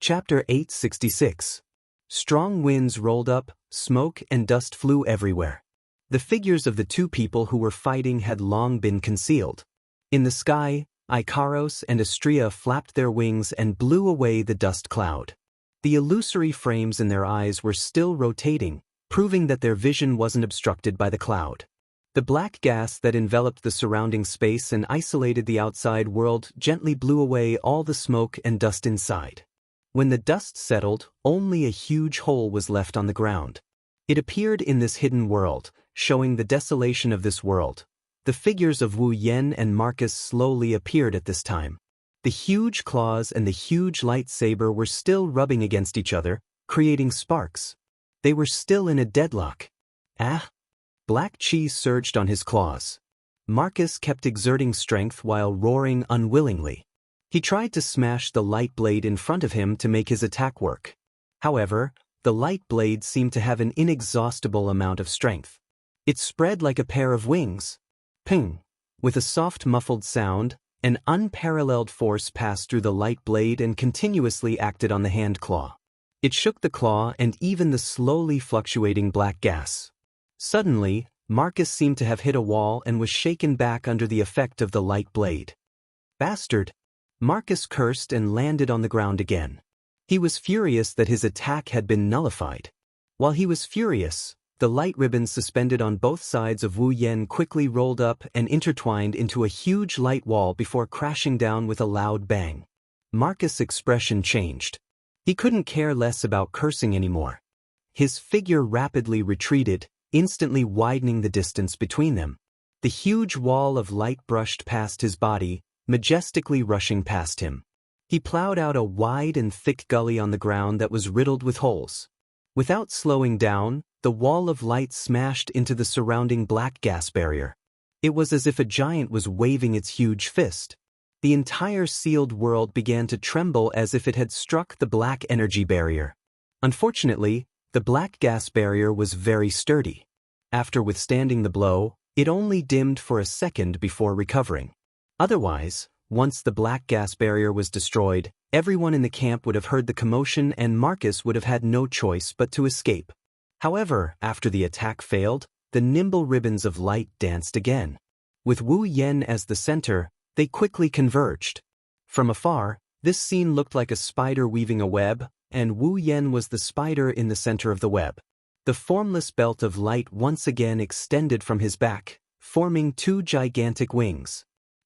Chapter 866. Strong winds rolled up, smoke and dust flew everywhere. The figures of the two people who were fighting had long been concealed. In the sky, Icaros and Astrea flapped their wings and blew away the dust cloud. The illusory frames in their eyes were still rotating, proving that their vision wasn't obstructed by the cloud. The black gas that enveloped the surrounding space and isolated the outside world gently blew away all the smoke and dust inside. When the dust settled, only a huge hole was left on the ground. It appeared in this hidden world, showing the desolation of this world. The figures of Wu Yan and Marcus slowly appeared at this time. The huge claws and the huge lightsaber were still rubbing against each other, creating sparks. They were still in a deadlock. Ah! Black chi surged on his claws. Marcus kept exerting strength while roaring unwillingly. He tried to smash the light blade in front of him to make his attack work. However, the light blade seemed to have an inexhaustible amount of strength. It spread like a pair of wings. Ping! With a soft muffled sound, an unparalleled force passed through the light blade and continuously acted on the hand claw. It shook the claw and even the slowly fluctuating black gas. Suddenly, Marcus seemed to have hit a wall and was shaken back under the effect of the light blade. Bastard! Marcus cursed and landed on the ground again. He was furious that his attack had been nullified. While he was furious, the light ribbons suspended on both sides of Wu Yan quickly rolled up and intertwined into a huge light wall before crashing down with a loud bang. Marcus' expression changed. He couldn't care less about cursing anymore. His figure rapidly retreated, instantly widening the distance between them. The huge wall of light brushed past his body, majestically rushing past him. He plowed out a wide and thick gully on the ground that was riddled with holes. Without slowing down, the wall of light smashed into the surrounding black gas barrier. It was as if a giant was waving its huge fist. The entire sealed world began to tremble as if it had struck the black energy barrier. Unfortunately, the black gas barrier was very sturdy. After withstanding the blow, it only dimmed for a second before recovering. Otherwise, once the black gas barrier was destroyed, everyone in the camp would have heard the commotion and Marcus would have had no choice but to escape. However, after the attack failed, the nimble ribbons of light danced again. With Wu Yan as the center, they quickly converged. From afar, this scene looked like a spider weaving a web, and Wu Yan was the spider in the center of the web. The formless belt of light once again extended from his back, forming two gigantic wings.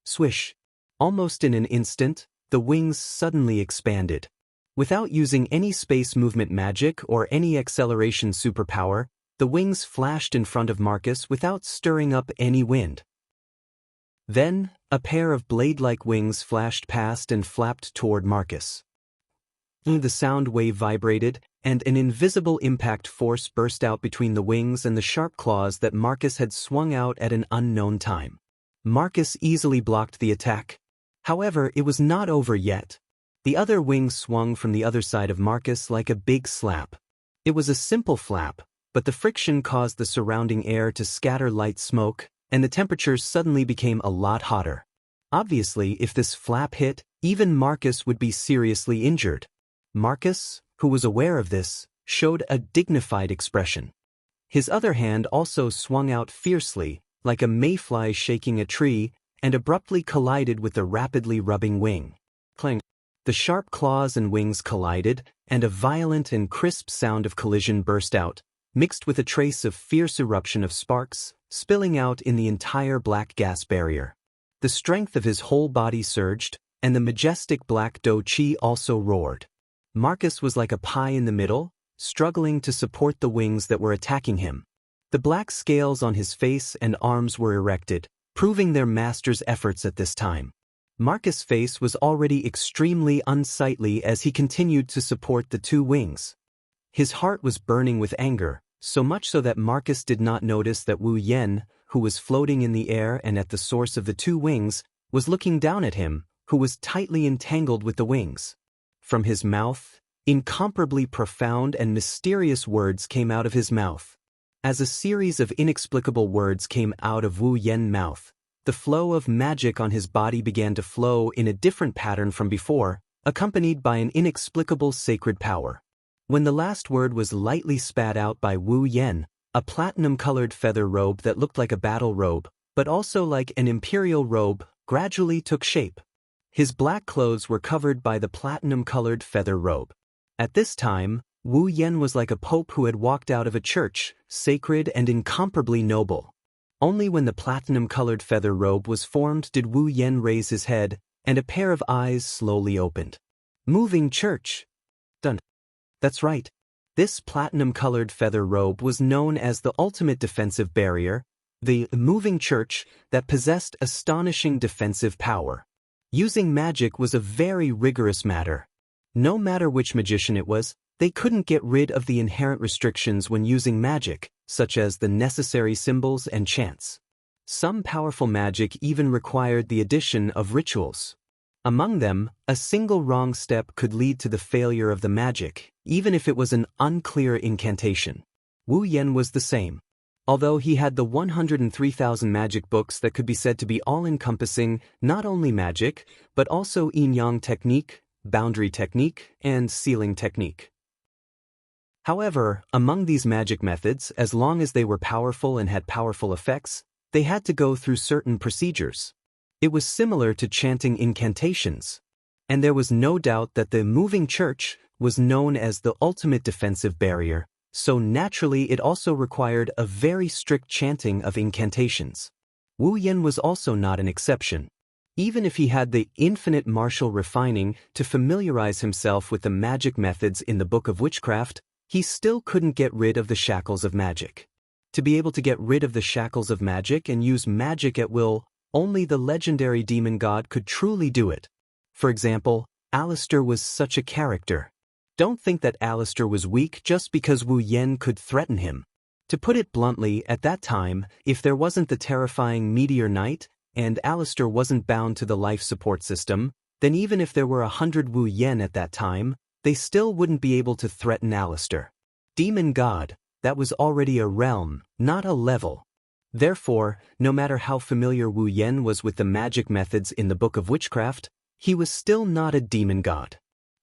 Swish! Almost in an instant, the wings suddenly expanded. Without using any space movement magic or any acceleration superpower, the wings flashed in front of Marcus without stirring up any wind. Then, a pair of blade-like wings flashed past and flapped toward Marcus. The sound wave vibrated, and an invisible impact force burst out between the wings and the sharp claws that Marcus had swung out at an unknown time. Marcus easily blocked the attack. However, it was not over yet. The other wing swung from the other side of Marcus like a big slap. It was a simple flap, but the friction caused the surrounding air to scatter light smoke, and the temperatures suddenly became a lot hotter. Obviously, if this flap hit, even Marcus would be seriously injured. Marcus, who was aware of this, showed a dignified expression. His other hand also swung out fiercely, like a mayfly shaking a tree, and abruptly collided with the rapidly rubbing wing. Clang! The sharp claws and wings collided, and a violent and crisp sound of collision burst out, mixed with a trace of fierce eruption of sparks, spilling out in the entire black gas barrier. The strength of his whole body surged, and the majestic black do chi also roared. Marcus was like a pie in the middle, struggling to support the wings that were attacking him. The black scales on his face and arms were erected, proving their master's efforts at this time. Marcus' face was already extremely unsightly as he continued to support the two wings. His heart was burning with anger, so much so that Marcus did not notice that Wu Yan, who was floating in the air and at the source of the two wings, was looking down at him, who was tightly entangled with the wings. From his mouth, incomparably profound and mysterious words came out of his mouth. As a series of inexplicable words came out of Wu Yan's mouth, the flow of magic on his body began to flow in a different pattern from before, accompanied by an inexplicable sacred power. When the last word was lightly spat out by Wu Yan, a platinum-colored feather robe that looked like a battle robe, but also like an imperial robe, gradually took shape. His black clothes were covered by the platinum-colored feather robe. At this time, Wu Yan was like a pope who had walked out of a church, sacred and incomparably noble. Only when the platinum-colored feather robe was formed did Wu Yan raise his head, and a pair of eyes slowly opened. Moving church. Done. That's right. This platinum-colored feather robe was known as the ultimate defensive barrier, the moving church that possessed astonishing defensive power. Using magic was a very rigorous matter. No matter which magician it was, they couldn't get rid of the inherent restrictions when using magic, such as the necessary symbols and chants. Some powerful magic even required the addition of rituals. Among them, a single wrong step could lead to the failure of the magic, even if it was an unclear incantation. Wu Yan was the same. Although he had the 103,000 magic books that could be said to be all-encompassing not only magic, but also yin-yang technique, boundary technique, and sealing technique. However, among these magic methods, as long as they were powerful and had powerful effects, they had to go through certain procedures. It was similar to chanting incantations. And there was no doubt that the moving church was known as the ultimate defensive barrier, so naturally it also required a very strict chanting of incantations. Wu Yan was also not an exception. Even if he had the infinite martial refining to familiarize himself with the magic methods in the Book of Witchcraft, he still couldn't get rid of the shackles of magic. To be able to get rid of the shackles of magic and use magic at will, only the legendary demon god could truly do it. For example, Alistair was such a character. Don't think that Alistair was weak just because Wu Yan could threaten him. To put it bluntly, at that time, if there wasn't the terrifying Meteor Knight, and Alistair wasn't bound to the life support system, then even if there were 100 Wu Yan at that time, they still wouldn't be able to threaten Alistair. Demon God, that was already a realm, not a level. Therefore, no matter how familiar Wu Yan was with the magic methods in the Book of Witchcraft, he was still not a demon god.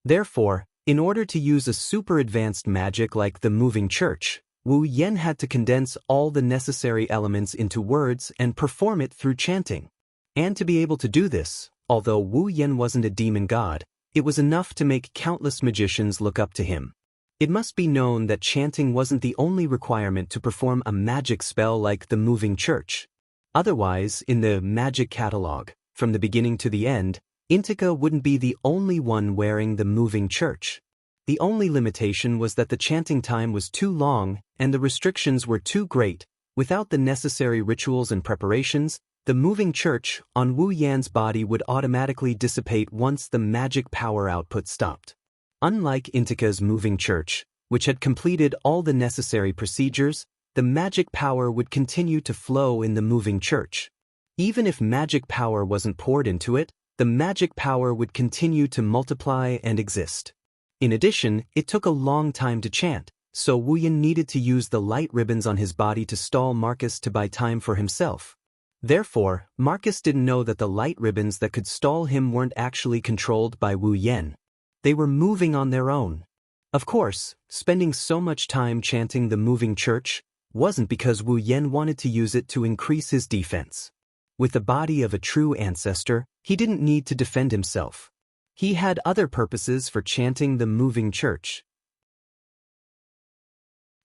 Therefore, in order to use a super advanced magic like the moving church, Wu Yan had to condense all the necessary elements into words and perform it through chanting. And to be able to do this, although Wu Yan wasn't a demon god, it was enough to make countless magicians look up to him. It must be known that chanting wasn't the only requirement to perform a magic spell like the moving church. Otherwise, in the magic catalog, from the beginning to the end, Intika wouldn't be the only one wearing the moving church. The only limitation was that the chanting time was too long and the restrictions were too great. Without the necessary rituals and preparations, the moving church on Wu Yan's body would automatically dissipate once the magic power output stopped. Unlike Intika's moving church, which had completed all the necessary procedures, the magic power would continue to flow in the moving church. Even if magic power wasn't poured into it, the magic power would continue to multiply and exist. In addition, it took a long time to chant, so Wu Yan needed to use the light ribbons on his body to stall Marcus to buy time for himself. Therefore, Marcus didn't know that the light ribbons that could stall him weren't actually controlled by Wu Yan. They were moving on their own. Of course, spending so much time chanting the moving church wasn't because Wu Yan wanted to use it to increase his defense. With the body of a true ancestor, he didn't need to defend himself. He had other purposes for chanting the moving church.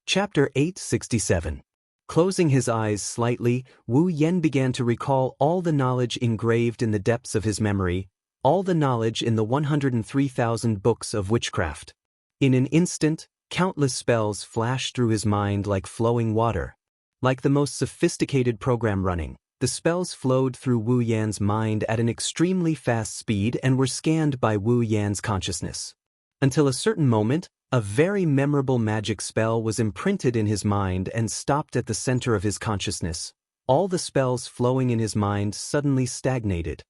Chapter 867. Closing his eyes slightly, Wu Yan began to recall all the knowledge engraved in the depths of his memory, all the knowledge in the 103,000 books of witchcraft. In an instant, countless spells flashed through his mind like flowing water. Like the most sophisticated program running, the spells flowed through Wu Yan's mind at an extremely fast speed and were scanned by Wu Yan's consciousness. Until a certain moment, a very memorable magic spell was imprinted in his mind and stopped at the center of his consciousness. All the spells flowing in his mind suddenly stagnated.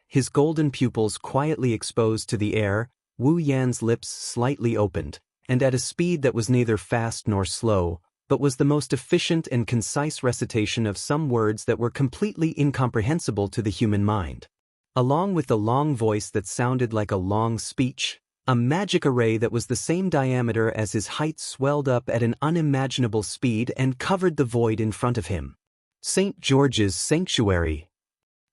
His golden pupils quietly exposed to the air, Wu Yan's lips slightly opened, and at a speed that was neither fast nor slow, but was the most efficient and concise recitation of some words that were completely incomprehensible to the human mind. Along with the long voice that sounded like a long speech, a magic array that was the same diameter as his height swelled up at an unimaginable speed and covered the void in front of him. St. George's Sanctuary.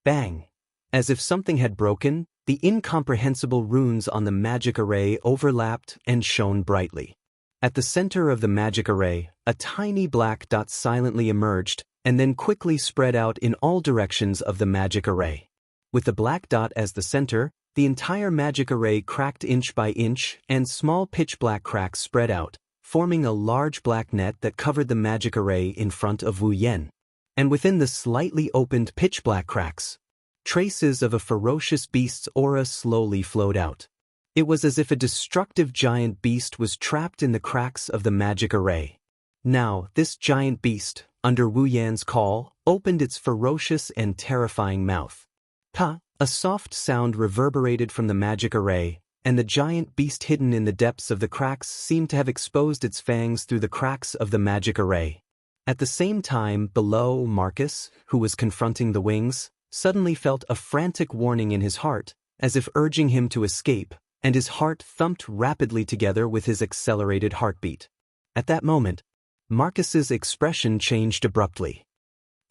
Bang! As if something had broken, the incomprehensible runes on the magic array overlapped and shone brightly. At the center of the magic array, a tiny black dot silently emerged and then quickly spread out in all directions of the magic array. With the black dot as the center, the entire magic array cracked inch by inch and small pitch-black cracks spread out, forming a large black net that covered the magic array in front of Wu Yan. And within the slightly opened pitch-black cracks, traces of a ferocious beast's aura slowly flowed out. It was as if a destructive giant beast was trapped in the cracks of the magic array. Now, this giant beast, under Wu Yan's call, opened its ferocious and terrifying mouth. Pa! A soft sound reverberated from the magic array, and the giant beast hidden in the depths of the cracks seemed to have exposed its fangs through the cracks of the magic array. At the same time, below, Marcus, who was confronting the wings, suddenly felt a frantic warning in his heart, as if urging him to escape, and his heart thumped rapidly together with his accelerated heartbeat. At that moment, Marcus's expression changed abruptly.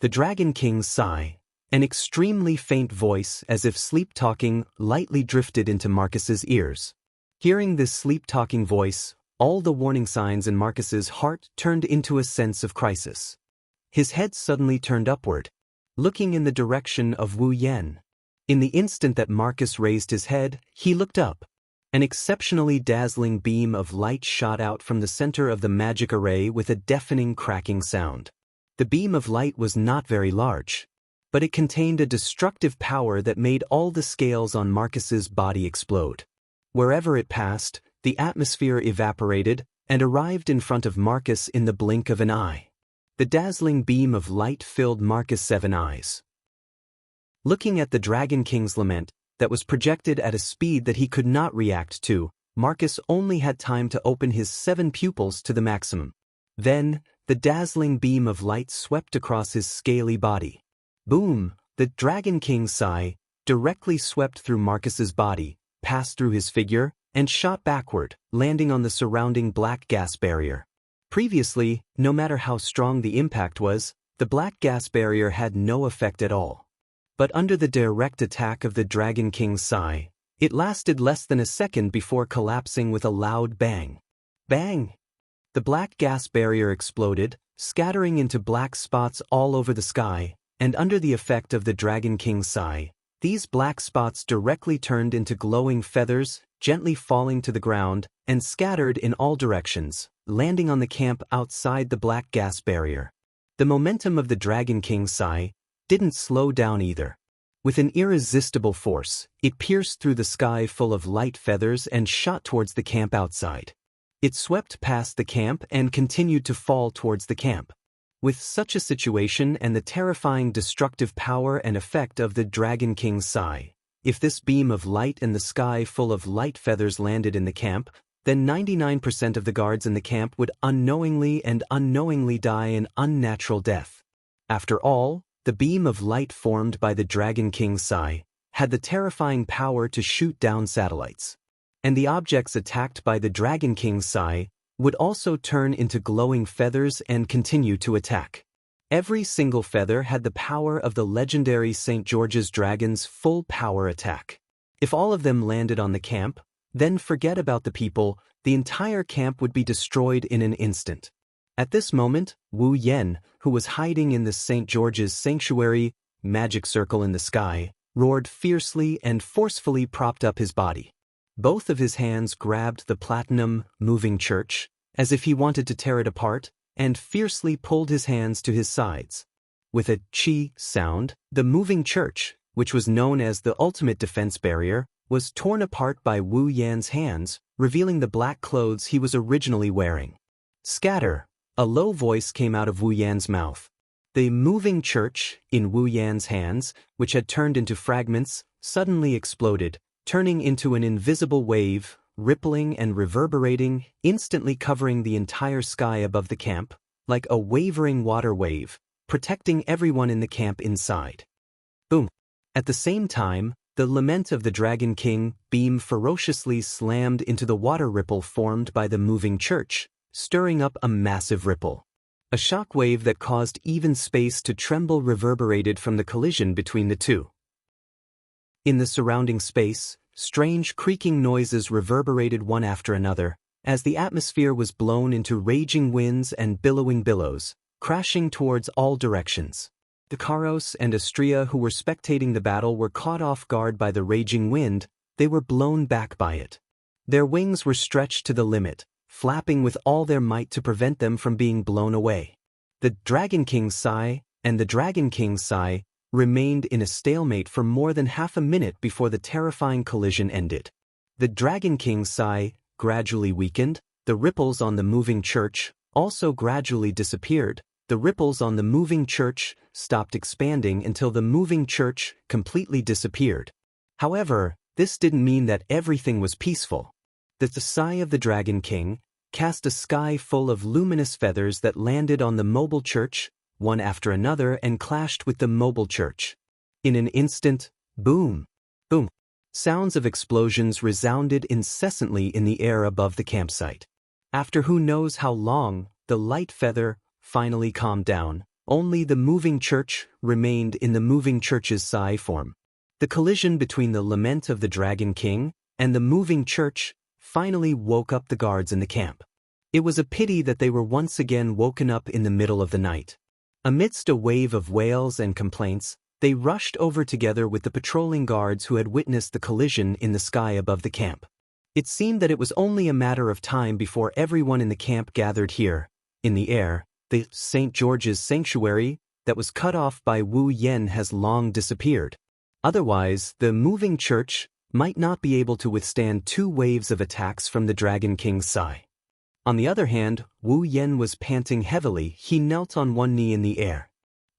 The Dragon King's sigh, an extremely faint voice as if sleep-talking, lightly drifted into Marcus's ears. Hearing this sleep-talking voice, all the warning signs in Marcus's heart turned into a sense of crisis. His head suddenly turned upward, looking in the direction of Wu Yan. In the instant that Marcus raised his head, he looked up. An exceptionally dazzling beam of light shot out from the center of the magic array with a deafening cracking sound. The beam of light was not very large, but it contained a destructive power that made all the scales on Marcus's body explode. Wherever it passed, the atmosphere evaporated and arrived in front of Marcus in the blink of an eye. The dazzling beam of light filled Marcus' 7 eyes. Looking at the Dragon King's lament, that was projected at a speed that he could not react to, Marcus only had time to open his 7 pupils to the maximum. Then, the dazzling beam of light swept across his scaly body. Boom! The Dragon King's sigh directly swept through Marcus's body, passed through his figure, and shot backward, landing on the surrounding black gas barrier. Previously, no matter how strong the impact was, the black gas barrier had no effect at all. But under the direct attack of the Dragon King's sigh, it lasted less than a second before collapsing with a loud bang. Bang! The black gas barrier exploded, scattering into black spots all over the sky, and under the effect of the Dragon King's sigh, these black spots directly turned into glowing feathers, gently falling to the ground, and scattered in all directions, landing on the camp outside the black gas barrier. The momentum of the Dragon King's sigh didn't slow down either. With an irresistible force, it pierced through the sky full of light feathers and shot towards the camp outside. It swept past the camp and continued to fall towards the camp. With such a situation and the terrifying destructive power and effect of the Dragon King's sigh, if this beam of light and the sky full of light feathers landed in the camp, then 99% of the guards in the camp would unknowingly die an unnatural death. After all, the beam of light formed by the Dragon King's sigh had the terrifying power to shoot down satellites. And the objects attacked by the Dragon King's sigh would also turn into glowing feathers and continue to attack. Every single feather had the power of the legendary St. George's Dragon's full power attack. If all of them landed on the camp, then forget about the people, the entire camp would be destroyed in an instant. At this moment, Wu Yan, who was hiding in the St. George's Sanctuary, magic circle in the sky, roared fiercely and forcefully propped up his body. Both of his hands grabbed the platinum, moving church, as if he wanted to tear it apart, and fiercely pulled his hands to his sides. With a chi sound, the moving church, which was known as the ultimate defense barrier, was torn apart by Wu Yan's hands, revealing the black clothes he was originally wearing. Scatter! A low voice came out of Wu Yan's mouth. The moving church, in Wu Yan's hands, which had turned into fragments, suddenly exploded, turning into an invisible wave, rippling and reverberating, instantly covering the entire sky above the camp, like a wavering water wave, protecting everyone in the camp inside. Boom! At the same time, The lament of the Dragon King beam ferociously slammed into the water ripple formed by the moving church, stirring up a massive ripple. A shock wave that caused even space to tremble reverberated from the collision between the two. In the surrounding space, strange creaking noises reverberated one after another, as the atmosphere was blown into raging winds and billowing billows, crashing towards all directions. The Karos and Astria who were spectating the battle were caught off guard by the raging wind. They were blown back by it. Their wings were stretched to the limit, flapping with all their might to prevent them from being blown away. The Dragon King's Sai and the Dragon King's Sai remained in a stalemate for more than half a minute before the terrifying collision ended. The Dragon King's Sai gradually weakened, the ripples on the moving church also gradually disappeared. The ripples on the moving church stopped expanding until the moving church completely disappeared. However, this didn't mean that everything was peaceful. The Sai of the Dragon King cast a sky full of luminous feathers that landed on the mobile church, one after another, and clashed with the mobile church. In an instant, boom, boom, sounds of explosions resounded incessantly in the air above the campsite. After who knows how long, the light feather finally calmed down. Only the moving church remained in the moving church's Sai form. The collision between the lament of the Dragon King and the moving church finally woke up the guards in the camp. It was a pity that they were once again woken up in the middle of the night. Amidst a wave of wails and complaints, they rushed over together with the patrolling guards who had witnessed the collision in the sky above the camp. It seemed that it was only a matter of time before everyone in the camp gathered here. In the air, the St. George's sanctuary that was cut off by Wu Yan has long disappeared. Otherwise, the moving church might not be able to withstand 2 waves of attacks from the Dragon King's Sai. On the other hand, Wu Yan was panting heavily. He knelt on one knee in the air.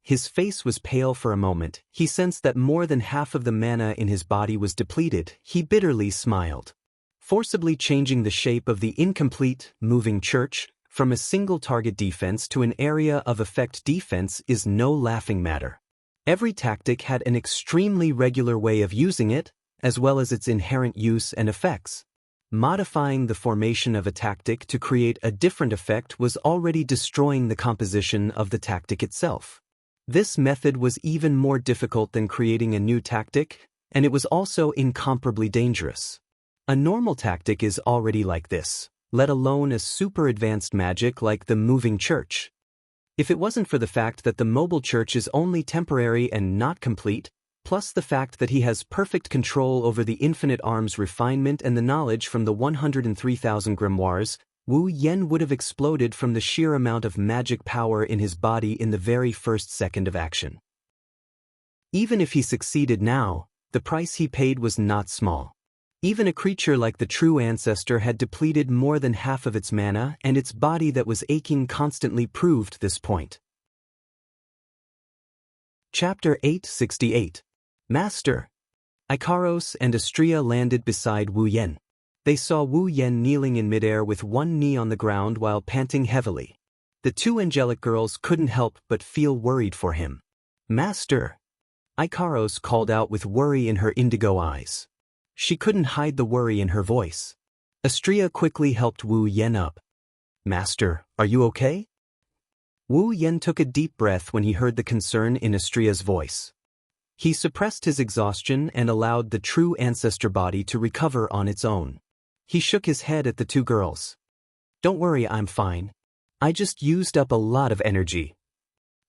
His face was pale for a moment. He sensed that more than half of the mana in his body was depleted. He bitterly smiled. Forcibly changing the shape of the incomplete moving church from a single target defense to an area of effect defense is no laughing matter. Every tactic had an extremely regular way of using it, as well as its inherent use and effects. Modifying the formation of a tactic to create a different effect was already destroying the composition of the tactic itself. This method was even more difficult than creating a new tactic, and it was also incomparably dangerous. A normal tactic is already like this, let alone a super advanced magic like the moving church. If it wasn't for the fact that the mobile church is only temporary and not complete, plus the fact that he has perfect control over the infinite arm's refinement and the knowledge from the 103,000 grimoires, Wu Yan would have exploded from the sheer amount of magic power in his body in the very first second of action. Even if he succeeded now, the price he paid was not small. Even a creature like the true ancestor had depleted more than half of its mana, and its body that was aching constantly proved this point. Chapter 868. Master. Ikaros and Astria landed beside Wu Yan. They saw Wu Yan kneeling in midair with one knee on the ground while panting heavily. The 2 angelic girls couldn't help but feel worried for him. Master. Ikaros called out with worry in her indigo eyes. She couldn't hide the worry in her voice. Astria quickly helped Wu Yan up. Master, are you okay? Wu Yan took a deep breath when he heard the concern in Astria's voice. He suppressed his exhaustion and allowed the true ancestor body to recover on its own. He shook his head at the 2 girls. Don't worry, I'm fine. I just used up a lot of energy.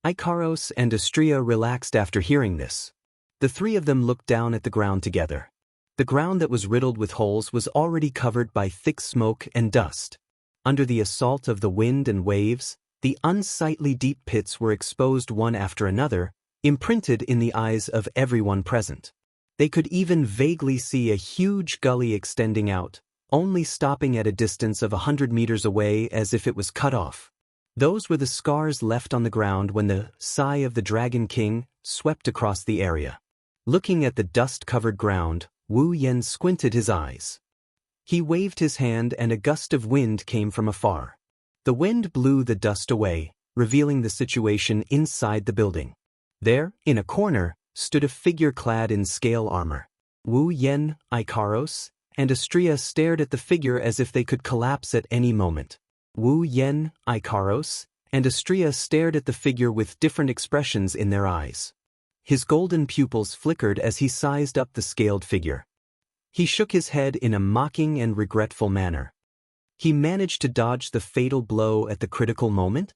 Ikaros and Astria relaxed after hearing this. The 3 of them looked down at the ground together. The ground that was riddled with holes was already covered by thick smoke and dust. Under the assault of the wind and waves, the unsightly deep pits were exposed one after another, imprinted in the eyes of everyone present. They could even vaguely see a huge gully extending out, only stopping at a distance of 100 meters away as if it was cut off. Those were the scars left on the ground when the Sai of the Dragon King swept across the area. Looking at the dust-covered ground, Wu Yan squinted his eyes. He waved his hand and a gust of wind came from afar. The wind blew the dust away, revealing the situation inside the building. There, in a corner, stood a figure clad in scale armor. Wu Yen, Ikaros, and Astria stared at the figure as if they could collapse at any moment. Wu Yen, Ikaros, and Astria stared at the figure with different expressions in their eyes. His golden pupils flickered as he sized up the scaled figure. He shook his head in a mocking and regretful manner. He managed to dodge the fatal blow at the critical moment?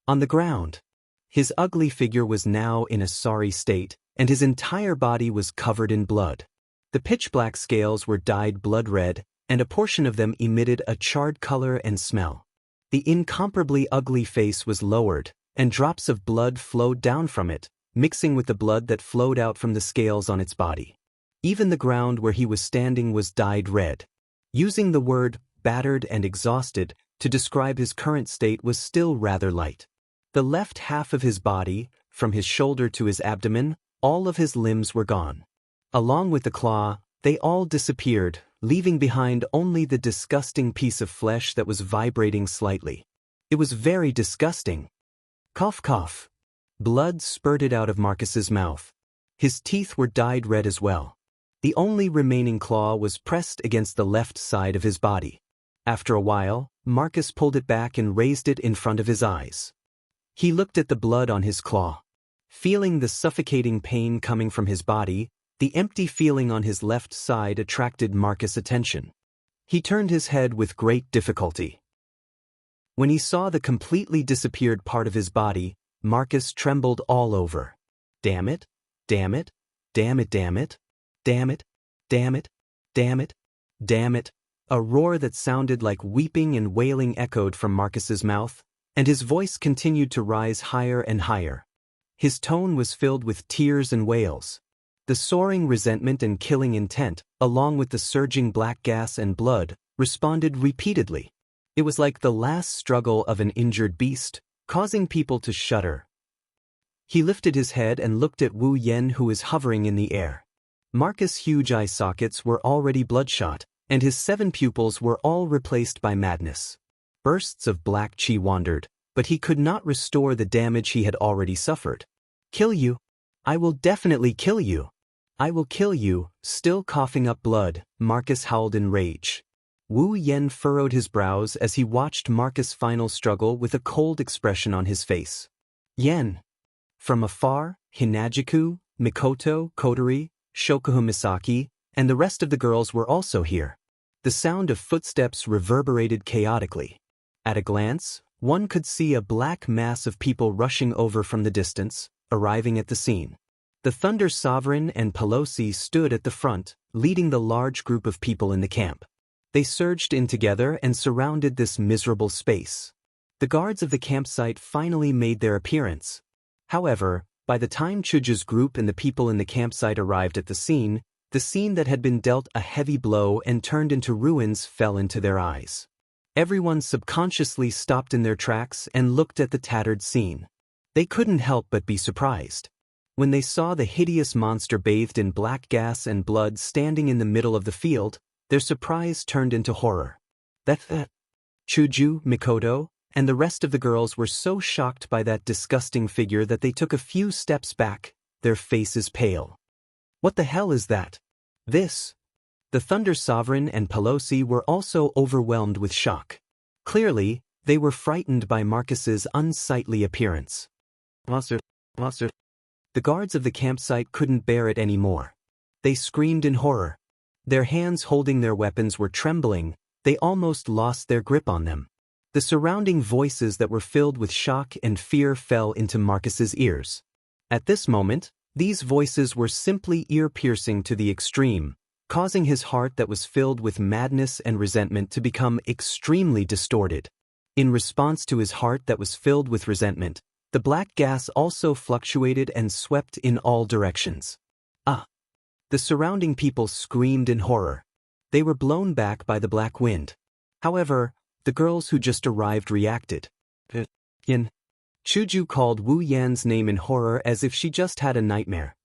On the ground, his ugly figure was now in a sorry state, and his entire body was covered in blood. The pitch-black scales were dyed blood red, and a portion of them emitted a charred color and smell. The incomparably ugly face was lowered, and drops of blood flowed down from it, mixing with the blood that flowed out from the scales on its body. Even the ground where he was standing was dyed red. Using the word battered and exhausted to describe his current state was still rather light. The left half of his body, from his shoulder to his abdomen, all of his limbs were gone. Along with the claw, they all disappeared, leaving behind only the disgusting piece of flesh that was vibrating slightly. It was very disgusting. Cough cough. Blood spurted out of Marcus's mouth. His teeth were dyed red as well. The only remaining claw was pressed against the left side of his body. After a while, Marcus pulled it back and raised it in front of his eyes. He looked at the blood on his claw. Feeling the suffocating pain coming from his body, the empty feeling on his left side attracted Marcus' attention. He turned his head with great difficulty. When he saw the completely disappeared part of his body, Marcus trembled all over. Damn it, damn it, damn it, damn it, damn it, damn it, damn it, damn it. A roar that sounded like weeping and wailing echoed from Marcus's mouth, and his voice continued to rise higher and higher. His tone was filled with tears and wails. The soaring resentment and killing intent, along with the surging black gas and blood, responded repeatedly. It was like the last struggle of an injured beast, causing people to shudder. He lifted his head and looked at Wu Yen, who was hovering in the air. Marcus' huge eye sockets were already bloodshot, and his 7 pupils were all replaced by madness. Bursts of black chi wandered, but he could not restore the damage he had already suffered. Kill you. I will definitely kill you. I will kill you. Still coughing up blood, Marcus howled in rage. Wu Yen furrowed his brows as he watched Marcus' final struggle with a cold expression on his face. Yen. From afar, Hinajiku, Mikoto, Kotori, Shokuhu Misaki, and the rest of the girls were also here. The sound of footsteps reverberated chaotically. At a glance, one could see a black mass of people rushing over from the distance, arriving at the scene. The Thunder Sovereign and Pelosi stood at the front, leading the large group of people in the camp. They surged in together and surrounded this miserable space. The guards of the campsite finally made their appearance. However, by the time Chuju's group and the people in the campsite arrived at the scene that had been dealt a heavy blow and turned into ruins fell into their eyes. Everyone subconsciously stopped in their tracks and looked at the tattered scene. They couldn't help but be surprised. When they saw the hideous monster bathed in black gas and blood standing in the middle of the field, their surprise turned into horror. That Chuju, Mikoto, and the rest of the girls were so shocked by that disgusting figure that they took a few steps back, their faces pale. What the hell is that? This? The Thunder Sovereign and Pelosi were also overwhelmed with shock. Clearly, they were frightened by Marcus's unsightly appearance. Monster. The guards of the campsite couldn't bear it anymore. They screamed in horror. Their hands holding their weapons were trembling, they almost lost their grip on them. The surrounding voices that were filled with shock and fear fell into Marcus's ears. At this moment, these voices were simply ear-piercing to the extreme, causing his heart that was filled with madness and resentment to become extremely distorted. In response to his heart that was filled with resentment, the black gas also fluctuated and swept in all directions. The surrounding people screamed in horror. They were blown back by the black wind. However, the girls who just arrived reacted. Yin. Chuju called Wu Yan's name in horror as if she just had a nightmare.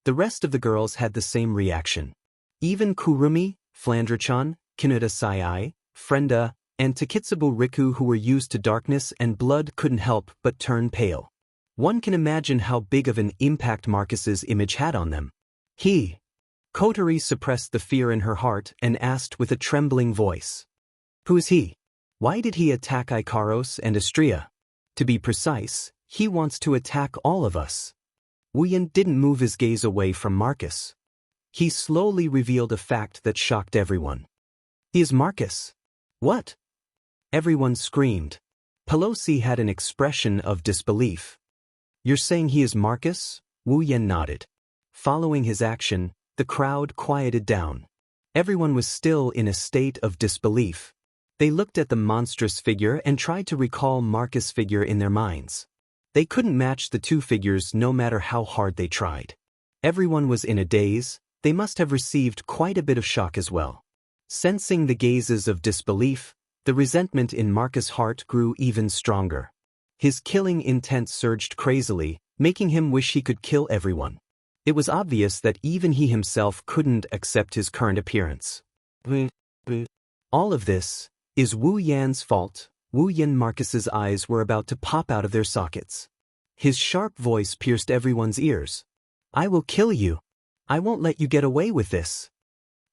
The rest of the girls had the same reaction. Even Kurumi, Flandra-chan, Kinuta Sai, Frenda, and Takitsubu Riku, who were used to darkness and blood, couldn't help but turn pale. One can imagine how big of an impact Marcus's image had on them. Kotori suppressed the fear in her heart and asked with a trembling voice. Who is he? Why did he attack Ikaros and Istria? To be precise, he wants to attack all of us. Wuyan didn't move his gaze away from Marcus. He slowly revealed a fact that shocked everyone. He is Marcus. What? Everyone screamed. Pelosi had an expression of disbelief. You're saying he is Marcus? Wuyan nodded. Following his action, the crowd quieted down. Everyone was still in a state of disbelief. They looked at the monstrous figure and tried to recall Marcus' figure in their minds. They couldn't match the two figures no matter how hard they tried. Everyone was in a daze. They must have received quite a bit of shock as well. Sensing the gazes of disbelief, the resentment in Marcus' heart grew even stronger. His killing intent surged crazily, making him wish he could kill everyone. It was obvious that even he himself couldn't accept his current appearance. All of this is Wu Yan's fault. Wu Yan. Marcus's eyes were about to pop out of their sockets. His sharp voice pierced everyone's ears. I will kill you. I won't let you get away with this.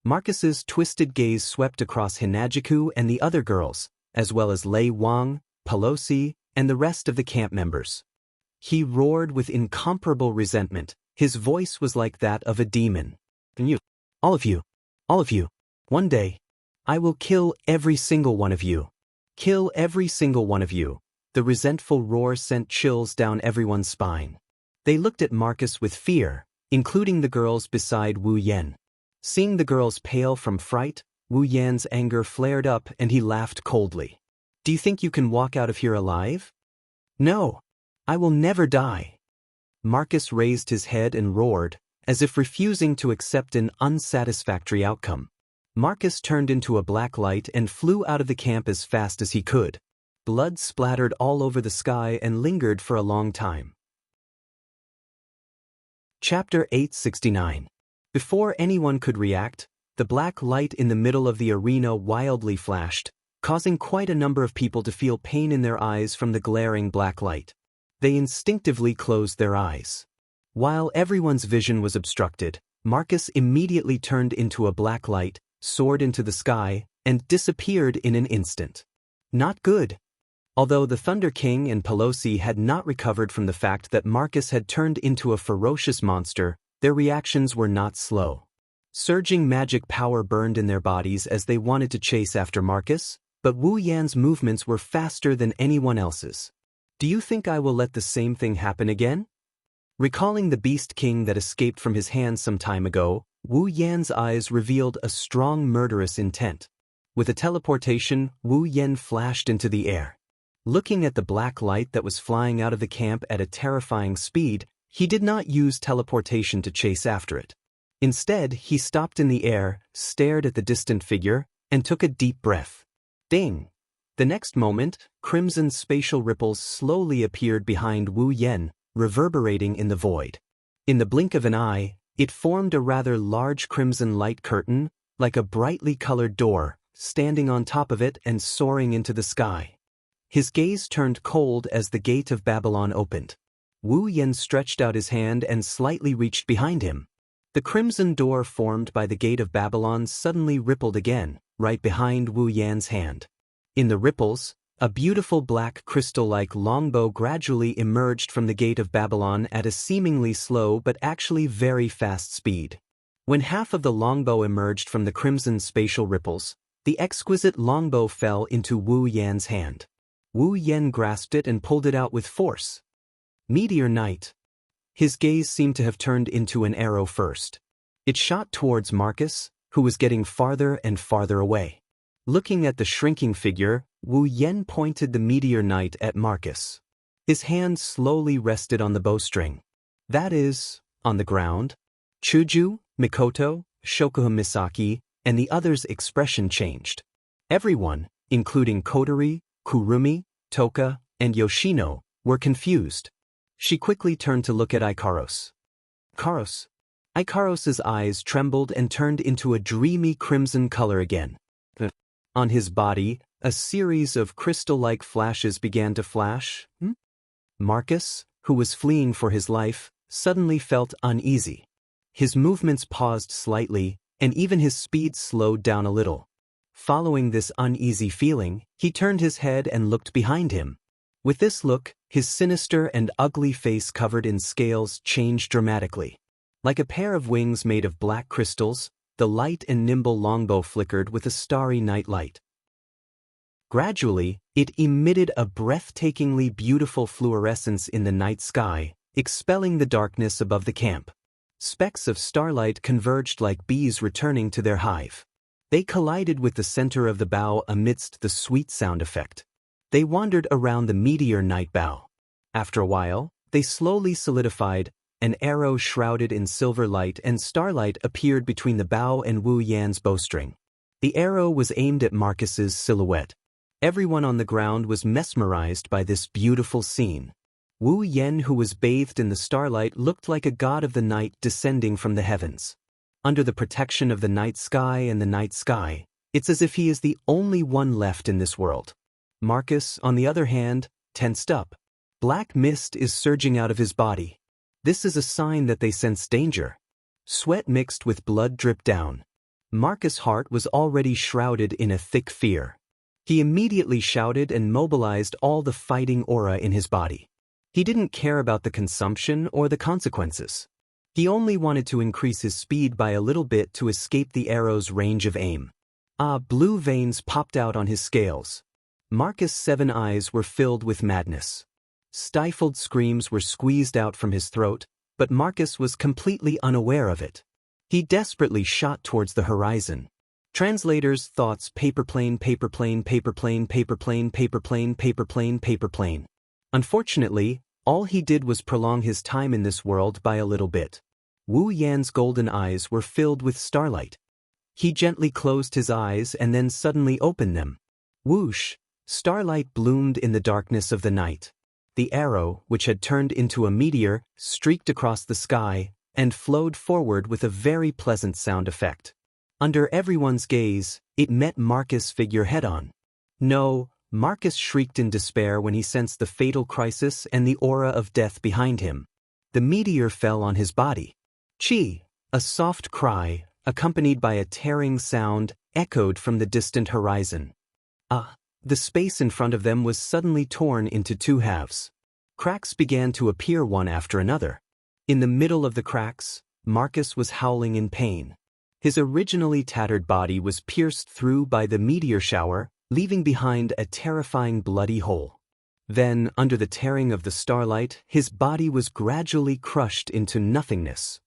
Marcus's twisted gaze swept across Hinajiku and the other girls, as well as Lei Wang, Pelosi, and the rest of the camp members. He roared with incomparable resentment. His voice was like that of a demon. All of you, one day, I will kill every single one of you. Kill every single one of you. The resentful roar sent chills down everyone's spine. They looked at Marcus with fear, including the girls beside Wu Yan. Seeing the girls pale from fright, Wu Yan's anger flared up and he laughed coldly. Do you think you can walk out of here alive? No. I will never die. Marcus raised his head and roared, as if refusing to accept an unsatisfactory outcome. Marcus turned into a black light and flew out of the camp as fast as he could. Blood splattered all over the sky and lingered for a long time. Chapter 869. Before anyone could react, the black light in the middle of the arena wildly flashed, causing quite a number of people to feel pain in their eyes from the glaring black light. They instinctively closed their eyes. While everyone's vision was obstructed, Marcus immediately turned into a black light, soared into the sky, and disappeared in an instant. Not good. Although the Thunder King and Pelosi had not recovered from the fact that Marcus had turned into a ferocious monster, their reactions were not slow. Surging magic power burned in their bodies as they wanted to chase after Marcus, but Wu Yan's movements were faster than anyone else's. Do you think I will let the same thing happen again? Recalling the Beast King that escaped from his hands some time ago, Wu Yan's eyes revealed a strong murderous intent. With a teleportation, Wu Yan flashed into the air. Looking at the black light that was flying out of the camp at a terrifying speed, he did not use teleportation to chase after it. Instead, he stopped in the air, stared at the distant figure, and took a deep breath. Ding! The next moment, crimson spatial ripples slowly appeared behind Wu Yan, reverberating in the void. In the blink of an eye, it formed a rather large crimson light curtain, like a brightly colored door, standing on top of it and soaring into the sky. His gaze turned cold as the gate of Babylon opened. Wu Yan stretched out his hand and slightly reached behind him. The crimson door formed by the gate of Babylon suddenly rippled again, right behind Wu Yan's hand. In the ripples, a beautiful black crystal-like longbow gradually emerged from the gate of Babylon at a seemingly slow but actually very fast speed. When half of the longbow emerged from the crimson spatial ripples, the exquisite longbow fell into Wu Yan's hand. Wu Yan grasped it and pulled it out with force. Meteor Knight. His gaze seemed to have turned into an arrow first. It shot towards Marcus, who was getting farther and farther away. Looking at the shrinking figure, Wu Yan pointed the Meteor Knight at Marcus. His hand slowly rested on the bowstring. That is, on the ground. Chuju, Mikoto, Shokuha Misaki, and the others' expression changed. Everyone, including Kotori, Kurumi, Toka, and Yoshino, were confused. She quickly turned to look at Ikaros. Ikaros's eyes trembled and turned into a dreamy crimson color again. On his body, a series of crystal-like flashes began to flash. Marcus, who was fleeing for his life, suddenly felt uneasy. his movements paused slightly, and even his speed slowed down a little. Following this uneasy feeling, he turned his head and looked behind him. With this look, his sinister and ugly face covered in scales changed dramatically. Like a pair of wings made of black crystals, the light and nimble longbow flickered with a starry night light. Gradually, it emitted a breathtakingly beautiful fluorescence in the night sky, expelling the darkness above the camp. Specks of starlight converged like bees returning to their hive. They collided with the center of the bow amidst the sweet sound effect. They wandered around the meteor night bow. After a while, they slowly solidified. An arrow shrouded in silver light and starlight appeared between the bow and Wu Yan's bowstring. The arrow was aimed at Marcus's silhouette. Everyone on the ground was mesmerized by this beautiful scene. Wu Yan, who was bathed in the starlight, looked like a god of the night descending from the heavens. Under the protection of the night sky and the night sky, it's as if he is the only one left in this world. Marcus, on the other hand, tensed up. Black mist is surging out of his body. This is a sign that they sense danger. Sweat mixed with blood dripped down. Marcus' heart was already shrouded in a thick fear. He immediately shouted and mobilized all the fighting aura in his body. He didn't care about the consumption or the consequences. He only wanted to increase his speed by a little bit to escape the arrow's range of aim. Blue veins popped out on his scales. Marcus' 7 eyes were filled with madness. Stifled screams were squeezed out from his throat, but Marcus was completely unaware of it. He desperately shot towards the horizon. Translators' thoughts: paperplane, paperplane, paperplane, paperplane, paperplane, paperplane, paperplane. Unfortunately, all he did was prolong his time in this world by a little bit. Wu Yan's golden eyes were filled with starlight. He gently closed his eyes and then suddenly opened them. Whoosh! Starlight bloomed in the darkness of the night. The arrow, which had turned into a meteor, streaked across the sky and flowed forward with a very pleasant sound effect. Under everyone's gaze, it met Marcus' figure head-on. No, Marcus shrieked in despair when he sensed the fatal crisis and the aura of death behind him. The meteor fell on his body. Chi! A soft cry, accompanied by a tearing sound, echoed from the distant horizon. The space in front of them was suddenly torn into 2 halves. Cracks began to appear one after another. In the middle of the cracks, Marcus was howling in pain. His originally tattered body was pierced through by the meteor shower, leaving behind a terrifying bloody hole. Then, under the tearing of the starlight, his body was gradually crushed into nothingness.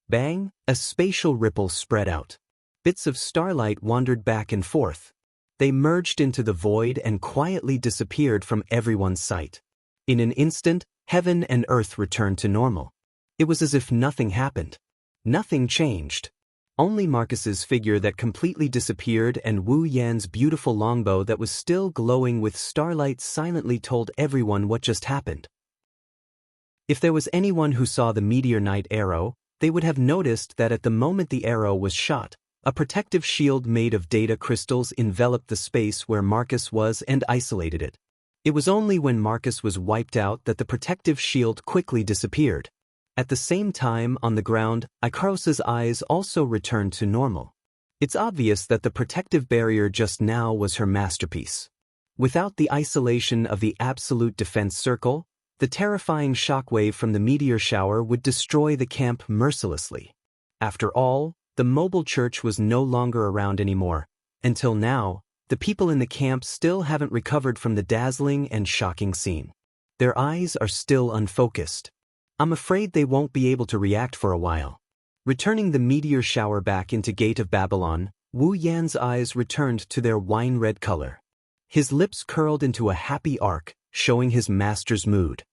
Bang! A spatial ripple spread out. Bits of starlight wandered back and forth. They merged into the void and quietly disappeared from everyone's sight. In an instant, heaven and earth returned to normal. It was as if nothing happened. Nothing changed. Only Marcus's figure that completely disappeared and Wu Yan's beautiful longbow that was still glowing with starlight silently told everyone what just happened. If there was anyone who saw the meteor night arrow, they would have noticed that at the moment the arrow was shot, a protective shield made of data crystals enveloped the space where Marcus was and isolated it. It was only when Marcus was wiped out that the protective shield quickly disappeared. At the same time, on the ground, Icaros's eyes also returned to normal. It's obvious that the protective barrier just now was her masterpiece. Without the isolation of the absolute defense circle, the terrifying shockwave from the meteor shower would destroy the camp mercilessly. After all, the mobile church was no longer around anymore. Until now, the people in the camp still haven't recovered from the dazzling and shocking scene. Their eyes are still unfocused. I'm afraid they won't be able to react for a while. Returning the meteor shower back into Gate of Babylon, Wu Yan's eyes returned to their wine-red color. His lips curled into a happy arc, showing his master's mood.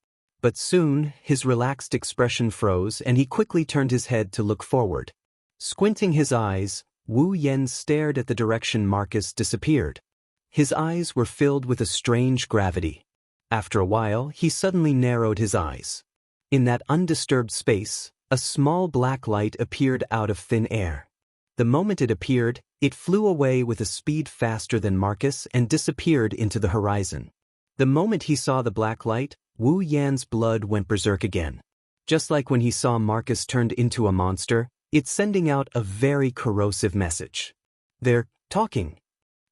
But soon, his relaxed expression froze and he quickly turned his head to look forward. Squinting his eyes, Wu Yan stared at the direction Marcus disappeared. His eyes were filled with a strange gravity. After a while, he suddenly narrowed his eyes. In that undisturbed space, a small black light appeared out of thin air. The moment it appeared, it flew away with a speed faster than Marcus and disappeared into the horizon. The moment he saw the black light, Wu Yan's blood went berserk again. Just like when he saw Marcus turned into a monster, It's sending out a very corrosive message. They're talking.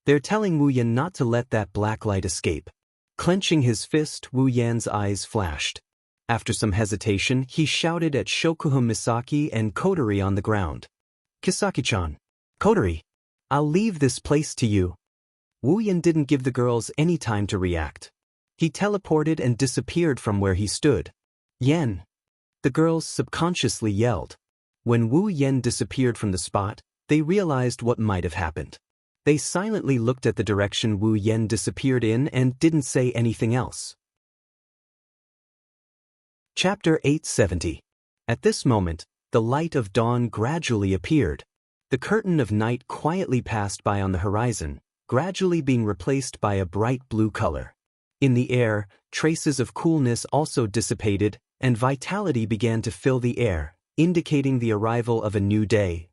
They're telling Wu Yan not to let that black light escape. Clenching his fist, Wu Yan's eyes flashed. After some hesitation, he shouted at Shokuhun Misaki and Kotori on the ground. Kisaki-chan. Kotori. I'll leave this place to you. Wu Yan didn't give the girls any time to react. He teleported and disappeared from where he stood. Yan. The girls subconsciously yelled. When Wu Yan disappeared from the spot, they realized what might have happened. They silently looked at the direction Wu Yan disappeared in and didn't say anything else. Chapter 870. At this moment, the light of dawn gradually appeared. The curtain of night quietly passed by on the horizon, gradually being replaced by a bright blue color. In the air, traces of coolness also dissipated, and vitality began to fill the air, indicating the arrival of a new day.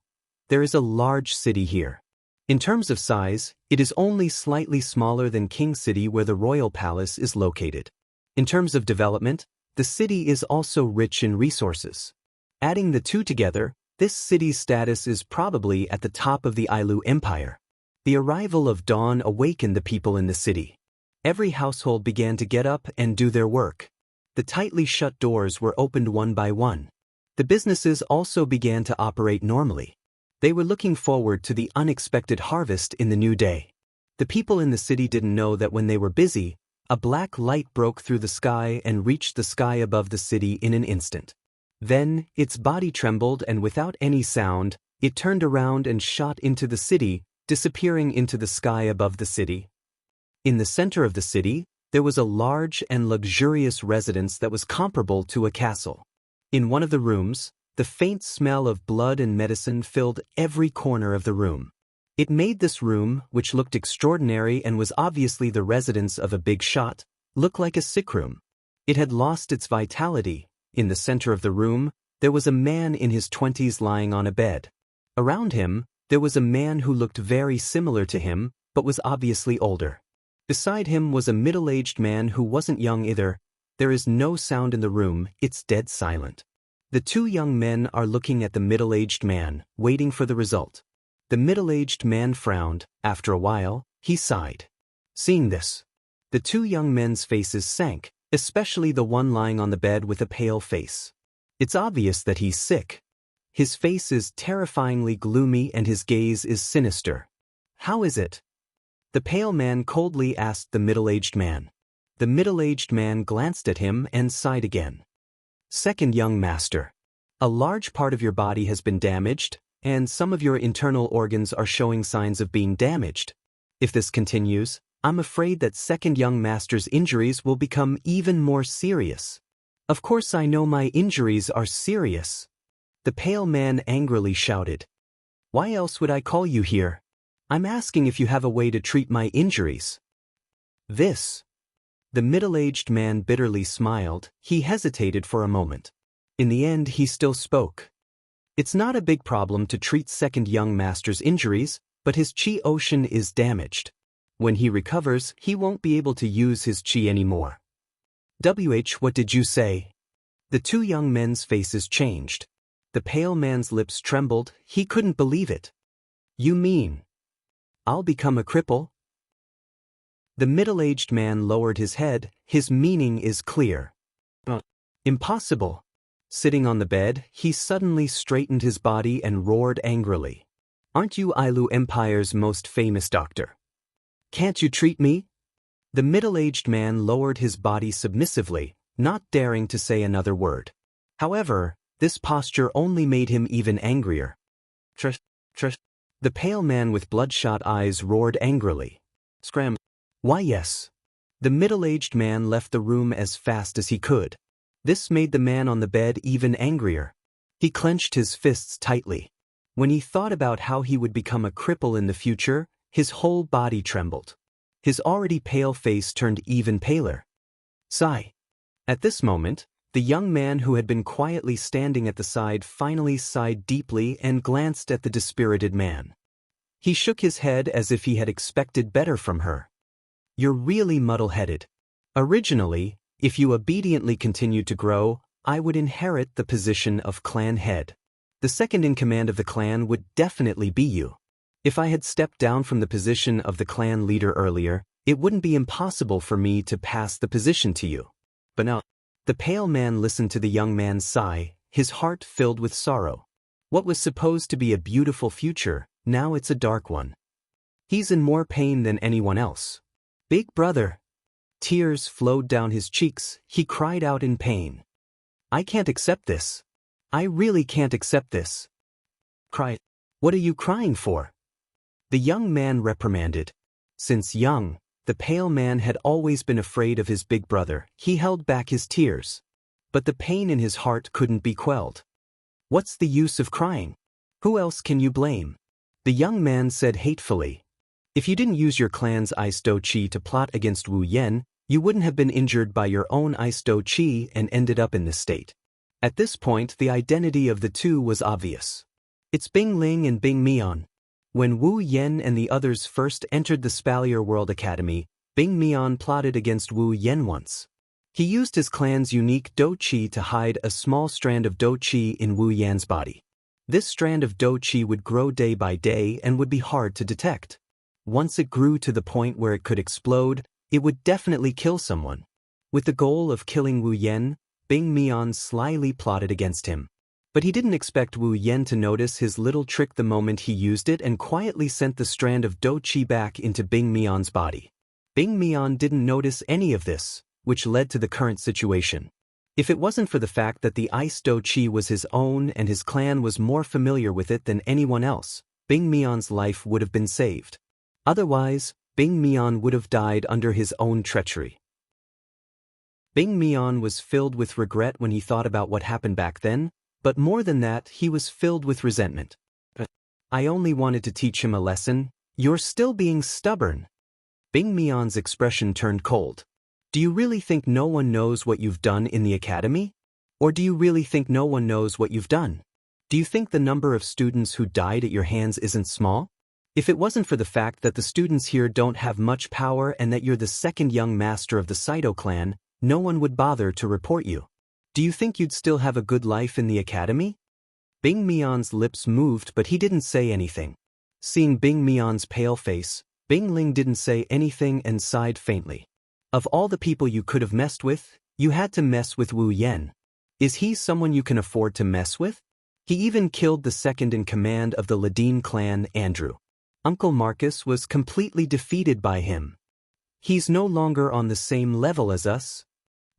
There is a large city here. In terms of size, it is only slightly smaller than King City where the royal palace is located. In terms of development, the city is also rich in resources. Adding the two together, this city's status is probably at the top of the Ailu Empire. The arrival of dawn awakened the people in the city. Every household began to get up and do their work. The tightly shut doors were opened one by one. The businesses also began to operate normally. They were looking forward to the unexpected harvest in the new day. The people in the city didn't know that when they were busy, a black light broke through the sky and reached the sky above the city in an instant. Then, its body trembled and without any sound, it turned around and shot into the city, disappearing into the sky above the city. In the center of the city, there was a large and luxurious residence that was comparable to a castle. In one of the rooms, the faint smell of blood and medicine filled every corner of the room. It made this room, which looked extraordinary and was obviously the residence of a big shot, look like a sick room. It had lost its vitality. In the center of the room, there was a man in his 20s lying on a bed. Around him, there was a man who looked very similar to him, but was obviously older. Beside him was a middle-aged man who wasn't young either. There is no sound in the room, it's dead silent. The two young men are looking at the middle-aged man, waiting for the result. The middle-aged man frowned. After a while, he sighed. Seeing this, the two young men's faces sank, especially the one lying on the bed with a pale face. It's obvious that he's sick. His face is terrifyingly gloomy and his gaze is sinister. How is it? The pale man coldly asked the middle-aged man. The middle-aged man glanced at him and sighed again. Second young master, a large part of your body has been damaged, and some of your internal organs are showing signs of being damaged. If this continues, I'm afraid that second young master's injuries will become even more serious. Of course I know my injuries are serious. The pale man angrily shouted. Why else would I call you here? I'm asking if you have a way to treat my injuries. This. The middle-aged man bitterly smiled. He hesitated for a moment. In the end, he still spoke. It's not a big problem to treat second young master's injuries, but his chi ocean is damaged. When he recovers, he won't be able to use his chi anymore. What did you say? The two young men's faces changed. The pale man's lips trembled. He couldn't believe it. You mean I'll become a cripple? The middle-aged man lowered his head. His meaning is clear. Impossible. Sitting on the bed, he suddenly straightened his body and roared angrily. Aren't you Ailu Empire's most famous doctor? Can't you treat me? The middle-aged man lowered his body submissively, not daring to say another word. However, this posture only made him even angrier. The pale man with bloodshot eyes roared angrily. Scram. Why yes. The middle-aged man left the room as fast as he could. This made the man on the bed even angrier. He clenched his fists tightly. When he thought about how he would become a cripple in the future, his whole body trembled. His already pale face turned even paler. Sigh. At this moment, the young man who had been quietly standing at the side finally sighed deeply and glanced at the dispirited man. He shook his head as if he had expected better from her. You're really muddle-headed. Originally, if you obediently continued to grow, I would inherit the position of clan head. The second in command of the clan would definitely be you. If I had stepped down from the position of the clan leader earlier, it wouldn't be impossible for me to pass the position to you. But now, the pale man listened to the young man's sigh, his heart filled with sorrow. What was supposed to be a beautiful future, now it's a dark one. He's in more pain than anyone else. Big brother. Tears flowed down his cheeks, he cried out in pain. I can't accept this. I really can't accept this. Cry. What are you crying for? The young man reprimanded. Since young, the pale man had always been afraid of his big brother. He held back his tears. But the pain in his heart couldn't be quelled. What's the use of crying? Who else can you blame? The young man said hatefully. If you didn't use your clan's ice do chi to plot against Wu Yen, you wouldn't have been injured by your own ice do chi and ended up in this state. At this point, the identity of the two was obvious. It's Bing Ling and Bing Mian. When Wu Yen and the others first entered the Spalier World Academy, Bing Mian plotted against Wu Yen once. He used his clan's unique do chi to hide a small strand of do chi in Wu Yan's body. This strand of do chi would grow day by day and would be hard to detect. Once it grew to the point where it could explode, it would definitely kill someone. With the goal of killing Wu Yen, Bing Mian slyly plotted against him. But he didn't expect Wu Yen to notice his little trick the moment he used it and quietly sent the strand of do chi back into Bing Mian's body. Bing Mian didn't notice any of this, which led to the current situation. If it wasn't for the fact that the ice do chi was his own and his clan was more familiar with it than anyone else, Bing Mian's life would have been saved. Otherwise, Bing Mian would have died under his own treachery. Bing Mian was filled with regret when he thought about what happened back then, but more than that, he was filled with resentment. I only wanted to teach him a lesson. You're still being stubborn. Bing Mian's expression turned cold. Do you really think no one knows what you've done in the academy? Or do you really think no one knows what you've done? Do you think the number of students who died at your hands isn't small? If it wasn't for the fact that the students here don't have much power and that you're the second young master of the Saito clan, no one would bother to report you. Do you think you'd still have a good life in the academy? Bing Mian's lips moved, but he didn't say anything. Seeing Bing Mian's pale face, Bing Ling didn't say anything and sighed faintly. Of all the people you could have messed with, you had to mess with Wu Yen. Is he someone you can afford to mess with? He even killed the second in command of the Ladine clan, Andrew. Uncle Marcus was completely defeated by him. He's no longer on the same level as us.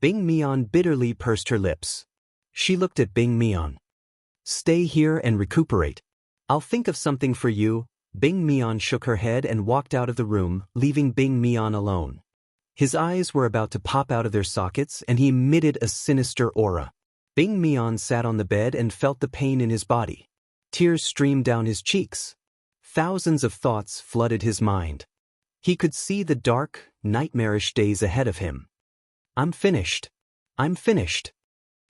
Bing Mian bitterly pursed her lips. She looked at Bing Mian. Stay here and recuperate. I'll think of something for you. Bing Mian shook her head and walked out of the room, leaving Bing Mian alone. His eyes were about to pop out of their sockets and he emitted a sinister aura. Bing Mian sat on the bed and felt the pain in his body. Tears streamed down his cheeks. Thousands of thoughts flooded his mind. He could see the dark, nightmarish days ahead of him. I'm finished. I'm finished.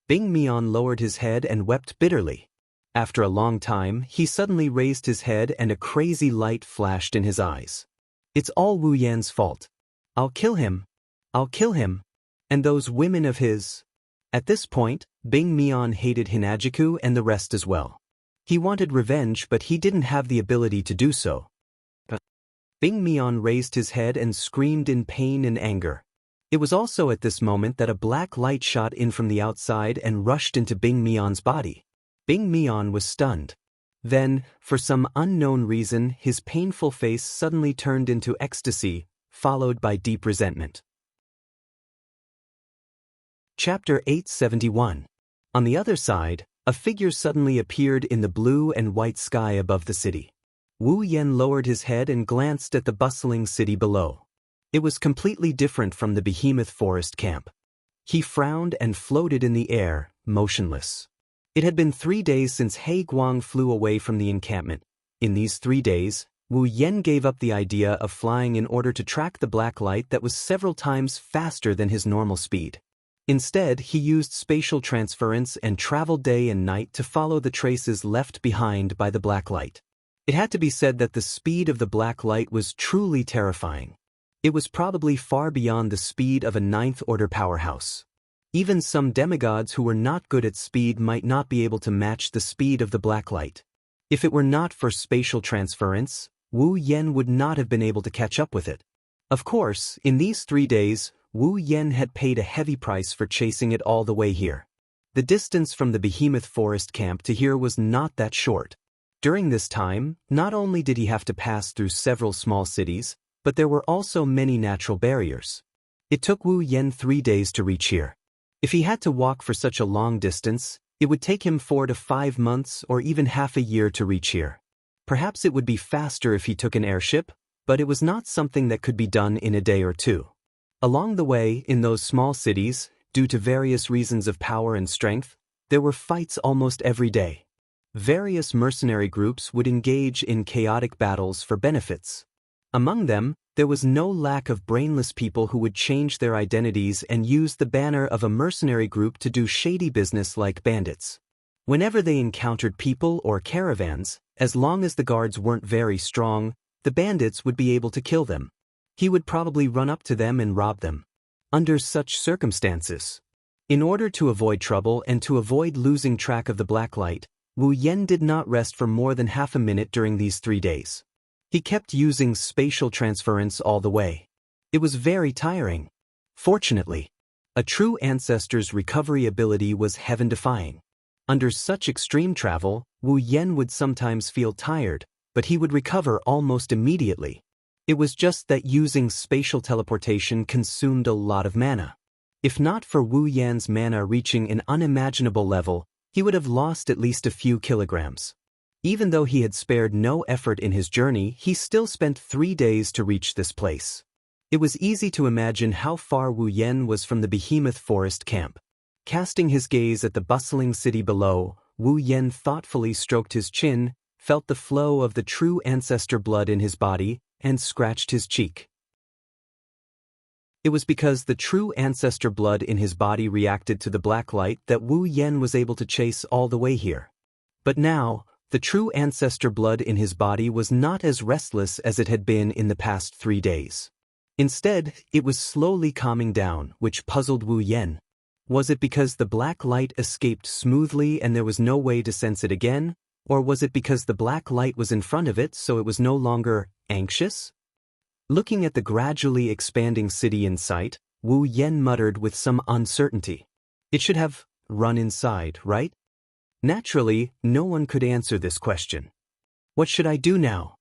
Bing Mian lowered his head and wept bitterly. After a long time, he suddenly raised his head and a crazy light flashed in his eyes. It's all Wu Yan's fault. I'll kill him. I'll kill him. And those women of his. At this point, Bing Mian hated Hinajiku and the rest as well. He wanted revenge, but he didn't have the ability to do so. Bing Mian raised his head and screamed in pain and anger. It was also at this moment that a black light shot in from the outside and rushed into Bing Mian's body. Bing Mian was stunned. Then, for some unknown reason, his painful face suddenly turned into ecstasy, followed by deep resentment. Chapter 871. On the other side, a figure suddenly appeared in the blue and white sky above the city. Wu Yen lowered his head and glanced at the bustling city below. It was completely different from the behemoth forest camp. He frowned and floated in the air, motionless. It had been 3 days since He Guang flew away from the encampment. In these 3 days, Wu Yen gave up the idea of flying in order to track the black light that was several times faster than his normal speed. Instead, he used spatial transference and traveled day and night to follow the traces left behind by the black light. It had to be said that the speed of the black light was truly terrifying. It was probably far beyond the speed of a ninth-order powerhouse. Even some demigods who were not good at speed might not be able to match the speed of the black light. If it were not for spatial transference, Wu Yen would not have been able to catch up with it. Of course, in these 3 days, Wu Yen had paid a heavy price for chasing it all the way here. The distance from the behemoth forest camp to here was not that short. During this time, not only did he have to pass through several small cities, but there were also many natural barriers. It took Wu Yen 3 days to reach here. If he had to walk for such a long distance, it would take him 4 to 5 months or even half a year to reach here. Perhaps it would be faster if he took an airship, but it was not something that could be done in a day or two. Along the way, in those small cities, due to various reasons of power and strength, there were fights almost every day. Various mercenary groups would engage in chaotic battles for benefits. Among them, there was no lack of brainless people who would change their identities and use the banner of a mercenary group to do shady business like bandits. Whenever they encountered people or caravans, as long as the guards weren't very strong, the bandits would be able to kill them. He would probably run up to them and rob them. Under such circumstances, in order to avoid trouble and to avoid losing track of the black light, Wu Yen did not rest for more than half a minute during these 3 days. He kept using spatial transference all the way. It was very tiring. Fortunately, a true ancestor's recovery ability was heaven-defying. Under such extreme travel, Wu Yen would sometimes feel tired, but he would recover almost immediately. It was just that using spatial teleportation consumed a lot of mana. If not for Wu Yan's mana reaching an unimaginable level, he would have lost at least a few kilograms. Even though he had spared no effort in his journey, he still spent 3 days to reach this place. It was easy to imagine how far Wu Yen was from the behemoth forest camp. Casting his gaze at the bustling city below, Wu Yen thoughtfully stroked his chin, felt the flow of the true ancestor blood in his body, and scratched his cheek. It was because the true ancestor blood in his body reacted to the black light that Wu Yen was able to chase all the way here. But now, the true ancestor blood in his body was not as restless as it had been in the past 3 days. Instead, it was slowly calming down, which puzzled Wu Yen. Was it because the black light escaped smoothly and there was no way to sense it again? Or was it because the black light was in front of it so it was no longer anxious? Looking at the gradually expanding city in sight, Wu Yen muttered with some uncertainty. It should have run inside, right? Naturally, no one could answer this question. What should I do now?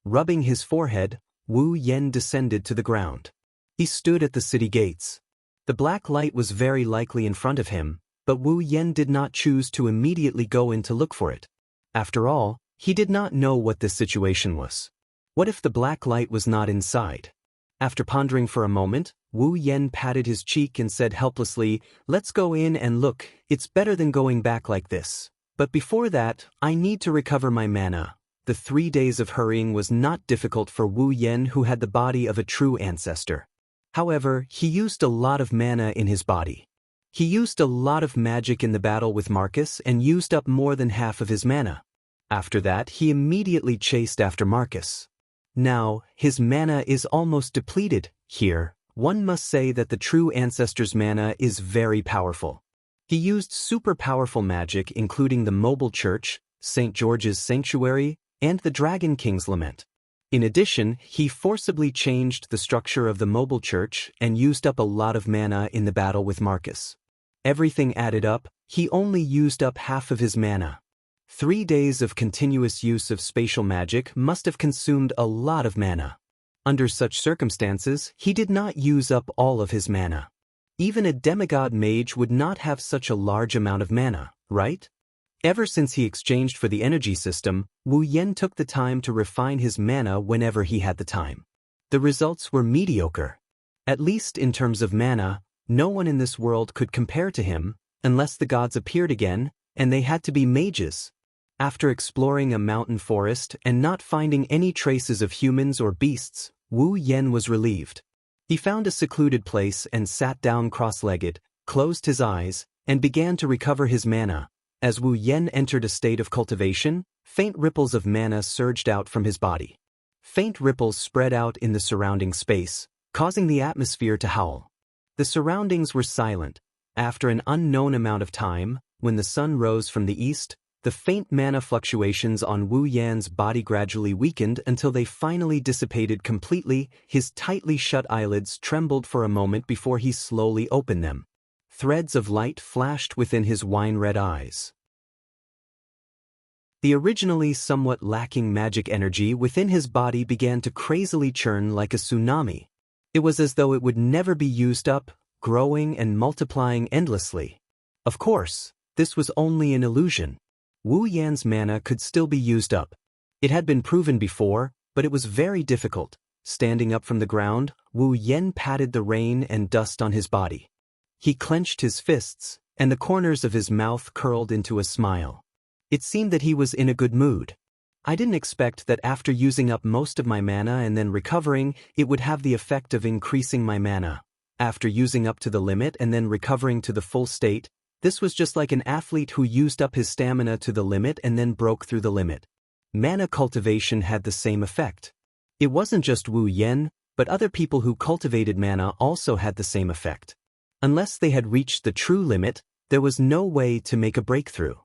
Rubbing his forehead, Wu Yen descended to the ground. He stood at the city gates. The black light was very likely in front of him, but Wu Yen did not choose to immediately go in to look for it. After all, he did not know what this situation was. What if the black light was not inside? After pondering for a moment, Wu Yen patted his cheek and said helplessly, "Let's go in and look, it's better than going back like this. But before that, I need to recover my mana." The 3 days of hurrying was not difficult for Wu Yen, who had the body of a true ancestor. However, he used a lot of mana in his body. He used a lot of magic in the battle with Marcus and used up more than half of his mana. After that, he immediately chased after Marcus. Now, his mana is almost depleted. Here, one must say that the true ancestor's mana is very powerful. He used super powerful magic including the Mobile Church, St. George's Sanctuary, and the Dragon King's Lament. In addition, he forcibly changed the structure of the Mobile Church and used up a lot of mana in the battle with Marcus. Everything added up, he only used up half of his mana. 3 days of continuous use of spatial magic must have consumed a lot of mana. Under such circumstances, he did not use up all of his mana. Even a demigod mage would not have such a large amount of mana, right? Ever since he exchanged for the energy system, Wu Yen took the time to refine his mana whenever he had the time. The results were mediocre. At least in terms of mana, no one in this world could compare to him, unless the gods appeared again, and they had to be mages. After exploring a mountain forest and not finding any traces of humans or beasts, Wu Yen was relieved. He found a secluded place and sat down cross-legged, closed his eyes, and began to recover his mana. As Wu Yen entered a state of cultivation, faint ripples of mana surged out from his body. Faint ripples spread out in the surrounding space, causing the atmosphere to howl. The surroundings were silent, After an unknown amount of time, when the sun rose from the east, the faint mana fluctuations on Wu Yan's body gradually weakened until they finally dissipated completely. His tightly shut eyelids trembled for a moment before he slowly opened them. Threads of light flashed within his wine-red eyes. The originally somewhat lacking magic energy within his body began to crazily churn like a tsunami. It was as though it would never be used up, growing and multiplying endlessly. Of course, this was only an illusion. Wu Yan's mana could still be used up. It had been proven before, but it was very difficult. Standing up from the ground, Wu Yan patted the rain and dust on his body. He clenched his fists, and the corners of his mouth curled into a smile. It seemed that he was in a good mood. I didn't expect that after using up most of my mana and then recovering, it would have the effect of increasing my mana. After using up to the limit and then recovering to the full state, this was just like an athlete who used up his stamina to the limit and then broke through the limit. Mana cultivation had the same effect. It wasn't just Wu Yan, but other people who cultivated mana also had the same effect. Unless they had reached the true limit, there was no way to make a breakthrough.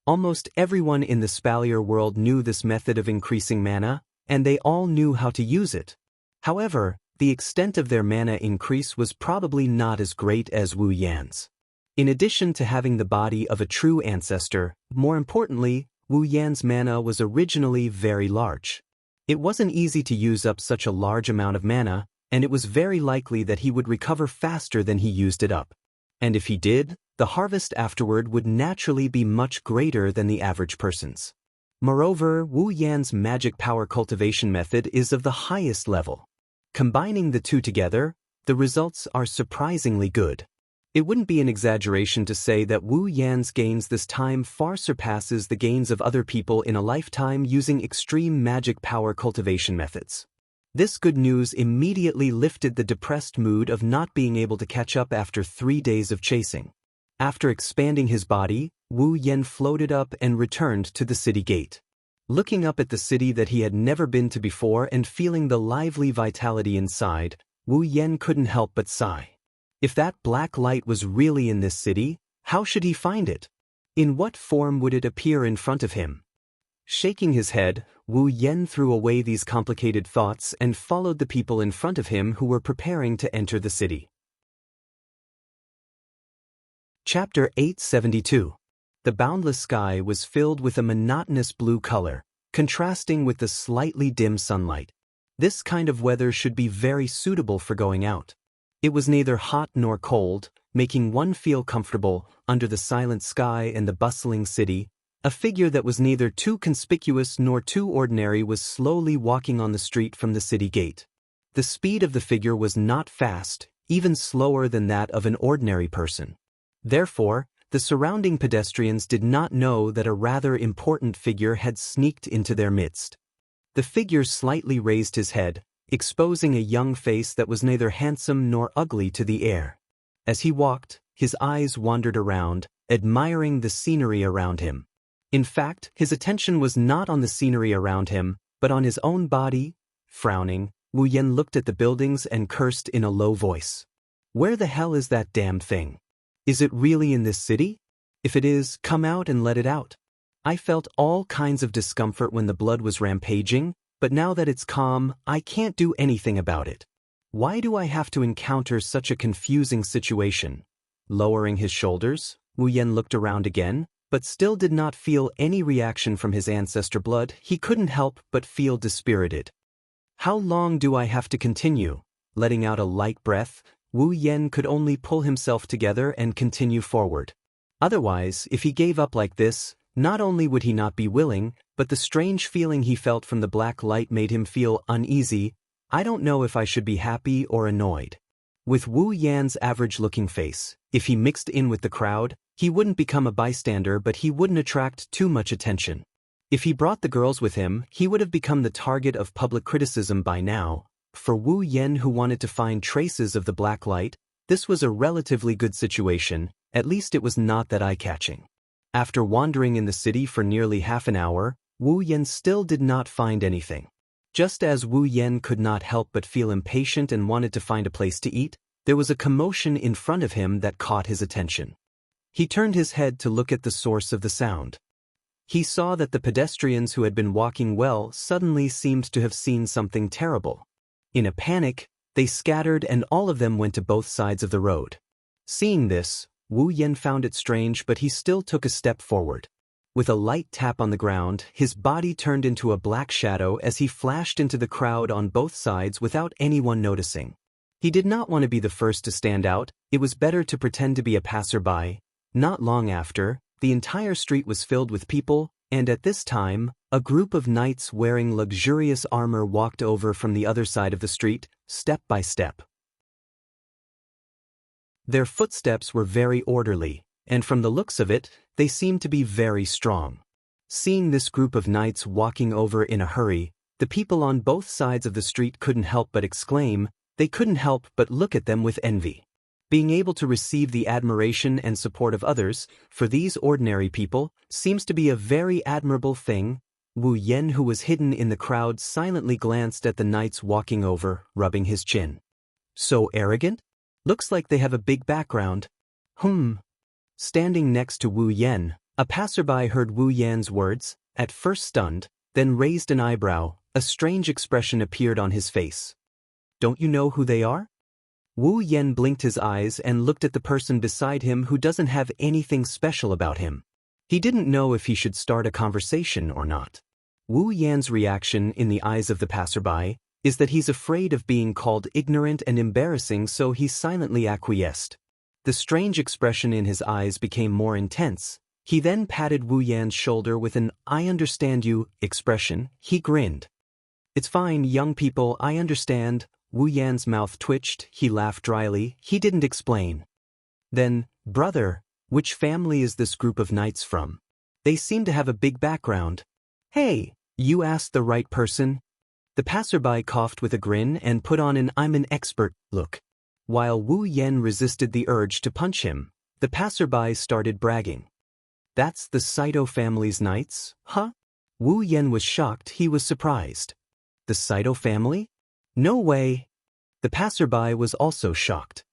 Almost everyone in the Spalier world knew this method of increasing mana, and they all knew how to use it. However, the extent of their mana increase was probably not as great as Wu Yan's. In addition to having the body of a true ancestor, more importantly, Wu Yan's mana was originally very large. It wasn't easy to use up such a large amount of mana, and it was very likely that he would recover faster than he used it up. And if he did, the harvest afterward would naturally be much greater than the average person's. Moreover, Wu Yan's magic power cultivation method is of the highest level. Combining the two together, the results are surprisingly good. It wouldn't be an exaggeration to say that Wu Yan's gains this time far surpasses the gains of other people in a lifetime using extreme magic power cultivation methods. This good news immediately lifted the depressed mood of not being able to catch up after 3 days of chasing. After expanding his body, Wu Yan floated up and returned to the city gate. Looking up at the city that he had never been to before and feeling the lively vitality inside, Wu Yan couldn't help but sigh. If that black light was really in this city, how should he find it? In what form would it appear in front of him? Shaking his head, Wu Yan threw away these complicated thoughts and followed the people in front of him who were preparing to enter the city. Chapter 872. The boundless sky was filled with a monotonous blue color, contrasting with the slightly dim sunlight. This kind of weather should be very suitable for going out. It was neither hot nor cold, making one feel comfortable under the silent sky and the bustling city. A figure that was neither too conspicuous nor too ordinary was slowly walking on the street from the city gate. The speed of the figure was not fast, even slower than that of an ordinary person. Therefore, the surrounding pedestrians did not know that a rather important figure had sneaked into their midst. The figure slightly raised his head, exposing a young face that was neither handsome nor ugly to the air. As he walked, his eyes wandered around, admiring the scenery around him. In fact, his attention was not on the scenery around him, but on his own body. Frowning, Wu Yan looked at the buildings and cursed in a low voice. Where the hell is that damn thing? Is it really in this city? If it is, come out and let it out. I felt all kinds of discomfort when the blood was rampaging, but now that it's calm, I can't do anything about it. Why do I have to encounter such a confusing situation? Lowering his shoulders, Wu Yan looked around again, but still did not feel any reaction from his ancestor blood. He couldn't help but feel dispirited. How long do I have to continue? Letting out a light breath, Wu Yan could only pull himself together and continue forward. Otherwise, if he gave up like this, not only would he not be willing, but the strange feeling he felt from the black light made him feel uneasy. I don't know if I should be happy or annoyed. With Wu Yan's average-looking face, if he mixed in with the crowd, he wouldn't become a bystander, but he wouldn't attract too much attention. If he brought the girls with him, he would have become the target of public criticism by now. For Wu Yan, who wanted to find traces of the black light, this was a relatively good situation. At least it was not that eye-catching. After wandering in the city for nearly half an hour, Wu Yan still did not find anything. Just as Wu Yan could not help but feel impatient and wanted to find a place to eat, There was a commotion in front of him that caught his attention. He turned his head to look at the source of the sound. He saw that the pedestrians who had been walking well suddenly seemed to have seen something terrible. In a panic, they scattered and all of them went to both sides of the road. Seeing this, Wu Yan found it strange, but he still took a step forward. With a light tap on the ground, his body turned into a black shadow as he flashed into the crowd on both sides without anyone noticing. He did not want to be the first to stand out. It was better to pretend to be a passerby. Not long after, the entire street was filled with people, and at this time, a group of knights wearing luxurious armor walked over from the other side of the street, step by step. Their footsteps were very orderly, and from the looks of it, they seemed to be very strong. Seeing this group of knights walking over in a hurry, the people on both sides of the street couldn't help but exclaim. They couldn't help but look at them with envy. Being able to receive the admiration and support of others, for these ordinary people, seems to be a very admirable thing. Wu Yan, who was hidden in the crowd, silently glanced at the knights walking over, rubbing his chin. So arrogant? Looks like they have a big background. Standing next to Wu Yan, a passerby heard Wu Yan's words, at first stunned, then raised an eyebrow. A strange expression appeared on his face. Don't you know who they are? Wu Yan blinked his eyes and looked at the person beside him who doesn't have anything special about him. He didn't know if he should start a conversation or not. Wu Yan's reaction in the eyes of the passerby is that he's afraid of being called ignorant and embarrassing, so he silently acquiesced. The strange expression in his eyes became more intense. He then patted Wu Yan's shoulder with an "I understand you" expression. He grinned. It's fine, young people, I understand. Wu Yan's mouth twitched. He laughed dryly. He didn't explain. Then, brother, which family is this group of knights from? They seem to have a big background. Hey, you asked the right person. The passerby coughed with a grin and put on an "I'm an expert" look. While Wu Yan resisted the urge to punch him, the passerby started bragging. That's the Saito family's knights, huh? Wu Yan was shocked. He was surprised. The Saito family? No way. The passerby was also shocked.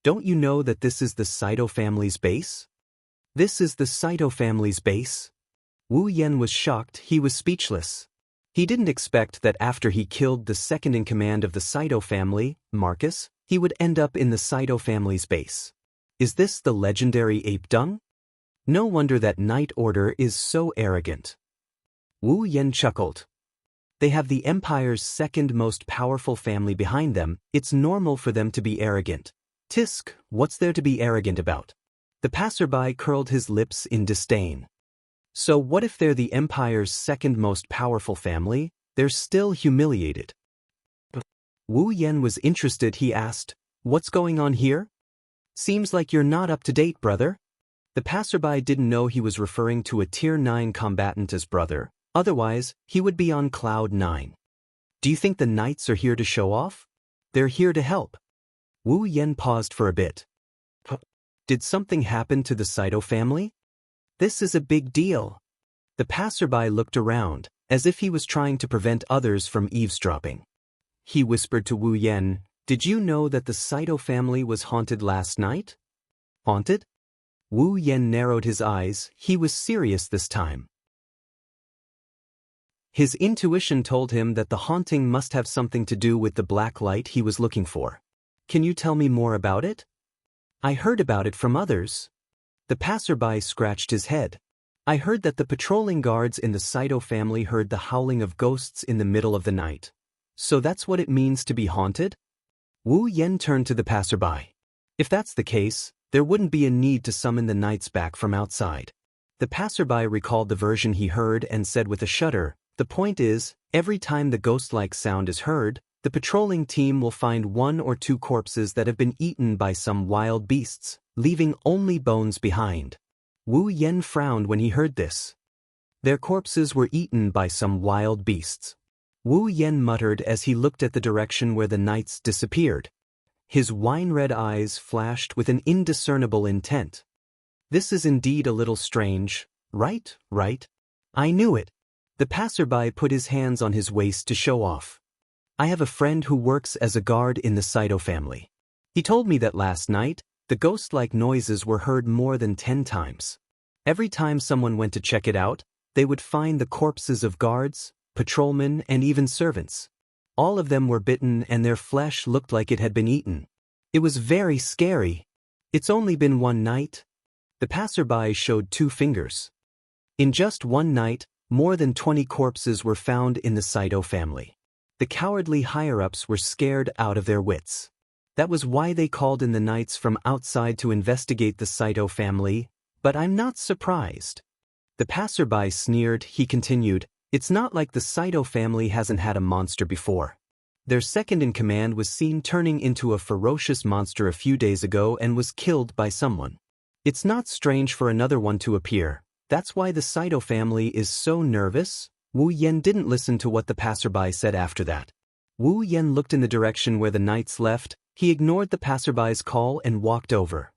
Don't you know that this is the Saito family's base? This is the Saito family's base? Wu Yan was shocked. He was speechless. He didn't expect that after he killed the second in command of the Saito family, Marcus, he would end up in the Saito family's base. Is this the legendary ape dung? No wonder that Knight Order is so arrogant. Wu Yan chuckled. They have the Empire's second most powerful family behind them. It's normal for them to be arrogant. Tisk, what's there to be arrogant about? The passerby curled his lips in disdain. So what if they're the Empire's second most powerful family? They're still humiliated. Wu Yan was interested. He asked, "What's going on here? Seems like you're not up to date, brother." The passerby didn't know he was referring to a Tier 9 combatant as brother. Otherwise, he would be on cloud 9. Do you think the knights are here to show off? They're here to help. Wu Yan paused for a bit. Did something happen to the Saito family? This is a big deal. The passerby looked around, as if he was trying to prevent others from eavesdropping. He whispered to Wu Yan, "Did you know that the Saito family was haunted last night?" Haunted? Wu Yan narrowed his eyes. He was serious this time. His intuition told him that the haunting must have something to do with the black light he was looking for. Can you tell me more about it? I heard about it from others. The passerby scratched his head. I heard that the patrolling guards in the Saito family heard the howling of ghosts in the middle of the night. So that's what it means to be haunted? Wu Yan turned to the passerby. If that's the case, there wouldn't be a need to summon the knights back from outside. The passerby recalled the version he heard and said with a shudder, "The point is, every time the ghost-like sound is heard, the patrolling team will find 1 or 2 corpses that have been eaten by some wild beasts, leaving only bones behind." Wu Yan frowned when he heard this. Their corpses were eaten by some wild beasts. Wu Yan muttered as he looked at the direction where the knights disappeared. His wine-red eyes flashed with an indiscernible intent. This is indeed a little strange, right? I knew it. The passerby put his hands on his waist to show off. I have a friend who works as a guard in the Saito family. He told me that last night, the ghost-like noises were heard more than 10 times. Every time someone went to check it out, they would find the corpses of guards, patrolmen, and even servants. All of them were bitten and their flesh looked like it had been eaten. It was very scary. It's only been one night. The passerby showed 2 fingers. In just one night, more than 20 corpses were found in the Saito family. The cowardly higher-ups were scared out of their wits. That was why they called in the knights from outside to investigate the Saito family, but I'm not surprised. The passerby sneered. He continued, "It's not like the Saito family hasn't had a monster before. Their second-in-command was seen turning into a ferocious monster a few days ago and was killed by someone. It's not strange for another one to appear. That's why the Saito family is so nervous." Wu Yan didn't listen to what the passerby said after that. Wu Yan looked in the direction where the knights left. He ignored the passerby's call and walked over.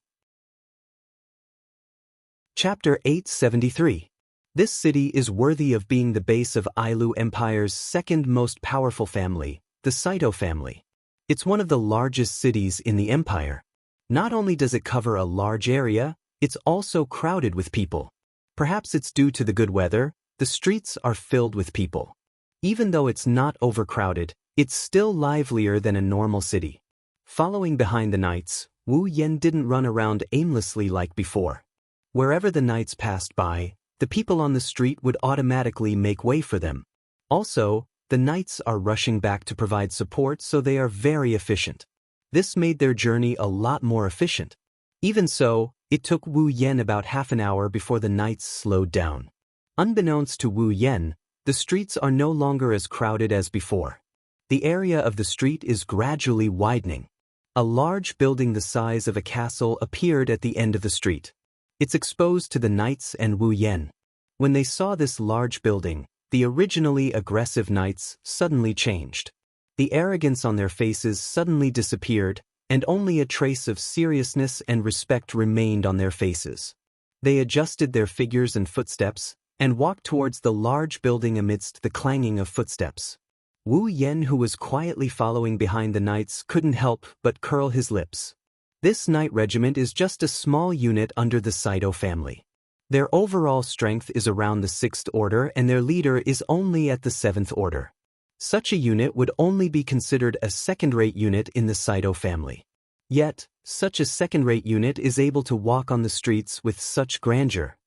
Chapter 873. This city is worthy of being the base of Ailu Empire's second most powerful family, the Saito family. It's one of the largest cities in the empire. Not only does it cover a large area, it's also crowded with people. Perhaps it's due to the good weather, the streets are filled with people. Even though it's not overcrowded, it's still livelier than a normal city. Following behind the knights, Wu Yan didn't run around aimlessly like before. Wherever the knights passed by, the people on the street would automatically make way for them. Also, the knights are rushing back to provide support, so they are very efficient. This made their journey a lot more efficient. Even so, it took Wu Yan about half an hour before the knights slowed down. Unbeknownst to Wu Yan, the streets are no longer as crowded as before. The area of the street is gradually widening. A large building the size of a castle appeared at the end of the street. It's exposed to the knights and Wu Yan. When they saw this large building, the originally aggressive knights suddenly changed. The arrogance on their faces suddenly disappeared, and only a trace of seriousness and respect remained on their faces. They adjusted their figures and footsteps, and walked towards the large building amidst the clanging of footsteps. Wu Yan, who was quietly following behind the knights, couldn't help but curl his lips. This knight regiment is just a small unit under the Saito family. Their overall strength is around the 6th order and their leader is only at the 7th order. Such a unit would only be considered a second-rate unit in the Saito family. Yet, such a second-rate unit is able to walk on the streets with such grandeur.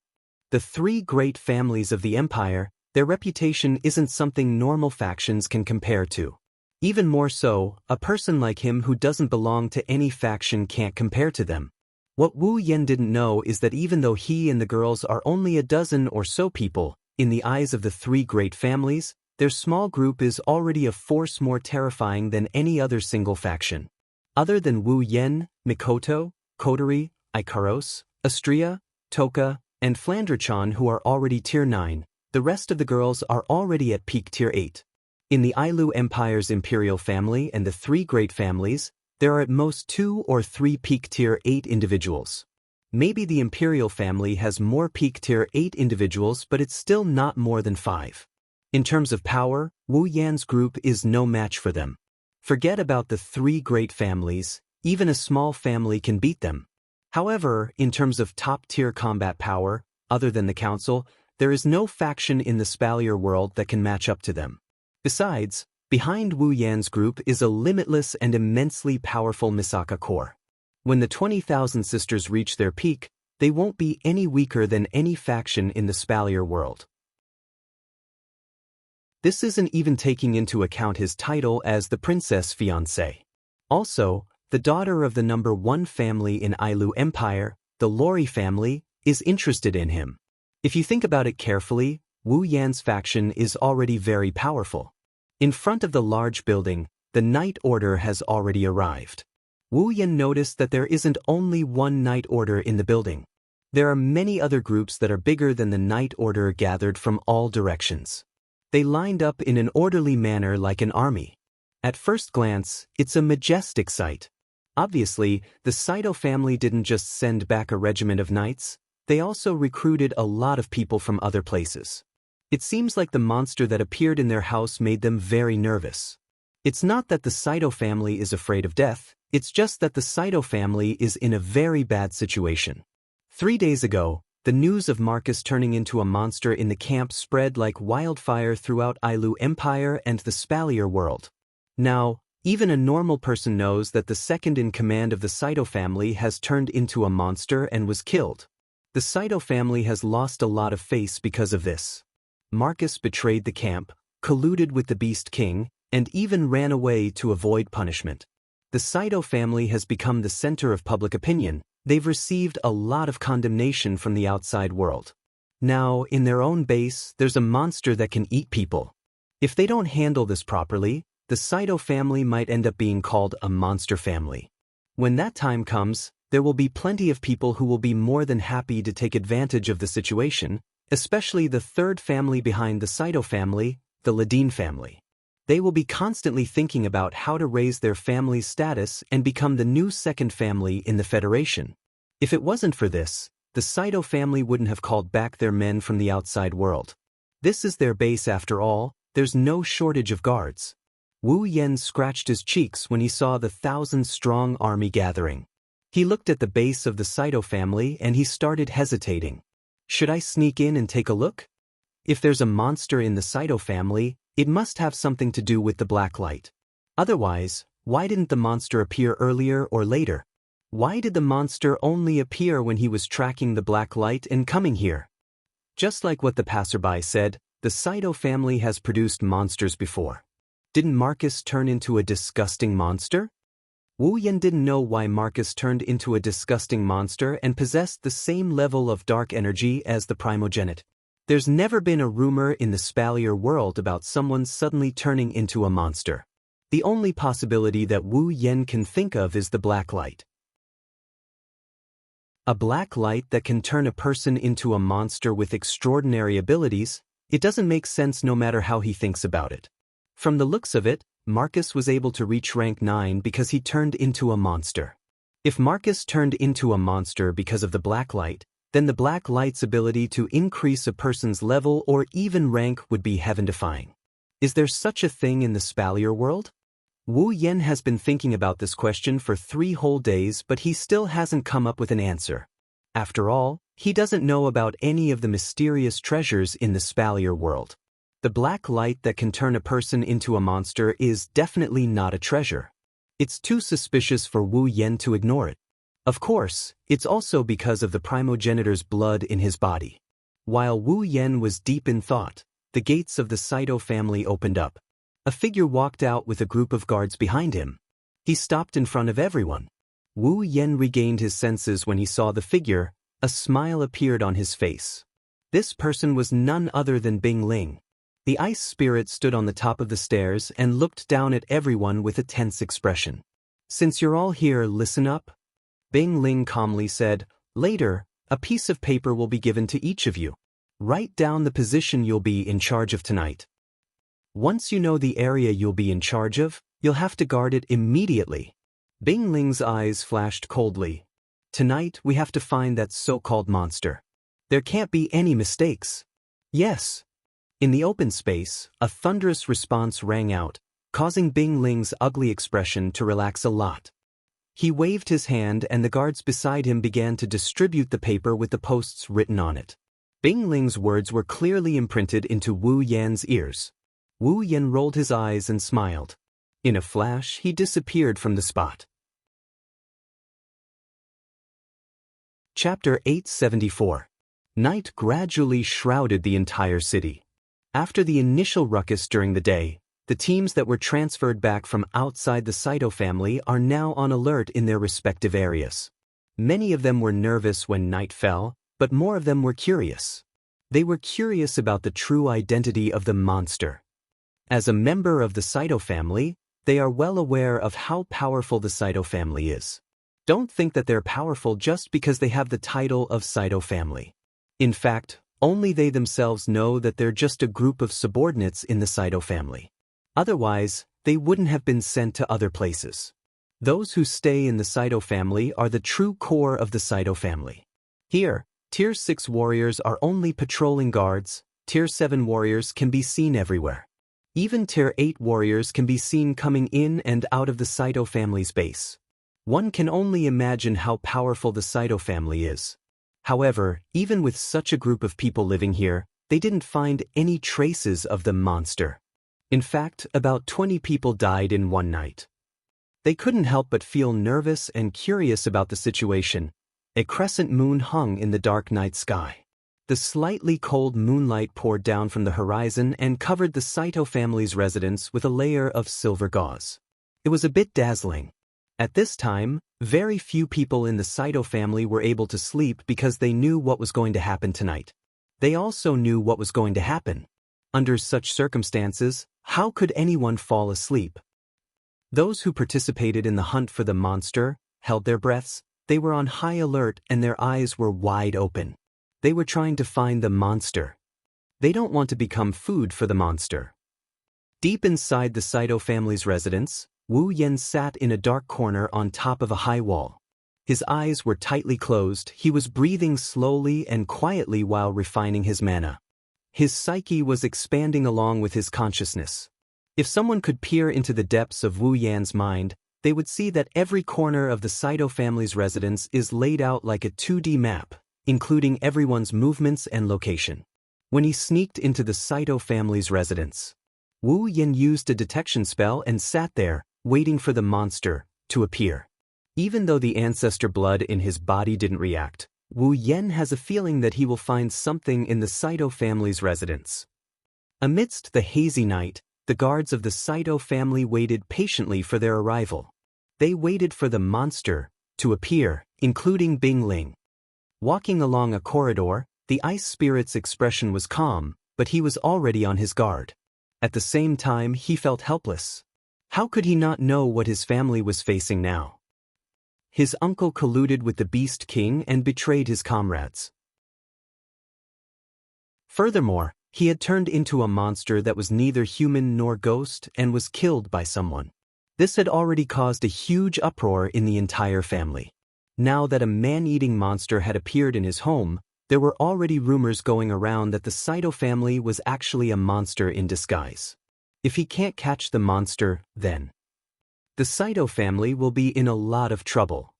The 3 great families of the empire, their reputation isn't something normal factions can compare to. Even more so, a person like him who doesn't belong to any faction can't compare to them. What Wu Yan didn't know is that even though he and the girls are only a dozen or so people, in the eyes of the 3 great families, their small group is already a force more terrifying than any other single faction. Other than Wu Yan, Mikoto, Kotori, Ikaros, Astria, Toka, and Flandrachan, who are already Tier 9, the rest of the girls are already at peak Tier 8. In the Ailu Empire's imperial family and the 3 great families, there are at most 2 or 3 peak Tier 8 individuals. Maybe the imperial family has more peak Tier 8 individuals, but it's still not more than 5. In terms of power, Wu Yan's group is no match for them. Forget about the 3 great families, even a small family can beat them. However, in terms of top-tier combat power, other than the Council, there is no faction in the Spalier world that can match up to them. Besides, behind Wu Yan's group is a limitless and immensely powerful Misaka Corps. When the 20,000 sisters reach their peak, they won't be any weaker than any faction in the Spalier world. This isn't even taking into account his title as the princess fiancée. Also, the daughter of the number 1 family in Ailu Empire, the Lori family, is interested in him. If you think about it carefully, Wu Yan's faction is already very powerful. In front of the large building, the Knight Order has already arrived. Wu Yan noticed that there isn't only one Knight Order in the building. There are many other groups that are bigger than the Knight Order gathered from all directions. They lined up in an orderly manner like an army. At first glance, it's a majestic sight. Obviously, the Saito family didn't just send back a regiment of knights, they also recruited a lot of people from other places. It seems like the monster that appeared in their house made them very nervous. It's not that the Saito family is afraid of death, It's just that the Saito family is in a very bad situation. 3 days ago, the news of Marcus turning into a monster in the camp spread like wildfire throughout Ailu Empire and the Spalier world. Now, even a normal person knows that the second in command of the Saito family has turned into a monster and was killed. The Saito family has lost a lot of face because of this. Marcus betrayed the camp, colluded with the Beast King, and even ran away to avoid punishment. The Saito family has become the center of public opinion. They've received a lot of condemnation from the outside world. Now, in their own base, there's a monster that can eat people. If they don't handle this properly, the Saito family might end up being called a monster family. When that time comes, there will be plenty of people who will be more than happy to take advantage of the situation, especially the third family behind the Saito family, the Ladin family. They will be constantly thinking about how to raise their family's status and become the new second family in the Federation. If it wasn't for this, the Saito family wouldn't have called back their men from the outside world. This is their base after all, there's no shortage of guards. Wu Yan scratched his cheeks when he saw the 1,000-strong army gathering. He looked at the base of the Saito family and he started hesitating. Should I sneak in and take a look? If there's a monster in the Saito family, it must have something to do with the black light. Otherwise, why didn't the monster appear earlier or later? Why did the monster only appear when he was tracking the black light and coming here? Just like what the passerby said, the Saito family has produced monsters before. Didn't Marcus turn into a disgusting monster? Wu Yan didn't know why Marcus turned into a disgusting monster and possessed the same level of dark energy as the primogenite. There's never been a rumor in the Spalier world about someone suddenly turning into a monster. The only possibility that Wu Yan can think of is the black light. A black light that can turn a person into a monster with extraordinary abilities, it doesn't make sense no matter how he thinks about it. From the looks of it, Marcus was able to reach rank 9 because he turned into a monster. If Marcus turned into a monster because of the black light, then the black light's ability to increase a person's level or even rank would be heaven-defying. Is there such a thing in the Spalier world? Wu Yan has been thinking about this question for 3 whole days, but he still hasn't come up with an answer. After all, he doesn't know about any of the mysterious treasures in the Spalier world. The black light that can turn a person into a monster is definitely not a treasure. It's too suspicious for Wu Yan to ignore it. Of course, it's also because of the primogenitor's blood in his body. While Wu Yan was deep in thought, the gates of the Saito family opened up. A figure walked out with a group of guards behind him. He stopped in front of everyone. Wu Yan regained his senses when he saw the figure. A smile appeared on his face. This person was none other than Bing Ling. The ice spirit stood on the top of the stairs and looked down at everyone with a tense expression. "Since you're all here, listen up," Bing Ling calmly said. "Later, a piece of paper will be given to each of you. Write down the position you'll be in charge of tonight. Once you know the area you'll be in charge of, you'll have to guard it immediately." Bing Ling's eyes flashed coldly. "Tonight we have to find that so-called monster. There can't be any mistakes." "Yes." In the open space, a thunderous response rang out, causing Bing Ling's ugly expression to relax a lot. He waved his hand and the guards beside him began to distribute the paper with the posts written on it. Bing Ling's words were clearly imprinted into Wu Yan's ears. Wu Yan rolled his eyes and smiled. In a flash, he disappeared from the spot. Chapter 874. Night gradually shrouded the entire city. After the initial ruckus during the day, the teams that were transferred back from outside the Saito family are now on alert in their respective areas. Many of them were nervous when night fell, but more of them were curious. They were curious about the true identity of the monster. As a member of the Saito family, they are well aware of how powerful the Saito family is. Don't think that they're powerful just because they have the title of Saito family. In fact, only they themselves know that they're just a group of subordinates in the Saito family. Otherwise, they wouldn't have been sent to other places. Those who stay in the Saito family are the true core of the Saito family. Here, Tier 6 warriors are only patrolling guards, Tier 7 warriors can be seen everywhere. Even Tier 8 warriors can be seen coming in and out of the Saito family's base. One can only imagine how powerful the Saito family is. However, even with such a group of people living here, they didn't find any traces of the monster. In fact, about 20 people died in one night. They couldn't help but feel nervous and curious about the situation. A crescent moon hung in the dark night sky. The slightly cold moonlight poured down from the horizon and covered the Saito family's residence with a layer of silver gauze. It was a bit dazzling. At this time, very few people in the Saito family were able to sleep because they knew what was going to happen tonight. They also knew what was going to happen. Under such circumstances, how could anyone fall asleep? Those who participated in the hunt for the monster held their breaths. They were on high alert and their eyes were wide open. They were trying to find the monster. They don't want to become food for the monster. Deep inside the Saito family's residence, Wu Yan sat in a dark corner on top of a high wall. His eyes were tightly closed. He was breathing slowly and quietly while refining his mana. His psyche was expanding along with his consciousness. If someone could peer into the depths of Wu Yan's mind, they would see that every corner of the Saito family's residence is laid out like a 2D map, including everyone's movements and location. When he sneaked into the Saito family's residence, Wu Yan used a detection spell and sat there, waiting for the monster to appear. Even though the ancestor blood in his body didn't react, Wu Yan has a feeling that he will find something in the Saito family's residence. Amidst the hazy night, the guards of the Saito family waited patiently for their arrival. They waited for the monster to appear, including Bing Ling. Walking along a corridor, the ice spirit's expression was calm, but he was already on his guard. At the same time, he felt helpless. How could he not know what his family was facing now? His uncle colluded with the Beast King and betrayed his comrades. Furthermore, he had turned into a monster that was neither human nor ghost and was killed by someone. This had already caused a huge uproar in the entire family. Now that a man-eating monster had appeared in his home, there were already rumors going around that the Saito family was actually a monster in disguise. If he can't catch the monster, then the Saito family will be in a lot of trouble.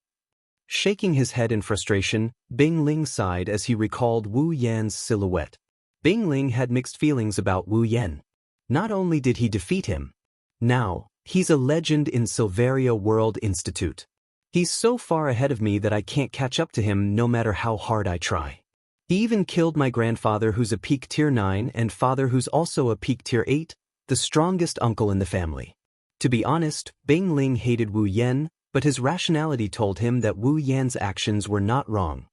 Shaking his head in frustration, Bing Ling sighed as he recalled Wu Yan's silhouette. Bing Ling had mixed feelings about Wu Yan. Not only did he defeat him, now, he's a legend in Silveria World Institute. He's so far ahead of me that I can't catch up to him no matter how hard I try. He even killed my grandfather who's a peak tier 9 and father who's also a peak tier 8, the strongest uncle in the family. To be honest, Bing Ling hated Wu Yan, but his rationality told him that Wu Yan's actions were not wrong.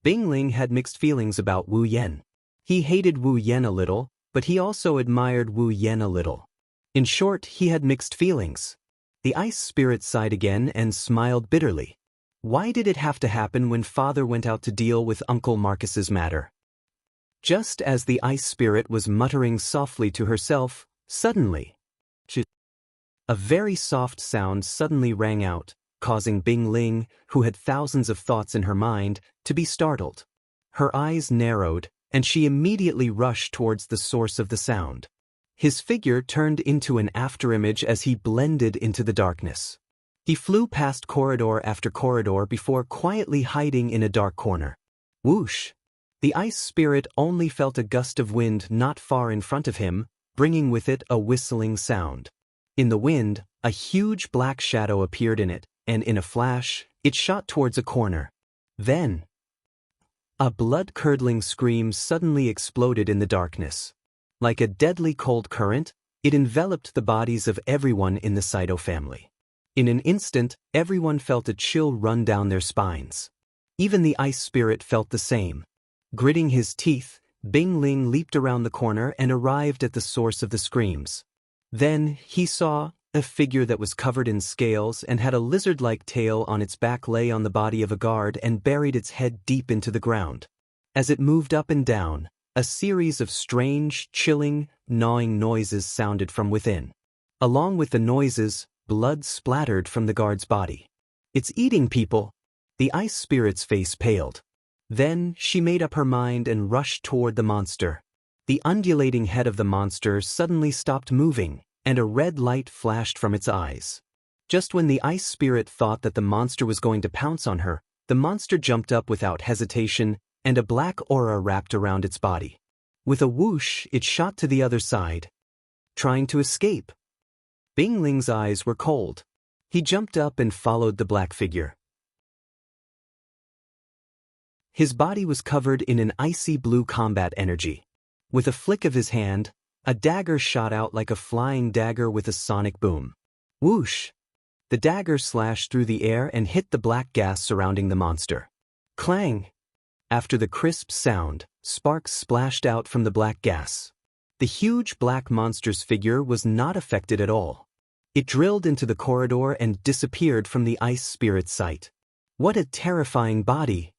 Bing Ling had mixed feelings about Wu Yan. He hated Wu Yan a little, but he also admired Wu Yan a little. In short, he had mixed feelings. The ice spirit sighed again and smiled bitterly. Why did it have to happen when father went out to deal with Uncle Marcus's matter? Just as the ice spirit was muttering softly to herself, suddenly, a very soft sound suddenly rang out, causing Bing Ling, who had thousands of thoughts in her mind, to be startled. Her eyes narrowed, and she immediately rushed towards the source of the sound. His figure turned into an afterimage as he blended into the darkness. He flew past corridor after corridor before quietly hiding in a dark corner. Whoosh! The ice spirit only felt a gust of wind not far in front of him, bringing with it a whistling sound. In the wind, a huge black shadow appeared in it, and in a flash, it shot towards a corner. Then, a blood-curdling scream suddenly exploded in the darkness. Like a deadly cold current, it enveloped the bodies of everyone in the Saito family. In an instant, everyone felt a chill run down their spines. Even the ice spirit felt the same. Gritting his teeth, Bing Ling leaped around the corner and arrived at the source of the screams. Then, he saw a figure that was covered in scales and had a lizard-like tail on its back lay on the body of a guard and buried its head deep into the ground. As it moved up and down, a series of strange, chilling, gnawing noises sounded from within. Along with the noises, blood splattered from the guard's body. "It's eating people!" The ice spirit's face paled. Then, she made up her mind and rushed toward the monster. The undulating head of the monster suddenly stopped moving, and a red light flashed from its eyes. Just when the ice spirit thought that the monster was going to pounce on her, the monster jumped up without hesitation, and a black aura wrapped around its body. With a whoosh, it shot to the other side, trying to escape. Bingling's eyes were cold. He jumped up and followed the black figure. His body was covered in an icy blue combat energy. With a flick of his hand, a dagger shot out like a flying dagger with a sonic boom. Whoosh! The dagger slashed through the air and hit the black gas surrounding the monster. Clang! After the crisp sound, sparks splashed out from the black gas. The huge black monster's figure was not affected at all. It drilled into the corridor and disappeared from the ice spirit's sight. What a terrifying body!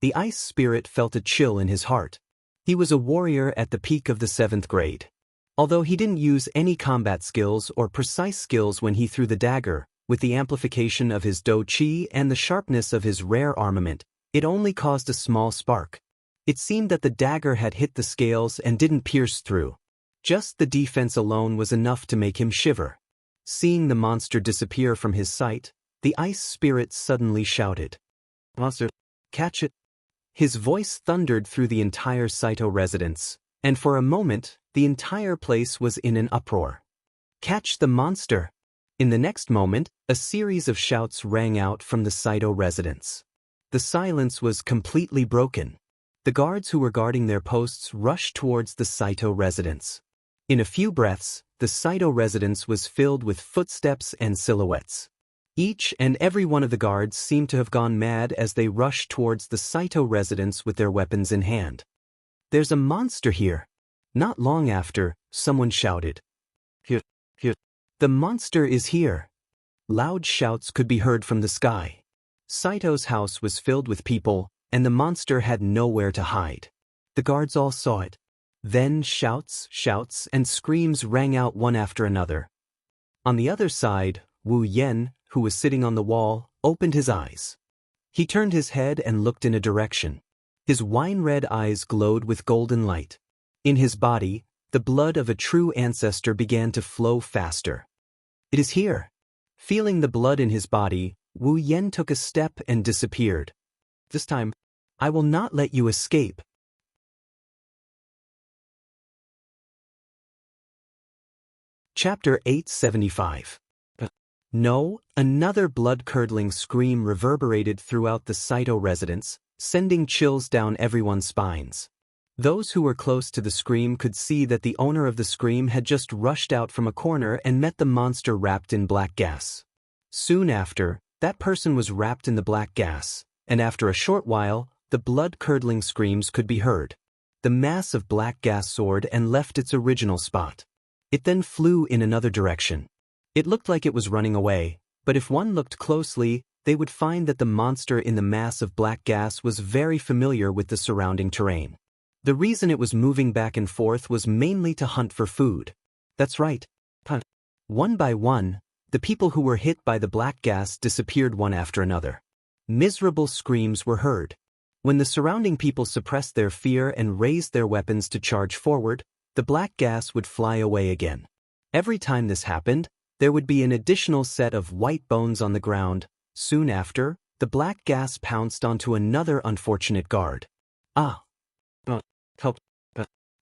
The ice spirit felt a chill in his heart. He was a warrior at the peak of the 7th grade. Although he didn't use any combat skills or precise skills when he threw the dagger, with the amplification of his Do Chi and the sharpness of his rare armament, it only caused a small spark. It seemed that the dagger had hit the scales and didn't pierce through. Just the defense alone was enough to make him shiver. Seeing the monster disappear from his sight, the ice spirit suddenly shouted, "Monster, catch it!" His voice thundered through the entire Saito residence, and for a moment, the entire place was in an uproar. Catch the monster! In the next moment, a series of shouts rang out from the Saito residence. The silence was completely broken. The guards who were guarding their posts rushed towards the Saito residence. In a few breaths, the Saito residence was filled with footsteps and silhouettes. Each and every one of the guards seemed to have gone mad as they rushed towards the Saito residence with their weapons in hand. "There's a monster here!" Not long after, someone shouted, "Here, here! The monster is here!" Loud shouts could be heard from the sky. Saito's house was filled with people, and the monster had nowhere to hide. The guards all saw it. Then shouts, and screams rang out one after another. On the other side, Wu Yen, who was sitting on the wall, opened his eyes. He turned his head and looked in a direction. His wine-red eyes glowed with golden light. In his body, the blood of a true ancestor began to flow faster. "It is here." Feeling the blood in his body, Wu Yen took a step and disappeared. "This time, I will not let you escape." Chapter 875. No, another blood-curdling scream reverberated throughout the Saito residence, sending chills down everyone's spines. Those who were close to the scream could see that the owner of the scream had just rushed out from a corner and met the monster wrapped in black gas. Soon after, that person was wrapped in the black gas, and after a short while, the blood-curdling screams could be heard. The mass of black gas soared and left its original spot. It then flew in another direction. It looked like it was running away, but if one looked closely, they would find that the monster in the mass of black gas was very familiar with the surrounding terrain. The reason it was moving back and forth was mainly to hunt for food. That's right, hunt. One by one, the people who were hit by the black gas disappeared one after another. Miserable screams were heard. When the surrounding people suppressed their fear and raised their weapons to charge forward, the black gas would fly away again. Every time this happened, there would be an additional set of white bones on the ground. Soon after, the black gas pounced onto another unfortunate guard. "Ah!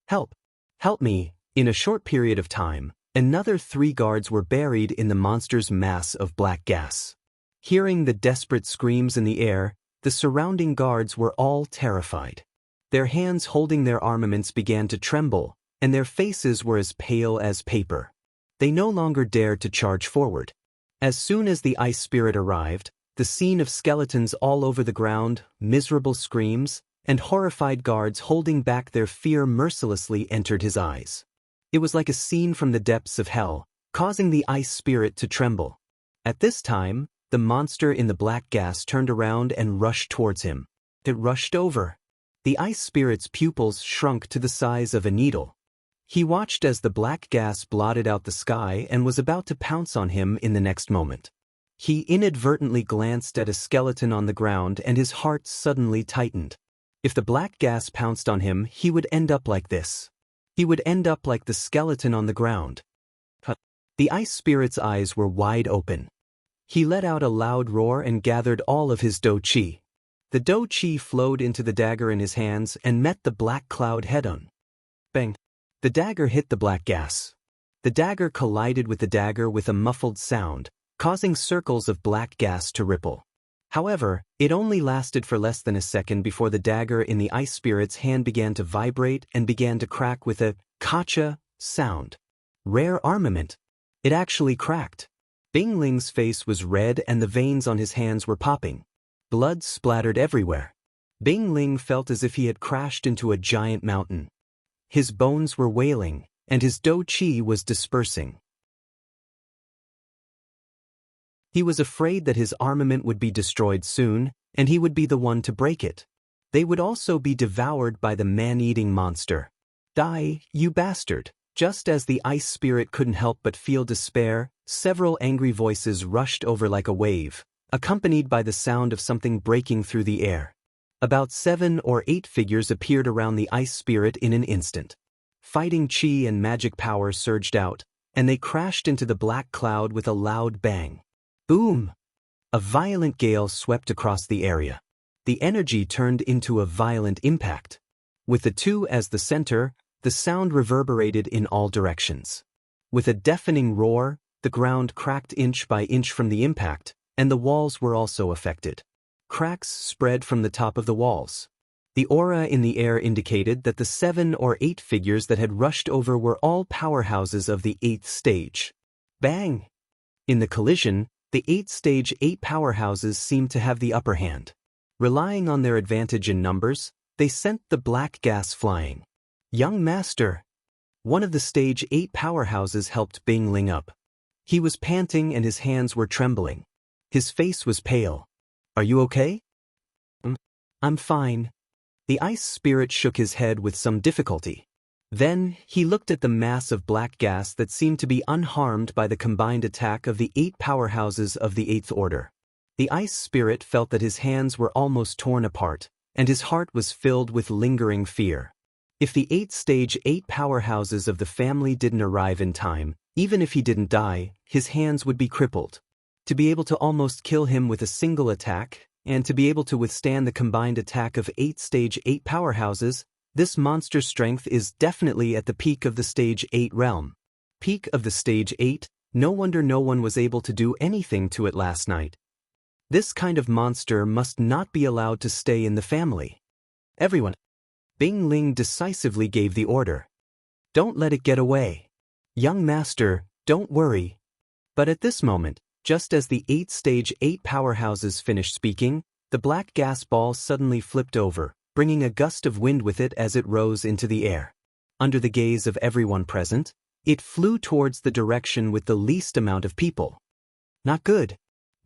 Help! Help me!" In a short period of time, another 3 guards were buried in the monster's mass of black gas. Hearing the desperate screams in the air, the surrounding guards were all terrified. Their hands holding their armaments began to tremble, and their faces were as pale as paper. They no longer dared to charge forward. As soon as the ice spirit arrived, the scene of skeletons all over the ground, miserable screams, and horrified guards holding back their fear mercilessly entered his eyes. It was like a scene from the depths of hell, causing the ice spirit to tremble. At this time, the monster in the black gas turned around and rushed towards him. It rushed over. The ice spirit's pupils shrunk to the size of a needle. He watched as the black gas blotted out the sky and was about to pounce on him in the next moment. He inadvertently glanced at a skeleton on the ground and his heart suddenly tightened. If the black gas pounced on him, he would end up like this. He would end up like the skeleton on the ground. The ice spirit's eyes were wide open. He let out a loud roar and gathered all of his dou qi. The dou qi flowed into the dagger in his hands and met the black cloud head-on. Bang! The dagger hit the black gas. The dagger collided with the dagger with a muffled sound, causing circles of black gas to ripple. However, it only lasted for less than a second before the dagger in the ice spirit's hand began to vibrate and began to crack with a "kacha" sound. Rare armament. It actually cracked. Bing Ling's face was red and the veins on his hands were popping. Blood splattered everywhere. Bing Ling felt as if he had crashed into a giant mountain. His bones were wailing, and his dou qi was dispersing. He was afraid that his armament would be destroyed soon, and he would be the one to break it. They would also be devoured by the man-eating monster. Die, you bastard! Just as the ice spirit couldn't help but feel despair, several angry voices rushed over like a wave, accompanied by the sound of something breaking through the air. About 7 or 8 figures appeared around the ice spirit in an instant. Fighting chi and magic power surged out, and they crashed into the black cloud with a loud bang. Boom! A violent gale swept across the area. The energy turned into a violent impact. With the two as the center, the sound reverberated in all directions. With a deafening roar, the ground cracked inch by inch from the impact, and the walls were also affected. Cracks spread from the top of the walls. The aura in the air indicated that the 7 or 8 figures that had rushed over were all powerhouses of the 8th stage. Bang! In the collision, the 8th stage 8 powerhouses seemed to have the upper hand. Relying on their advantage in numbers, they sent the black gas flying. Young master! One of the stage 8 powerhouses helped Bing Ling up. He was panting and his hands were trembling. His face was pale. Are you okay? I'm fine. The ice spirit shook his head with some difficulty. Then, he looked at the mass of black gas that seemed to be unharmed by the combined attack of the 8 powerhouses of the 8th order. The ice spirit felt that his hands were almost torn apart, and his heart was filled with lingering fear. If the 8th stage 8 powerhouses of the family didn't arrive in time, even if he didn't die, his hands would be crippled. To be able to almost kill him with a single attack, and to be able to withstand the combined attack of 8 stage 8 powerhouses, this monster's strength is definitely at the peak of the stage 8 realm. Peak of the stage 8, no wonder no one was able to do anything to it last night. This kind of monster must not be allowed to stay in the family. Everyone. Bing Ling decisively gave the order. Don't let it get away. Young master, don't worry. But at this moment, just as the 8 stage 8 powerhouses finished speaking, the black gas ball suddenly flipped over, bringing a gust of wind with it as it rose into the air. Under the gaze of everyone present, it flew towards the direction with the least amount of people. Not good.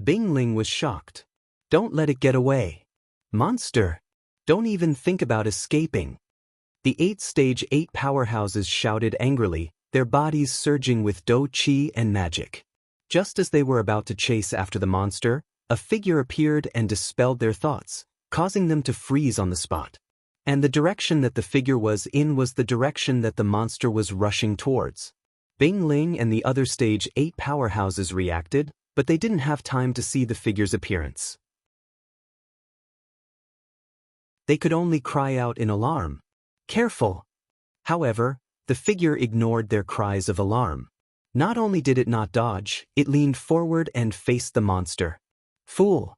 Bing Ling was shocked. Don't let it get away. Monster! Don't even think about escaping. The 8 stage 8 powerhouses shouted angrily, their bodies surging with dou qi and magic. Just as they were about to chase after the monster, a figure appeared and dispelled their thoughts, causing them to freeze on the spot. And the direction that the figure was in was the direction that the monster was rushing towards. Bing Ling and the other stage 8 powerhouses reacted, but they didn't have time to see the figure's appearance. They could only cry out in alarm. Careful! However, the figure ignored their cries of alarm. Not only did it not dodge, it leaned forward and faced the monster. Fool!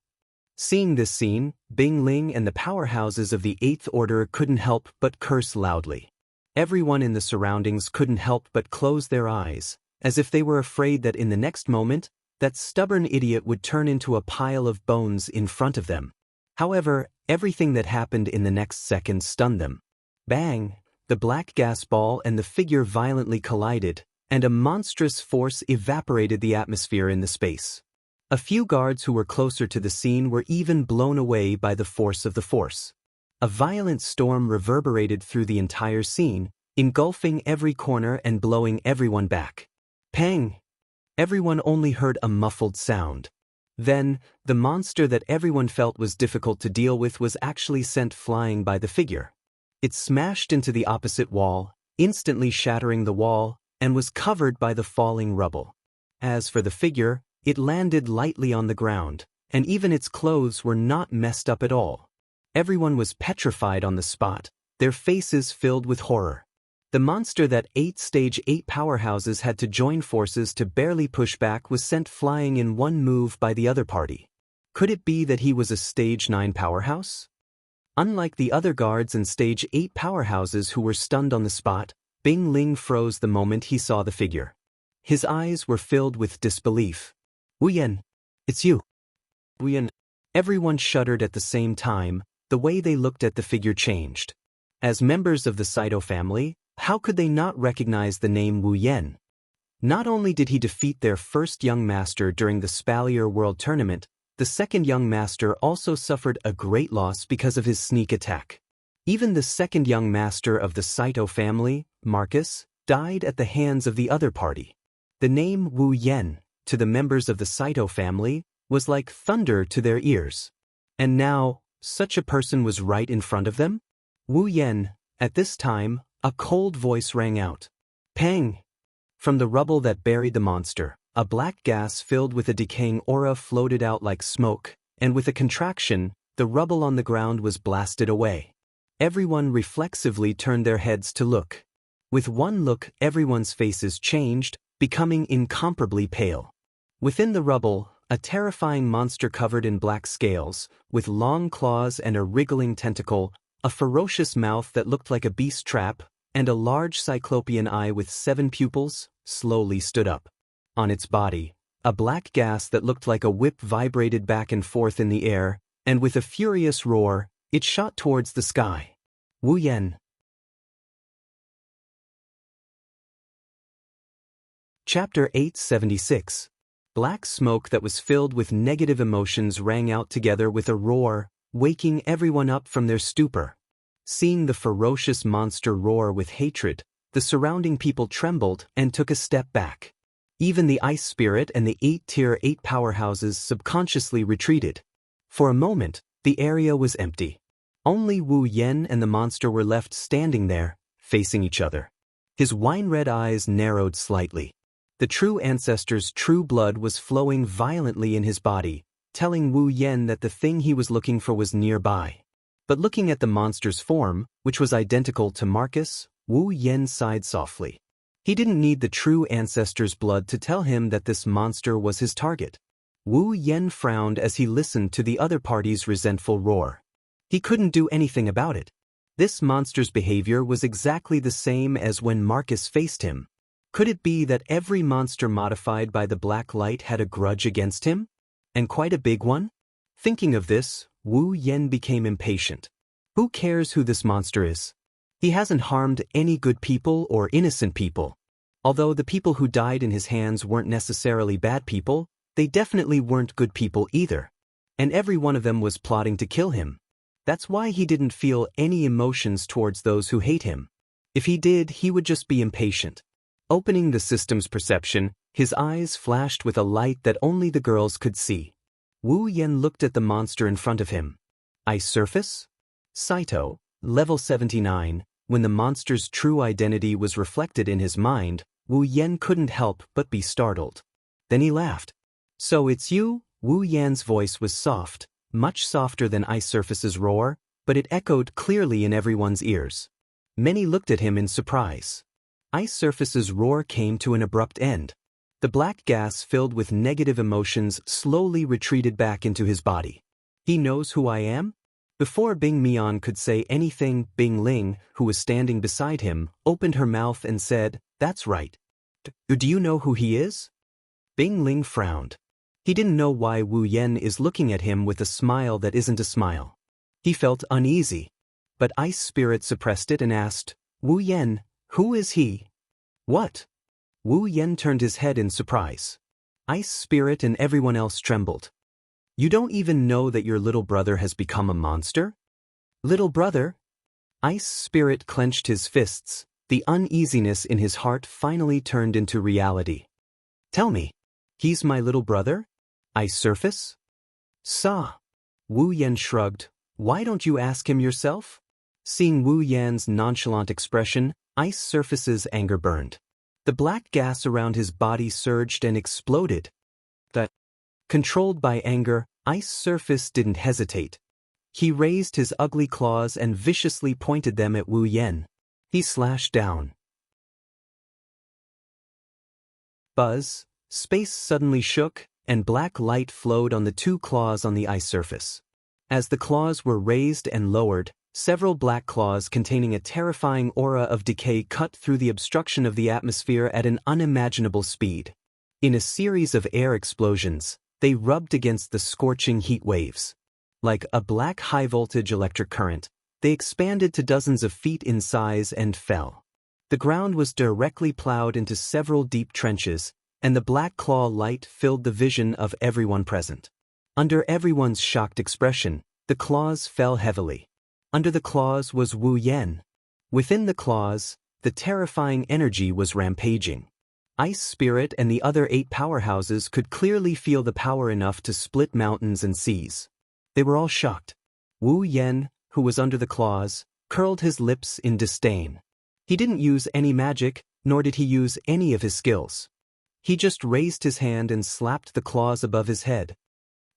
Seeing this scene, Bing Ling and the powerhouses of the 8th order couldn't help but curse loudly. Everyone in the surroundings couldn't help but close their eyes, as if they were afraid that in the next moment, that stubborn idiot would turn into a pile of bones in front of them. However, everything that happened in the next second stunned them. Bang! The black gas ball and the figure violently collided, and a monstrous force evaporated the atmosphere in the space. A few guards who were closer to the scene were even blown away by the force of the force. A violent storm reverberated through the entire scene, engulfing every corner and blowing everyone back. Pang! Everyone only heard a muffled sound. Then, the monster that everyone felt was difficult to deal with was actually sent flying by the figure. It smashed into the opposite wall, instantly shattering the wall, and was covered by the falling rubble. As for the figure, It landed lightly on the ground, and even its clothes were not messed up at all. Everyone was petrified on the spot, their faces filled with horror. The monster that 8 Stage 8 powerhouses had to join forces to barely push back was sent flying in one move by the other party. Could it be that he was a Stage 9 powerhouse? Unlike the other guards and Stage 8 powerhouses who were stunned on the spot, Bing Ling froze the moment he saw the figure. His eyes were filled with disbelief. Wu Yan, it's you. Wu Yan. Everyone shuddered at the same time. The way they looked at the figure changed. As members of the Saito family, how could they not recognize the name Wu Yan? Not only did he defeat their first young master during the Spalier World Tournament, the second young master also suffered a great loss because of his sneak attack. Even the second young master of the Saito family, Marcus, died at the hands of the other party. The name Wu Yan, to the members of the Saito family, was like thunder to their ears. And now, such a person was right in front of them? Wu Yan. At this time, a cold voice rang out. Pang! From the rubble that buried the monster, a black gas filled with a decaying aura floated out like smoke, and with a contraction, the rubble on the ground was blasted away. Everyone reflexively turned their heads to look. With one look, everyone's faces changed, becoming incomparably pale. Within the rubble, a terrifying monster covered in black scales, with long claws and a wriggling tentacle, a ferocious mouth that looked like a beast trap, and a large cyclopean eye with 7 pupils, slowly stood up. On its body, a black gas that looked like a whip vibrated back and forth in the air, and with a furious roar, it shot towards the sky. Wu Yan. Chapter 876. Black smoke that was filled with negative emotions rang out together with a roar, waking everyone up from their stupor. Seeing the ferocious monster roar with hatred, the surrounding people trembled and took a step back. Even the Ice Spirit and the 8 Tier 8 powerhouses subconsciously retreated. For a moment, the area was empty. Only Wu Yan and the monster were left standing there, facing each other. His wine-red eyes narrowed slightly. The true ancestor's true blood was flowing violently in his body, telling Wu Yan that the thing he was looking for was nearby. But looking at the monster's form, which was identical to Marcus, Wu Yan sighed softly. He didn't need the true ancestor's blood to tell him that this monster was his target. Wu Yan frowned as he listened to the other party's resentful roar. He couldn't do anything about it. This monster's behavior was exactly the same as when Marcus faced him. Could it be that every monster modified by the black light had a grudge against him? And quite a big one? Thinking of this, Wu Yan became impatient. Who cares who this monster is? He hasn't harmed any good people or innocent people. Although the people who died in his hands weren't necessarily bad people, they definitely weren't good people either. And every one of them was plotting to kill him. That's why he didn't feel any emotions towards those who hate him. If he did, he would just be impatient. Opening the system's perception, his eyes flashed with a light that only the girls could see. Wu Yan looked at the monster in front of him. Ice surface? Saito, level 79. When the monster's true identity was reflected in his mind, Wu Yan couldn't help but be startled. Then he laughed. So it's you? Wu Yan's voice was soft, much softer than Ice Surface's roar, but it echoed clearly in everyone's ears. Many looked at him in surprise. Ice Surface's roar came to an abrupt end. The black gas filled with negative emotions slowly retreated back into his body. He knows who I am? Before Bing Mian could say anything, Bing Ling, who was standing beside him, opened her mouth and said, "That's right. Do you know who he is?" Bing Ling frowned. He didn't know why Wu Yan is looking at him with a smile that isn't a smile. He felt uneasy. But Ice Spirit suppressed it and asked, "Wu Yan, who is he?" "What?" Wu Yan turned his head in surprise. Ice Spirit and everyone else trembled. "You don't even know that your little brother has become a monster?" "Little brother?" Ice Spirit clenched his fists. The uneasiness in his heart finally turned into reality. "Tell me, he's my little brother? Ice Surface?" "Sa." Wu Yan shrugged. "Why don't you ask him yourself?" Seeing Wu Yan's nonchalant expression, Ice Surface's anger burned. The black gas around his body surged and exploded. Controlled by anger, Ice Surface didn't hesitate. He raised his ugly claws and viciously pointed them at Wu Yen. He slashed down. Buzz, space suddenly shook, and black light flowed on the two claws on the ice surface. As the claws were raised and lowered, several black claws containing a terrifying aura of decay cut through the obstruction of the atmosphere at an unimaginable speed. In a series of air explosions, they rubbed against the scorching heat waves. Like a black high-voltage electric current, they expanded to dozens of feet in size and fell. The ground was directly plowed into several deep trenches, and the black claw light filled the vision of everyone present. Under everyone's shocked expression, the claws fell heavily. Under the claws was Wu Yen. Within the claws, the terrifying energy was rampaging. Ice Spirit and the other 8 powerhouses could clearly feel the power enough to split mountains and seas. They were all shocked. Wu Yen, who was under the claws, curled his lips in disdain. He didn't use any magic, nor did he use any of his skills. He just raised his hand and slapped the claws above his head.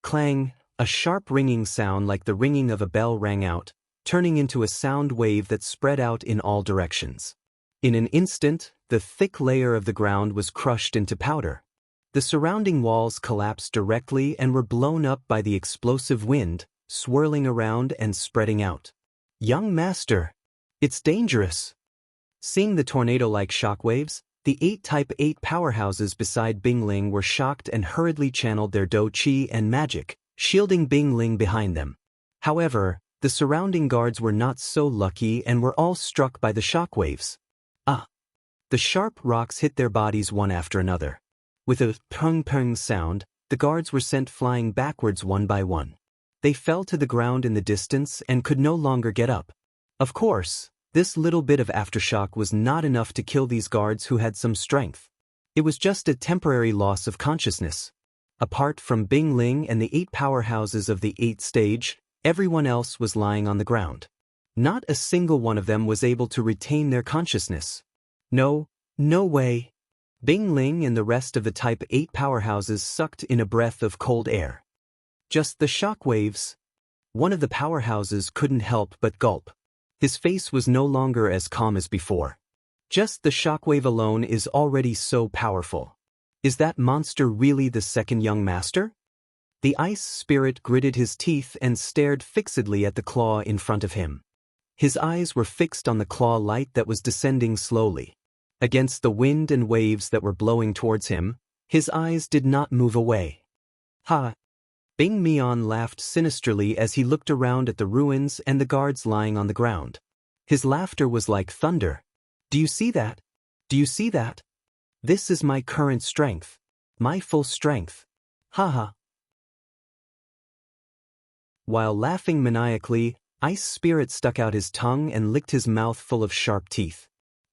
Clang, a sharp ringing sound like the ringing of a bell rang out, turning into a sound wave that spread out in all directions. In an instant, the thick layer of the ground was crushed into powder. The surrounding walls collapsed directly and were blown up by the explosive wind, swirling around and spreading out. Young master, it's dangerous. Seeing the tornado-like shockwaves, the 8 Type 8 powerhouses beside Bingling were shocked and hurriedly channeled their Do-Chi and magic, shielding Bingling behind them. However, the surrounding guards were not so lucky and were all struck by the shockwaves. The sharp rocks hit their bodies one after another. With a pung-pung sound, the guards were sent flying backwards one by one. They fell to the ground in the distance and could no longer get up. Of course, this little bit of aftershock was not enough to kill these guards who had some strength. It was just a temporary loss of consciousness. Apart from Bingling and the 8 powerhouses of the 8th stage, everyone else was lying on the ground. Not a single one of them was able to retain their consciousness. No way. Bingling and the rest of the Type 8 powerhouses sucked in a breath of cold air. Just the shockwaves. One of the powerhouses couldn't help but gulp. His face was no longer as calm as before. Just the shockwave alone is already so powerful. Is that monster really the second young master? The ice spirit gritted his teeth and stared fixedly at the claw in front of him. His eyes were fixed on the claw light that was descending slowly. Against the wind and waves that were blowing towards him, his eyes did not move away. Ha! Bing Mian laughed sinisterly as he looked around at the ruins and the guards lying on the ground. His laughter was like thunder. Do you see that? Do you see that? This is my current strength. My full strength. Ha ha. While laughing maniacally, Ice Spirit stuck out his tongue and licked his mouth full of sharp teeth.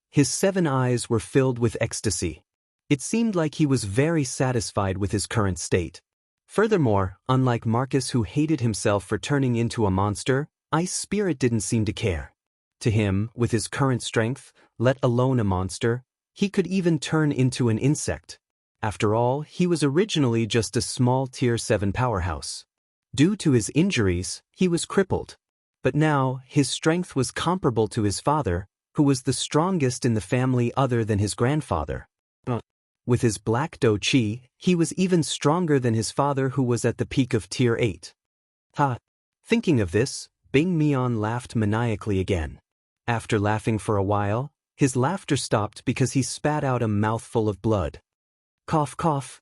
His 7 eyes were filled with ecstasy. It seemed like he was very satisfied with his current state. Furthermore, unlike Marcus who hated himself for turning into a monster, Ice Spirit didn't seem to care. To him, with his current strength, let alone a monster, he could even turn into an insect. After all, he was originally just a small Tier 7 powerhouse. Due to his injuries, he was crippled. But now, his strength was comparable to his father, who was the strongest in the family other than his grandfather. With his black Do-Chi, he was even stronger than his father who was at the peak of Tier 8. Ha! Thinking of this, Bing Mian laughed maniacally again. After laughing for a while, his laughter stopped because he spat out a mouthful of blood. Cough cough.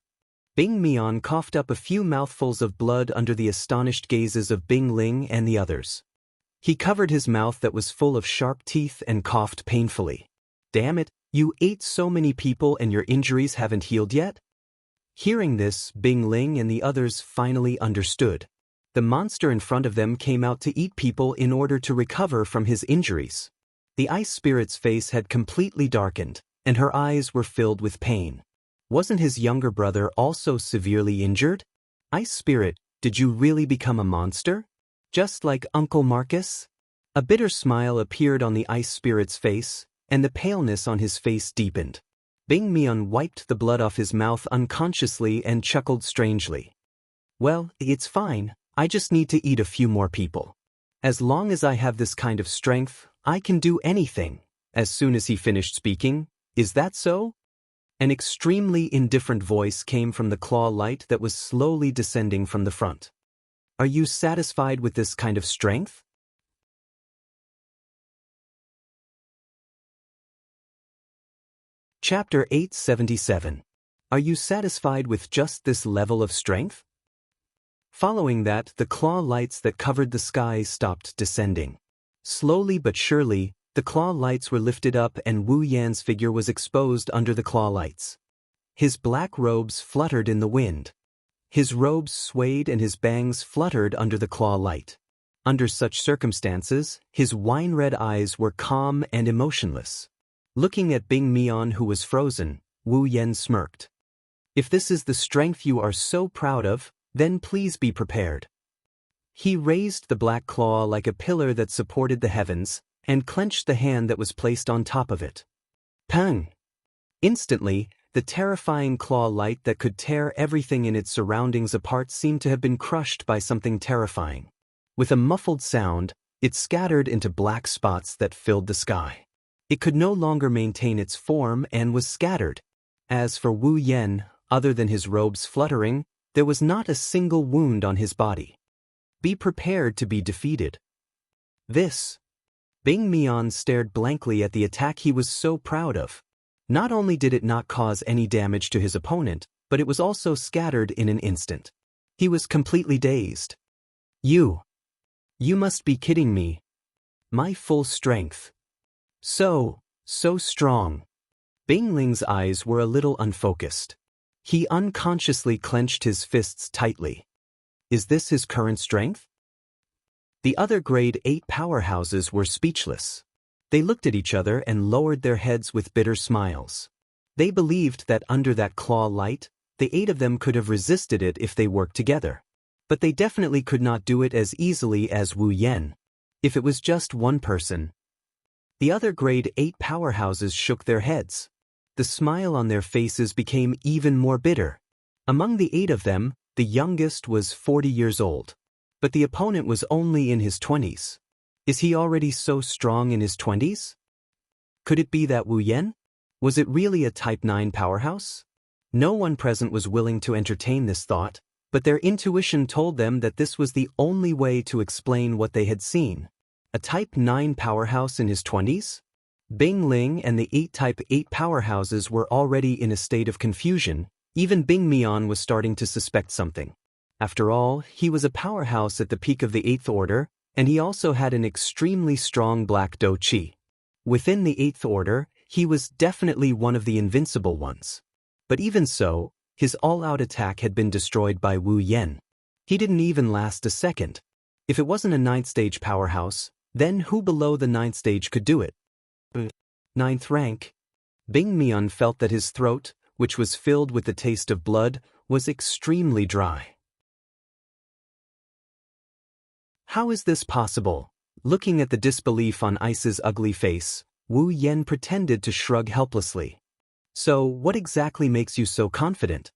Bing Mian coughed up a few mouthfuls of blood under the astonished gazes of Bing Ling and the others. He covered his mouth that was full of sharp teeth and coughed painfully. Damn it, you ate so many people and your injuries haven't healed yet? Hearing this, Bing Ling and the others finally understood. The monster in front of them came out to eat people in order to recover from his injuries. The ice spirit's face had completely darkened, and her eyes were filled with pain. Wasn't his younger brother also severely injured? Ice spirit, did you really become a monster? Just like Uncle Marcus? A bitter smile appeared on the ice spirit's face, and the paleness on his face deepened. Bing Mian wiped the blood off his mouth unconsciously and chuckled strangely. Well, it's fine, I just need to eat a few more people. As long as I have this kind of strength, I can do anything. As soon as he finished speaking, is that so? An extremely indifferent voice came from the claw light that was slowly descending from the front. Are you satisfied with this kind of strength? Chapter 877. Are you satisfied with just this level of strength? Following that, the claw lights that covered the sky stopped descending. Slowly but surely, the claw lights were lifted up and Wu Yan's figure was exposed under the claw lights. His black robes fluttered in the wind. His robes swayed and his bangs fluttered under the claw light. Under such circumstances, his wine-red eyes were calm and emotionless. Looking at Bing Mian, who was frozen, Wu Yan smirked. If this is the strength you are so proud of, then please be prepared. He raised the black claw like a pillar that supported the heavens, and clenched the hand that was placed on top of it. Pang! Instantly, the terrifying claw light that could tear everything in its surroundings apart seemed to have been crushed by something terrifying. With a muffled sound, it scattered into black spots that filled the sky. It could no longer maintain its form and was scattered. As for Wu Yan, other than his robes fluttering, there was not a single wound on his body. Be prepared to be defeated. This. Bing Mian stared blankly at the attack he was so proud of. Not only did it not cause any damage to his opponent, but it was also scattered in an instant. He was completely dazed. You must be kidding me. My full strength. So strong. Bing Ling's eyes were a little unfocused. He unconsciously clenched his fists tightly. Is this his current strength? The other grade 8 powerhouses were speechless. They looked at each other and lowered their heads with bitter smiles. They believed that under that claw light, the 8 of them could have resisted it if they worked together. But they definitely could not do it as easily as Wu Yan. If it was just one person. The other grade 8 powerhouses shook their heads. The smile on their faces became even more bitter. Among the 8 of them, the youngest was 40 years old. But the opponent was only in his 20s. Is he already so strong in his 20s? Could it be that Wu Yan? Was it really a Type 9 powerhouse? No one present was willing to entertain this thought, but their intuition told them that this was the only way to explain what they had seen. A Type 9 powerhouse in his 20s? Bing Ling and the 8 Type 8 powerhouses were already in a state of confusion. Even Bing Mian was starting to suspect something. After all, he was a powerhouse at the peak of the 8th order, and he also had an extremely strong black do qi. Within the 8th order, he was definitely one of the invincible ones. But even so, his all-out attack had been destroyed by Wu Yan. He didn't even last a second. If it wasn't a 9th stage powerhouse, then who below the 9th stage could do it? 9th rank. Bing Mian felt that his throat, which was filled with the taste of blood, was extremely dry. How is this possible? Looking at the disbelief on Ice's ugly face, Wu Yan pretended to shrug helplessly. So, what exactly makes you so confident?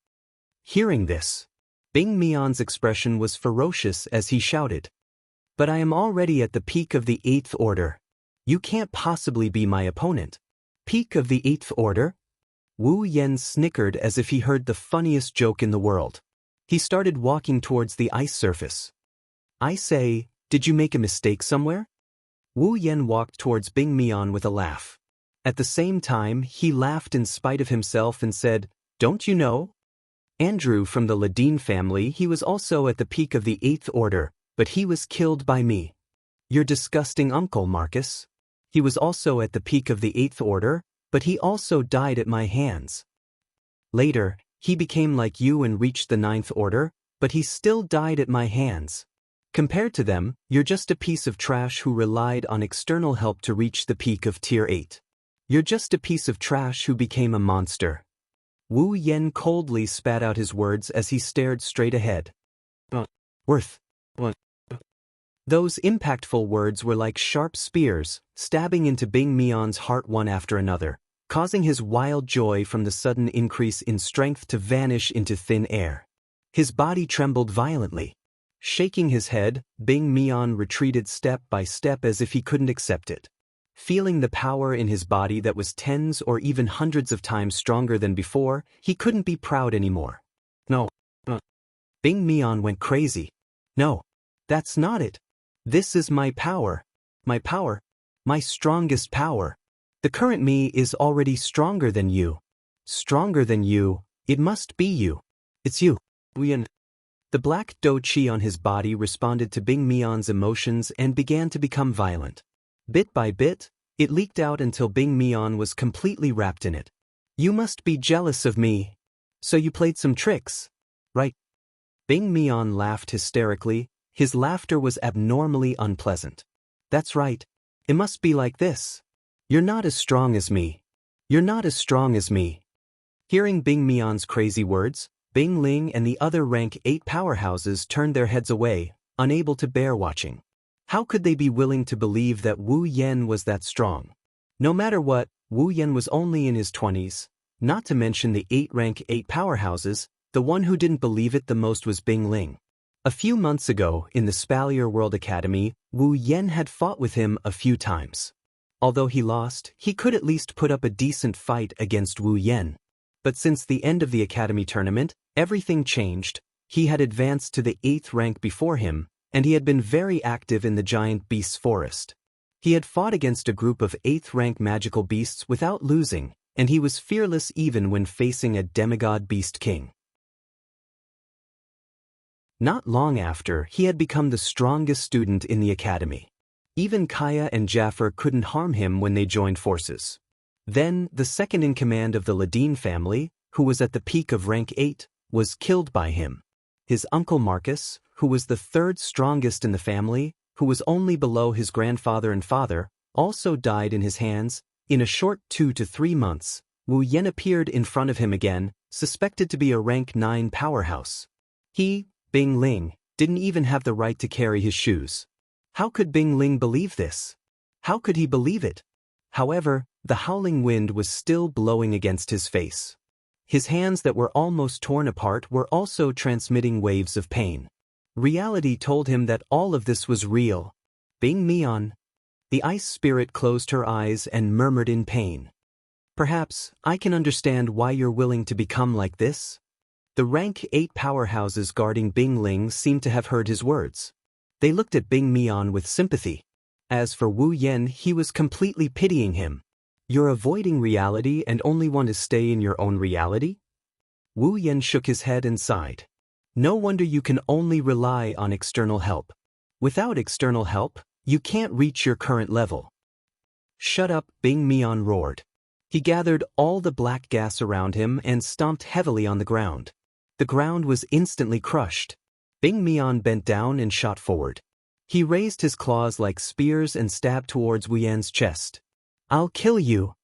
Hearing this, Bing Mian's expression was ferocious as he shouted. But I am already at the peak of the 8th order. You can't possibly be my opponent. Peak of the 8th order? Wu Yan snickered as if he heard the funniest joke in the world. He started walking towards the ice surface. I say, did you make a mistake somewhere? Wu Yan walked towards Bing Mian with a laugh. At the same time, he laughed in spite of himself and said, don't you know? Andrew from the Ladine family, he was also at the peak of the 8th order, but he was killed by me. Your disgusting uncle, Marcus. He was also at the peak of the 8th order, but he also died at my hands. Later, he became like you and reached the 9th order, but he still died at my hands. Compared to them, you're just a piece of trash who relied on external help to reach the peak of Tier 8. You're just a piece of trash who became a monster. Wu Yan coldly spat out his words as he stared straight ahead. Worth. Those impactful words were like sharp spears, stabbing into Bing Mian's heart one after another, causing his wild joy from the sudden increase in strength to vanish into thin air. His body trembled violently. Shaking his head, Bing Mian retreated step by step as if he couldn't accept it. Feeling the power in his body that was tens or even hundreds of times stronger than before, he couldn't be proud anymore. No. Bing Mian went crazy. No. That's not it. This is my power. My power. My strongest power. The current me is already stronger than you. Stronger than you. It must be you. It's you. Wuyan. The black dou qi on his body responded to Bing Mian's emotions and began to become violent. Bit by bit, it leaked out until Bing Mian was completely wrapped in it. You must be jealous of me. So you played some tricks, right? Bing Mian laughed hysterically. His laughter was abnormally unpleasant. That's right. It must be like this. You're not as strong as me. You're not as strong as me. Hearing Bing Mian's crazy words, Bing Ling and the other rank 8 powerhouses turned their heads away, unable to bear watching. How could they be willing to believe that Wu Yan was that strong? No matter what, Wu Yan was only in his 20s, not to mention the 8 rank 8 powerhouses. The one who didn't believe it the most was Bing Ling. A few months ago, in the Spalier World Academy, Wu Yan had fought with him a few times. Although he lost, he could at least put up a decent fight against Wu Yan. But since the end of the Academy tournament, everything changed. He had advanced to the 8th rank before him, and he had been very active in the giant beasts forest. He had fought against a group of 8th rank magical beasts without losing, and he was fearless even when facing a demigod beast king. Not long after, he had become the strongest student in the academy. Even Kaya and Jaffer couldn't harm him when they joined forces. Then, the second-in-command of the Ladin family, who was at the peak of rank 8, was killed by him. His uncle Marcus, who was the 3rd strongest in the family, who was only below his grandfather and father, also died in his hands. In a short 2 to 3 months, Wu Yan appeared in front of him again, suspected to be a rank 9 powerhouse. He, Bing Ling, didn't even have the right to carry his shoes. How could Bing Ling believe this? How could he believe it? However, the howling wind was still blowing against his face. His hands that were almost torn apart were also transmitting waves of pain. Reality told him that all of this was real. Bing Mian. The ice spirit closed her eyes and murmured in pain. Perhaps I can understand why you're willing to become like this. The rank 8 powerhouses guarding Bing Ling seemed to have heard his words. They looked at Bing Mian with sympathy. As for Wu Yan, he was completely pitying him. You're avoiding reality and only want to stay in your own reality? Wu Yan shook his head and sighed. No wonder you can only rely on external help. Without external help, you can't reach your current level. Shut up, Bing Mian roared. He gathered all the black gas around him and stomped heavily on the ground. The ground was instantly crushed. Bing Mian bent down and shot forward. He raised his claws like spears and stabbed towards Wu Yan's chest. I'll kill you.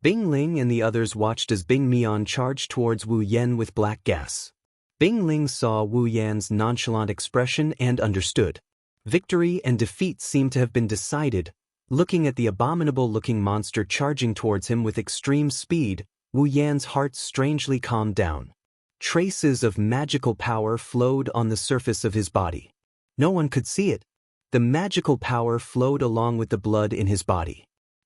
Bing Ling and the others watched as Bing Mian charged towards Wu Yan with black gas. Bing Ling saw Wu Yan's nonchalant expression and understood. Victory and defeat seemed to have been decided. Looking at the abominable-looking monster charging towards him with extreme speed, Wu Yan's heart strangely calmed down. Traces of magical power flowed on the surface of his body. No one could see it. The magical power flowed along with the blood in his body.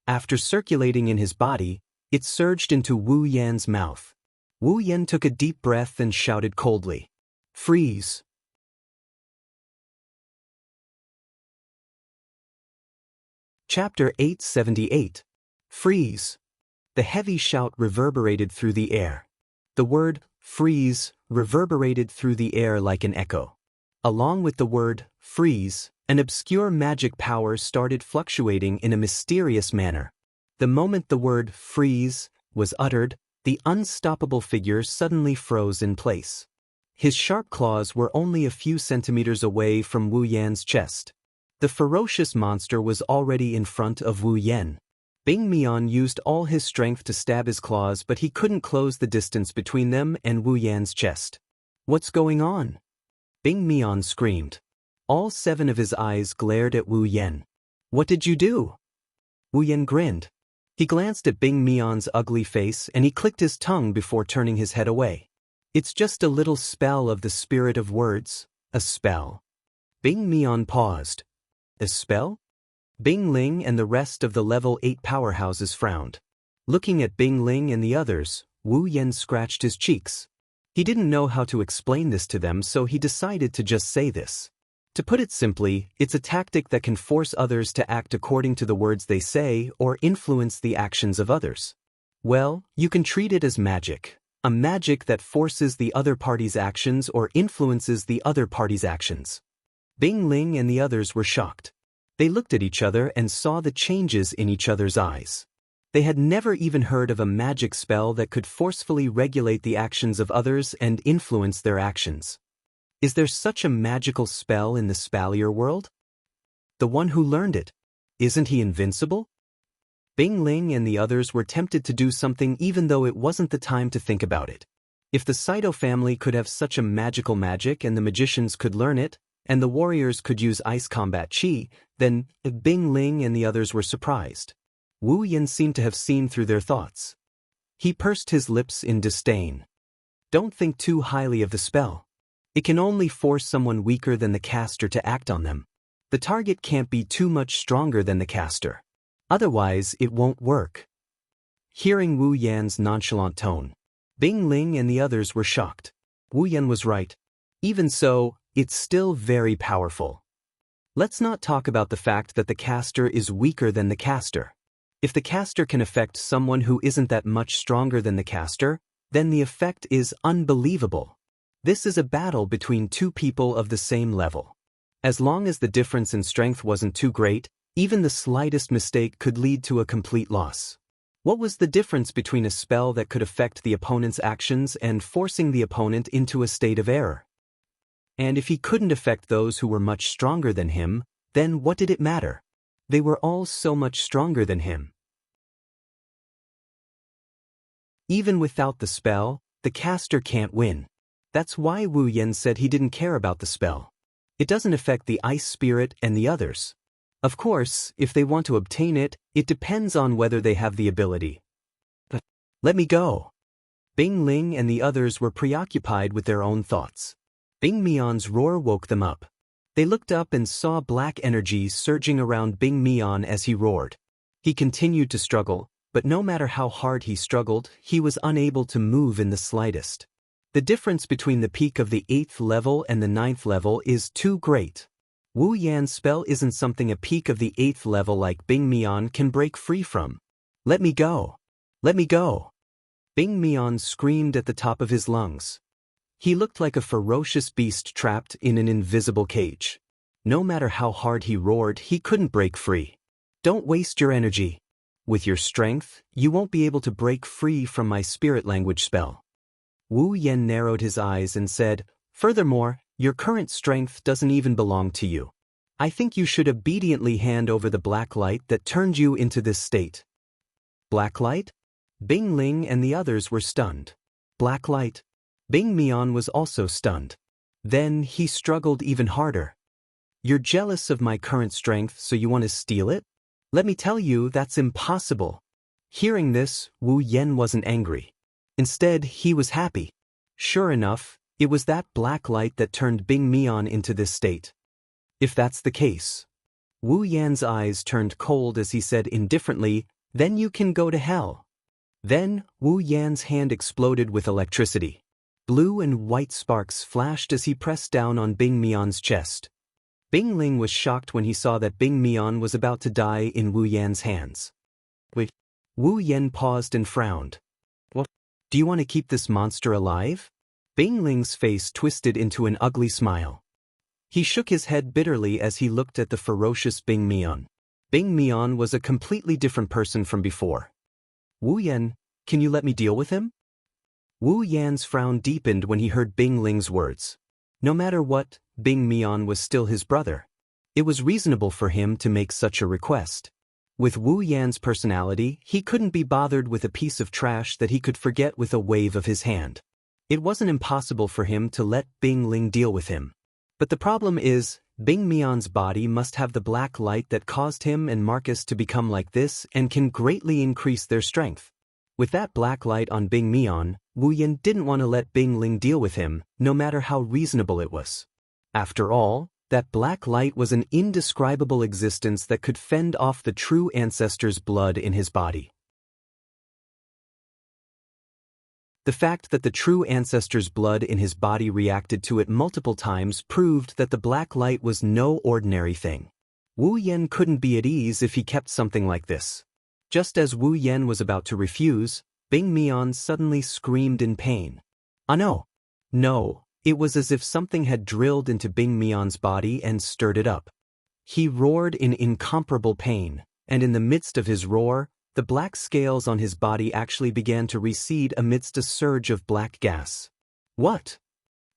After circulating in his body, it surged into Wu Yan's mouth. Wu Yan took a deep breath and shouted coldly, "Freeze!" Chapter 878. Freeze. The heavy shout reverberated through the air. The word, freeze, reverberated through the air like an echo. Along with the word, freeze, an obscure magic power started fluctuating in a mysterious manner. The moment the word, freeze, was uttered, the unstoppable figure suddenly froze in place. His sharp claws were only a few centimeters away from Wu Yan's chest. The ferocious monster was already in front of Wu Yan. Bing Mian used all his strength to stab his claws, but he couldn't close the distance between them and Wu Yan's chest. What's going on? Bing Mian screamed. All 7 of his eyes glared at Wu Yan. What did you do? Wu Yan grinned. He glanced at Bing Mian's ugly face and he clicked his tongue before turning his head away. It's just a little spell of the spirit of words, a spell. Bing Mian paused. A spell? Bing Ling and the rest of the level 8 powerhouses frowned. Looking at Bing Ling and the others, Wu Yan scratched his cheeks. He didn't know how to explain this to them, so he decided to just say this. To put it simply, it's a tactic that can force others to act according to the words they say or influence the actions of others. Well, you can treat it as magic. A magic that forces the other party's actions or influences the other party's actions. Bing Ling and the others were shocked. They looked at each other and saw the changes in each other's eyes. They had never even heard of a magic spell that could forcefully regulate the actions of others and influence their actions. Is there such a magical spell in the Spalier world? The one who learned it, isn't he invincible? Bing Ling and the others were tempted to do something even though it wasn't the time to think about it. If the Saito family could have such a magical magic and the magicians could learn it, and the warriors could use ice combat chi, then Bing Ling and the others were surprised. Wu Yan seemed to have seen through their thoughts. He pursed his lips in disdain. Don't think too highly of the spell. It can only force someone weaker than the caster to act on them. The target can't be too much stronger than the caster. Otherwise, it won't work. Hearing Wu Yan's nonchalant tone, Bing Ling and the others were shocked. Wu Yan was right. Even so, it's still very powerful. Let's not talk about the fact that the caster is weaker than the caster. If the caster can affect someone who isn't that much stronger than the caster, then the effect is unbelievable. This is a battle between two people of the same level. As long as the difference in strength wasn't too great, even the slightest mistake could lead to a complete loss. What was the difference between a spell that could affect the opponent's actions and forcing the opponent into a state of error? And if he couldn't affect those who were much stronger than him, then what did it matter? They were all so much stronger than him. Even without the spell, the caster can't win. That's why Wu Yan said he didn't care about the spell. It doesn't affect the ice spirit and the others. Of course, if they want to obtain it, it depends on whether they have the ability. But let me go. Bing Ling and the others were preoccupied with their own thoughts. Bing Mian's roar woke them up. They looked up and saw black energy surging around Bing Mian as he roared. He continued to struggle, but no matter how hard he struggled, he was unable to move in the slightest. The difference between the peak of the 8th level and the 9th level is too great. Wu Yan's spell isn't something a peak of the 8th level like Bing Mian can break free from. Let me go. Let me go. Bing Mian screamed at the top of his lungs. He looked like a ferocious beast trapped in an invisible cage. No matter how hard he roared, he couldn't break free. Don't waste your energy. With your strength, you won't be able to break free from my spirit language spell. Wu Yan narrowed his eyes and said, furthermore, your current strength doesn't even belong to you. I think you should obediently hand over the black light that turned you into this state. Black light? Bing Ling and the others were stunned. Black light? Bing Mian was also stunned. Then he struggled even harder. You're jealous of my current strength, so you want to steal it? Let me tell you, that's impossible. Hearing this, Wu Yan wasn't angry. Instead, he was happy. Sure enough, it was that black light that turned Bing Mian into this state. If that's the case. Wu Yan's eyes turned cold as he said indifferently, then you can go to hell. Then, Wu Yan's hand exploded with electricity. Blue and white sparks flashed as he pressed down on Bing Mian's chest. Bing Ling was shocked when he saw that Bing Mian was about to die in Wu Yan's hands. Wait. Wu Yan paused and frowned. What? Do you want to keep this monster alive? Bing Ling's face twisted into an ugly smile. He shook his head bitterly as he looked at the ferocious Bing Mian. Bing Mian was a completely different person from before. Wu Yan, can you let me deal with him? Wu Yan's frown deepened when he heard Bing Ling's words. No matter what, Bing Mian was still his brother. It was reasonable for him to make such a request. With Wu Yan's personality, he couldn't be bothered with a piece of trash that he could forget with a wave of his hand. It wasn't impossible for him to let Bing Ling deal with him. But the problem is, Bing Mian's body must have the black light that caused him and Marcus to become like this and can greatly increase their strength. With that black light on Bing Mian, Wu Yan didn't want to let Bing Ling deal with him, no matter how reasonable it was. After all, that black light was an indescribable existence that could fend off the true ancestor's blood in his body. The fact that the true ancestor's blood in his body reacted to it multiple times proved that the black light was no ordinary thing. Wu Yan couldn't be at ease if he kept something like this. Just as Wu Yan was about to refuse, Bing Mian suddenly screamed in pain. Ah no! No, it was as if something had drilled into Bing Mian's body and stirred it up. He roared in incomparable pain, and in the midst of his roar, the black scales on his body actually began to recede amidst a surge of black gas. What?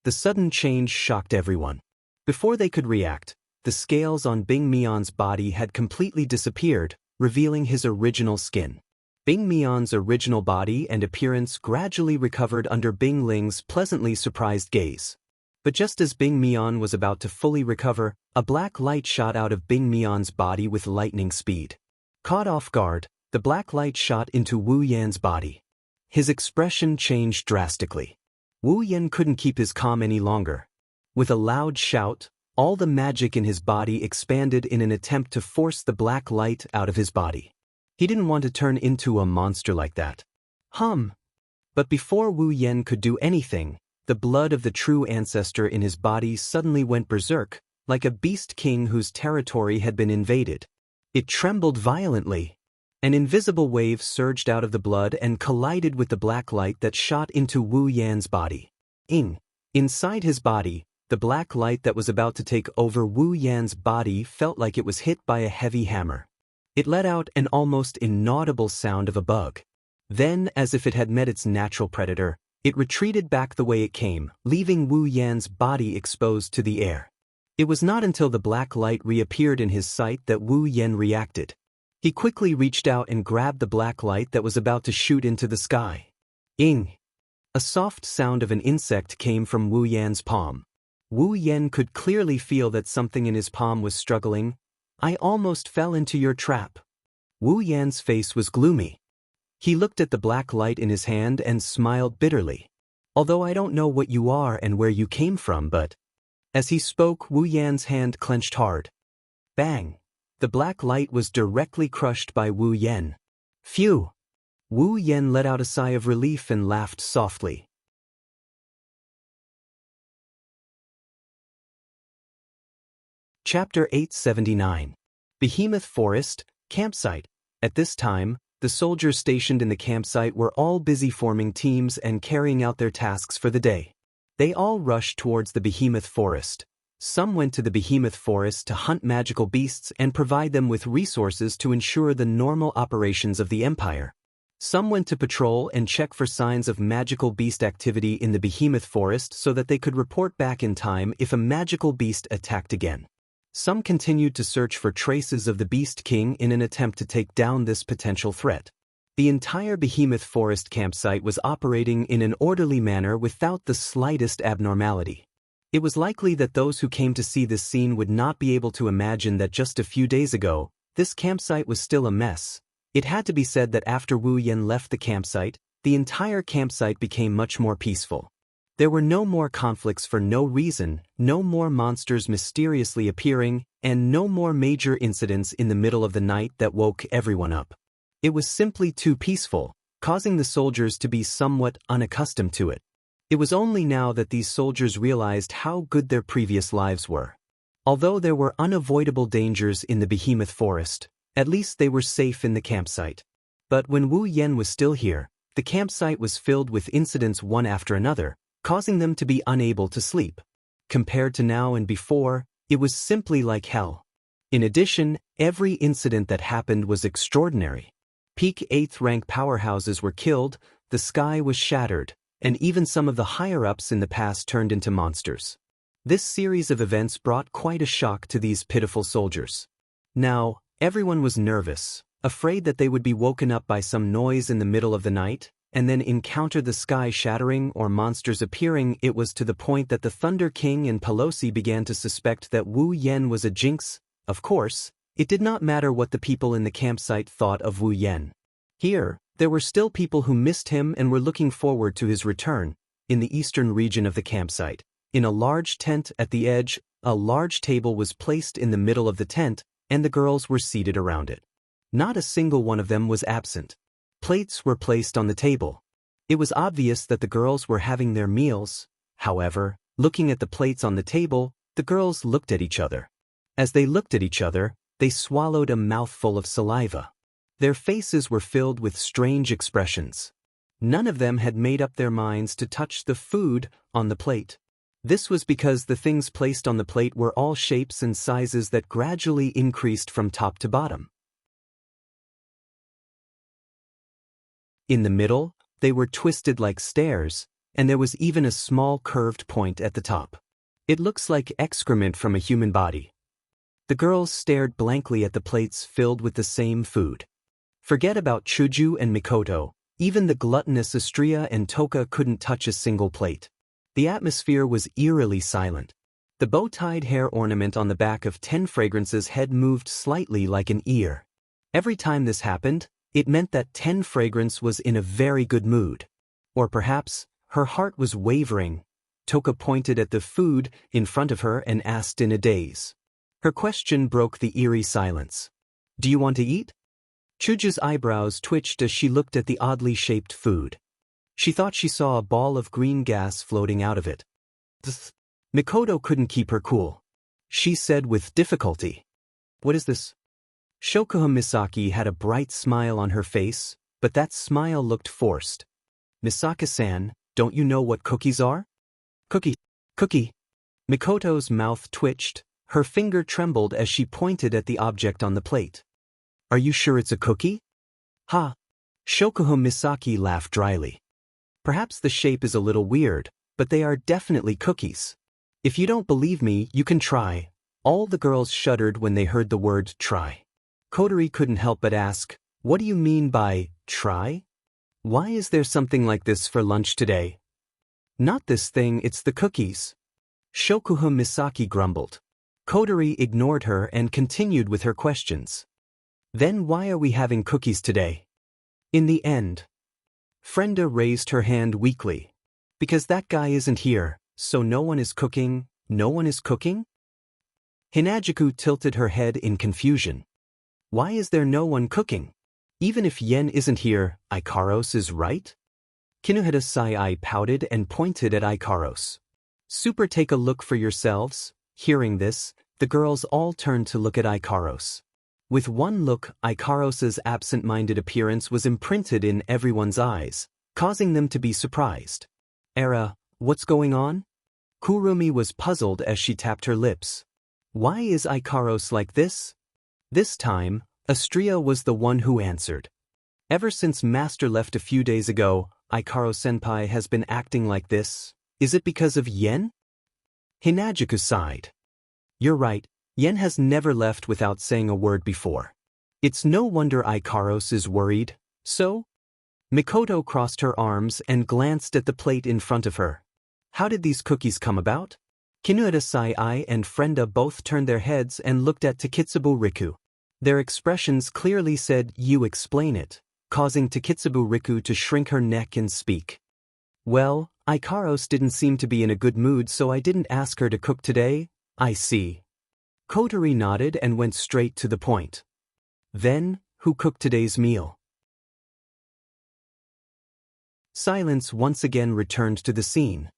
The sudden change shocked everyone. Before they could react, the scales on Bing Mian's body had completely disappeared, revealing his original skin. Bing Mian's original body and appearance gradually recovered under Bing Ling's pleasantly surprised gaze. But just as Bing Mian was about to fully recover, a black light shot out of Bing Mian's body with lightning speed. Caught off guard, the black light shot into Wu Yan's body. His expression changed drastically. Wu Yan couldn't keep his calm any longer. With a loud shout, all the magic in his body expanded in an attempt to force the black light out of his body. He didn't want to turn into a monster like that. But before Wu Yan could do anything, the blood of the true ancestor in his body suddenly went berserk, like a beast king whose territory had been invaded. It trembled violently. An invisible wave surged out of the blood and collided with the black light that shot into Wu Yan's body. Inside his body, the black light that was about to take over Wu Yan's body felt like it was hit by a heavy hammer. It let out an almost inaudible sound of a bug. Then, as if it had met its natural predator, it retreated back the way it came, leaving Wu Yan's body exposed to the air. It was not until the black light reappeared in his sight that Wu Yan reacted. He quickly reached out and grabbed the black light that was about to shoot into the sky. A soft sound of an insect came from Wu Yan's palm. Wu Yan could clearly feel that something in his palm was struggling. I almost fell into your trap. Wu Yan's face was gloomy. He looked at the black light in his hand and smiled bitterly. Although I don't know what you are and where you came from, but... As he spoke, Wu Yan's hand clenched hard. Bang! The black light was directly crushed by Wu Yan. Phew! Wu Yan let out a sigh of relief and laughed softly. Chapter 879. Behemoth Forest, Campsite. At this time, the soldiers stationed in the campsite were all busy forming teams and carrying out their tasks for the day. They all rushed towards the Behemoth Forest. Some went to the Behemoth Forest to hunt magical beasts and provide them with resources to ensure the normal operations of the Empire. Some went to patrol and check for signs of magical beast activity in the Behemoth Forest so that they could report back in time if a magical beast attacked again. Some continued to search for traces of the Beast King in an attempt to take down this potential threat. The entire Behemoth Forest campsite was operating in an orderly manner without the slightest abnormality. It was likely that those who came to see this scene would not be able to imagine that just a few days ago, this campsite was still a mess. It had to be said that after Wu Yan left the campsite, the entire campsite became much more peaceful. There were no more conflicts for no reason, no more monsters mysteriously appearing, and no more major incidents in the middle of the night that woke everyone up. It was simply too peaceful, causing the soldiers to be somewhat unaccustomed to it. It was only now that these soldiers realized how good their previous lives were. Although there were unavoidable dangers in the Behemoth Forest, at least they were safe in the campsite. But when Wu Yan was still here, the campsite was filled with incidents one after another, causing them to be unable to sleep. Compared to now and before, it was simply like hell. In addition, every incident that happened was extraordinary. Peak 8th rank powerhouses were killed, the sky was shattered, and even some of the higher-ups in the past turned into monsters. This series of events brought quite a shock to these pitiful soldiers. Now, everyone was nervous, afraid that they would be woken up by some noise in the middle of the night, and then encounter the sky shattering or monsters appearing. It was to the point that the Thunder King and Pelosi began to suspect that Wu Yan was a jinx. Of course, it did not matter what the people in the campsite thought of Wu Yan. Here, There were still people who missed him and were looking forward to his return. In the eastern region of the campsite, in a large tent at the edge, a large table was placed in the middle of the tent, and the girls were seated around it. Not a single one of them was absent. Plates were placed on the table. It was obvious that the girls were having their meals. However, looking at the plates on the table, the girls looked at each other. As they looked at each other, they swallowed a mouthful of saliva. Their faces were filled with strange expressions. None of them had made up their minds to touch the food on the plate. This was because the things placed on the plate were all shapes and sizes that gradually increased from top to bottom. In the middle, they were twisted like stairs, and there was even a small curved point at the top. It looks like excrement from a human body. The girls stared blankly at the plates filled with the same food. Forget about Chuju and Mikoto, even the gluttonous Astria and Toka couldn't touch a single plate. The atmosphere was eerily silent. The bow-tied hair ornament on the back of 10 Fragrance's head moved slightly like an ear. Every time this happened, it meant that 10 Fragrance was in a very good mood. Or perhaps, her heart was wavering. Toka pointed at the food in front of her and asked in a daze. Her question broke the eerie silence. "Do you want to eat?" Chuju's eyebrows twitched as she looked at the oddly shaped food. She thought she saw a ball of green gas floating out of it. Mikoto couldn't keep her cool. She said with difficulty, "What is this?" Shokuha Misaki had a bright smile on her face, but that smile looked forced. "Misaka-san, don't you know what cookies are?" Cookie. Mikoto's mouth twitched, her finger trembled as she pointed at the object on the plate. "Are you sure it's a cookie?" "Ha!" Shokuha Misaki laughed dryly. "Perhaps the shape is a little weird, but they are definitely cookies. If you don't believe me, you can try." All the girls shuddered when they heard the word try. Kotori couldn't help but ask, "What do you mean by try? Why is there something like this for lunch today?" "Not this thing, it's the cookies." Shokuha Misaki grumbled. Kotori ignored her and continued with her questions. "Then why are we having cookies today?" In the end, Frenda raised her hand weakly. "Because that guy isn't here, so no one is cooking." "No one is cooking?" Hinajuku tilted her head in confusion. "Why is there no one cooking? Even if Yen isn't here, Ikaros is right?" Kinuheda Sai pouted and pointed at Ikaros. "Super, take a look for yourselves." Hearing this, the girls all turned to look at Ikaros. With one look, Ikaros's absent-minded appearance was imprinted in everyone's eyes, causing them to be surprised. What's going on?" Kurumi was puzzled as she tapped her lips. "Why is Ikaros like this?" This time, Astria was the one who answered. "Ever since Master left a few days ago, Ikaro-senpai has been acting like this. Is it because of Yen?" Hinajuku sighed. "You're right. Yen has never left without saying a word before. It's no wonder Ikaros is worried." "So?" Mikoto crossed her arms and glanced at the plate in front of her. "How did these cookies come about?" Kinuheda Sai and Frenda both turned their heads and looked at Takitsubo Riku. Their expressions clearly said, "You explain it," causing Takitsubo Riku to shrink her neck and speak. "Well, Ikaros didn't seem to be in a good mood, so I didn't ask her to cook today." "I see." Kotori nodded and went straight to the point. "Then, who cooked today's meal?" Silence once again returned to the scene.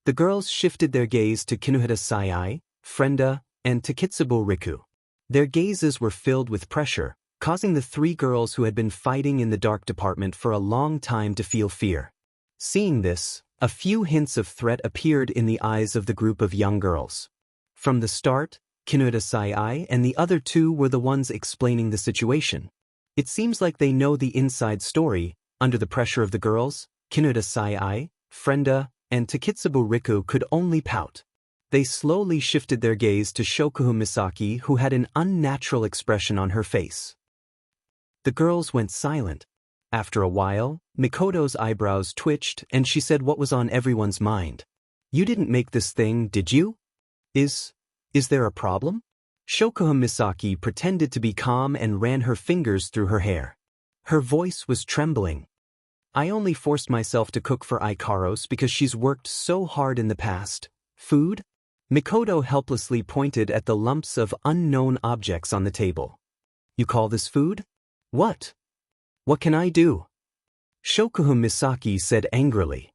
The girls shifted their gaze to Kinuheda Sai, Frenda, and Takitsubo Riku. Their gazes were filled with pressure, causing the three girls who had been fighting in the dark department for a long time to feel fear. Seeing this, a few hints of threat appeared in the eyes of the group of young girls. From the start, Kinuheda Sai and the other two were the ones explaining the situation. It seems like they know the inside story. Under the pressure of the girls, Kinuheda Sai, Frenda, and Takitsubo Riku could only pout. They slowly shifted their gaze to Shokuha Misaki, who had an unnatural expression on her face. The girls went silent. After a while, Mikoto's eyebrows twitched and she said what was on everyone's mind. "You didn't make this thing, did you? Is there a problem?" Shokuha Misaki pretended to be calm and ran her fingers through her hair. Her voice was trembling. I only forced myself to cook for Ikaros because she's worked so hard in the past. Food? Mikoto helplessly pointed at the lumps of unknown objects on the table. You call this food? What? What can I do? Shokuhun Misaki said angrily.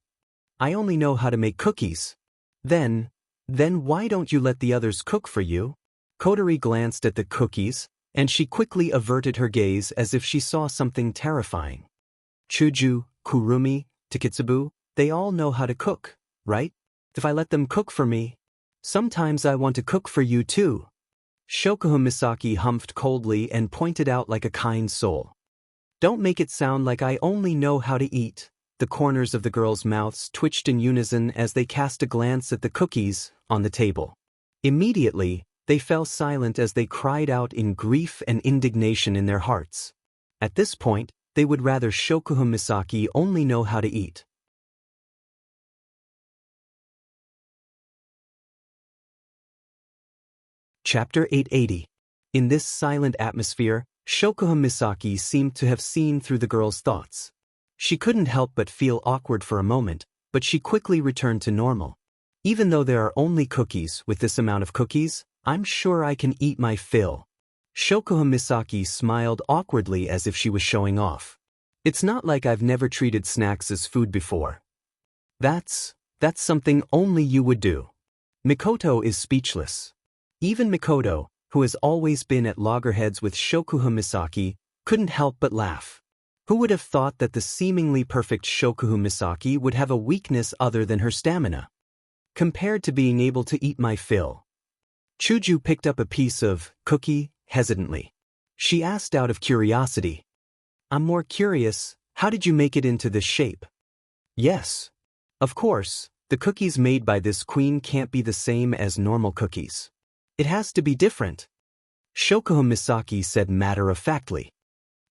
I only know how to make cookies. Then why don't you let the others cook for you? Kotori glanced at the cookies, and she quickly averted her gaze as if she saw something terrifying. Chuju, Kurumi, Takitsubu, they all know how to cook, right? If I let them cook for me, sometimes I want to cook for you too. Shokuhun Misaki humphed coldly and pointed out like a kind soul. Don't make it sound like I only know how to eat. The corners of the girls' mouths twitched in unison as they cast a glance at the cookies on the table. Immediately, they fell silent as they cried out in grief and indignation in their hearts. At this point, they would rather Shokuhun Misaki only know how to eat. Chapter 880. In this silent atmosphere, Shokuhun Misaki seemed to have seen through the girl's thoughts. She couldn't help but feel awkward for a moment, but she quickly returned to normal. Even though there are only cookies, with this amount of cookies, I'm sure I can eat my fill. Shokuhun Misaki smiled awkwardly as if she was showing off. It's not like I've never treated snacks as food before. That's something only you would do. Mikoto is speechless. Even Mikoto, who has always been at loggerheads with Shokuhun Misaki, couldn't help but laugh. Who would have thought that the seemingly perfect Shokuhun Misaki would have a weakness other than her stamina? Compared to being able to eat my fill. Chuju picked up a piece of cookie hesitantly. She asked out of curiosity. I'm more curious, how did you make it into this shape? Yes. Of course, the cookies made by this queen can't be the same as normal cookies. It has to be different. Shokuhun Misaki said matter-of-factly.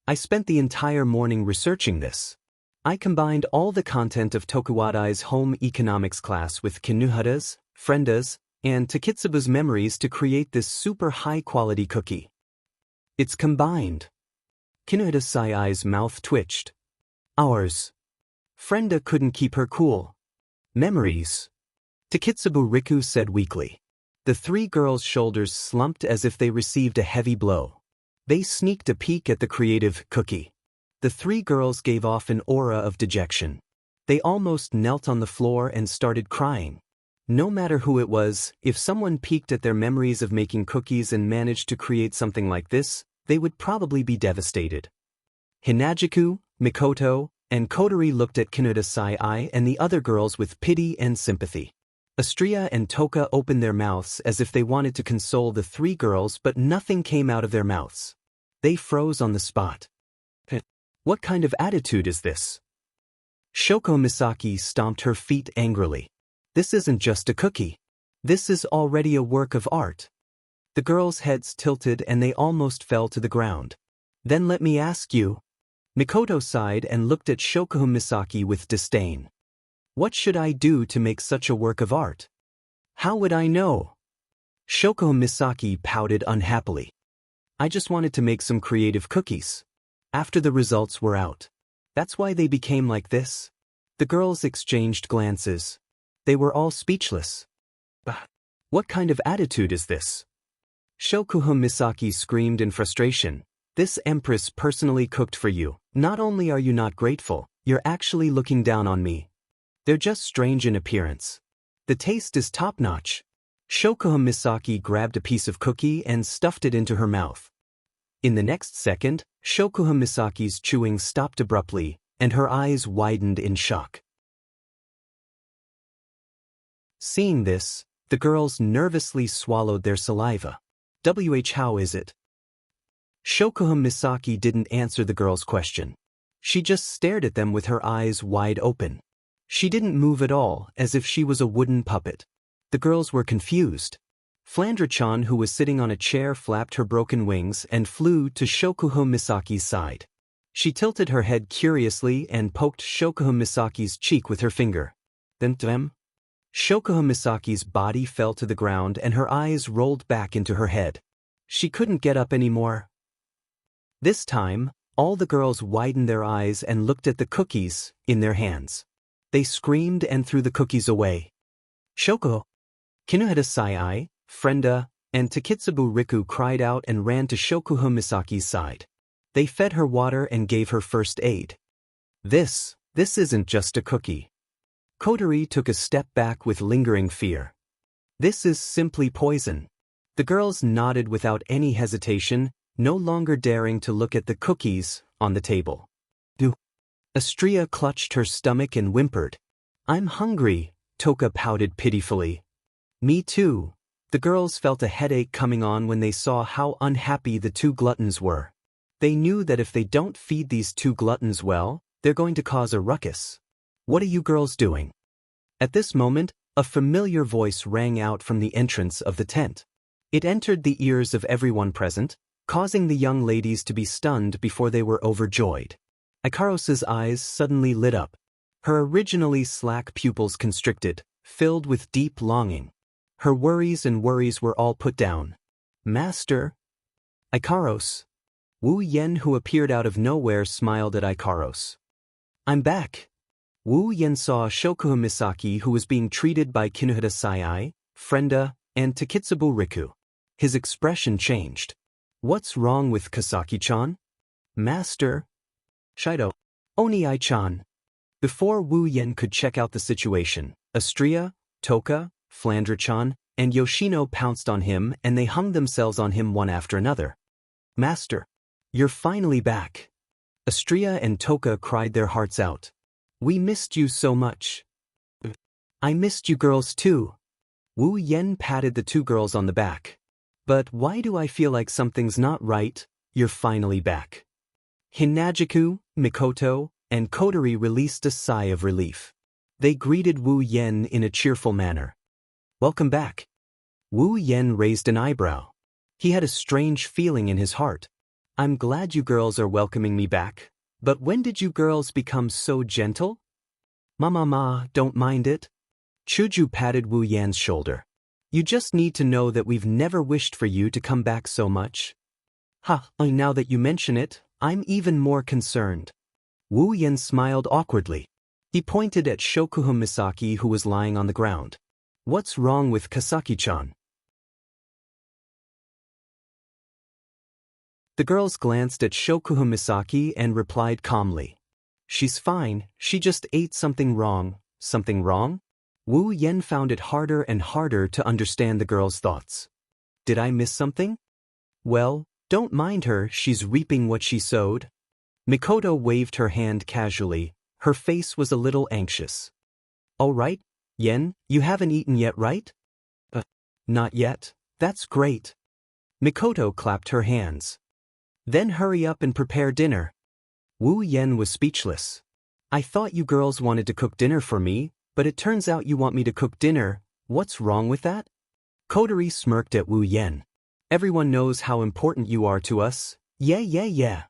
I spent the entire morning researching this. I combined all the content of Tokuwadai's home economics class with Kinuhara's, Frenda's, and Takitsubu's memories to create this super high-quality cookie. It's combined. Kinuhara Sai's mouth twitched. Ours. Frenda couldn't keep her cool. Memories. Takitsubu Riku said weakly. The three girls' shoulders slumped as if they received a heavy blow. They sneaked a peek at the creative cookie. The three girls gave off an aura of dejection. They almost knelt on the floor and started crying. No matter who it was, if someone peeked at their memories of making cookies and managed to create something like this, they would probably be devastated. Hinajiku, Mikoto, and Kotori looked at Kinuhara Sai and the other girls with pity and sympathy. Astria and Toka opened their mouths as if they wanted to console the three girls, but nothing came out of their mouths. They froze on the spot. What kind of attitude is this? Shoko Misaki stomped her feet angrily. This isn't just a cookie. This is already a work of art. The girls' heads tilted and they almost fell to the ground. Then let me ask you. Mikoto sighed and looked at Shokuhun Misaki with disdain. What should I do to make such a work of art? How would I know? Shokuhun Misaki pouted unhappily. I just wanted to make some creative cookies. After the results were out. That's why they became like this. The girls exchanged glances. They were all speechless. What kind of attitude is this? Shokuhun Misaki screamed in frustration. This empress personally cooked for you. Not only are you not grateful, you're actually looking down on me. They're just strange in appearance. The taste is top-notch. Shokuhun Misaki grabbed a piece of cookie and stuffed it into her mouth. In the next second, Shokuhun Misaki's chewing stopped abruptly, and her eyes widened in shock. Seeing this, the girls nervously swallowed their saliva. How is it? Shokuhun Misaki didn't answer the girl's question. She just stared at them with her eyes wide open. She didn't move at all, as if she was a wooden puppet. The girls were confused. Flandra-chan, who was sitting on a chair, flapped her broken wings and flew to Shokuhun Misaki's side. She tilted her head curiously and poked Shokuhun Misaki's cheek with her finger. Then Shokuhun Misaki's body fell to the ground and her eyes rolled back into her head. She couldn't get up anymore. This time, All the girls widened their eyes and looked at the cookies in their hands. They screamed and threw the cookies away. Shoko, Kinuheda Sai, Frenda, and Takitsubu Riku cried out and ran to Shokuha Misaki's side. They fed her water and gave her first aid. This isn't just a cookie. Kotori took a step back with lingering fear. This is simply poison. The girls nodded without any hesitation, no longer daring to look at the cookies on the table. Astria clutched her stomach and whimpered. I'm hungry, Toka pouted pitifully. Me too. The girls felt a headache coming on when they saw how unhappy the two gluttons were. They knew that if they don't feed these two gluttons well, they're going to cause a ruckus. What are you girls doing? At this moment, a familiar voice rang out from the entrance of the tent. It entered the ears of everyone present, causing the young ladies to be stunned before they were overjoyed. Ikaros's eyes suddenly lit up. Her originally slack pupils constricted, filled with deep longing. Her worries were all put down. Master? Ikaros. Wu Yen, who appeared out of nowhere, smiled at Ikaros. I'm back. Wu Yen saw Shokuha Misaki, who was being treated by Kinuheda Sai, Frenda, and Takitsubu Riku. His expression changed. What's wrong with Kasaki-chan? Master? Shido. Oni-chan. Before Wu Yen could check out the situation, Astria, Toka, Flandra-chan, and Yoshino pounced on him and they hung themselves on him one after another. Master, you're finally back. Astria and Toka cried their hearts out. We missed you so much. I missed you girls too. Wu Yen patted the two girls on the back. But why do I feel like something's not right? You're finally back. Hinajiku, Mikoto, and Kotori released a sigh of relief. They greeted Wu Yen in a cheerful manner. Welcome back. Wu Yen raised an eyebrow. He had a strange feeling in his heart. I'm glad you girls are welcoming me back. But when did you girls become so gentle? Ma, don't mind it. Chuju patted Wu Yan's shoulder. You just need to know that we've never wished for you to come back so much. Now that you mention it, I'm even more concerned. Wu Yen smiled awkwardly. He pointed at Shokuha Misaki, who was lying on the ground. What's wrong with Kasaki-chan? The girls glanced at Shokuha Misaki and replied calmly. She's fine, she just ate something wrong. Something wrong? Wu Yen found it harder and harder to understand the girls' thoughts. Did I miss something? Well, don't mind her, she's reaping what she sowed. Mikoto waved her hand casually. Her face was a little anxious. All right, Yen, you haven't eaten yet, right? Not yet. That's great. Mikoto clapped her hands. Then hurry up and prepare dinner. Wu Yen was speechless. I thought you girls wanted to cook dinner for me, but it turns out you want me to cook dinner. What's wrong with that? Kotori smirked at Wu Yen. Everyone knows how important you are to us. Yeah.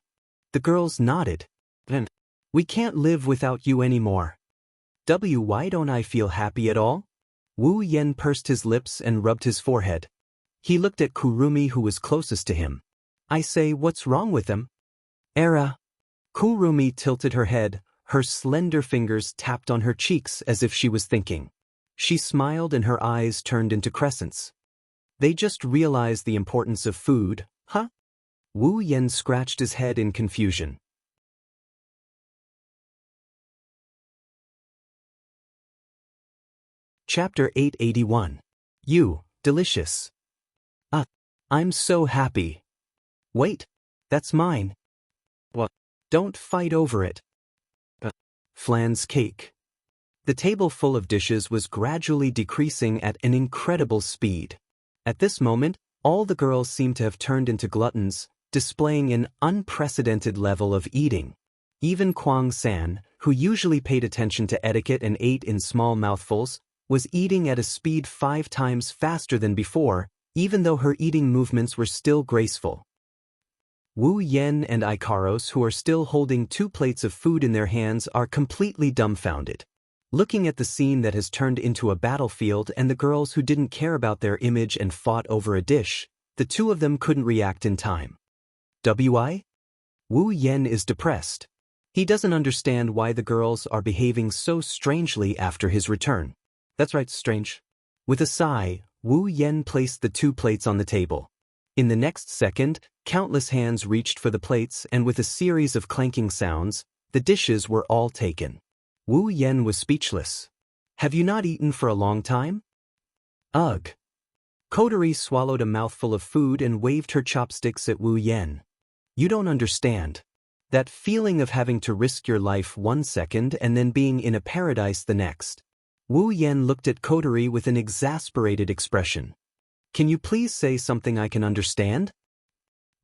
The girls nodded. Then, we can't live without you anymore. Why don't I feel happy at all? Wu Yen pursed his lips and rubbed his forehead. He looked at Kurumi, who was closest to him. I say, what's wrong with him? Era. Kurumi tilted her head, her slender fingers tapped on her cheeks as if she was thinking. She smiled and her eyes turned into crescents. They just realized the importance of food, huh? Wu Yen scratched his head in confusion. Chapter 881. You, delicious. I'm so happy. Wait, that's mine. What? Don't fight over it. Flan's cake. The table full of dishes was gradually decreasing at an incredible speed. At this moment, all the girls seemed to have turned into gluttons, displaying an unprecedented level of eating. Even Kwang-san, who usually paid attention to etiquette and ate in small mouthfuls, was eating at a speed 5 times faster than before, even though her eating movements were still graceful. Wu Yen and Ikaros, who are still holding 2 plates of food in their hands, are completely dumbfounded. Looking at the scene that has turned into a battlefield and the girls who didn't care about their image and fought over a dish, the two of them couldn't react in time. Wu Yen is depressed. He doesn't understand why the girls are behaving so strangely after his return. That's right, strange. With a sigh, Wu Yen placed the 2 plates on the table. In the next second, countless hands reached for the plates, and with a series of clanking sounds, the dishes were all taken. Wu Yen was speechless. Have you not eaten for a long time? Ugh. Coterie swallowed a mouthful of food and waved her chopsticks at Wu Yen. You don't understand. That feeling of having to risk your life 1 second and then being in a paradise the next. Wu Yen looked at Coterie with an exasperated expression. Can you please say something I can understand?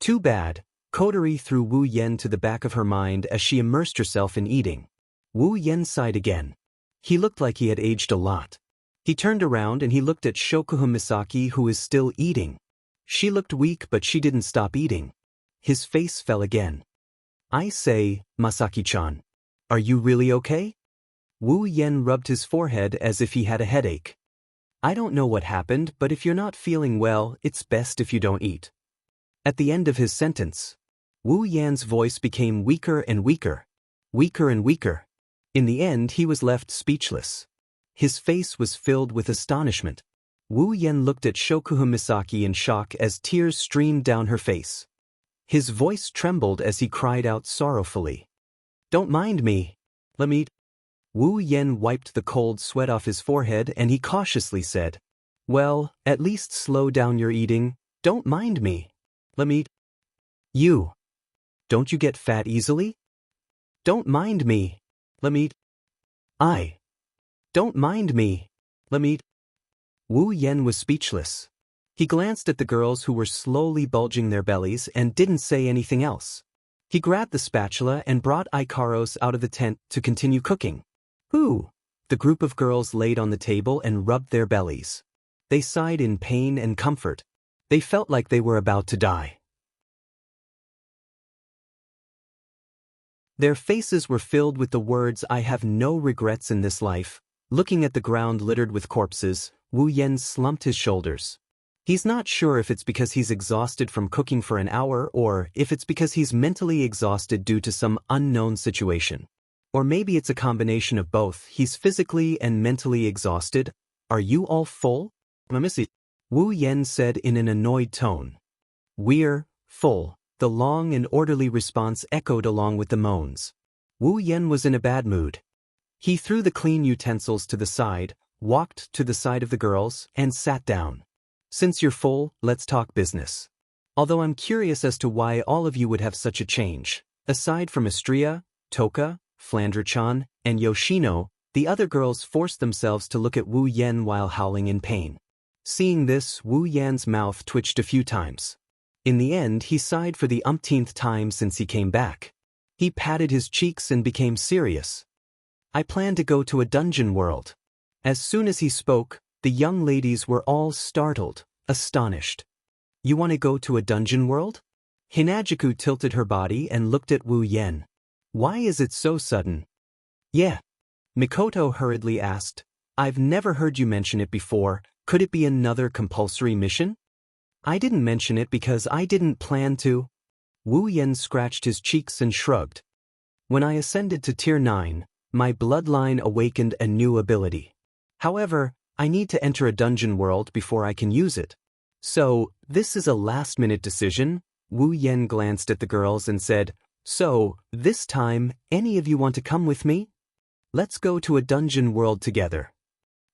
Too bad. Coterie threw Wu Yen to the back of her mind as she immersed herself in eating. Wu Yen sighed again. He looked like he had aged a lot. He turned around and he looked at Shokuha Misaki, who is still eating. She looked weak, but she didn't stop eating. His face fell again. I say, Masaki-chan, are you really okay? Wu Yen rubbed his forehead as if he had a headache. I don't know what happened, but if you're not feeling well, it's best if you don't eat. At the end of his sentence, Wu Yan's voice became weaker and weaker. Weaker and weaker. In the end, he was left speechless. His face was filled with astonishment. Wu Yen looked at Shokuha Misaki in shock as tears streamed down her face. His voice trembled as he cried out sorrowfully. Don't mind me. Let me eat. Wu Yen wiped the cold sweat off his forehead and he cautiously said, Well, at least slow down your eating. Don't mind me. Let me eat. You. Don't you get fat easily? Don't mind me. Let me eat. I. Don't mind me. Let me eat. Wu Yen was speechless. He glanced at the girls who were slowly bulging their bellies and didn't say anything else. He grabbed the spatula and brought Ikaros out of the tent to continue cooking. Ooh! The group of girls laid on the table and rubbed their bellies. They sighed in pain and comfort. They felt like they were about to die. Their faces were filled with the words, I have no regrets in this life. Looking at the ground littered with corpses, Wu Yen slumped his shoulders. He's not sure if it's because he's exhausted from cooking for an hour or if it's because he's mentally exhausted due to some unknown situation. Or maybe it's a combination of both. He's physically and mentally exhausted. Are you all full? Wu Yen said in an annoyed tone. We're full. The long and orderly response echoed along with the moans. Wu Yen was in a bad mood. He threw the clean utensils to the side, walked to the side of the girls, and sat down. Since you're full, let's talk business. Although I'm curious as to why all of you would have such a change. Aside from Astria, Toka, Flandre-chan, and Yoshino, the other girls forced themselves to look at Wu Yen while howling in pain. Seeing this, Wu Yan's mouth twitched a few times. In the end, he sighed for the umpteenth time since he came back. He patted his cheeks and became serious. I plan to go to a dungeon world. As soon as he spoke, the young ladies were all startled, astonished. You want to go to a dungeon world? Hinajuku tilted her body and looked at Wu Yen. Why is it so sudden? Yeah. Mikoto hurriedly asked. I've never heard you mention it before. Could it be another compulsory mission? I didn't mention it because I didn't plan to. Wu Yen scratched his cheeks and shrugged. When I ascended to Tier 9, my bloodline awakened a new ability. However, I need to enter a dungeon world before I can use it. So, this is a last-minute decision. Wu Yen glanced at the girls and said, So, this time, any of you want to come with me? Let's go to a dungeon world together.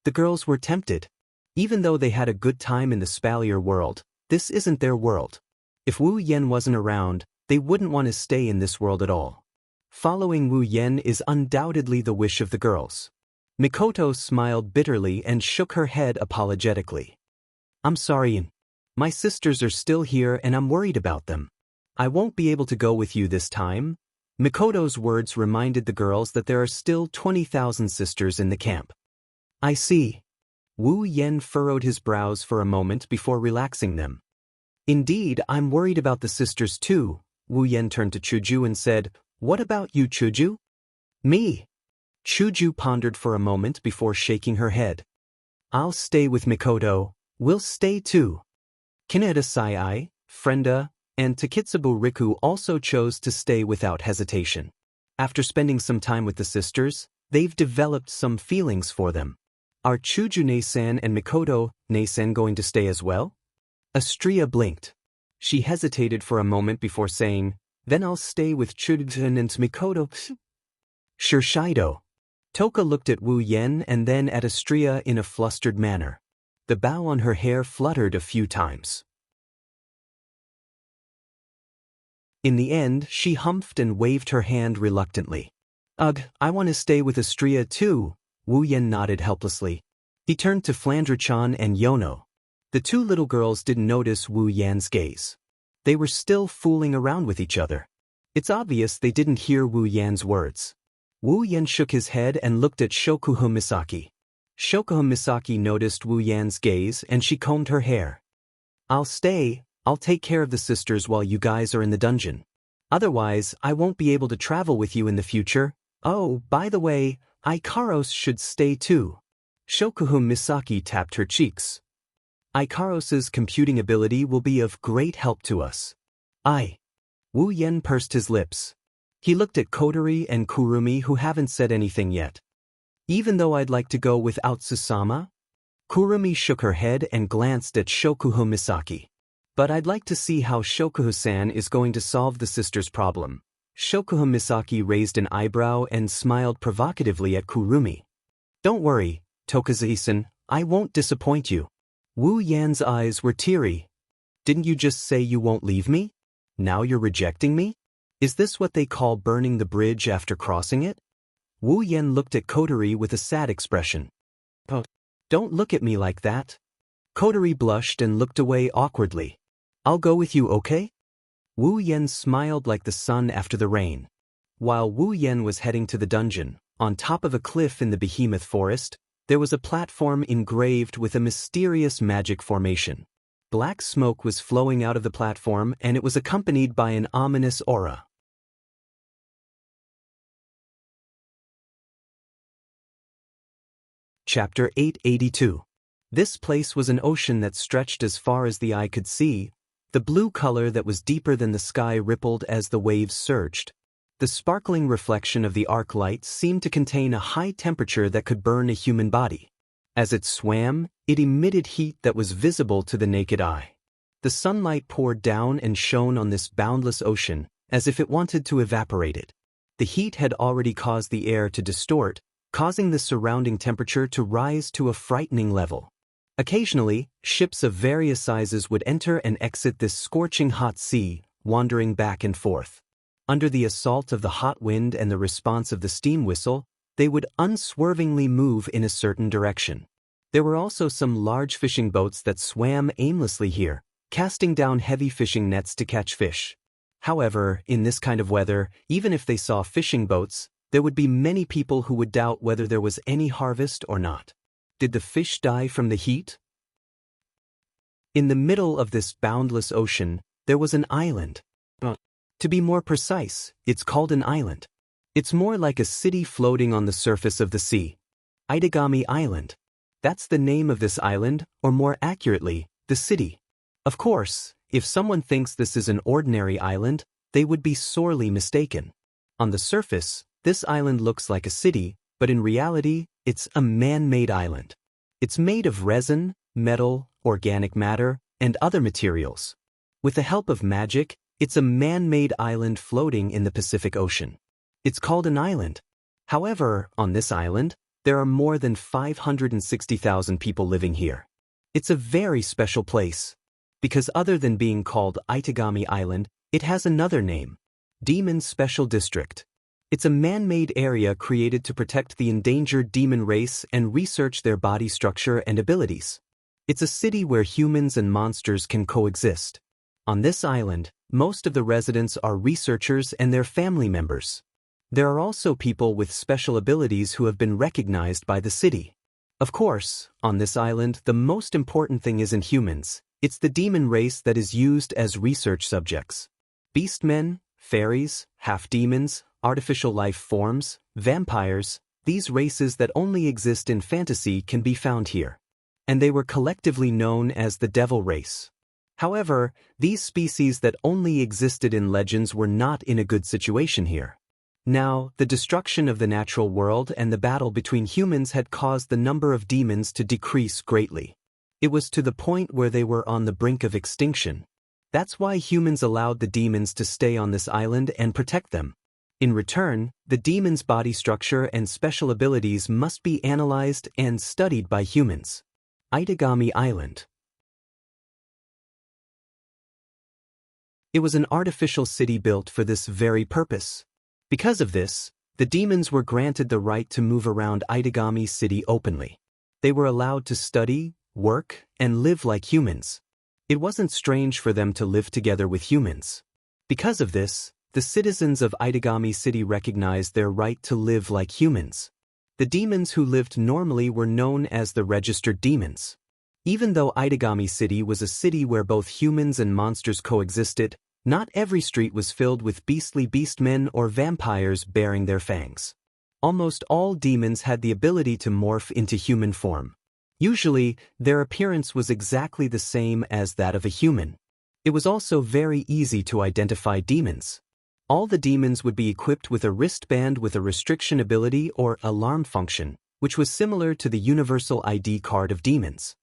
The girls were tempted. Even though they had a good time in the Spalier world, this isn't their world. If Wu Yen wasn't around, they wouldn't want to stay in this world at all. Following Wu Yen is undoubtedly the wish of the girls. Mikoto smiled bitterly and shook her head apologetically. I'm sorry. My sisters are still here and I'm worried about them. I won't be able to go with you this time. Mikoto's words reminded the girls that there are still 20,000 sisters in the camp. I see. Wu Yen furrowed his brows for a moment before relaxing them. Indeed, I'm worried about the sisters too. Wu Yen turned to Chuju and said, What about you, Chuju? Me. Chuju pondered for a moment before shaking her head. I'll stay with Mikoto. We'll stay too. Kaneda Sai, Frenda, and Takitsubo Riku also chose to stay without hesitation. After spending some time with the sisters, they've developed some feelings for them. Are Chujune-san and Mikoto-ne-san going to stay as well? Astria blinked. She hesitated for a moment before saying, "Then I'll stay with Chujun and Mikoto." Sure, Shido. Toka looked at Wu Yen and then at Astria in a flustered manner. The bow on her hair fluttered a few times. In the end, she humphed and waved her hand reluctantly. "Ugh, I want to stay with Astria too." Wu Yen nodded helplessly. He turned to Flandre-chan and Yono. The two little girls didn't notice Wu Yan's gaze. They were still fooling around with each other. It's obvious they didn't hear Wu Yan's words. Wu Yan shook his head and looked at Shokuho Misaki. Shokuho Misaki noticed Wu Yan's gaze and she combed her hair. "I'll stay. I'll take care of the sisters while you guys are in the dungeon. Otherwise, I won't be able to travel with you in the future. Oh, by the way, Ikaros should stay too." Shokuho Misaki tapped her cheeks. "Ikaros's computing ability will be of great help to us." Wu Yen pursed his lips. He looked at Kotori and Kurumi, who haven't said anything yet. "Even though I'd like to go without Susama?" Kurumi shook her head and glanced at Shokuho Misaki. "But I'd like to see how Shokuho-san is going to solve the sisters' problem." Shokuho Misaki raised an eyebrow and smiled provocatively at Kurumi. "Don't worry, Tokazuki-san, I won't disappoint you." Wu Yan's eyes were teary. "Didn't you just say you won't leave me? Now you're rejecting me? Is this what they call burning the bridge after crossing it?" Wu Yan looked at Kotori with a sad expression. "Oh, don't look at me like that." Kotori blushed and looked away awkwardly. "I'll go with you, okay?" Wu Yan smiled like the sun after the rain. While Wu Yan was heading to the dungeon, on top of a cliff in the behemoth forest, there was a platform engraved with a mysterious magic formation. Black smoke was flowing out of the platform and it was accompanied by an ominous aura. Chapter 882. This place was an ocean that stretched as far as the eye could see. The blue color that was deeper than the sky rippled as the waves surged. The sparkling reflection of the arc light seemed to contain a high temperature that could burn a human body. As it swam, it emitted heat that was visible to the naked eye. The sunlight poured down and shone on this boundless ocean, as if it wanted to evaporate it. The heat had already caused the air to distort, causing the surrounding temperature to rise to a frightening level. Occasionally, ships of various sizes would enter and exit this scorching hot sea, wandering back and forth. Under the assault of the hot wind and the response of the steam whistle, they would unswervingly move in a certain direction. There were also some large fishing boats that swam aimlessly here, casting down heavy fishing nets to catch fish. However, in this kind of weather, even if they saw fishing boats, there would be many people who would doubt whether there was any harvest or not. Did the fish die from the heat? In the middle of this boundless ocean, there was an island. To be more precise, it's called an island. It's more like a city floating on the surface of the sea. Itagami Island. That's the name of this island, or more accurately, the city. Of course, if someone thinks this is an ordinary island, they would be sorely mistaken. On the surface, this island looks like a city, but in reality, it's a man-made island. It's made of resin, metal, organic matter, and other materials. With the help of magic, it's a man-made island floating in the Pacific Ocean. It's called an island. However, on this island, there are more than 560,000 people living here. It's a very special place. Because other than being called Itagami Island, it has another name, Demon Special District. It's a man-made area created to protect the endangered demon race and research their body structure and abilities. It's a city where humans and monsters can coexist. On this island, most of the residents are researchers and their family members. There are also people with special abilities who have been recognized by the city. Of course, on this island, the most important thing isn't humans. It's the demon race that is used as research subjects. Beastmen, fairies, half-demons, artificial life forms, vampires, these races that only exist in fantasy can be found here. And they were collectively known as the devil race. However, these species that only existed in legends were not in a good situation here. Now, the destruction of the natural world and the battle between humans had caused the number of demons to decrease greatly. It was to the point where they were on the brink of extinction. That's why humans allowed the demons to stay on this island and protect them. In return, the demons' body structure and special abilities must be analyzed and studied by humans. Itagami Island. It was an artificial city built for this very purpose. Because of this, the demons were granted the right to move around Itagami City openly. They were allowed to study, work, and live like humans. It wasn't strange for them to live together with humans. Because of this, the citizens of Itagami City recognized their right to live like humans. The demons who lived normally were known as the registered demons. Even though Itagami City was a city where both humans and monsters coexisted, not every street was filled with beastly beastmen or vampires bearing their fangs. Almost all demons had the ability to morph into human form. Usually, their appearance was exactly the same as that of a human. It was also very easy to identify demons. All the demons would be equipped with a wristband with a restriction ability or alarm function, which was similar to the universal ID card of demons.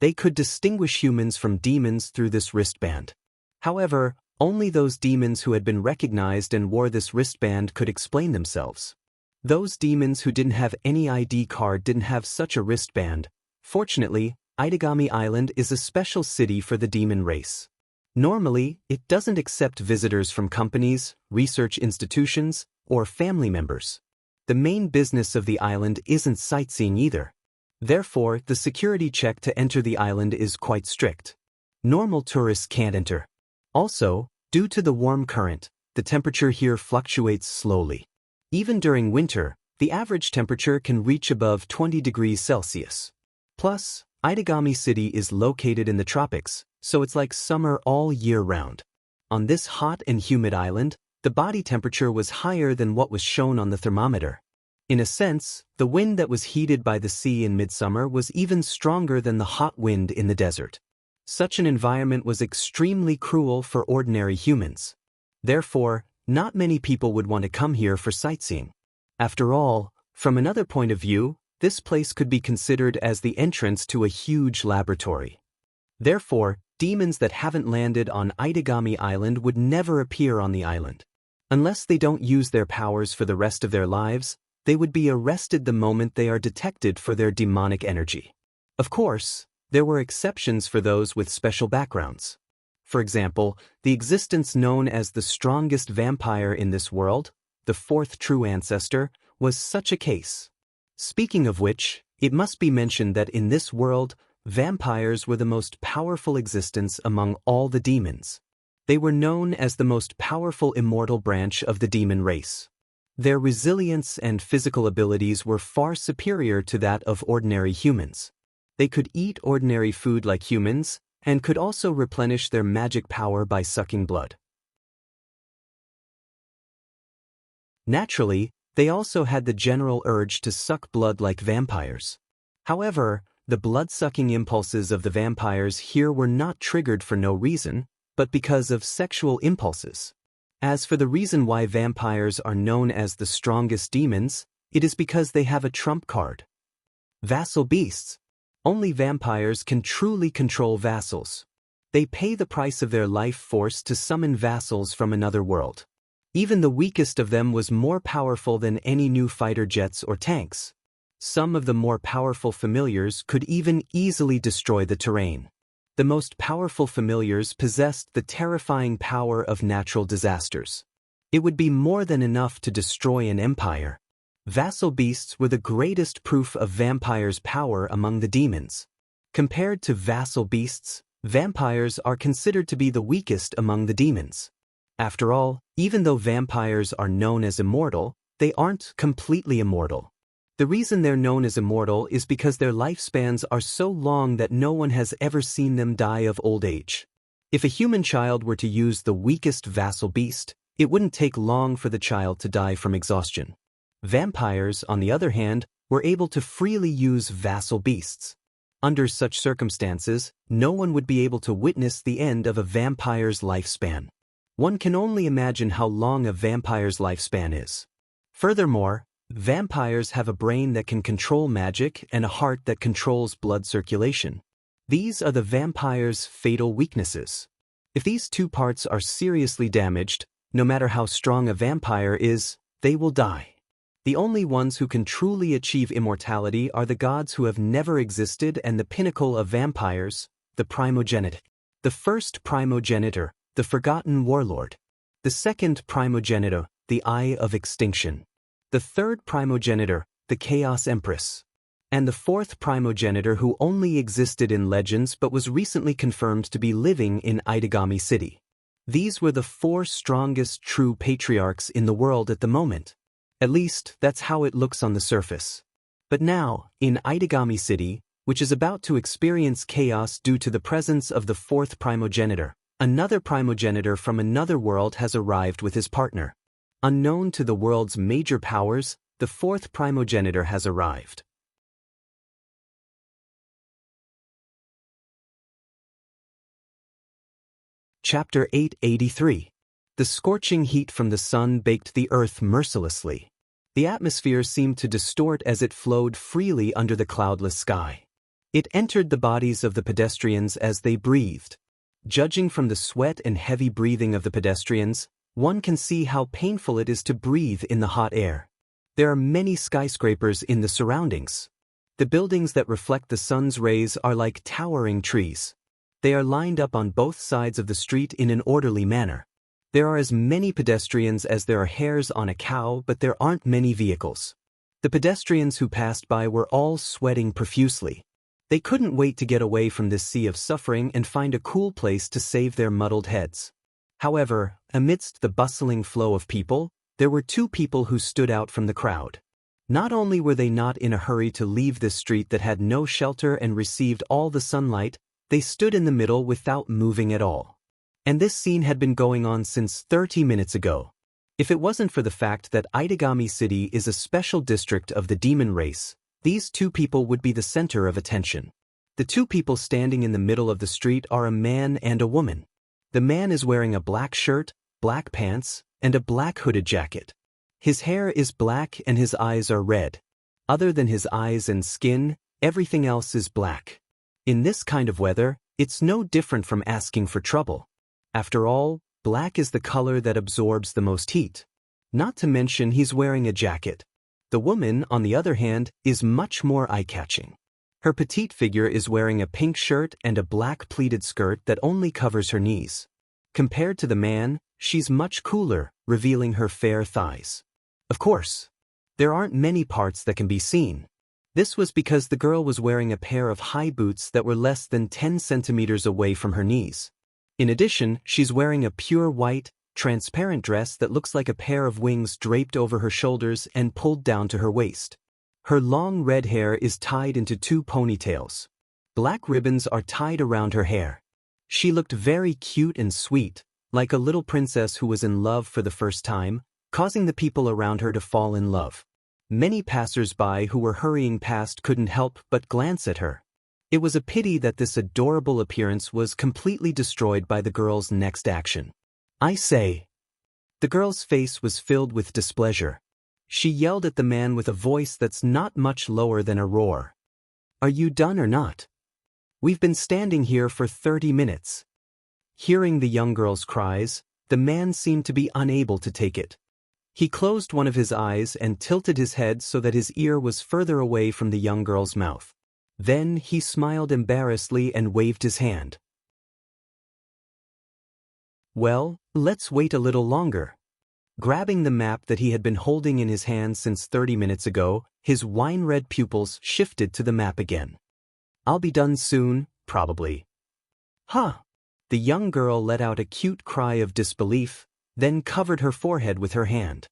They could distinguish humans from demons through this wristband. However, only those demons who had been recognized and wore this wristband could explain themselves. Those demons who didn't have any ID card didn't have such a wristband. Fortunately, Itagami Island is a special city for the demon race. Normally, it doesn't accept visitors from companies, research institutions, or family members. The main business of the island isn't sightseeing either. Therefore, the security check to enter the island is quite strict. Normal tourists can't enter. Also, due to the warm current, the temperature here fluctuates slowly. Even during winter, the average temperature can reach above 20 degrees Celsius. Plus, Itagami City is located in the tropics, so it's like summer all year round. On this hot and humid island, the body temperature was higher than what was shown on the thermometer. In a sense, the wind that was heated by the sea in midsummer was even stronger than the hot wind in the desert. Such an environment was extremely cruel for ordinary humans. Therefore, not many people would want to come here for sightseeing. After all, from another point of view, this place could be considered as the entrance to a huge laboratory. Therefore, demons that haven't landed on Itagami Island would never appear on the island. Unless they don't use their powers for the rest of their lives, they would be arrested the moment they are detected for their demonic energy. Of course, there were exceptions for those with special backgrounds. For example, the existence known as the strongest vampire in this world, the fourth true ancestor, was such a case. Speaking of which, it must be mentioned that in this world, vampires were the most powerful existence among all the demons. They were known as the most powerful immortal branch of the demon race. Their resilience and physical abilities were far superior to that of ordinary humans. They could eat ordinary food like humans, and could also replenish their magic power by sucking blood. Naturally, they also had the general urge to suck blood like vampires. However, the blood-sucking impulses of the vampires here were not triggered for no reason, but because of sexual impulses. As for the reason why vampires are known as the strongest demons, it is because they have a trump card. Vassal beasts. Only vampires can truly control vassals. They pay the price of their life force to summon vassals from another world. Even the weakest of them was more powerful than any new fighter jets or tanks. Some of the more powerful familiars could even easily destroy the terrain. The most powerful familiars possessed the terrifying power of natural disasters. It would be more than enough to destroy an empire. Vassal beasts were the greatest proof of vampires' power among the demons. Compared to vassal beasts, vampires are considered to be the weakest among the demons. After all, even though vampires are known as immortal, they aren't completely immortal. The reason they're known as immortal is because their lifespans are so long that no one has ever seen them die of old age. If a human child were to use the weakest vassal beast, it wouldn't take long for the child to die from exhaustion. Vampires, on the other hand, were able to freely use vassal beasts. Under such circumstances, no one would be able to witness the end of a vampire's lifespan. One can only imagine how long a vampire's lifespan is. Furthermore, vampires have a brain that can control magic and a heart that controls blood circulation. These are the vampire's fatal weaknesses. If these two parts are seriously damaged, no matter how strong a vampire is, they will die. The only ones who can truly achieve immortality are the gods who have never existed and the pinnacle of vampires, the primogenitor. The first primogenitor, the forgotten warlord. The second primogenitor, the eye of extinction. The third primogenitor, the chaos empress. And the fourth primogenitor who only existed in legends but was recently confirmed to be living in Itagami City. These were the four strongest true patriarchs in the world at the moment. At least, that's how it looks on the surface. But now, in Itagami City, which is about to experience chaos due to the presence of the fourth primogenitor, another primogenitor from another world has arrived with his partner. Unknown to the world's major powers, the fourth primogenitor has arrived. Chapter 883. The scorching heat from the sun baked the earth mercilessly. The atmosphere seemed to distort as it flowed freely under the cloudless sky. It entered the bodies of the pedestrians as they breathed. Judging from the sweat and heavy breathing of the pedestrians, one can see how painful it is to breathe in the hot air. There are many skyscrapers in the surroundings. The buildings that reflect the sun's rays are like towering trees. They are lined up on both sides of the street in an orderly manner. There are as many pedestrians as there are hairs on a cow, but there aren't many vehicles. The pedestrians who passed by were all sweating profusely. They couldn't wait to get away from this sea of suffering and find a cool place to save their muddled heads. However, amidst the bustling flow of people, there were two people who stood out from the crowd. Not only were they not in a hurry to leave this street that had no shelter and received all the sunlight, they stood in the middle without moving at all. And this scene had been going on since 30 minutes ago. If it wasn't for the fact that Itagami City is a special district of the demon race, these two people would be the center of attention. The two people standing in the middle of the street are a man and a woman. The man is wearing a black shirt, black pants, and a black hooded jacket. His hair is black and his eyes are red. Other than his eyes and skin, everything else is black. In this kind of weather, it's no different from asking for trouble. After all, black is the color that absorbs the most heat. Not to mention he's wearing a jacket. The woman, on the other hand, is much more eye-catching. Her petite figure is wearing a pink shirt and a black pleated skirt that only covers her knees. Compared to the man, she's much cooler, revealing her fair thighs. Of course, there aren't many parts that can be seen. This was because the girl was wearing a pair of high boots that were less than 10 centimeters away from her knees. In addition, she's wearing a pure white, transparent dress that looks like a pair of wings draped over her shoulders and pulled down to her waist. Her long red hair is tied into two ponytails. Black ribbons are tied around her hair. She looked very cute and sweet, like a little princess who was in love for the first time, causing the people around her to fall in love. Many passers-by who were hurrying past couldn't help but glance at her. It was a pity that this adorable appearance was completely destroyed by the girl's next action. I say. The girl's face was filled with displeasure. She yelled at the man with a voice that's not much lower than a roar. Are you done or not? We've been standing here for 30 minutes. Hearing the young girl's cries, the man seemed to be unable to take it. He closed one of his eyes and tilted his head so that his ear was further away from the young girl's mouth. Then he smiled embarrassedly and waved his hand. Well, let's wait a little longer. Grabbing the map that he had been holding in his hand since 30 minutes ago, his wine-red pupils shifted to the map again. I'll be done soon, probably. Huh! The young girl let out a cute cry of disbelief, then covered her forehead with her hand.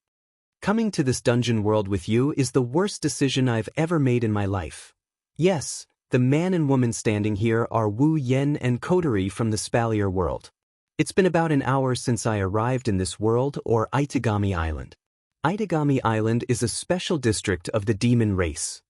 Coming to this dungeon world with you is the worst decision I've ever made in my life. Yes, the man and woman standing here are Wu Yen and Kodari from the Spalier world. It's been about an hour since I arrived in this world, or Itagami Island. Itagami Island is a special district of the demon race.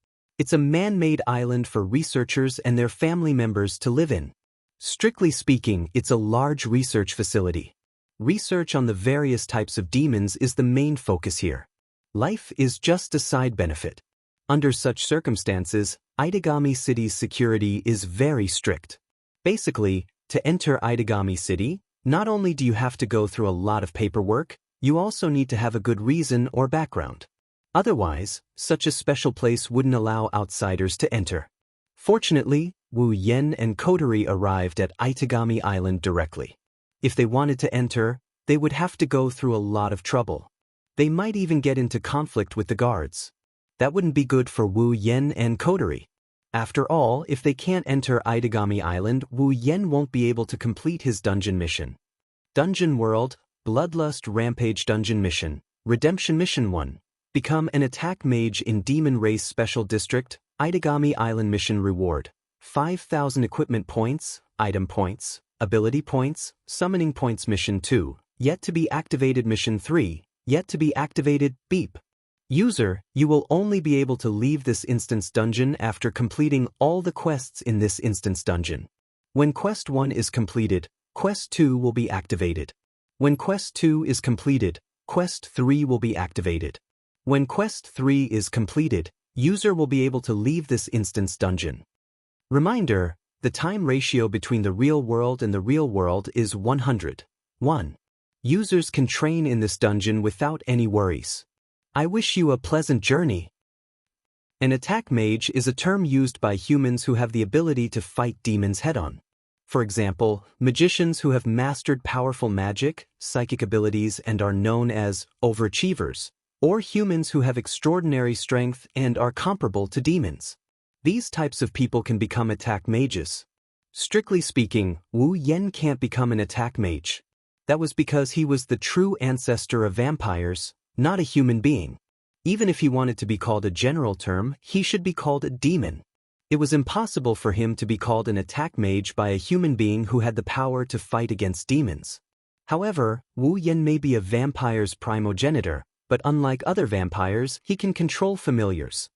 It's a man-made island for researchers and their family members to live in. Strictly speaking, it's a large research facility. Research on the various types of demons is the main focus here. Life is just a side benefit. Under such circumstances, Itagami City's security is very strict. Basically, to enter Itagami City, not only do you have to go through a lot of paperwork, you also need to have a good reason or background. Otherwise, such a special place wouldn't allow outsiders to enter. Fortunately, Wu Yen and Kotori arrived at Itagami Island directly. If they wanted to enter, they would have to go through a lot of trouble. They might even get into conflict with the guards. That wouldn't be good for Wu Yen and Kotori. After all, if they can't enter Itagami Island, Wu Yen won't be able to complete his dungeon mission. Dungeon World, Bloodlust Rampage Dungeon Mission, Redemption Mission 1. Become an attack mage in Demon Race Special District, Itagami Island Mission Reward. 5,000 Equipment Points, Item Points, Ability Points, Summoning Points Mission 2, Yet to be Activated Mission 3, Yet to be Activated, Beep. User, you will only be able to leave this instance dungeon after completing all the quests in this instance dungeon. When Quest 1 is completed, Quest 2 will be activated. When Quest 2 is completed, Quest 3 will be activated. When Quest 3 is completed, user will be able to leave this instance dungeon. Reminder, the time ratio between the real world and the real world is 100:1. Users can train in this dungeon without any worries. I wish you a pleasant journey. An attack mage is a term used by humans who have the ability to fight demons head-on. For example, magicians who have mastered powerful magic, psychic abilities and are known as overachievers, or humans who have extraordinary strength and are comparable to demons. These types of people can become attack mages. Strictly speaking, Wu Yen can't become an attack mage. That was because he was the true ancestor of vampires, not a human being. Even if he wanted to be called a general term, he should be called a demon. It was impossible for him to be called an attack mage by a human being who had the power to fight against demons. However, Wu Yen may be a vampire's primogenitor, but unlike other vampires, he can control familiars.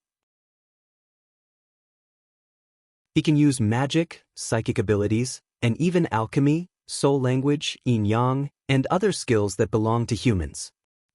He can use magic, psychic abilities, and even alchemy, soul language, yin-yang, and other skills that belong to humans.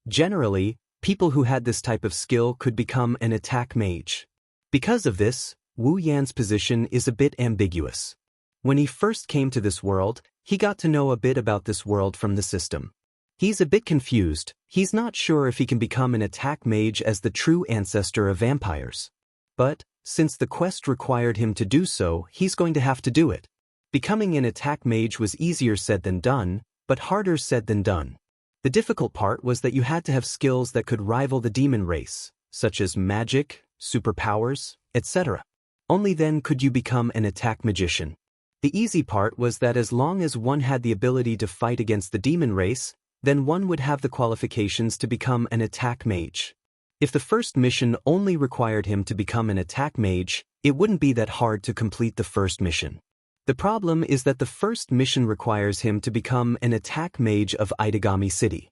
Generally, people who had this type of skill could become an attack mage. Because of this, Wu Yan's position is a bit ambiguous. When he first came to this world, he got to know a bit about this world from the system. He's a bit confused. He's not sure if he can become an attack mage as the true ancestor of vampires. But, since the quest required him to do so, he's going to have to do it. Becoming an attack mage was easier said than done, but harder said than done. The difficult part was that you had to have skills that could rival the demon race, such as magic, superpowers, etc. Only then could you become an attack magician. The easy part was that as long as one had the ability to fight against the demon race, then one would have the qualifications to become an attack mage. If the first mission only required him to become an attack mage, it wouldn't be that hard to complete the first mission. The problem is that the first mission requires him to become an attack mage of Itagami City.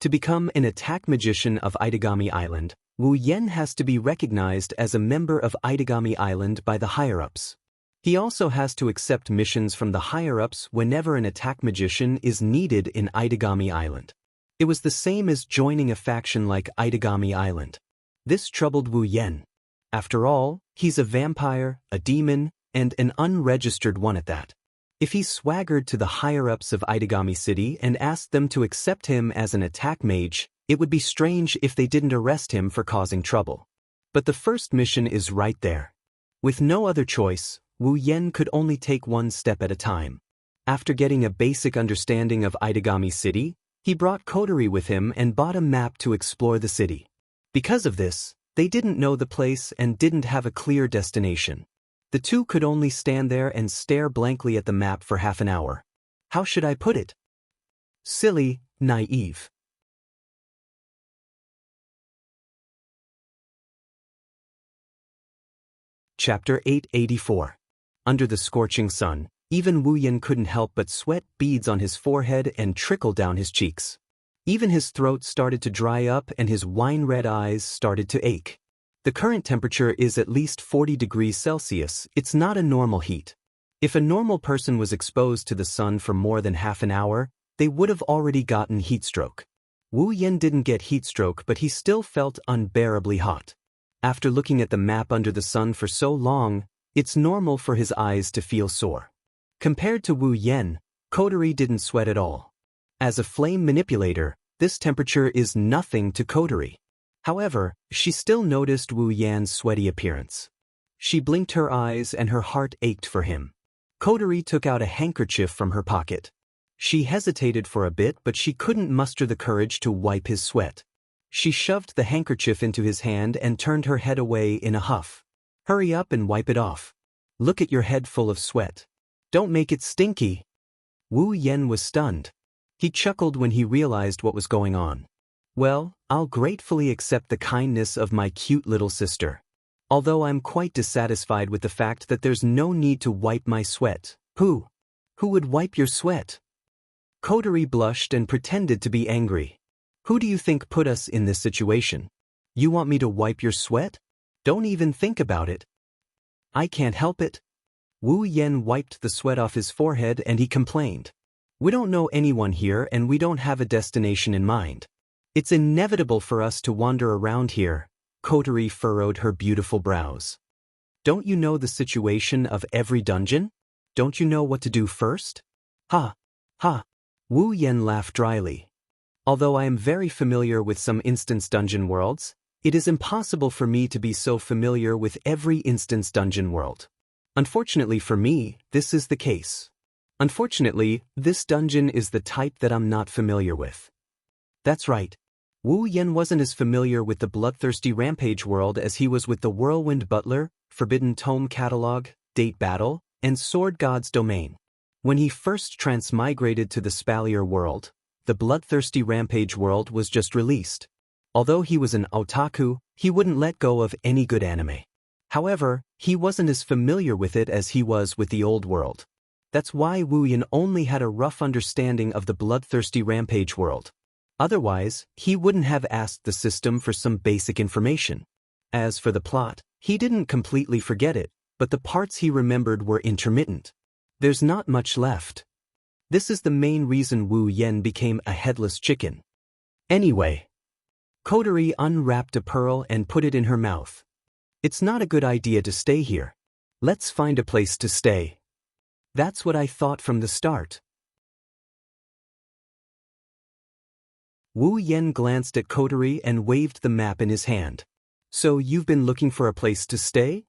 To become an attack magician of Itagami Island, Wu Yen has to be recognized as a member of Itagami Island by the higher-ups. He also has to accept missions from the higher-ups whenever an attack magician is needed in Itagami Island. It was the same as joining a faction like Itagami Island. This troubled Wu Yen. After all, he's a vampire, a demon, and an unregistered one at that. If he swaggered to the higher-ups of Itagami City and asked them to accept him as an attack mage, it would be strange if they didn't arrest him for causing trouble. But the first mission is right there. With no other choice, Wu Yen could only take one step at a time. After getting a basic understanding of Itagami City, he brought Kotori with him and bought a map to explore the city. Because of this, they didn't know the place and didn't have a clear destination. The two could only stand there and stare blankly at the map for half an hour. How should I put it? Silly, naive. Chapter 884. Under the scorching sun, even Wu Yen couldn't help but sweat beads on his forehead and trickle down his cheeks. Even his throat started to dry up and his wine-red eyes started to ache. The current temperature is at least 40 degrees Celsius. It's not a normal heat. If a normal person was exposed to the sun for more than half an hour, they would have already gotten heat stroke. Wu Yan didn't get heat stroke, but he still felt unbearably hot. After looking at the map under the sun for so long, it's normal for his eyes to feel sore. Compared to Wu Yan, Kotori didn't sweat at all. As a flame manipulator, this temperature is nothing to Kotori. However, she still noticed Wu Yan's sweaty appearance. She blinked her eyes and her heart ached for him. Kotori took out a handkerchief from her pocket. She hesitated for a bit, but she couldn't muster the courage to wipe his sweat. She shoved the handkerchief into his hand and turned her head away in a huff. Hurry up and wipe it off. Look at your head full of sweat. Don't make it stinky. Wu Yan was stunned. He chuckled when he realized what was going on. Well, I'll gratefully accept the kindness of my cute little sister. Although I'm quite dissatisfied with the fact that there's no need to wipe my sweat. Who would wipe your sweat? Kotori blushed and pretended to be angry. Who do you think put us in this situation? You want me to wipe your sweat? Don't even think about it. I can't help it. Wu Yan wiped the sweat off his forehead and he complained. We don't know anyone here and we don't have a destination in mind. It's inevitable for us to wander around here. Kotori furrowed her beautiful brows. Don't you know the situation of every dungeon? Don't you know what to do first? Ha! Wu Yan laughed dryly. Although I am very familiar with some instance dungeon worlds, it is impossible for me to be so familiar with every instance dungeon world. Unfortunately for me, this is the case. Unfortunately, this dungeon is the type that I'm not familiar with. That's right. Wu Yan wasn't as familiar with the Bloodthirsty Rampage world as he was with the Whirlwind Butler, Forbidden Tome Catalog, Date Battle, and Sword God's Domain. When he first transmigrated to the Spalier world, the Bloodthirsty Rampage world was just released. Although he was an otaku, he wouldn't let go of any good anime. However, he wasn't as familiar with it as he was with the old world. That's why Wu Yan only had a rough understanding of the Bloodthirsty Rampage world. Otherwise, he wouldn't have asked the system for some basic information. As for the plot, he didn't completely forget it, but the parts he remembered were intermittent. There's not much left. This is the main reason Wu Yan became a headless chicken. Anyway, Kotori unwrapped a pearl and put it in her mouth. It's not a good idea to stay here. Let's find a place to stay. That's what I thought from the start. Wu Yan glanced at Kotori and waved the map in his hand. So you've been looking for a place to stay?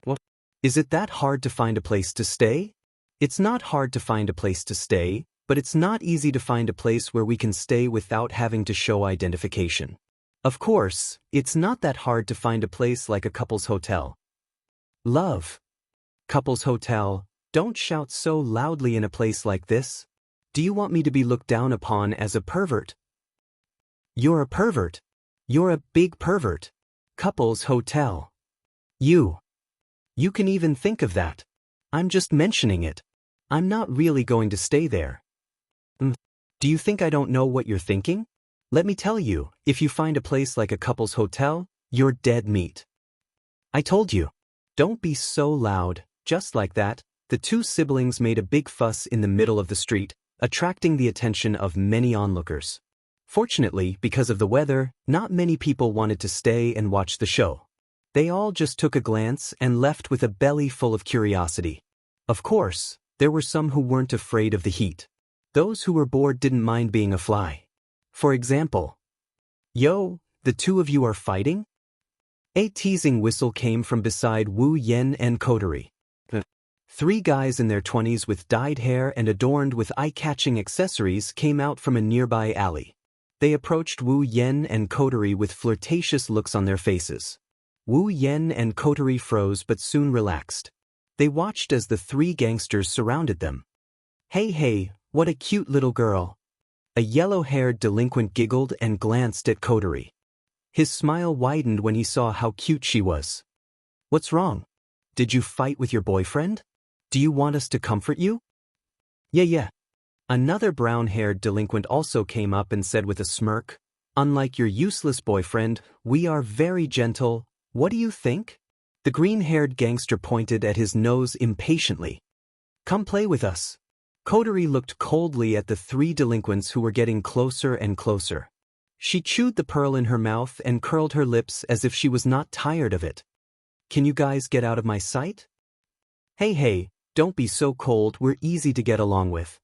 What? Is it that hard to find a place to stay? It's not hard to find a place to stay, but it's not easy to find a place where we can stay without having to show identification. Of course, it's not that hard to find a place like a couple's hotel. Love. Couple's hotel, don't shout so loudly in a place like this. Do you want me to be looked down upon as a pervert? You're a pervert. You're a big pervert. Couple's hotel. You can even think of that. I'm just mentioning it. I'm not really going to stay there. Do you think I don't know what you're thinking? Let me tell you, if you find a place like a couple's hotel, you're dead meat. I told you. Don't be so loud. Just like that, the two siblings made a big fuss in the middle of the street, attracting the attention of many onlookers. Fortunately, because of the weather, not many people wanted to stay and watch the show. They all just took a glance and left with a belly full of curiosity. Of course, there were some who weren't afraid of the heat. Those who were bored didn't mind being a fly. For example, "Yo, the two of you are fighting?" A teasing whistle came from beside Wu Yan and Kotori. Three guys in their 20s with dyed hair and adorned with eye-catching accessories came out from a nearby alley. They approached Wu Yan and Kotori with flirtatious looks on their faces. Wu Yan and Kotori froze but soon relaxed. They watched as the three gangsters surrounded them. Hey, what a cute little girl. A yellow-haired delinquent giggled and glanced at Kotori. His smile widened when he saw how cute she was. What's wrong? Did you fight with your boyfriend? Do you want us to comfort you? Yeah. Another brown-haired delinquent also came up and said with a smirk, "Unlike your useless boyfriend, we are very gentle, What do you think? The green-haired gangster pointed at his nose impatiently. Come play with us. Kotori looked coldly at the three delinquents who were getting closer and closer. She chewed the pearl in her mouth and curled her lips as if she was not tired of it. Can you guys get out of my sight? Hey, don't be so cold, we're easy to get along with.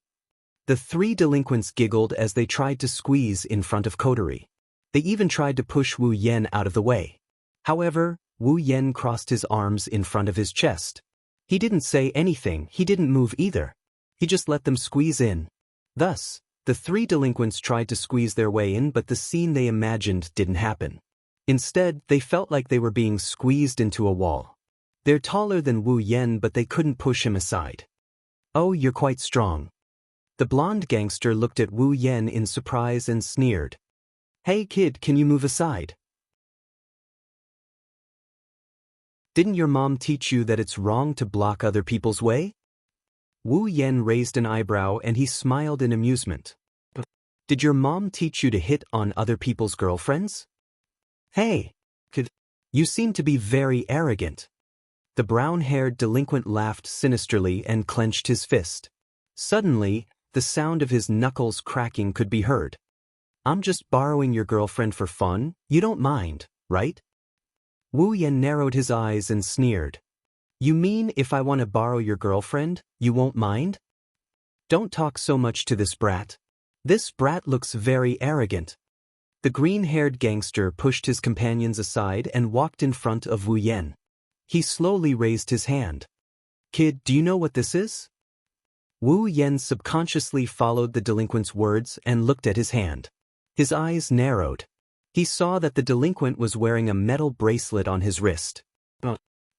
The three delinquents giggled as they tried to squeeze in front of Kotori. They even tried to push Wu Yen out of the way. However, Wu Yen crossed his arms in front of his chest. He didn't say anything, he didn't move either. He just let them squeeze in. Thus, the three delinquents tried to squeeze their way in, but the scene they imagined didn't happen. Instead, they felt like they were being squeezed into a wall. They're taller than Wu Yen, but they couldn't push him aside. Oh, you're quite strong. The blonde gangster looked at Wu Yen in surprise and sneered. Hey kid, can you move aside? Didn't your mom teach you that it's wrong to block other people's way? Wu Yen raised an eyebrow and he smiled in amusement. Did your mom teach you to hit on other people's girlfriends? Hey, kid, you seem to be very arrogant. The brown-haired delinquent laughed sinisterly and clenched his fist. Suddenly, the sound of his knuckles cracking could be heard. I'm just borrowing your girlfriend for fun, you don't mind, right? Wu Yen narrowed his eyes and sneered. You mean if I want to borrow your girlfriend, you won't mind? Don't talk so much to this brat. This brat looks very arrogant. The green-haired gangster pushed his companions aside and walked in front of Wu Yen. He slowly raised his hand. Kid, do you know what this is? Wu Yen subconsciously followed the delinquent's words and looked at his hand. His eyes narrowed. He saw that the delinquent was wearing a metal bracelet on his wrist.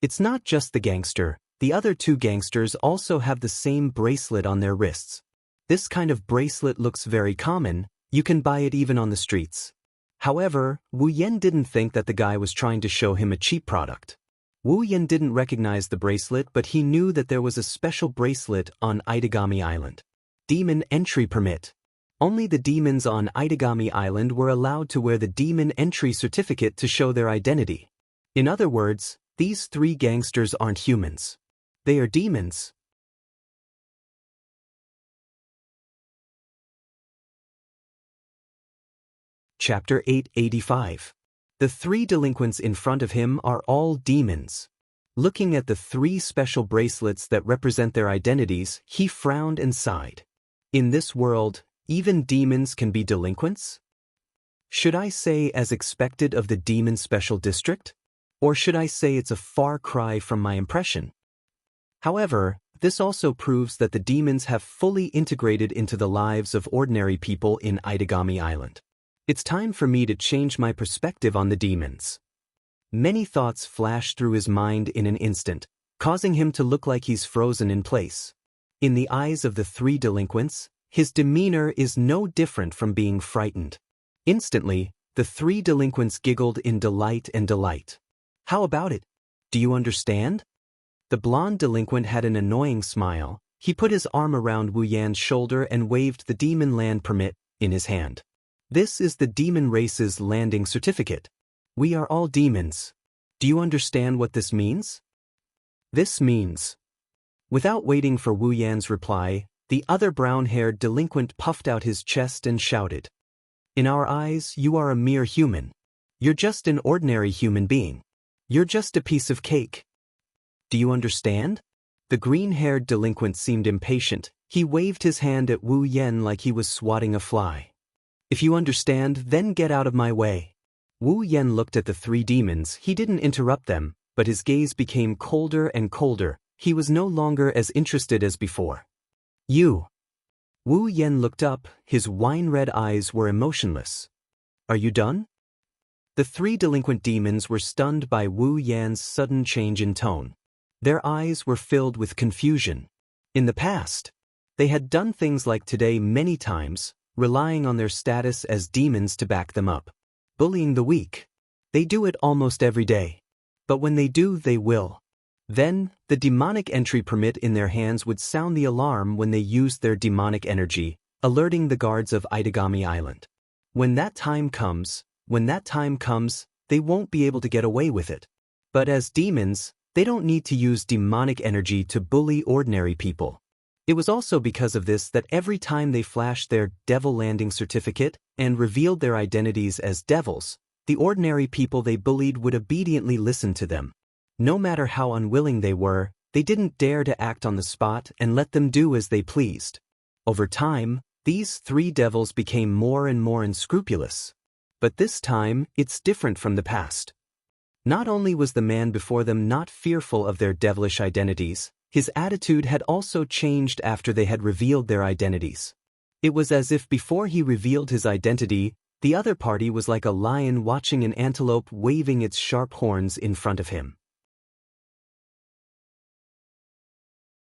It's not just the gangster, the other two gangsters also have the same bracelet on their wrists. This kind of bracelet looks very common, you can buy it even on the streets. However, Wu Yen didn't think that the guy was trying to show him a cheap product. Wu Yen didn't recognize the bracelet, but he knew that there was a special bracelet on Itagami Island. Demon Entry Permit. Only the demons on Itagami Island were allowed to wear the Demon Entry Certificate to show their identity. In other words, these three gangsters aren't humans. They are demons. Chapter 885. The three delinquents in front of him are all demons. Looking at the three special bracelets that represent their identities, he frowned and sighed. In this world, even demons can be delinquents? Should I say as expected of the Demon Special District? Or should I say it's a far cry from my impression? However, this also proves that the demons have fully integrated into the lives of ordinary people in Itagami Island. It's time for me to change my perspective on the demons. Many thoughts flashed through his mind in an instant, causing him to look like he's frozen in place. In the eyes of the three delinquents, his demeanor is no different from being frightened. Instantly, the three delinquents giggled in delight and delight. How about it? Do you understand? The blonde delinquent had an annoying smile. He put his arm around Wu Yan's shoulder and waved the Demon Land Permit in his hand. This is the demon race's landing certificate. We are all demons. Do you understand what this means? This means. Without waiting for Wu Yan's reply, the other brown-haired delinquent puffed out his chest and shouted. In our eyes, you are a mere human. You're just an ordinary human being. You're just a piece of cake. Do you understand? The green-haired delinquent seemed impatient. He waved his hand at Wu Yan like he was swatting a fly. If you understand, then get out of my way. Wu Yan looked at the three demons. He didn't interrupt them, but his gaze became colder and colder. He was no longer as interested as before. You. Wu Yan looked up. His wine-red eyes were emotionless. Are you done? The three delinquent demons were stunned by Wu Yan's sudden change in tone. Their eyes were filled with confusion. In the past, they had done things like today many times, relying on their status as demons to back them up. Bullying the weak. They do it almost every day. But when they do, they will. Then, the demonic entry permit in their hands would sound the alarm when they used their demonic energy, alerting the guards of Itagami Island. When that time comes, they won't be able to get away with it. But as demons, they don't need to use demonic energy to bully ordinary people. It was also because of this that every time they flashed their devil landing certificate and revealed their identities as devils, the ordinary people they bullied would obediently listen to them. No matter how unwilling they were, they didn't dare to act on the spot and let them do as they pleased. Over time, these 3 devils became more and more unscrupulous. But this time, it's different from the past. Not only was the man before them not fearful of their devilish identities, his attitude had also changed after they had revealed their identities. It was as if before he revealed his identity, the other party was like a lion watching an antelope waving its sharp horns in front of him.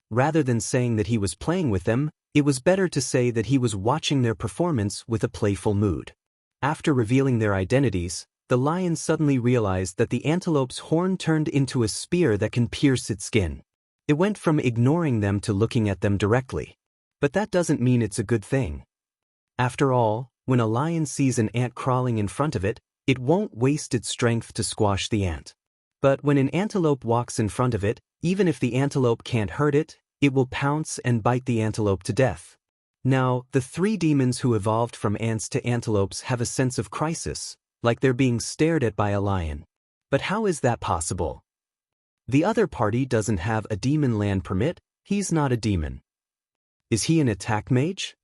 Rather than saying that he was playing with them, it was better to say that he was watching their performance with a playful mood. After revealing their identities, the lion suddenly realized that the antelope's horn turned into a spear that can pierce its skin. It went from ignoring them to looking at them directly. But that doesn't mean it's a good thing. After all, when a lion sees an ant crawling in front of it, it won't waste its strength to squash the ant. But when an antelope walks in front of it, even if the antelope can't hurt it, it will pounce and bite the antelope to death. Now, the 3 demons who evolved from ants to antelopes have a sense of crisis, like they're being stared at by a lion. But how is that possible? The other party doesn't have a demon land permit, he's not a demon. Is he an attack mage?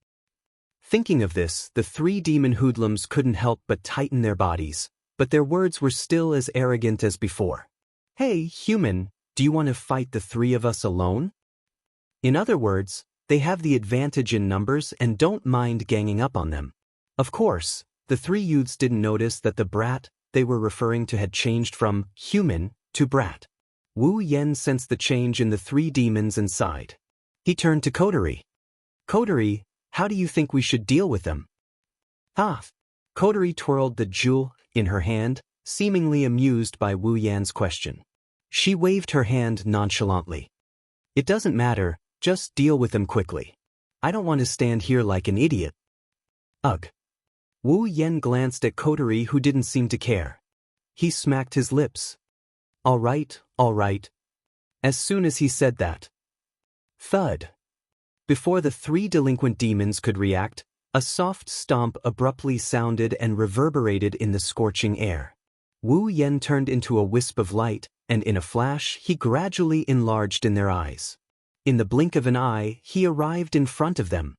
Thinking of this, the 3 demon hoodlums couldn't help but tighten their bodies, but their words were still as arrogant as before. Hey, human, do you want to fight the 3 of us alone? In other words, they have the advantage in numbers and don't mind ganging up on them. Of course, the 3 youths didn't notice that the brat they were referring to had changed from human to brat. Wu Yen sensed the change in the 3 demons and sighed. He turned to Coterie. Coterie, how do you think we should deal with them? Ah. Coterie twirled the jewel in her hand, seemingly amused by Wu Yan's question. She waved her hand nonchalantly. It doesn't matter, just deal with them quickly. I don't want to stand here like an idiot. Ugh. Wu Yan glanced at Coterie, who didn't seem to care. He smacked his lips. All right, all right. As soon as he said that. Thud. Before the 3 delinquent demons could react, a soft stomp abruptly sounded and reverberated in the scorching air. Wu Yan turned into a wisp of light, and in a flash he gradually enlarged in their eyes. In the blink of an eye, he arrived in front of them.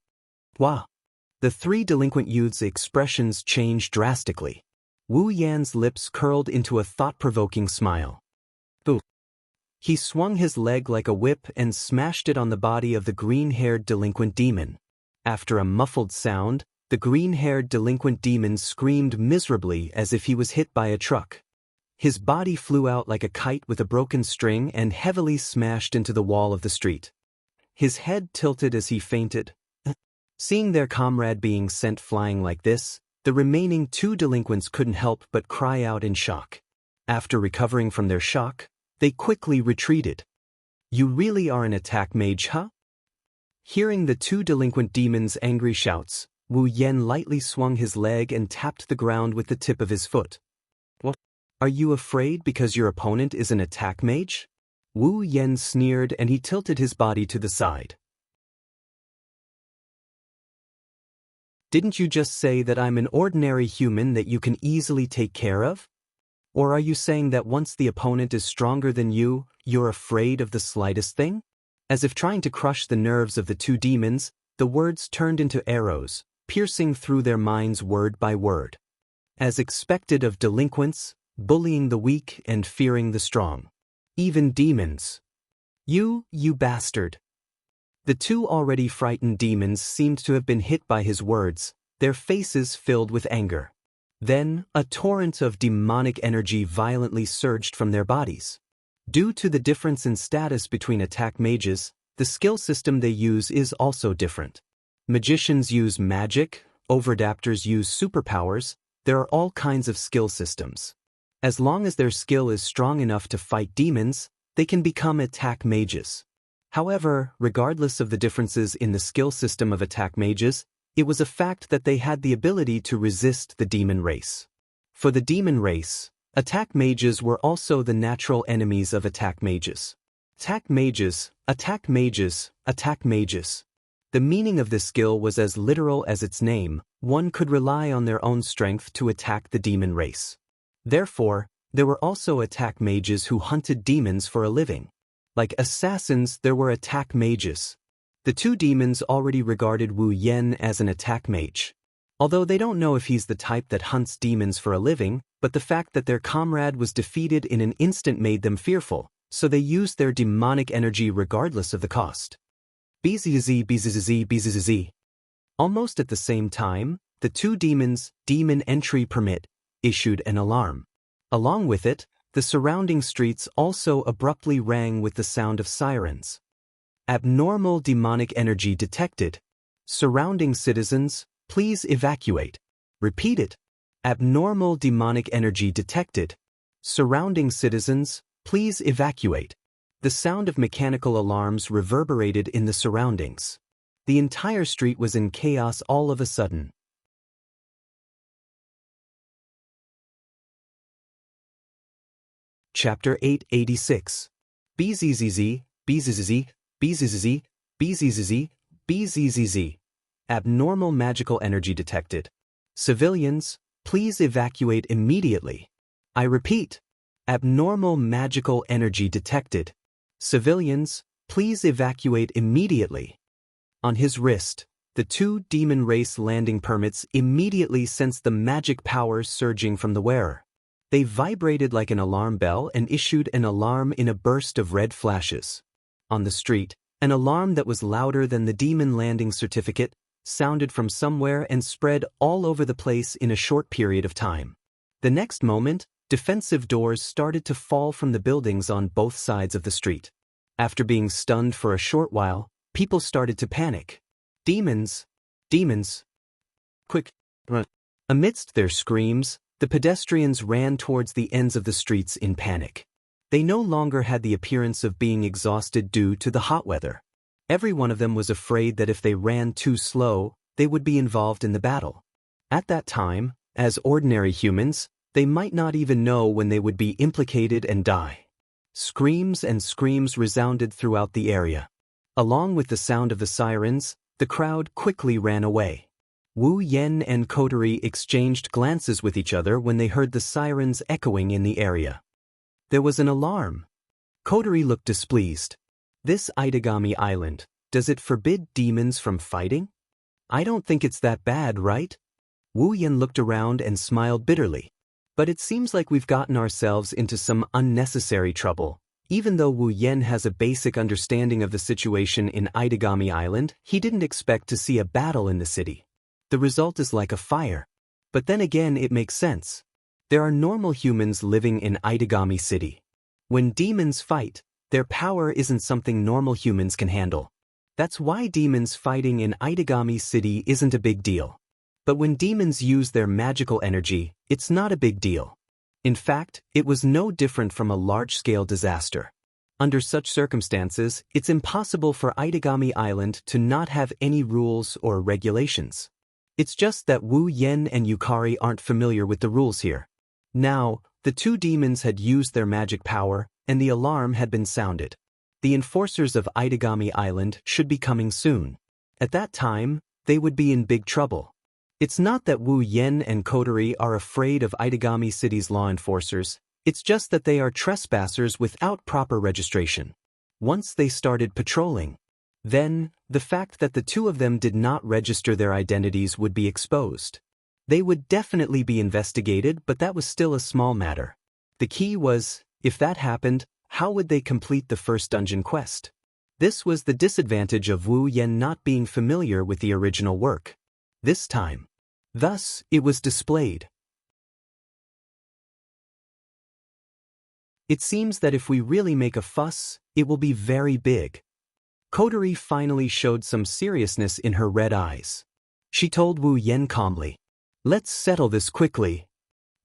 Wow! The 3 delinquent youths' expressions changed drastically. Wu Yan's lips curled into a thought-provoking smile. Boo! He swung his leg like a whip and smashed it on the body of the green-haired delinquent demon. After a muffled sound, the green-haired delinquent demon screamed miserably as if he was hit by a truck. His body flew out like a kite with a broken string and heavily smashed into the wall of the street. His head tilted as he fainted. Seeing their comrade being sent flying like this, the remaining 2 delinquents couldn't help but cry out in shock. After recovering from their shock, they quickly retreated. You really are an attack mage, huh? Hearing the 2 delinquent demons' angry shouts, Wu Yan lightly swung his leg and tapped the ground with the tip of his foot. What? Are you afraid because your opponent is an attack mage? Wu Yan sneered and he tilted his body to the side. Didn't you just say that I'm an ordinary human that you can easily take care of? Or are you saying that once the opponent is stronger than you, you're afraid of the slightest thing? As if trying to crush the nerves of the 2 demons, the words turned into arrows, piercing through their minds word by word. As expected of delinquents, bullying the weak and fearing the strong. Even demons. You bastard. The 2 already frightened demons seemed to have been hit by his words, their faces filled with anger. Then, a torrent of demonic energy violently surged from their bodies. Due to the difference in status between attack mages, the skill system they use is also different. Magicians use magic, overdaptors use superpowers, there are all kinds of skill systems. As long as their skill is strong enough to fight demons, they can become attack mages. However, regardless of the differences in the skill system of attack mages, it was a fact that they had the ability to resist the demon race. For the demon race, Attack mages were also the natural enemies of attack mages. Attack mages, attack mages, attack mages. The meaning of this skill was as literal as its name. One could rely on their own strength to attack the demon race. Therefore, there were also attack mages who hunted demons for a living. Like assassins, there were attack mages. The two demons already regarded Wu Yan as an attack mage. Although they don't know if he's the type that hunts demons for a living, but the fact that their comrade was defeated in an instant made them fearful, so they used their demonic energy regardless of the cost. Bzzz bzzz bzzz. Almost at the same time, the two demons' demon entry permit issued an alarm. Along with it, the surrounding streets also abruptly rang with the sound of sirens. Abnormal demonic energy detected. Surrounding citizens, please evacuate. Repeat it. Abnormal demonic energy detected. Surrounding citizens, please evacuate. The sound of mechanical alarms reverberated in the surroundings. The entire street was in chaos all of a sudden. Chapter 886. Bzzz, bzzz, bzzz, bzzz, bzzz. Abnormal magical energy detected. Civilians, please evacuate immediately. I repeat, abnormal magical energy detected. Civilians, please evacuate immediately. On his wrist, the two demon race landing permits immediately sensed the magic powers surging from the wearer. They vibrated like an alarm bell and issued an alarm in a burst of red flashes. On the street, an alarm that was louder than the demon landing certificate sounded from somewhere and spread all over the place in a short period of time. The next moment, defensive doors started to fall from the buildings on both sides of the street. After being stunned for a short while, people started to panic. Demons! Demons! Quick! Run! Amidst their screams, the pedestrians ran towards the ends of the streets in panic. They no longer had the appearance of being exhausted due to the hot weather. Every one of them was afraid that if they ran too slow, they would be involved in the battle. At that time, as ordinary humans, they might not even know when they would be implicated and die. Screams and screams resounded throughout the area. Along with the sound of the sirens, the crowd quickly ran away. Wu Yan and Coterie exchanged glances with each other when they heard the sirens echoing in the area. There was an alarm. Coterie looked displeased. This Itagami Island, does it forbid demons from fighting? I don't think it's that bad, right? Wu Yan looked around and smiled bitterly. But it seems like we've gotten ourselves into some unnecessary trouble. Even though Wu Yan has a basic understanding of the situation in Itagami Island, he didn't expect to see a battle in the city. The result is like a fire. But then again, it makes sense. There are normal humans living in Itagami City. When demons fight, their power isn't something normal humans can handle. That's why demons fighting in Itagami City isn't a big deal. But when demons use their magical energy, it's not a big deal. In fact, it was no different from a large-scale disaster. Under such circumstances, it's impossible for Itagami Island to not have any rules or regulations. It's just that Wu Yan and Yukari aren't familiar with the rules here. Now, the two demons had used their magic power, and the alarm had been sounded. The enforcers of Itagami Island should be coming soon. At that time, they would be in big trouble. It's not that Wu Yan and Coterie are afraid of Itagami City's law enforcers, it's just that they are trespassers without proper registration. Once they started patrolling, then, the fact that the two of them did not register their identities would be exposed. They would definitely be investigated, but that was still a small matter. The key was, if that happened, how would they complete the first dungeon quest? This was the disadvantage of Wu Yan not being familiar with the original work. This time. Thus, it was displayed. It seems that if we really make a fuss, it will be very big. Coterie finally showed some seriousness in her red eyes. She told Wu Yan calmly, "Let's settle this quickly."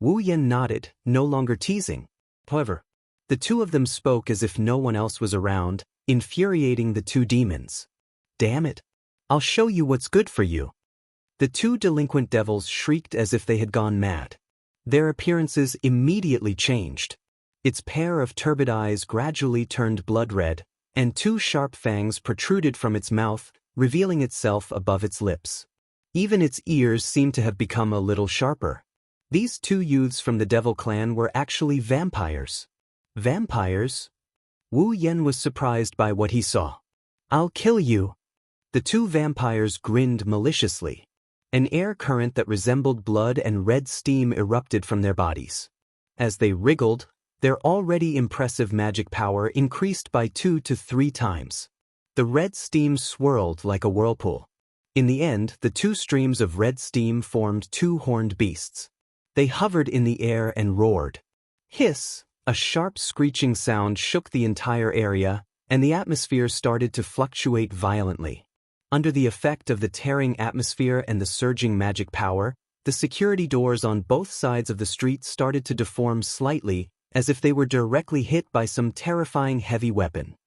Wu Yan nodded, no longer teasing. However, the two of them spoke as if no one else was around, infuriating the two demons. "Damn it! I'll show you what's good for you." The two delinquent devils shrieked as if they had gone mad. Their appearances immediately changed. Its pair of turbid eyes gradually turned blood red, and two sharp fangs protruded from its mouth, revealing itself above its lips. Even its ears seemed to have become a little sharper. These two youths from the Devil Clan were actually vampires. Vampires? Wu Yan was surprised by what he saw. "I'll kill you." The two vampires grinned maliciously. An air current that resembled blood and red steam erupted from their bodies. As they wriggled, their already impressive magic power increased by 2 to 3 times. The red steam swirled like a whirlpool. In the end, the two streams of red steam formed two horned beasts. They hovered in the air and roared. Hiss! A sharp screeching sound shook the entire area, and the atmosphere started to fluctuate violently. Under the effect of the tearing atmosphere and the surging magic power, the security doors on both sides of the street started to deform slightly, as if they were directly hit by some terrifying heavy weapon.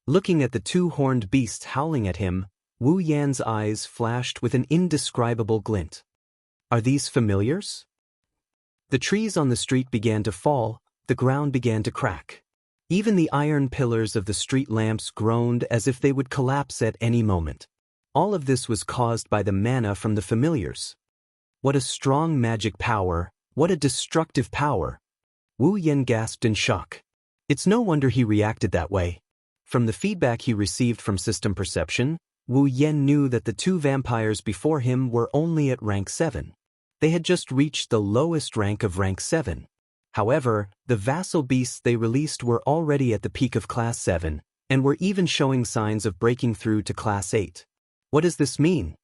Looking at the two horned beasts howling at him, Wu Yan's eyes flashed with an indescribable glint. Are these familiars? The trees on the street began to fall, the ground began to crack. Even the iron pillars of the street lamps groaned as if they would collapse at any moment. All of this was caused by the mana from the familiars. What a strong magic power, what a destructive power! Wu Yan gasped in shock. It's no wonder he reacted that way. From the feedback he received from system perception, Wu Yan knew that the two vampires before him were only at rank 7. They had just reached the lowest rank of rank 7. However, the vassal beasts they released were already at the peak of class 7, and were even showing signs of breaking through to class 8. What does this mean?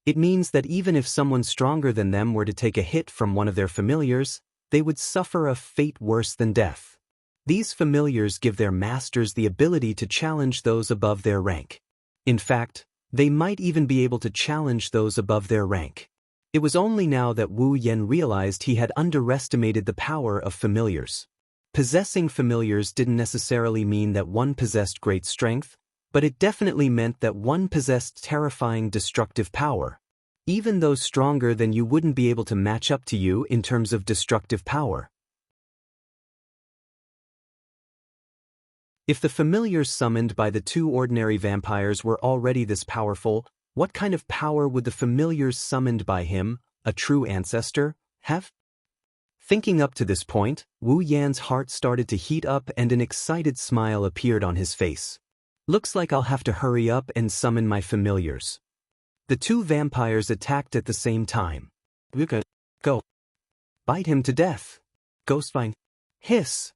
It means that even if someone stronger than them were to take a hit from one of their familiars, they would suffer a fate worse than death. These familiars give their masters the ability to challenge those above their rank. In fact, they might even be able to challenge those above their rank. It was only now that Wu Yan realized he had underestimated the power of familiars. Possessing familiars didn't necessarily mean that one possessed great strength, but it definitely meant that one possessed terrifying destructive power. Even those stronger than you wouldn't be able to match up to you in terms of destructive power. If the familiars summoned by the two ordinary vampires were already this powerful, what kind of power would the familiars summoned by him, a true ancestor, have? Thinking up to this point, Wu Yan's heart started to heat up and an excited smile appeared on his face. Looks like I'll have to hurry up and summon my familiars. The two vampires attacked at the same time. Go. Bite him to death. Ghostvine. Hiss.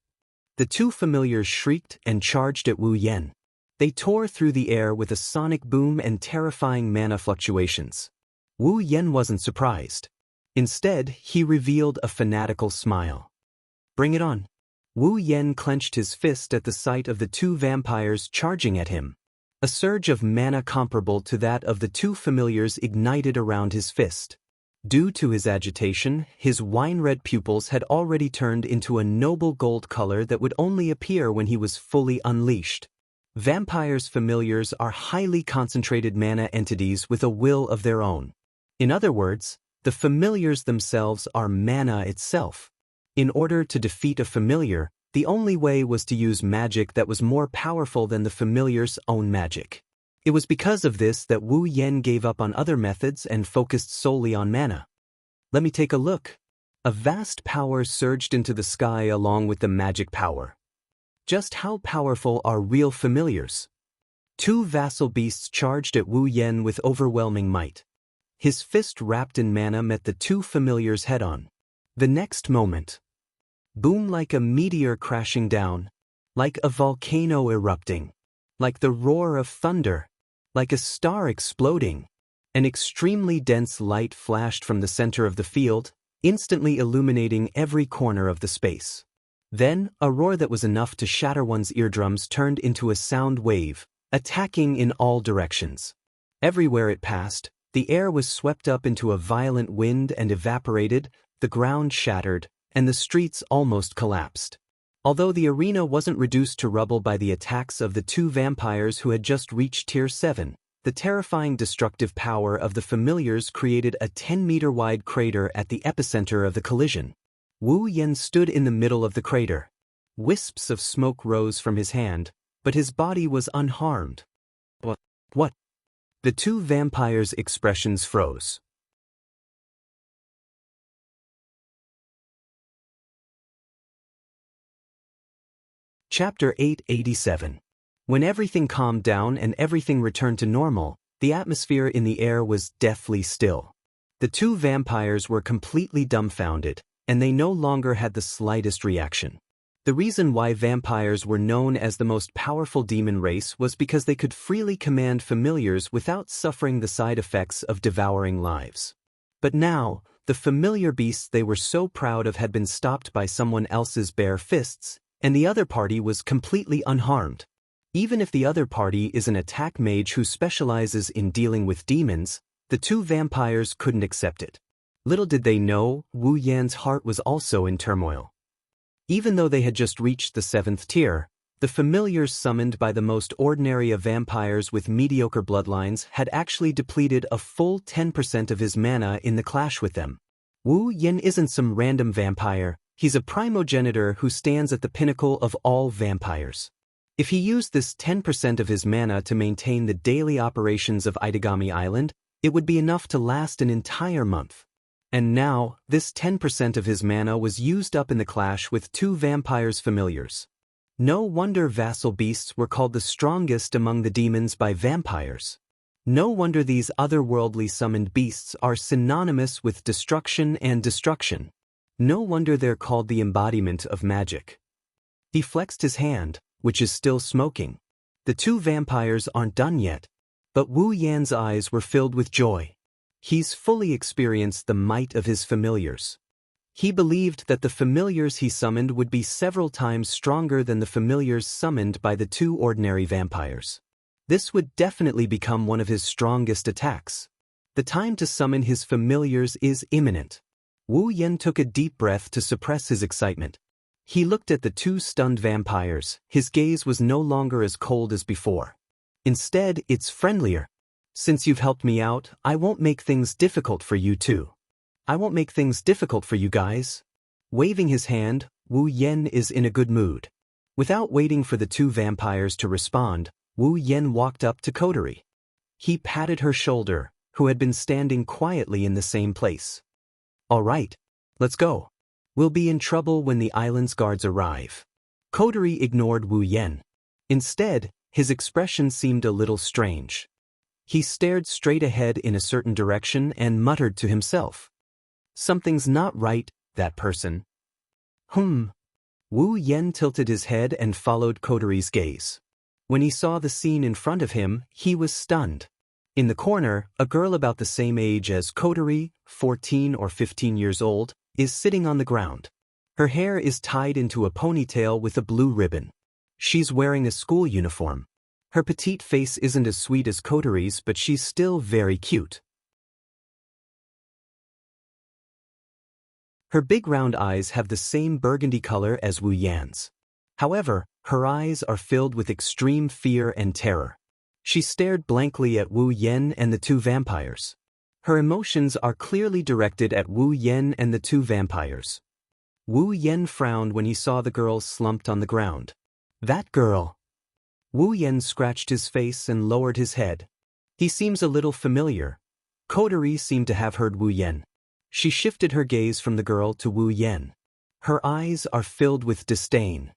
The two familiars shrieked and charged at Wu Yan. They tore through the air with a sonic boom and terrifying mana fluctuations. Wu Yan wasn't surprised. Instead, he revealed a fanatical smile. Bring it on. Wu Yan clenched his fist at the sight of the two vampires charging at him. A surge of mana comparable to that of the two familiars ignited around his fist. Due to his agitation, his wine-red pupils had already turned into a noble gold color that would only appear when he was fully unleashed. Vampires' familiars are highly concentrated mana entities with a will of their own. In other words, the familiars themselves are mana itself. In order to defeat a familiar, the only way was to use magic that was more powerful than the familiar's own magic. It was because of this that Wu Yan gave up on other methods and focused solely on mana. Let me take a look. A vast power surged into the sky along with the magic power. Just how powerful are real familiars? Two vassal beasts charged at Wu Yan with overwhelming might. His fist wrapped in mana met the two familiars head-on. The next moment, boom, like a meteor crashing down, like a volcano erupting, like the roar of thunder, like a star exploding. An extremely dense light flashed from the center of the field, instantly illuminating every corner of the space. Then, a roar that was enough to shatter one's eardrums turned into a sound wave, attacking in all directions. Everywhere it passed, the air was swept up into a violent wind and evaporated, the ground shattered, and the streets almost collapsed. Although the arena wasn't reduced to rubble by the attacks of the two vampires who had just reached Tier 7, The terrifying destructive power of the familiars created a 10-meter-wide crater at the epicenter of the collision. Wu Yan stood in the middle of the crater. Wisps of smoke rose from his hand, but his body was unharmed. What? The two vampires' expressions froze. Chapter 887. When everything calmed down and everything returned to normal, the atmosphere in the air was deathly still. The two vampires were completely dumbfounded, and they no longer had the slightest reaction. The reason why vampires were known as the most powerful demon race was because they could freely command familiars without suffering the side effects of devouring lives. But now, the familiar beasts they were so proud of had been stopped by someone else's bare fists, and the other party was completely unharmed. Even if the other party is an attack mage who specializes in dealing with demons, the two vampires couldn't accept it. Little did they know, Wu Yan's heart was also in turmoil. Even though they had just reached the 7th tier, the familiars summoned by the most ordinary of vampires with mediocre bloodlines had actually depleted a full 10% of his mana in the clash with them. Wu Yan isn't some random vampire, he's a primogenitor who stands at the pinnacle of all vampires. If he used this 10% of his mana to maintain the daily operations of Itagami Island, it would be enough to last an entire month. And now, this 10% of his mana was used up in the clash with two vampires' familiars. No wonder vassal beasts were called the strongest among the demons by vampires. No wonder these otherworldly summoned beasts are synonymous with destruction and destruction. No wonder they're called the embodiment of magic. He flexed his hand, which is still smoking. The two vampires aren't done yet. But Wu Yan's eyes were filled with joy. He's fully experienced the might of his familiars. He believed that the familiars he summoned would be several times stronger than the familiars summoned by the two ordinary vampires. This would definitely become one of his strongest attacks. The time to summon his familiars is imminent. Wu Yan took a deep breath to suppress his excitement. He looked at the two stunned vampires. His gaze was no longer as cold as before. Instead, it's friendlier. Since you've helped me out, I won't make things difficult for you too. I won't make things difficult for you guys. Waving his hand, Wu Yan is in a good mood. Without waiting for the two vampires to respond, Wu Yan walked up to Kotori. He patted her shoulder, who had been standing quietly in the same place. All right, let's go. We'll be in trouble when the island's guards arrive. Kotori ignored Wu Yan. Instead, his expression seemed a little strange. He stared straight ahead in a certain direction and muttered to himself. Something's not right, that person. Wu Yan tilted his head and followed Kotori's gaze. When he saw the scene in front of him, he was stunned. In the corner, a girl about the same age as Kotori, 14 or 15 years old, is sitting on the ground. Her hair is tied into a ponytail with a blue ribbon. She's wearing a school uniform. Her petite face isn't as sweet as Kotori's, but she's still very cute. Her big round eyes have the same burgundy color as Wu Yan's. However, her eyes are filled with extreme fear and terror. She stared blankly at Wu Yan and the two vampires. Her emotions are clearly directed at Wu Yan and the two vampires. Wu Yan frowned when he saw the girl slumped on the ground. That girl. Wu Yan scratched his face and lowered his head. He seems a little familiar. Kotori seemed to have heard Wu Yan. She shifted her gaze from the girl to Wu Yan. Her eyes are filled with disdain.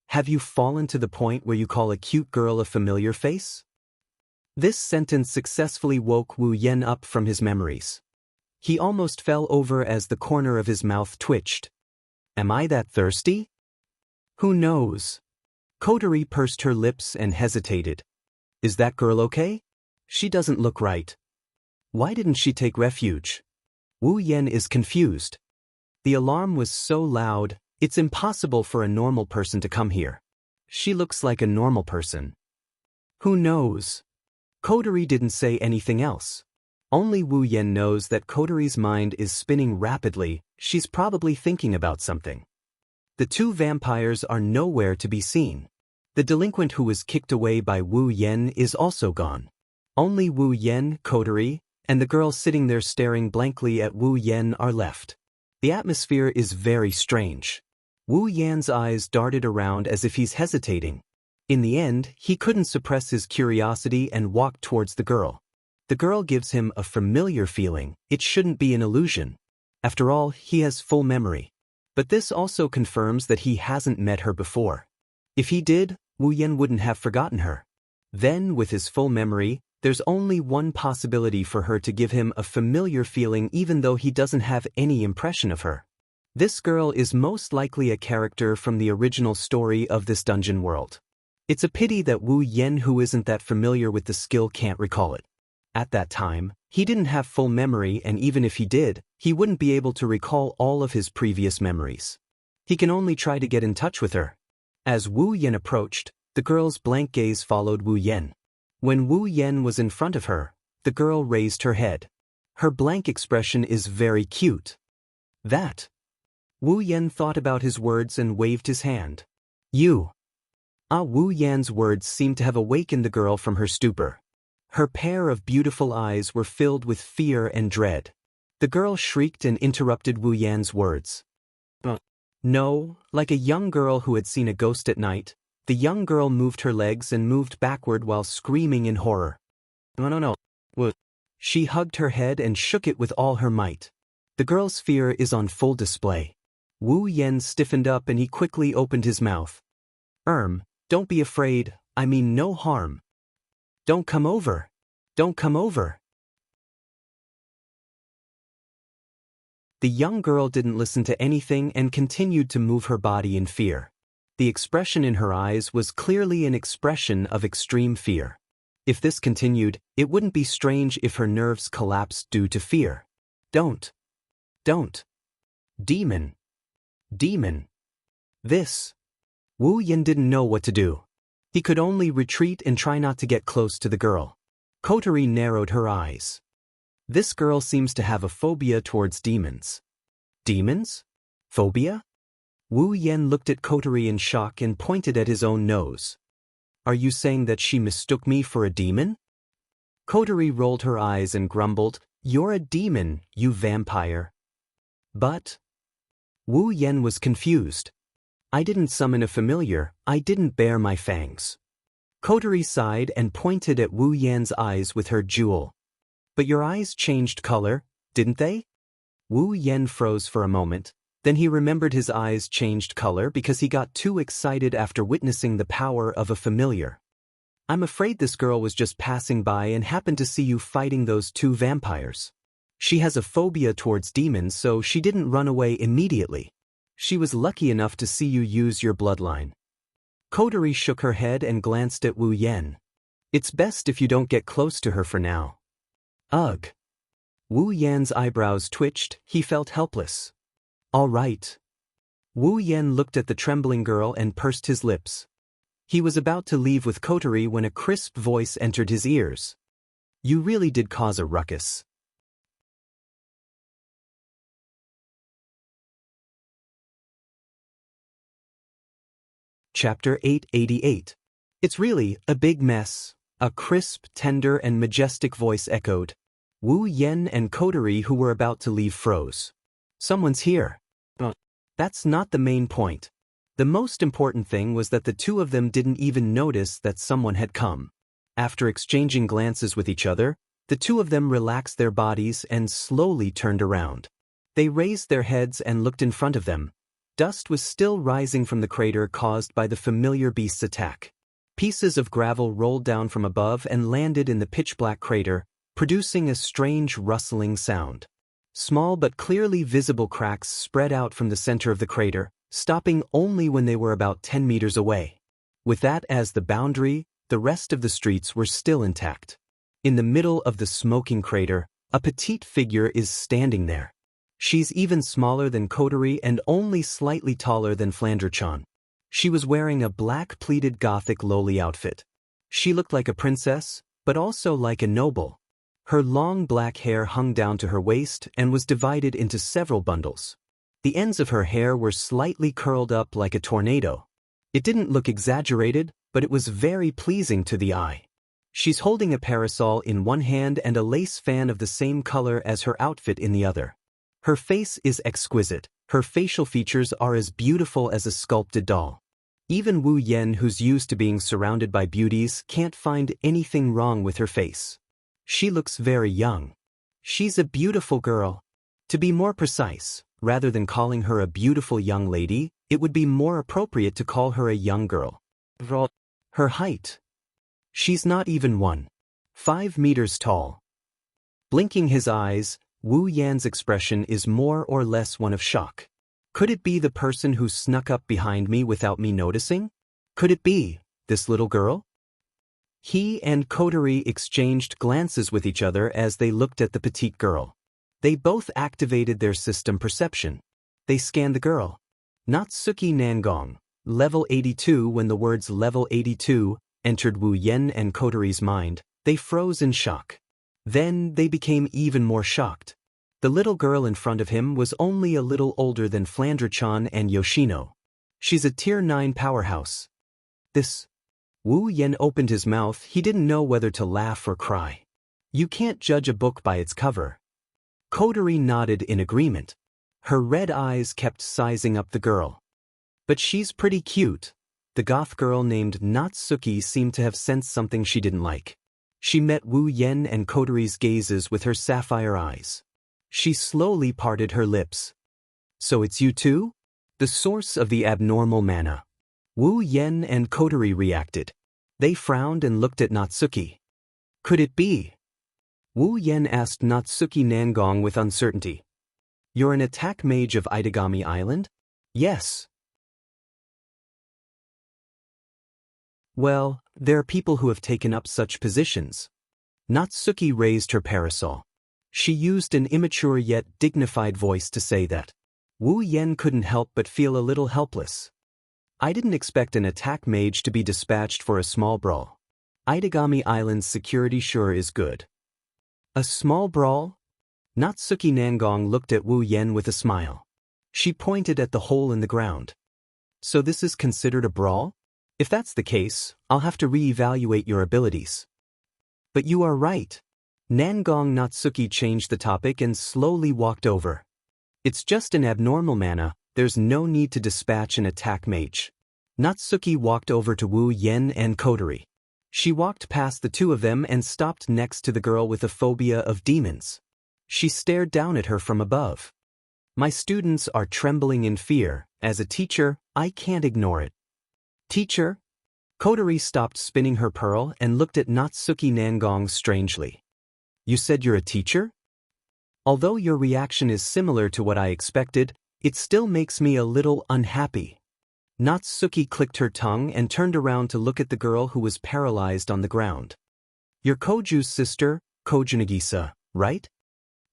Have you fallen to the point where you call a cute girl a familiar face? This sentence successfully woke Wu Yan up from his memories. He almost fell over as the corner of his mouth twitched. Am I that thirsty? Who knows? Kotori pursed her lips and hesitated. Is that girl okay? She doesn't look right. Why didn't she take refuge? Wu Yan is confused. The alarm was so loud, it's impossible for a normal person to come here. She looks like a normal person. Who knows? Kotori didn't say anything else. Only Wu Yan knows that Kotori's mind is spinning rapidly. She's probably thinking about something. The two vampires are nowhere to be seen. The delinquent who was kicked away by Wu Yan is also gone. Only Wu Yan, Coterie, and the girl sitting there staring blankly at Wu Yan are left. The atmosphere is very strange. Wu Yan's eyes darted around as if he's hesitating. In the end, he couldn't suppress his curiosity and walked towards the girl. The girl gives him a familiar feeling. It shouldn't be an illusion. After all, he has full memory. But this also confirms that he hasn't met her before. If he did, Wu Yan wouldn't have forgotten her. Then, with his full memory, there's only one possibility for her to give him a familiar feeling even though he doesn't have any impression of her. This girl is most likely a character from the original story of this dungeon world. It's a pity that Wu Yan, who isn't that familiar with the skill, can't recall it. At that time, he didn't have full memory, and even if he did, he wouldn't be able to recall all of his previous memories. He can only try to get in touch with her. As Wu Yan approached, the girl's blank gaze followed Wu Yan. When Wu Yan was in front of her, the girl raised her head. Her blank expression is very cute. That. Wu Yan thought about his words and waved his hand. You. Wu Yan's words seemed to have awakened the girl from her stupor. Her pair of beautiful eyes were filled with fear and dread. The girl shrieked and interrupted Wu Yan's words. No, like a young girl who had seen a ghost at night, the young girl moved her legs and moved backward while screaming in horror. No. She hugged her head and shook it with all her might. The girl's fear is on full display. Wu Yan stiffened up and he quickly opened his mouth. Don't be afraid, I mean no harm. Don't come over. Don't come over. The young girl didn't listen to anything and continued to move her body in fear. The expression in her eyes was clearly an expression of extreme fear. If this continued, it wouldn't be strange if her nerves collapsed due to fear. Don't. Demon. This. Wu Yan didn't know what to do. He could only retreat and try not to get close to the girl. Coterie narrowed her eyes. This girl seems to have a phobia towards demons. Demons? Phobia? Wu Yan looked at Coterie in shock and pointed at his own nose. Are you saying that she mistook me for a demon? Coterie rolled her eyes and grumbled, You're a demon, you vampire. But? Wu Yan was confused. I didn't summon a familiar, I didn't bare my fangs. Coterie sighed and pointed at Wu Yan's eyes with her jewel. But your eyes changed color, didn't they? Wu Yan froze for a moment, then he remembered his eyes changed color because he got too excited after witnessing the power of a familiar. I'm afraid this girl was just passing by and happened to see you fighting those two vampires. She has a phobia towards demons, so she didn't run away immediately. She was lucky enough to see you use your bloodline. Coterie shook her head and glanced at Wu Yan. It's best if you don't get close to her for now. Ugh. Wu Yan's eyebrows twitched, he felt helpless. All right. Wu Yan looked at the trembling girl and pursed his lips. He was about to leave with Coterie when a crisp voice entered his ears. You really did cause a ruckus. Chapter 888. It's really a big mess, a crisp, tender, and majestic voice echoed. Wu Yan and Coterie, who were about to leave, froze. Someone's here. That's not the main point. The most important thing was that the two of them didn't even notice that someone had come. After exchanging glances with each other, the two of them relaxed their bodies and slowly turned around. They raised their heads and looked in front of them. Dust was still rising from the crater caused by the familiar beast's attack. Pieces of gravel rolled down from above and landed in the pitch-black crater, producing a strange rustling sound. Small but clearly visible cracks spread out from the center of the crater, stopping only when they were about 10 meters away. With that as the boundary, the rest of the streets were still intact. In the middle of the smoking crater, a petite figure is standing there. She's even smaller than Coterie and only slightly taller than Flanderchan. She was wearing a black pleated gothic lowly outfit. She looked like a princess, but also like a noble. Her long black hair hung down to her waist and was divided into several bundles. The ends of her hair were slightly curled up like a tornado. It didn't look exaggerated, but it was very pleasing to the eye. She's holding a parasol in one hand and a lace fan of the same color as her outfit in the other. Her face is exquisite. Her facial features are as beautiful as a sculpted doll. Even Wu Yan, who's used to being surrounded by beauties, can't find anything wrong with her face. She looks very young. She's a beautiful girl. To be more precise, rather than calling her a beautiful young lady, it would be more appropriate to call her a young girl. Her height. She's not even 1.5 meters tall. Blinking his eyes, Wu Yan's expression is more or less one of shock. Could it be the person who snuck up behind me without me noticing? Could it be this little girl? He and Kotori exchanged glances with each other as they looked at the petite girl. They both activated their system perception. They scanned the girl. Natsuki Nangong, level 82. When the words level 82 entered Wu Yan and Kotori's mind, they froze in shock. Then they became even more shocked. The little girl in front of him was only a little older than Flandre-chan and Yoshino. She's a Tier 9 powerhouse. This. Wu Yan opened his mouth. He didn't know whether to laugh or cry. You can't judge a book by its cover. Kotori nodded in agreement. Her red eyes kept sizing up the girl. But she's pretty cute. The goth girl named Natsuki seemed to have sensed something she didn't like. She met Wu Yan and Kotori's gazes with her sapphire eyes. She slowly parted her lips. So it's you too? The source of the abnormal mana. Wu Yan and Kotori reacted. They frowned and looked at Natsuki. Could it be? Wu Yan asked Natsuki Nangong with uncertainty. You're an attack mage of Itagami Island? Yes. Well, there are people who have taken up such positions. Natsuki raised her parasol. She used an immature yet dignified voice to say that. Wu Yan couldn't help but feel a little helpless. I didn't expect an attack mage to be dispatched for a small brawl. Itagami Island's security sure is good. A small brawl? Natsuki Nangong looked at Wu Yan with a smile. She pointed at the hole in the ground. So this is considered a brawl? If that's the case, I'll have to re-evaluate your abilities. But you are right. Nangong Natsuki changed the topic and slowly walked over. It's just an abnormal mana, there's no need to dispatch an attack mage. Natsuki walked over to Wu Yan and Kotori. She walked past the two of them and stopped next to the girl with a phobia of demons. She stared down at her from above. My students are trembling in fear. As a teacher, I can't ignore it. Teacher? Kotori stopped spinning her pearl and looked at Natsuki Nangong strangely. You said you're a teacher? Although your reaction is similar to what I expected, it still makes me a little unhappy. Natsuki clicked her tongue and turned around to look at the girl who was paralyzed on the ground. You're Koju's sister, Koju Nagisa, right?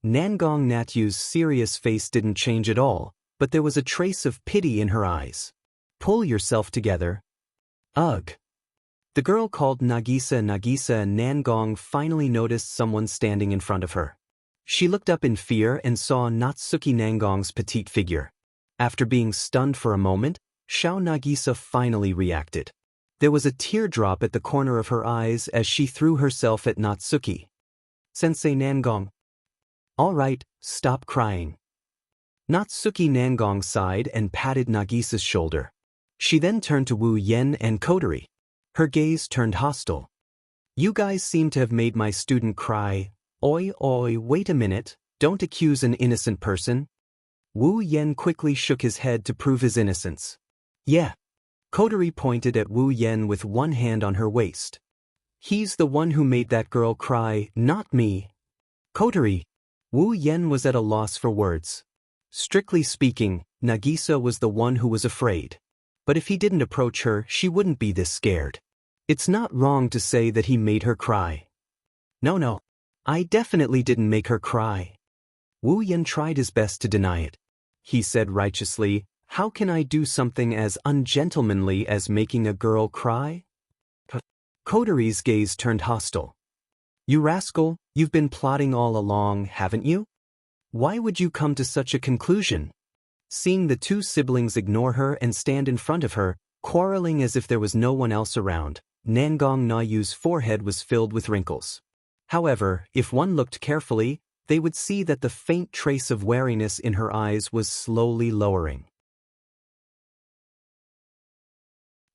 Nangong Natyu's serious face didn't change at all, but there was a trace of pity in her eyes. Pull yourself together. Ugh. The girl called Nagisa and Nangong finally noticed someone standing in front of her. She looked up in fear and saw Natsuki Nangong's petite figure. After being stunned for a moment, Xiao Nagisa finally reacted. There was a teardrop at the corner of her eyes as she threw herself at Natsuki. Sensei Nangong. All right, stop crying. Natsuki Nangong sighed and patted Nagisa's shoulder. She then turned to Wu Yan and Kotori. Her gaze turned hostile. You guys seem to have made my student cry. Oi, wait a minute, don't accuse an innocent person. Wu Yan quickly shook his head to prove his innocence. Yeah. Kotori pointed at Wu Yan with one hand on her waist. He's the one who made that girl cry, not me. Kotori. Wu Yan was at a loss for words. Strictly speaking, Nagisa was the one who was afraid. But if he didn't approach her, she wouldn't be this scared. It's not wrong to say that he made her cry. No, I definitely didn't make her cry. Wu Yan tried his best to deny it. He said righteously, how can I do something as ungentlemanly as making a girl cry? Kotori's gaze turned hostile. You rascal, you've been plotting all along, haven't you? Why would you come to such a conclusion? Seeing the two siblings ignore her and stand in front of her, quarreling as if there was no one else around, Nangong Nayu's forehead was filled with wrinkles. However, if one looked carefully, they would see that the faint trace of wariness in her eyes was slowly lowering.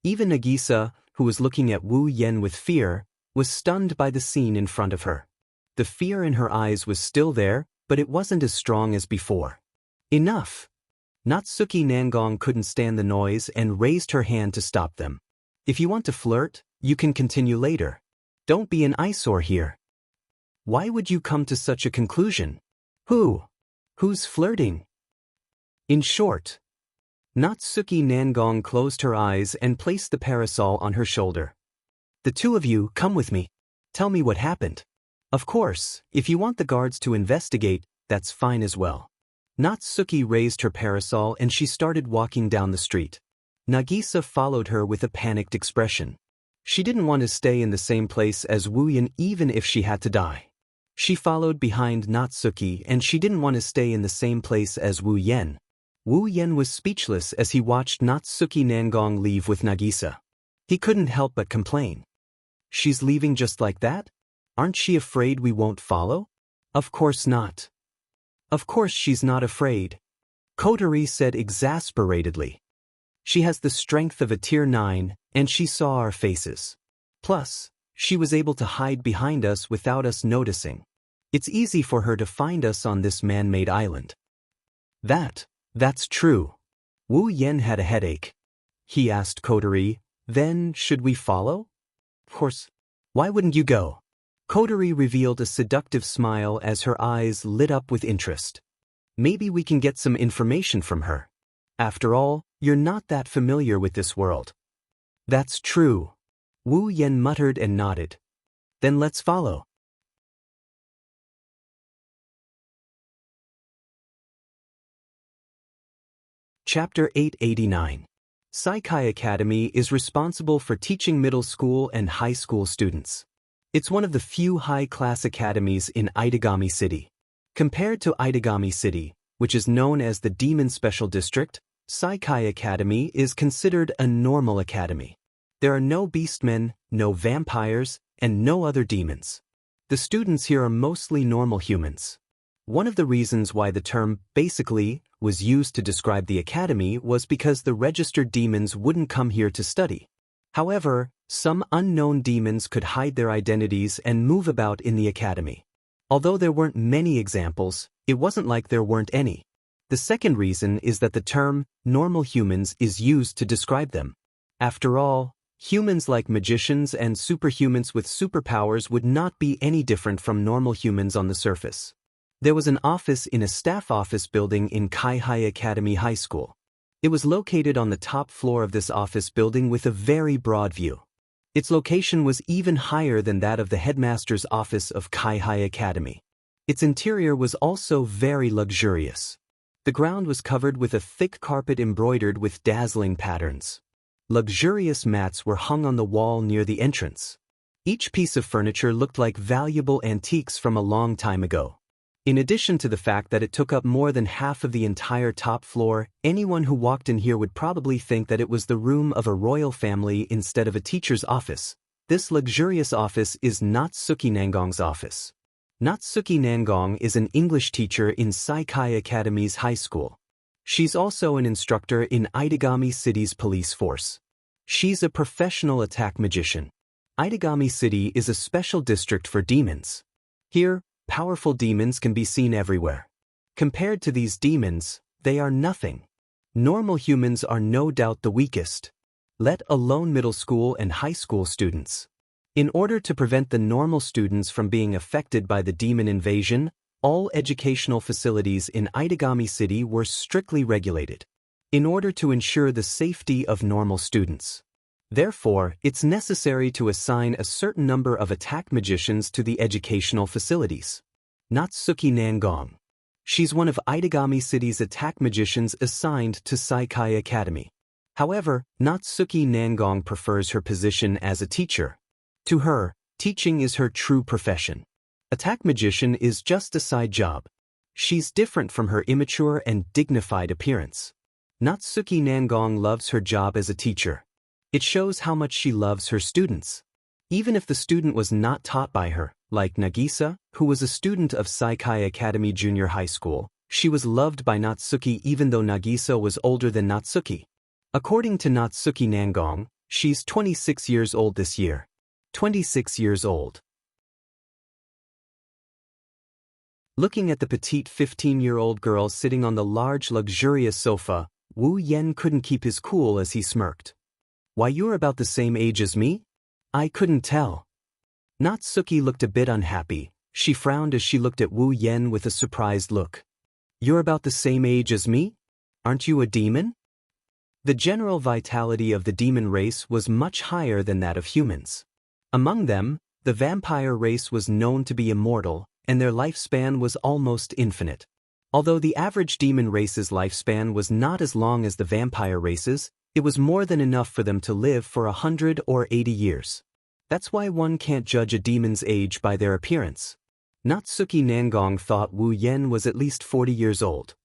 Even Nagisa, who was looking at Wu Yen with fear, was stunned by the scene in front of her. The fear in her eyes was still there, but it wasn't as strong as before. Enough! Natsuki Nangong couldn't stand the noise and raised her hand to stop them. If you want to flirt, you can continue later. Don't be an eyesore here. Why would you come to such a conclusion? Who's flirting? In short, Natsuki Nangong closed her eyes and placed the parasol on her shoulder. The two of you, come with me. Tell me what happened. Of course, if you want the guards to investigate, that's fine as well. Natsuki raised her parasol and she started walking down the street. Nagisa followed her with a panicked expression. She didn't want to stay in the same place as Wu Yen even if she had to die. She followed behind Natsuki and she didn't want to stay in the same place as Wu Yen. Wu Yen was speechless as he watched Natsuki Nangong leave with Nagisa. He couldn't help but complain. She's leaving just like that? Aren't she afraid we won't follow? Of course not. Of course she's not afraid. Kotori said exasperatedly. She has the strength of a tier 9, and she saw our faces. Plus, she was able to hide behind us without us noticing. It's easy for her to find us on this man-made island. That's true. Wu Yen had a headache. He asked Kotori, then should we follow? Of course. Why wouldn't you go? Kotori revealed a seductive smile as her eyes lit up with interest. Maybe we can get some information from her. After all, you're not that familiar with this world. That's true. Wu Yen muttered and nodded. Then let's follow. Chapter 889. Saikai Academy is responsible for teaching middle school and high school students. It's one of the few high-class academies in Itagami City. Compared to Itagami City, which is known as the Demon Special District, Saikai Academy is considered a normal academy. There are no beastmen, no vampires, and no other demons. The students here are mostly normal humans. One of the reasons why the term basically was used to describe the academy was because the registered demons wouldn't come here to study. However, some unknown demons could hide their identities and move about in the academy. Although there weren't many examples, it wasn't like there weren't any. The second reason is that the term normal humans is used to describe them. After all, humans like magicians and superhumans with superpowers would not be any different from normal humans on the surface. There was an office in a staff office building in Kaihai Academy High School. It was located on the top floor of this office building with a very broad view. Its location was even higher than that of the headmaster's office of Kaihai Academy. Its interior was also very luxurious. The ground was covered with a thick carpet embroidered with dazzling patterns. Luxurious mats were hung on the wall near the entrance. Each piece of furniture looked like valuable antiques from a long time ago. In addition to the fact that it took up more than half of the entire top floor, anyone who walked in here would probably think that it was the room of a royal family instead of a teacher's office. This luxurious office is Natsuki Nangong's office. Natsuki Nangong is an English teacher in Saikai Academy's high school. She's also an instructor in Itagami City's police force. She's a professional attack magician. Itagami City is a special district for demons. Here, powerful demons can be seen everywhere. Compared to these demons, they are nothing. Normal humans are no doubt the weakest, let alone middle school and high school students. In order to prevent the normal students from being affected by the demon invasion, all educational facilities in Itagami City were strictly regulated, in order to ensure the safety of normal students. Therefore, it's necessary to assign a certain number of attack magicians to the educational facilities. Natsuki Nangong. She's one of Itagami City's attack magicians assigned to Saikai Academy. However, Natsuki Nangong prefers her position as a teacher. To her, teaching is her true profession. Attack magician is just a side job. She's different from her immature and dignified appearance. Natsuki Nangong loves her job as a teacher. It shows how much she loves her students. Even if the student was not taught by her, like Nagisa, who was a student of Saikai Academy Junior High School, she was loved by Natsuki even though Nagisa was older than Natsuki. According to Natsuki Nangong, she's 26 years old this year. 26 years old. Looking at the petite 15-year-old girl sitting on the large luxurious sofa, Wu Yen couldn't keep his cool as he smirked. Why, you're about the same age as me? I couldn't tell. Natsuki looked a bit unhappy. She frowned as she looked at Wu Yen with a surprised look. You're about the same age as me? Aren't you a demon? The general vitality of the demon race was much higher than that of humans. Among them, the vampire race was known to be immortal, and their lifespan was almost infinite. Although the average demon race's lifespan was not as long as the vampire race's, it was more than enough for them to live for 100 or 80 years. That's why one can't judge a demon's age by their appearance. Natsuki Nangong thought Wu Yen was at least 40 years old.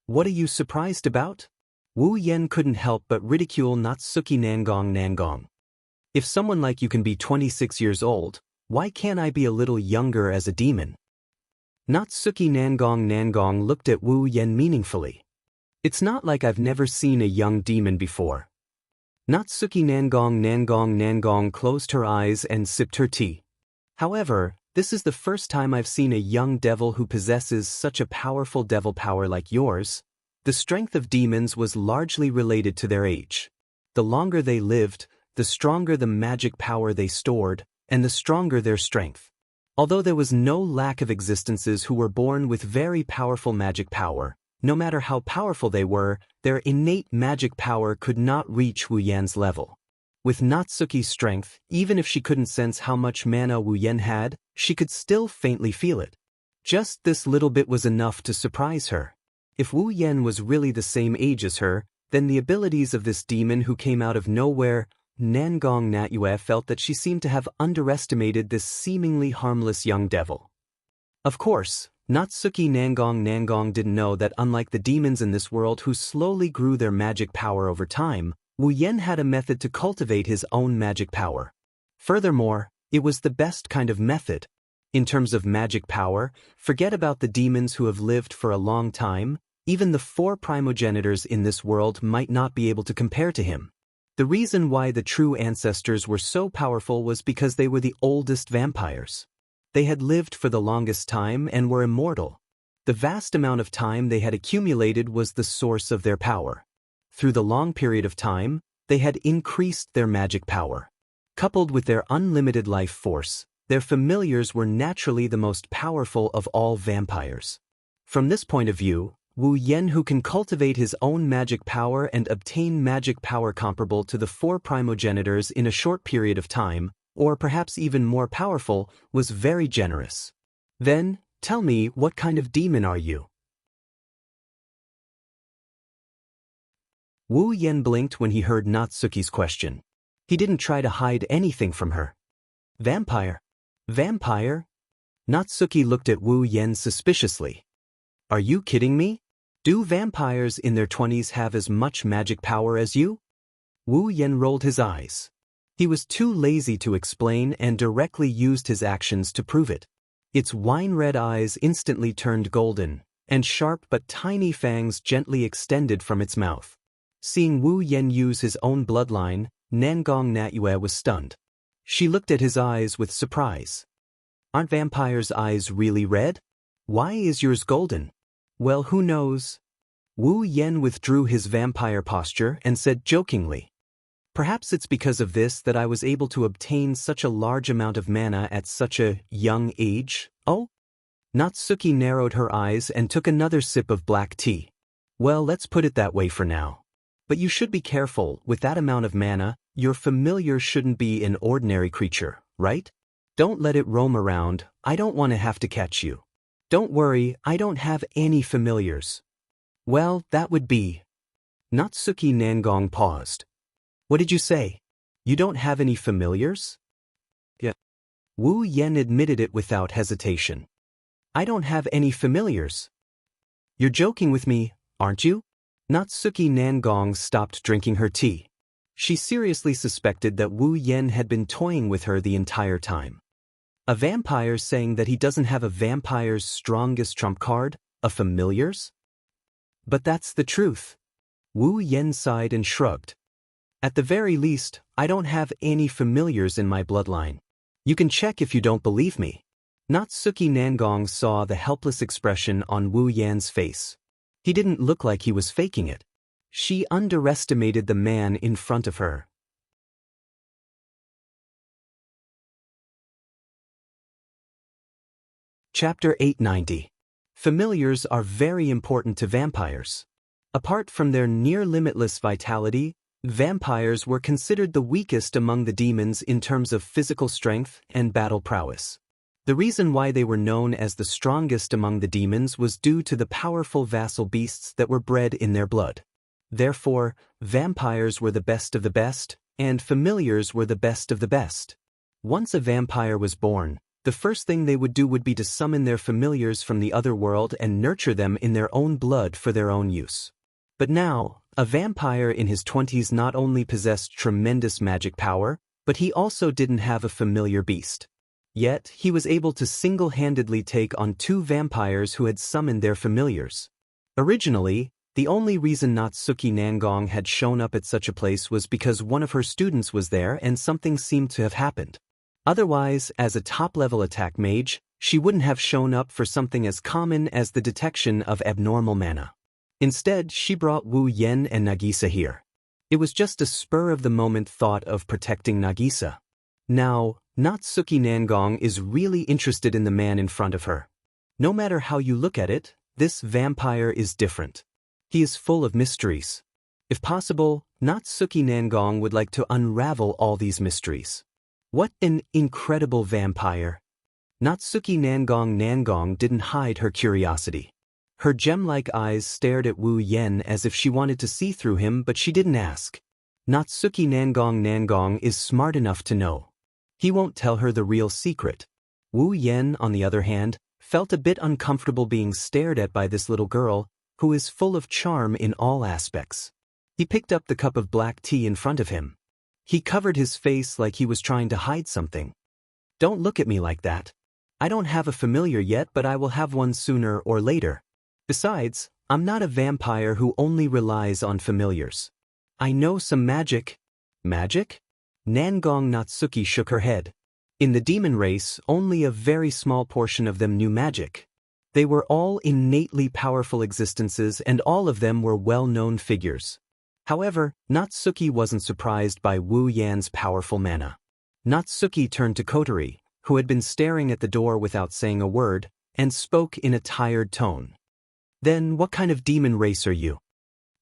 What are you surprised about? Wu Yen couldn't help but ridicule Natsuki Nangong. If someone like you can be 26 years old, why can't I be a little younger as a demon? Natsuki Nangong looked at Wu Yen meaningfully. It's not like I've never seen a young demon before. Natsuki Nangong closed her eyes and sipped her tea. However, this is the first time I've seen a young devil who possesses such a powerful devil power like yours. The strength of demons was largely related to their age. The longer they lived, the stronger the magic power they stored, and the stronger their strength. Although there was no lack of existences who were born with very powerful magic power, no matter how powerful they were, their innate magic power could not reach Wu Yen's level. With Natsuki's strength, even if she couldn't sense how much mana Wu Yen had, she could still faintly feel it. Just this little bit was enough to surprise her. If Wu Yen was really the same age as her, then the abilities of this demon who came out of nowhere, Nangong Natyue felt that she seemed to have underestimated this seemingly harmless young devil. Of course, Natsuki Nangong didn't know that unlike the demons in this world who slowly grew their magic power over time, Wu Yen had a method to cultivate his own magic power. Furthermore, it was the best kind of method. In terms of magic power, forget about the demons who have lived for a long time, even the 4 primogenitors in this world might not be able to compare to him. The reason why the true ancestors were so powerful was because they were the oldest vampires. They had lived for the longest time and were immortal. The vast amount of time they had accumulated was the source of their power. Through the long period of time, they had increased their magic power. Coupled with their unlimited life force, their familiars were naturally the most powerful of all vampires. From this point of view, Wu Yen, who can cultivate his own magic power and obtain magic power comparable to the 4 primogenitors in a short period of time, or perhaps even more powerful, was very generous. Then, tell me, what kind of demon are you? Wu Yen blinked when he heard Natsuki's question. He didn't try to hide anything from her. Vampire? Vampire? Natsuki looked at Wu Yen suspiciously. Are you kidding me? Do vampires in their 20s have as much magic power as you? Wu Yen rolled his eyes. He was too lazy to explain and directly used his actions to prove it. Its wine-red eyes instantly turned golden, and sharp but tiny fangs gently extended from its mouth. Seeing Wu Yen use his own bloodline, Nangong Natyue was stunned. She looked at his eyes with surprise. Aren't vampires' eyes really red? Why is yours golden? Well, who knows? Wu Yen withdrew his vampire posture and said jokingly, perhaps it's because of this that I was able to obtain such a large amount of mana at such a young age. Oh? Natsuki narrowed her eyes and took another sip of black tea. Well, let's put it that way for now. But you should be careful, with that amount of mana, your familiar shouldn't be an ordinary creature, right? Don't let it roam around, I don't want to have to catch you. Don't worry, I don't have any familiars. Well, that would be... Natsuki Nangong paused. What did you say? You don't have any familiars? Yeah. Wu Yen admitted it without hesitation. I don't have any familiars. You're joking with me, aren't you? Natsuki Nangong stopped drinking her tea. She seriously suspected that Wu Yan had been toying with her the entire time. A vampire saying that he doesn't have a vampire's strongest trump card, a familiar's? But that's the truth. Wu Yan sighed and shrugged. At the very least, I don't have any familiars in my bloodline. You can check if you don't believe me. Natsuki Nangong saw the helpless expression on Wu Yan's face. He didn't look like he was faking it. She underestimated the man in front of her. Chapter 890. Familiars are very important to vampires. Apart from their near-limitless vitality, vampires were considered the weakest among the demons in terms of physical strength and battle prowess. The reason why they were known as the strongest among the demons was due to the powerful vassal beasts that were bred in their blood. Therefore, vampires were the best of the best, and familiars were the best of the best. Once a vampire was born, the first thing they would do would be to summon their familiars from the other world and nurture them in their own blood for their own use. But now, a vampire in his 20s not only possessed tremendous magic power, but he also didn't have a familiar beast. Yet, he was able to single-handedly take on 2 vampires who had summoned their familiars. Originally, the only reason Natsuki Nangong had shown up at such a place was because one of her students was there and something seemed to have happened. Otherwise, as a top-level attack mage, she wouldn't have shown up for something as common as the detection of abnormal mana. Instead, she brought Wu Yan and Nagisa here. It was just a spur-of-the-moment thought of protecting Nagisa. Now, Natsuki Nangong is really interested in the man in front of her. No matter how you look at it, this vampire is different. He is full of mysteries. If possible, Natsuki Nangong would like to unravel all these mysteries. What an incredible vampire! Natsuki Nangong didn't hide her curiosity. Her gem-like eyes stared at Wu Yan as if she wanted to see through him, but she didn't ask. Natsuki Nangong is smart enough to know. He won't tell her the real secret. Wu Yan, on the other hand, felt a bit uncomfortable being stared at by this little girl, who is full of charm in all aspects. He picked up the cup of black tea in front of him. He covered his face like he was trying to hide something. Don't look at me like that. I don't have a familiar yet, but I will have one sooner or later. Besides, I'm not a vampire who only relies on familiars. I know some magic. Magic? Nangong Natsuki shook her head. In the demon race, only a very small portion of them knew magic. They were all innately powerful existences and all of them were well-known figures. However, Natsuki wasn't surprised by Wu Yan's powerful mana. Natsuki turned to Kotori, who had been staring at the door without saying a word, and spoke in a tired tone. Then what kind of demon race are you?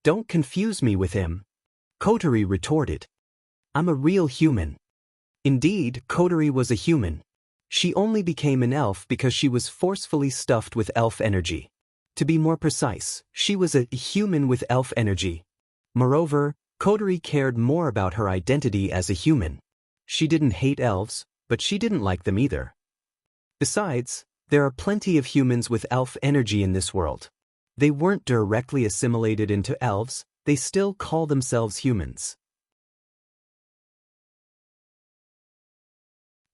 Don't confuse me with him. Kotori retorted. I'm a real human. Indeed, Kotori was a human. She only became an elf because she was forcefully stuffed with elf energy. To be more precise, she was a human with elf energy. Moreover, Kotori cared more about her identity as a human. She didn't hate elves, but she didn't like them either. Besides, there are plenty of humans with elf energy in this world. They weren't directly assimilated into elves, they still call themselves humans.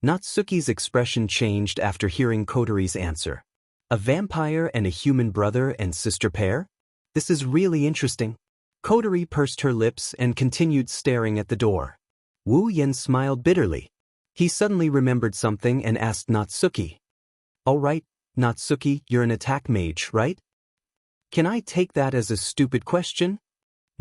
Natsuki's expression changed after hearing Kotori's answer. A vampire and a human brother and sister pair? This is really interesting. Kotori pursed her lips and continued staring at the door. Wu Yan smiled bitterly. He suddenly remembered something and asked Natsuki. All right, Natsuki, you're an attack mage, right? Can I take that as a stupid question?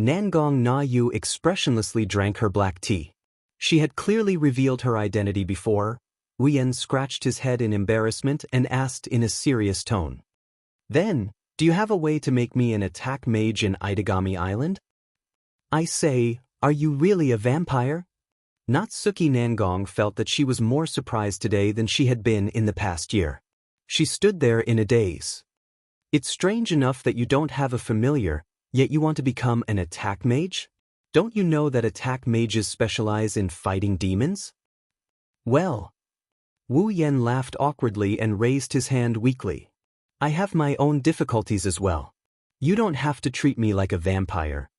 Nangong Na-yu expressionlessly drank her black tea. She had clearly revealed her identity before. Wu Yan scratched his head in embarrassment and asked in a serious tone. Then, do you have a way to make me an attack mage in Itagami Island? I say, are you really a vampire? Natsuki Nangong felt that she was more surprised today than she had been in the past year. She stood there in a daze. It's strange enough that you don't have a familiar, yet you want to become an attack mage? Don't you know that attack mages specialize in fighting demons? Well. Wu Yan laughed awkwardly and raised his hand weakly. I have my own difficulties as well. You don't have to treat me like a vampire.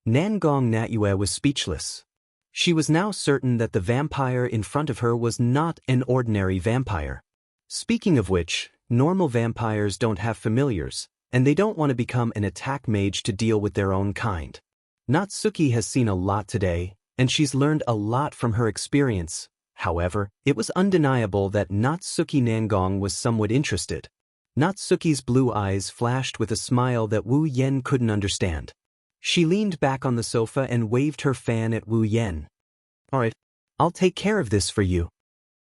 Nangong Natyue was speechless. She was now certain that the vampire in front of her was not an ordinary vampire. Speaking of which, normal vampires don't have familiars, and they don't want to become an attack mage to deal with their own kind. Natsuki has seen a lot today, and she's learned a lot from her experience. However, it was undeniable that Natsuki Nangong was somewhat interested. Natsuki's blue eyes flashed with a smile that Wu Yen couldn't understand. She leaned back on the sofa and waved her fan at Wu Yen. "Alright, I'll take care of this for you."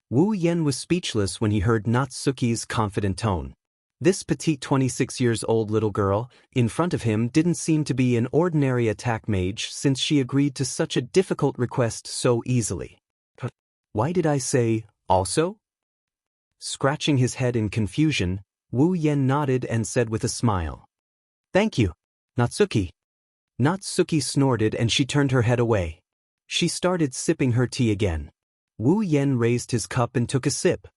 Wu Yen was speechless when he heard Natsuki's confident tone. This petite 26-years-old little girl in front of him didn't seem to be an ordinary attack mage since she agreed to such a difficult request so easily. Why did I say, also? Scratching his head in confusion, Wu Yen nodded and said with a smile. "Thank you, Natsuki." Natsuki snorted and she turned her head away. She started sipping her tea again. Wu Yen raised his cup and took a sip.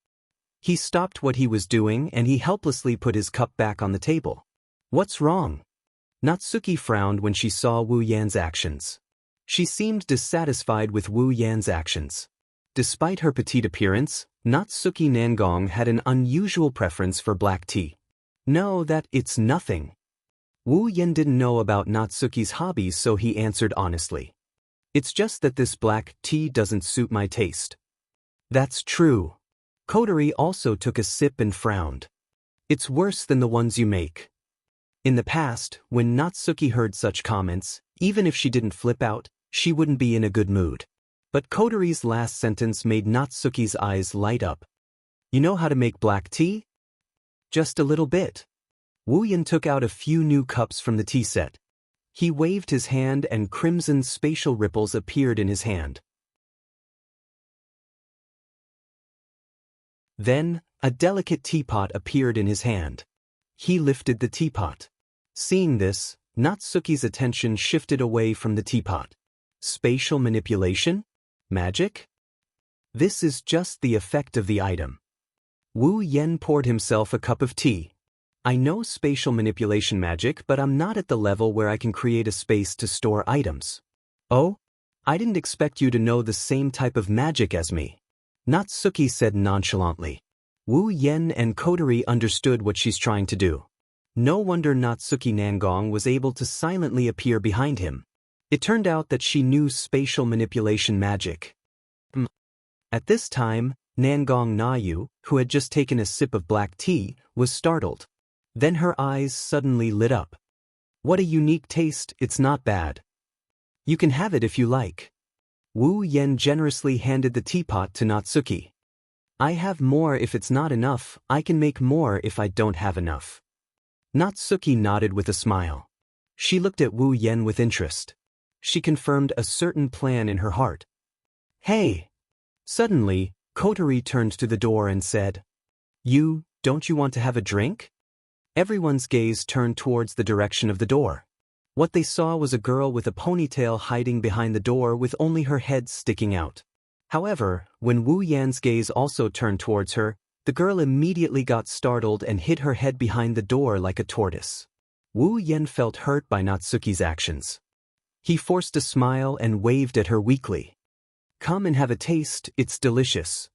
He stopped what he was doing and he helplessly put his cup back on the table. "What's wrong?" Natsuki frowned when she saw Wu Yan's actions. She seemed dissatisfied with Wu Yan's actions. Despite her petite appearance, Natsuki Nangong had an unusual preference for black tea. "No, it's nothing." Wu Yan didn't know about Natsuki's hobbies, so he answered honestly. "It's just that this black tea doesn't suit my taste." "That's true." Kotori also took a sip and frowned. "It's worse than the ones you make." In the past, when Natsuki heard such comments, even if she didn't flip out, she wouldn't be in a good mood. But Kotori's last sentence made Natsuki's eyes light up. "You know how to make black tea?" "Just a little bit." Wu Yan took out a few new cups from the tea set. He waved his hand and crimson spatial ripples appeared in his hand. Then, a delicate teapot appeared in his hand. He lifted the teapot. Seeing this, Natsuki's attention shifted away from the teapot. Spatial manipulation? Magic? This is just the effect of the item. Wu Yen poured himself a cup of tea. "I know spatial manipulation magic, but I'm not at the level where I can create a space to store items." "Oh? I didn't expect you to know the same type of magic as me," Natsuki said nonchalantly. Wu Yen and Kotori understood what she's trying to do. No wonder Natsuki Nangong was able to silently appear behind him. It turned out that she knew spatial manipulation magic. At this time, Nangong Nayu, who had just taken a sip of black tea, was startled. Then her eyes suddenly lit up. "What a unique taste, it's not bad. You can have it if you like." Wu Yen generously handed the teapot to Natsuki. "I have more if it's not enough, I can make more if I don't have enough." Natsuki nodded with a smile. She looked at Wu Yen with interest. She confirmed a certain plan in her heart. "Hey!" Suddenly, Kotori turned to the door and said, Don't you want to have a drink?" Everyone's gaze turned towards the direction of the door. What they saw was a girl with a ponytail hiding behind the door with only her head sticking out. However, when Wu Yan's gaze also turned towards her, the girl immediately got startled and hid her head behind the door like a tortoise. Wu Yan felt hurt by Natsuki's actions. He forced a smile and waved at her weakly. "Come and have a taste, it's delicious."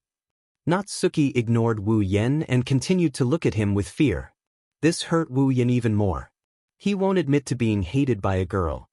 Natsuki ignored Wu Yan and continued to look at him with fear. This hurt Wu Yan even more. He won't admit to being hated by a girl.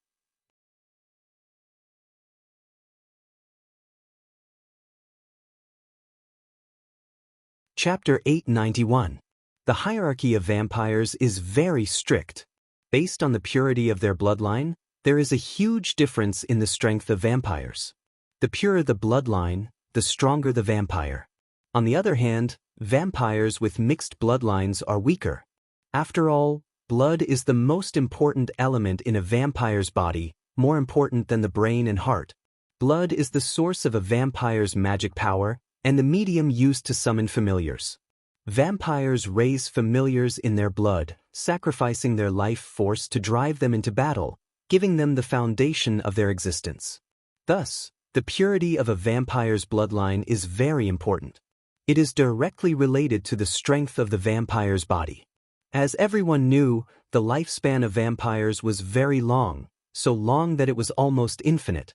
Chapter 891. The hierarchy of vampires is very strict. Based on the purity of their bloodline, there is a huge difference in the strength of vampires. The purer the bloodline, the stronger the vampire. On the other hand, vampires with mixed bloodlines are weaker. After all, blood is the most important element in a vampire's body, more important than the brain and heart. Blood is the source of a vampire's magic power, and the medium used to summon familiars. Vampires raise familiars in their blood, sacrificing their life force to drive them into battle, giving them the foundation of their existence. Thus, the purity of a vampire's bloodline is very important. It is directly related to the strength of the vampire's body. As everyone knew, the lifespan of vampires was very long, so long that it was almost infinite.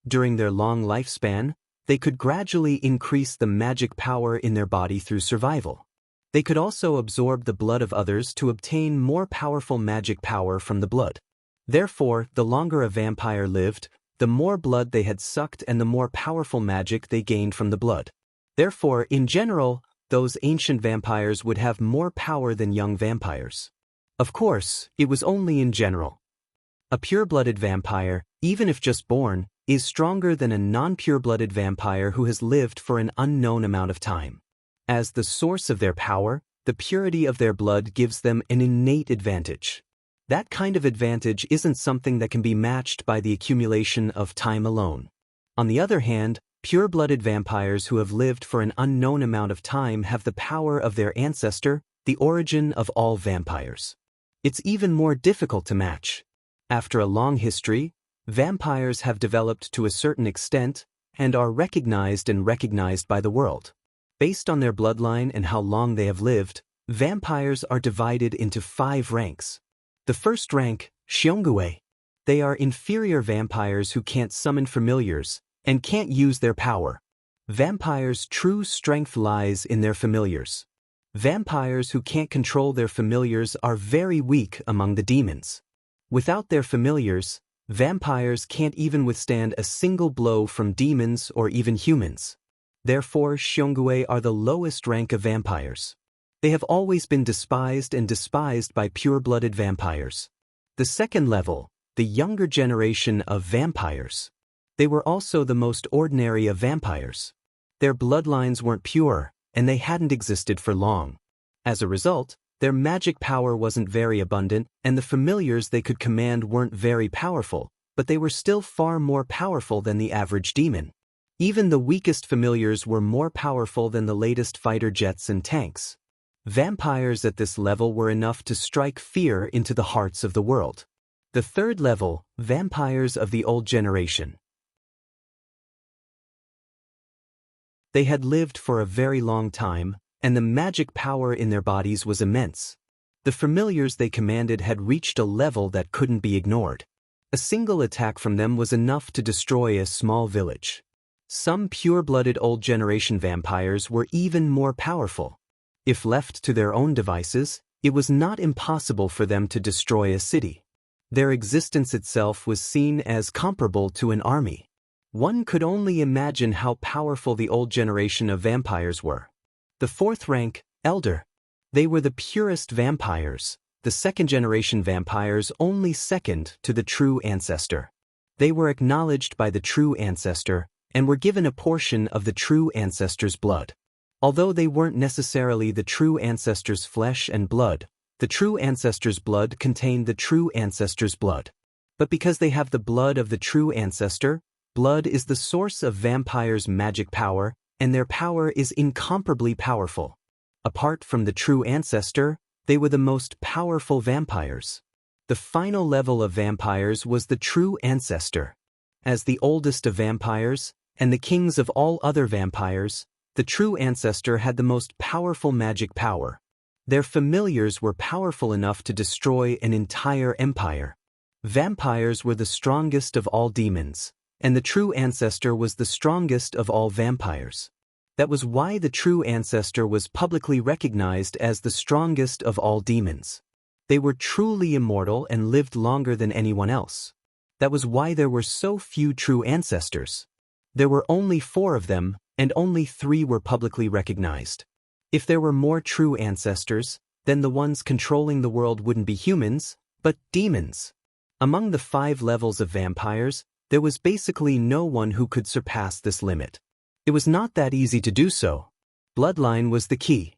During their long lifespan, they could gradually increase the magic power in their body through survival. They could also absorb the blood of others to obtain more powerful magic power from the blood. Therefore, the longer a vampire lived, the more blood they had sucked and the more powerful magic they gained from the blood. Therefore, in general, those ancient vampires would have more power than young vampires. Of course, it was only in general. A pure-blooded vampire, even if just born, is stronger than a non-pure-blooded vampire who has lived for an unknown amount of time. As the source of their power, the purity of their blood gives them an innate advantage. That kind of advantage isn't something that can be matched by the accumulation of time alone. On the other hand, pure-blooded vampires who have lived for an unknown amount of time have the power of their ancestor, the origin of all vampires. It's even more difficult to match. After a long history, vampires have developed to a certain extent and are recognized by the world. Based on their bloodline and how long they have lived, vampires are divided into 5 ranks. The first rank, Jianghu. They are inferior vampires who can't summon familiars and can't use their power. Vampires' true strength lies in their familiars. Vampires who can't control their familiars are very weak among the demons. Without their familiars, vampires can't even withstand a single blow from demons or even humans. Therefore, Jianghu are the lowest rank of vampires. They have always been despised by pure-blooded vampires. The second level, the younger generation of vampires. They were also the most ordinary of vampires. Their bloodlines weren't pure, and they hadn't existed for long. As a result, their magic power wasn't very abundant, and the familiars they could command weren't very powerful, but they were still far more powerful than the average demon. Even the weakest familiars were more powerful than the latest fighter jets and tanks. Vampires at this level were enough to strike fear into the hearts of the world. The third level, vampires of the old generation. They had lived for a very long time, and the magic power in their bodies was immense. The familiars they commanded had reached a level that couldn't be ignored. A single attack from them was enough to destroy a small village. Some pure-blooded old generation vampires were even more powerful. If left to their own devices, it was not impossible for them to destroy a city. Their existence itself was seen as comparable to an army. One could only imagine how powerful the old generation of vampires were. The fourth rank, Elder. They were the purest vampires, the second-generation vampires only second to the true ancestor. They were acknowledged by the true ancestor and were given a portion of the true ancestor's blood. Although they weren't necessarily the true ancestor's flesh and blood, the true ancestor's blood contained the true ancestor's blood. But because they have the blood of the true ancestor, blood is the source of vampires' magic power, and their power is incomparably powerful. Apart from the true ancestor, they were the most powerful vampires. The final level of vampires was the true ancestor. As the oldest of vampires, and the kings of all other vampires, the true ancestor had the most powerful magic power. Their familiars were powerful enough to destroy an entire empire. Vampires were the strongest of all demons, and the true ancestor was the strongest of all vampires. That was why the true ancestor was publicly recognized as the strongest of all demons. They were truly immortal and lived longer than anyone else. That was why there were so few true ancestors. There were only 4 of them, and only 3 were publicly recognized. If there were more true ancestors, then the ones controlling the world wouldn't be humans, but demons. Among the 5 levels of vampires, there was basically no one who could surpass this limit. It was not that easy to do so. Bloodline was the key.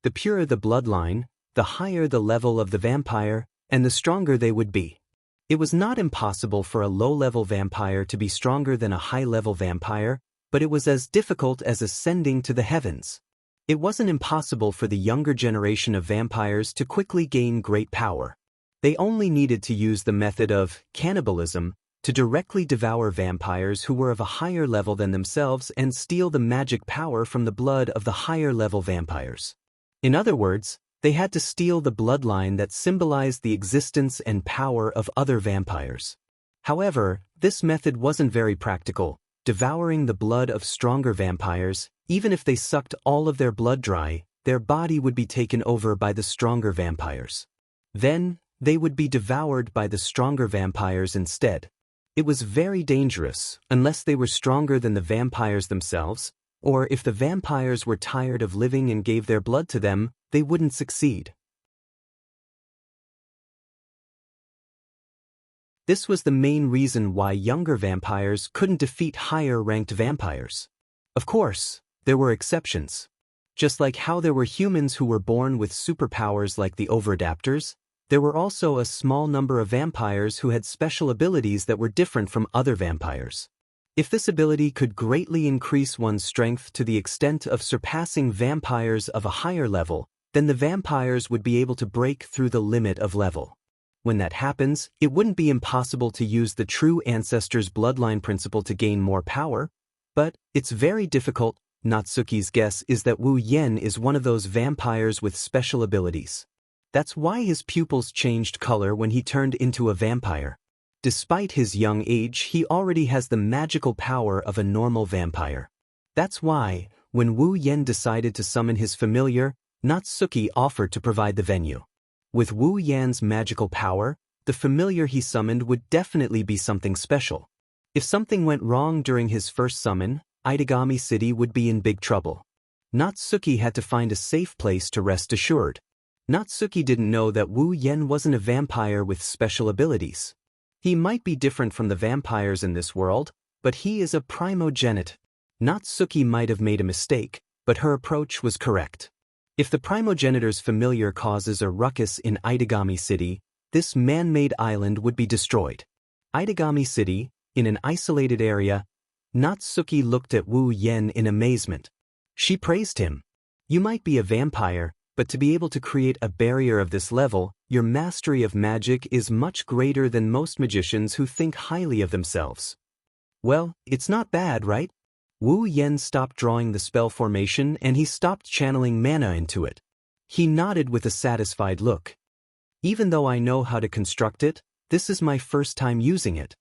The purer the bloodline, the higher the level of the vampire, and the stronger they would be. It was not impossible for a low-level vampire to be stronger than a high-level vampire, but it was as difficult as ascending to the heavens. It wasn't impossible for the younger generation of vampires to quickly gain great power. They only needed to use the method of cannibalism to directly devour vampires who were of a higher level than themselves and steal the magic power from the blood of the higher-level vampires. In other words, they had to steal the bloodline that symbolized the existence and power of other vampires. However, this method wasn't very practical, devouring the blood of stronger vampires. Even if they sucked all of their blood dry, their body would be taken over by the stronger vampires. Then, they would be devoured by the stronger vampires instead. It was very dangerous, unless they were stronger than the vampires themselves, or if the vampires were tired of living and gave their blood to them, they wouldn't succeed. This was the main reason why younger vampires couldn't defeat higher-ranked vampires. Of course, there were exceptions. Just like how there were humans who were born with superpowers like the Overadapters, there were also a small number of vampires who had special abilities that were different from other vampires. If this ability could greatly increase one's strength to the extent of surpassing vampires of a higher level, then the vampires would be able to break through the limit of level. When that happens, it wouldn't be impossible to use the true ancestor's bloodline principle to gain more power, but it's very difficult. Natsuki's guess is that Wu Yan is one of those vampires with special abilities. That's why his pupils changed color when he turned into a vampire. Despite his young age, he already has the magical power of a normal vampire. That's why, when Wu Yan decided to summon his familiar, Natsuki offered to provide the venue. With Wu Yan's magical power, the familiar he summoned would definitely be something special. If something went wrong during his first summon, Itagami City would be in big trouble. Natsuki had to find a safe place to rest assured. Natsuki didn't know that Wu Yan wasn't a vampire with special abilities. He might be different from the vampires in this world, but he is a primogenite. Natsuki might have made a mistake, but her approach was correct. If the primogenitor's familiar causes a ruckus in Itagami City, this man-made island would be destroyed. Itagami City, in an isolated area, Natsuki looked at Wu Yan in amazement. She praised him. You might be a vampire, but to be able to create a barrier of this level, your mastery of magic is much greater than most magicians who think highly of themselves. Well, it's not bad, right? Wu Yan stopped drawing the spell formation and he stopped channeling mana into it. He nodded with a satisfied look. Even though I know how to construct it, this is my first time using it.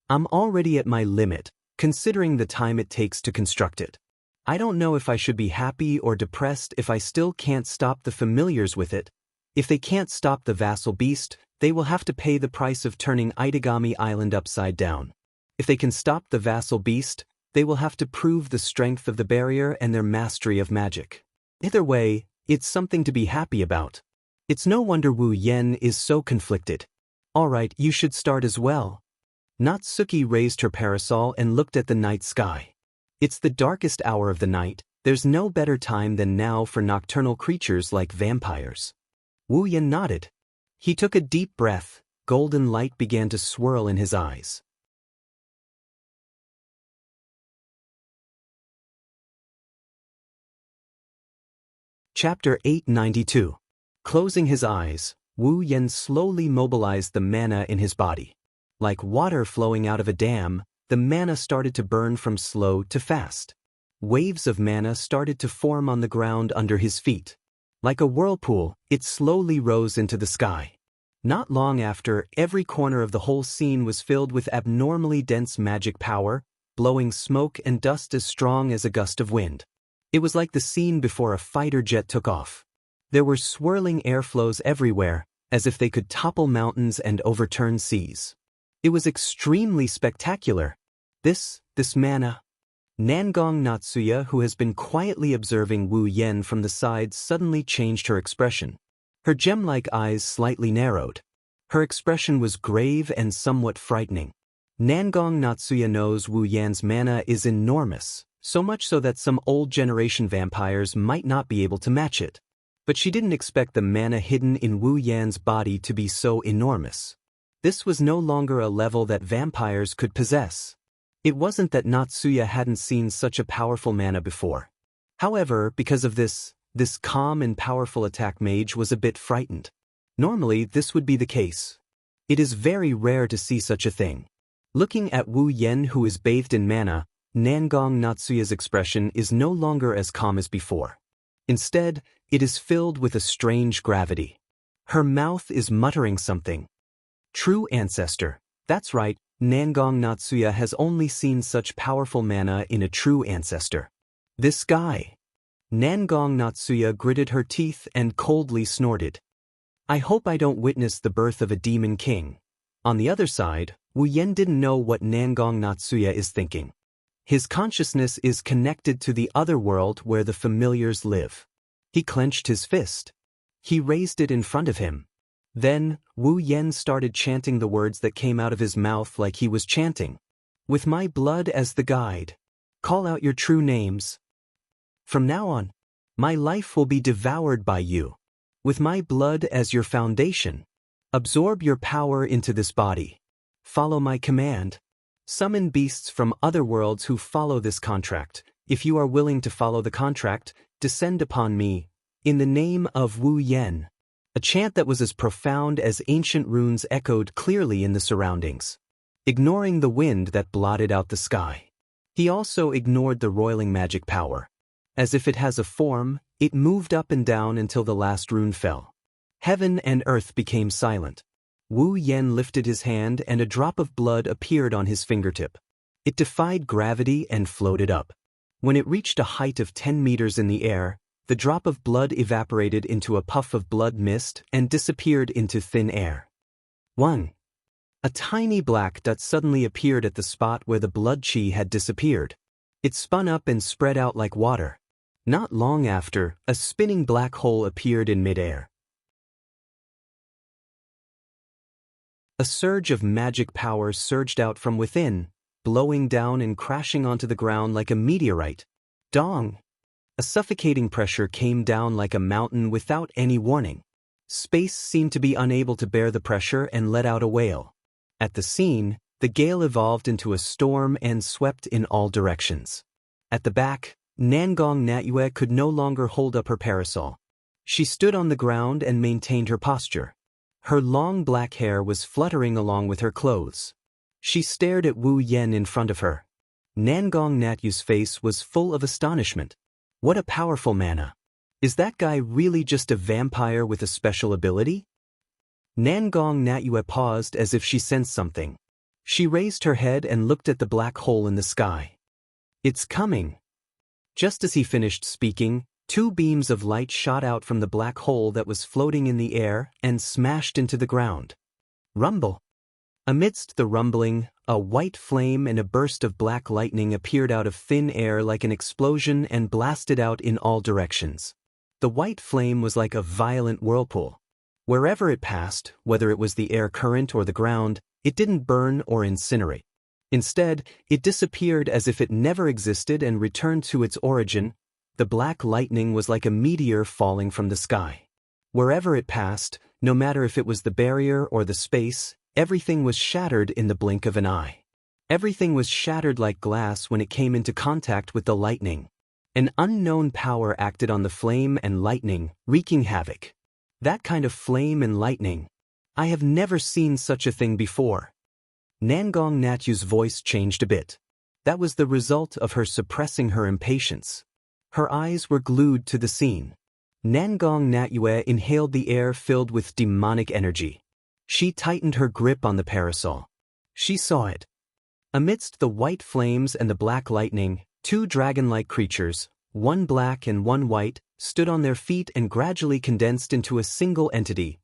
I'm already at my limit, considering the time it takes to construct it. I don't know if I should be happy or depressed if I still can't stop the familiars with it. If they can't stop the vassal beast, they will have to pay the price of turning Itagami Island upside down. If they can stop the vassal beast, they will have to prove the strength of the barrier and their mastery of magic. Either way, it's something to be happy about. It's no wonder Wu Yan is so conflicted. Alright, you should start as well. Natsuki raised her parasol and looked at the night sky. It's the darkest hour of the night. There's no better time than now for nocturnal creatures like vampires. Wu Yan nodded. He took a deep breath. Golden light began to swirl in his eyes. Chapter 892. Closing his eyes, Wu Yan slowly mobilized the mana in his body. Like water flowing out of a dam, the mana started to burn from slow to fast. Waves of mana started to form on the ground under his feet. Like a whirlpool, it slowly rose into the sky. Not long after, every corner of the whole scene was filled with abnormally dense magic power, blowing smoke and dust as strong as a gust of wind. It was like the scene before a fighter jet took off. There were swirling airflows everywhere, as if they could topple mountains and overturn seas. It was extremely spectacular. This mana. Nangong Natsuya, who has been quietly observing Wu Yan from the side, suddenly changed her expression. Her gem-like eyes slightly narrowed. Her expression was grave and somewhat frightening. Nangong Natsuya knows Wu Yan's mana is enormous, so much so that some old generation vampires might not be able to match it. But she didn't expect the mana hidden in Wu Yan's body to be so enormous. This was no longer a level that vampires could possess. It wasn't that Natsuya hadn't seen such a powerful mana before. However, because of this calm and powerful attack, mage was a bit frightened. Normally, this would be the case. It is very rare to see such a thing. Looking at Wu Yan, who is bathed in mana, Nangong Natsuya's expression is no longer as calm as before. Instead, it is filled with a strange gravity. Her mouth is muttering something. True ancestor. That's right, Nangong Natsuya has only seen such powerful mana in a true ancestor. This guy. Nangong Natsuya gritted her teeth and coldly snorted. I hope I don't witness the birth of a demon king. On the other side, Wu Yen didn't know what Nangong Natsuya is thinking. His consciousness is connected to the other world where the familiars live. He clenched his fist. He raised it in front of him. Then, Wu Yen started chanting the words that came out of his mouth like he was chanting. With my blood as the guide. Call out your true names. From now on, my life will be devoured by you. With my blood as your foundation. Absorb your power into this body. Follow my command. Summon beasts from other worlds who follow this contract. If you are willing to follow the contract, descend upon me. In the name of Wu Yen. A chant that was as profound as ancient runes echoed clearly in the surroundings. Ignoring the wind that blotted out the sky. He also ignored the roiling magic power. As if it has a form, it moved up and down until the last rune fell. Heaven and earth became silent. Wu Yen lifted his hand and a drop of blood appeared on his fingertip. It defied gravity and floated up. When it reached a height of 10 meters in the air, the drop of blood evaporated into a puff of blood mist and disappeared into thin air. 1. A tiny black dot suddenly appeared at the spot where the blood chi had disappeared. It spun up and spread out like water. Not long after, a spinning black hole appeared in midair. A surge of magic power surged out from within, blowing down and crashing onto the ground like a meteorite. Dong! A suffocating pressure came down like a mountain without any warning. Space seemed to be unable to bear the pressure and let out a wail. At the scene, the gale evolved into a storm and swept in all directions. At the back, Nangong Natsuya could no longer hold up her parasol. She stood on the ground and maintained her posture. Her long black hair was fluttering along with her clothes. She stared at Wu Yen in front of her. Nangong Natyu's face was full of astonishment. What a powerful mana. Is that guy really just a vampire with a special ability? Nangong Natsuya paused as if she sensed something. She raised her head and looked at the black hole in the sky. It's coming. Just as he finished speaking, two beams of light shot out from the black hole that was floating in the air and smashed into the ground. Rumble. Amidst the rumbling, a white flame and a burst of black lightning appeared out of thin air like an explosion and blasted out in all directions. The white flame was like a violent whirlpool. Wherever it passed, whether it was the air current or the ground, it didn't burn or incinerate. Instead, it disappeared as if it never existed and returned to its origin. The black lightning was like a meteor falling from the sky. Wherever it passed, no matter if it was the barrier or the space, everything was shattered in the blink of an eye. Everything was shattered like glass when it came into contact with the lightning. An unknown power acted on the flame and lightning, wreaking havoc. That kind of flame and lightning. I have never seen such a thing before. Nangong Natyu's voice changed a bit. That was the result of her suppressing her impatience. Her eyes were glued to the scene. Nangong Natsuya inhaled the air filled with demonic energy. She tightened her grip on the parasol. She saw it. Amidst the white flames and the black lightning, two dragon-like creatures, one black and one white, stood on their feet and gradually condensed into a single entity.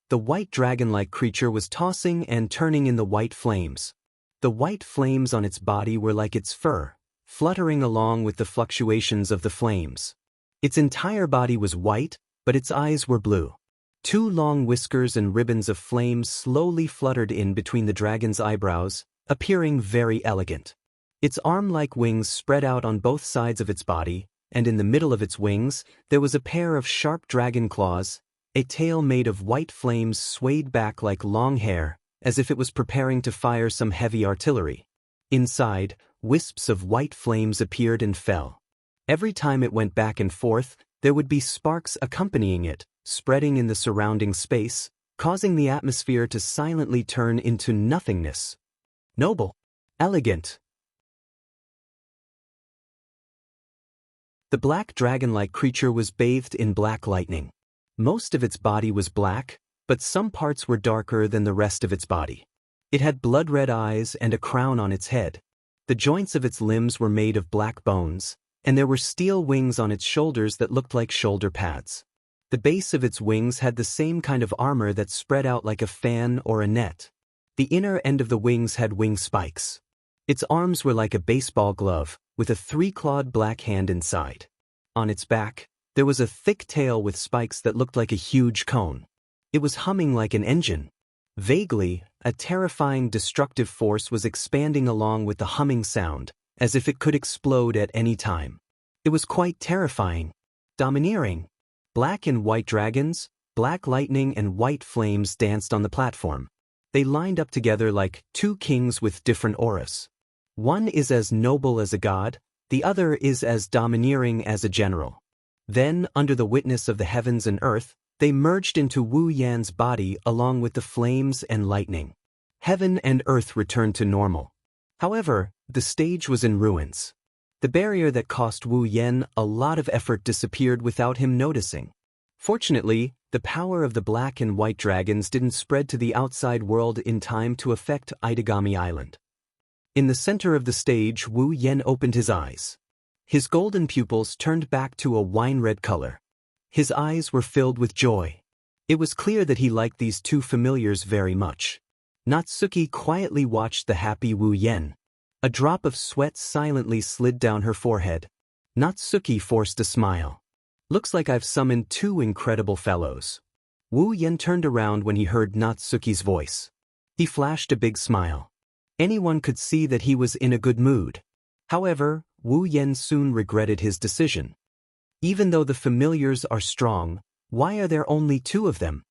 The white dragon-like creature was tossing and turning in the white flames. The white flames on its body were like its fur, fluttering along with the fluctuations of the flames. Its entire body was white, but its eyes were blue. Two long whiskers and ribbons of flame slowly fluttered in between the dragon's eyebrows, appearing very elegant. Its arm-like wings spread out on both sides of its body, and in the middle of its wings, there was a pair of sharp dragon claws. A tail made of white flames swayed back like long hair, as if it was preparing to fire some heavy artillery. Inside, wisps of white flames appeared and fell. Every time it went back and forth, there would be sparks accompanying it, spreading in the surrounding space, causing the atmosphere to silently turn into nothingness. Noble. Elegant. The black dragon-like creature was bathed in black lightning. Most of its body was black, but some parts were darker than the rest of its body. It had blood-red eyes and a crown on its head. The joints of its limbs were made of black bones, and there were steel wings on its shoulders that looked like shoulder pads. The base of its wings had the same kind of armor that spread out like a fan or a net. The inner end of the wings had wing spikes. Its arms were like a baseball glove, with a three-clawed black hand inside. On its back, there was a thick tail with spikes that looked like a huge cone. It was humming like an engine. Vaguely, a terrifying destructive force was expanding along with the humming sound, as if it could explode at any time. It was quite terrifying. Domineering. Black and white dragons, black lightning and white flames danced on the platform. They lined up together like two kings with different auras. One is as noble as a god, the other is as domineering as a general. Then, under the witness of the heavens and earth, they merged into Wu Yan's body along with the flames and lightning. Heaven and earth returned to normal. However, the stage was in ruins. The barrier that cost Wu Yan a lot of effort disappeared without him noticing. Fortunately, the power of the black and white dragons didn't spread to the outside world in time to affect Itagami Island. In the center of the stage, Wu Yan opened his eyes. His golden pupils turned back to a wine-red color. His eyes were filled with joy. It was clear that he liked these two familiars very much. Natsuki quietly watched the happy Wu Yan. A drop of sweat silently slid down her forehead. Natsuki forced a smile. Looks like I've summoned two incredible fellows. Wu Yan turned around when he heard Natsuki's voice. He flashed a big smile. Anyone could see that he was in a good mood. However, Wu Yan soon regretted his decision. Even though the familiars are strong, why are there only two of them?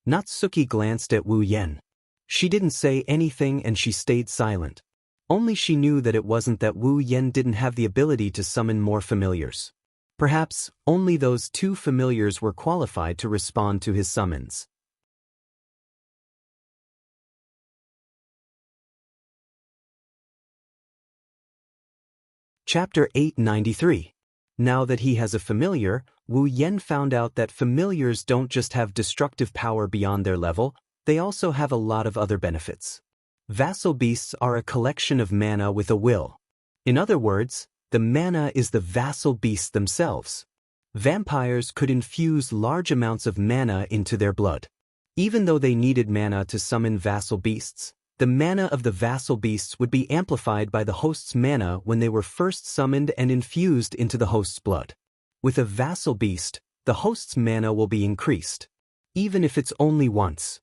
Natsuki glanced at Wu Yan. She didn't say anything and she stayed silent. Only she knew that it wasn't that Wu Yan didn't have the ability to summon more familiars. Perhaps only those two familiars were qualified to respond to his summons. Chapter 893. Now that he has a familiar, Wu Yan found out that familiars don't just have destructive power beyond their level, they also have a lot of other benefits. Vassal beasts are a collection of mana with a will. In other words, the mana is the vassal beasts themselves. Vampires could infuse large amounts of mana into their blood. Even though they needed mana to summon vassal beasts, the mana of the vassal beasts would be amplified by the host's mana when they were first summoned and infused into the host's blood. With a vassal beast, the host's mana will be increased, even if it's only once.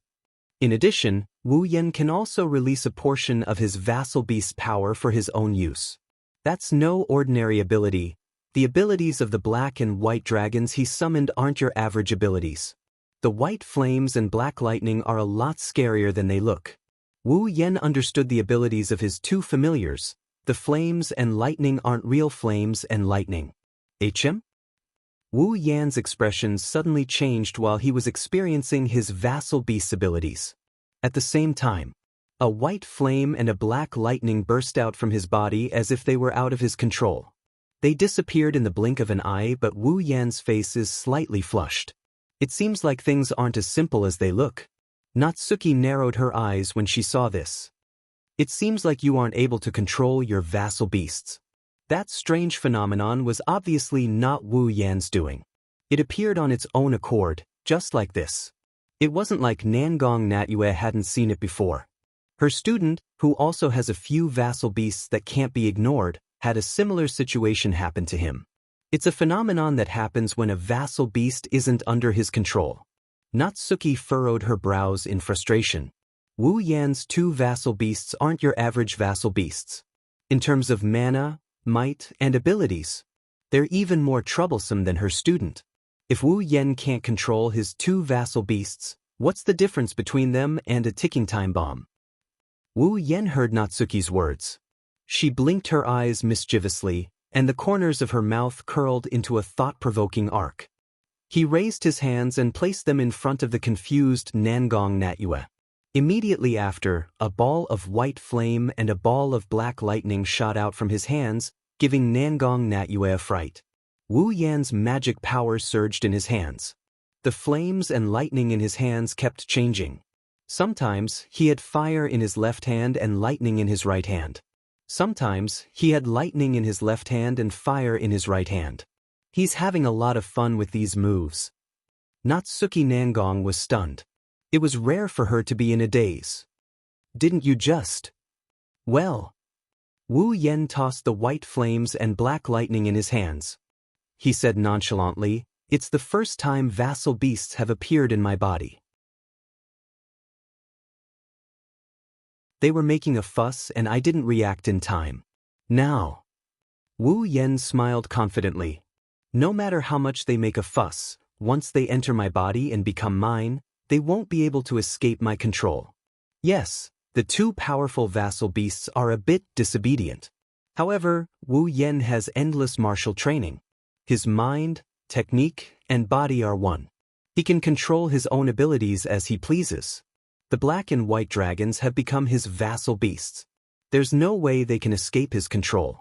In addition, Wu Yan can also release a portion of his vassal beast's power for his own use. That's no ordinary ability. The abilities of the black and white dragons he summoned aren't your average abilities. The white flames and black lightning are a lot scarier than they look. Wu Yan understood the abilities of his two familiars. The flames and lightning aren't real flames and lightning. HM? Wu Yan's expression suddenly changed while he was experiencing his vassal beast's abilities. At the same time, a white flame and a black lightning burst out from his body as if they were out of his control. They disappeared in the blink of an eye, but Wu Yan's face is slightly flushed. It seems like things aren't as simple as they look. Natsuki narrowed her eyes when she saw this. It seems like you aren't able to control your vassal beasts. That strange phenomenon was obviously not Wu Yan's doing. It appeared on its own accord, just like this. It wasn't like Nangong Natyue hadn't seen it before. Her student, who also has a few vassal beasts that can't be ignored, had a similar situation happen to him. It's a phenomenon that happens when a vassal beast isn't under his control. Natsuki furrowed her brows in frustration. Wu Yan's two vassal beasts aren't your average vassal beasts. In terms of mana, might, and abilities, they're even more troublesome than her student. If Wu Yan can't control his two vassal beasts, what's the difference between them and a ticking time bomb? Wu Yan heard Natsuki's words. She blinked her eyes mischievously, and the corners of her mouth curled into a thought-provoking arc. He raised his hands and placed them in front of the confused Nangong Natyue. Immediately after, a ball of white flame and a ball of black lightning shot out from his hands, giving Nangong Natyue a fright. Wu Yan's magic power surged in his hands. The flames and lightning in his hands kept changing. Sometimes he had fire in his left hand and lightning in his right hand. Sometimes he had lightning in his left hand and fire in his right hand. He's having a lot of fun with these moves. Natsuki Nangong was stunned. It was rare for her to be in a daze. Didn't you just? Well. Wu Yen tossed the white flames and black lightning in his hands. He said nonchalantly, "It's the first time vassal beasts have appeared in my body." They were making a fuss and I didn't react in time. Now. Wu Yen smiled confidently. No matter how much they make a fuss, once they enter my body and become mine, they won't be able to escape my control. Yes, the two powerful vassal beasts are a bit disobedient. However, Wu Yen has endless martial training. His mind, technique, and body are one. He can control his own abilities as he pleases. The black and white dragons have become his vassal beasts. There's no way they can escape his control.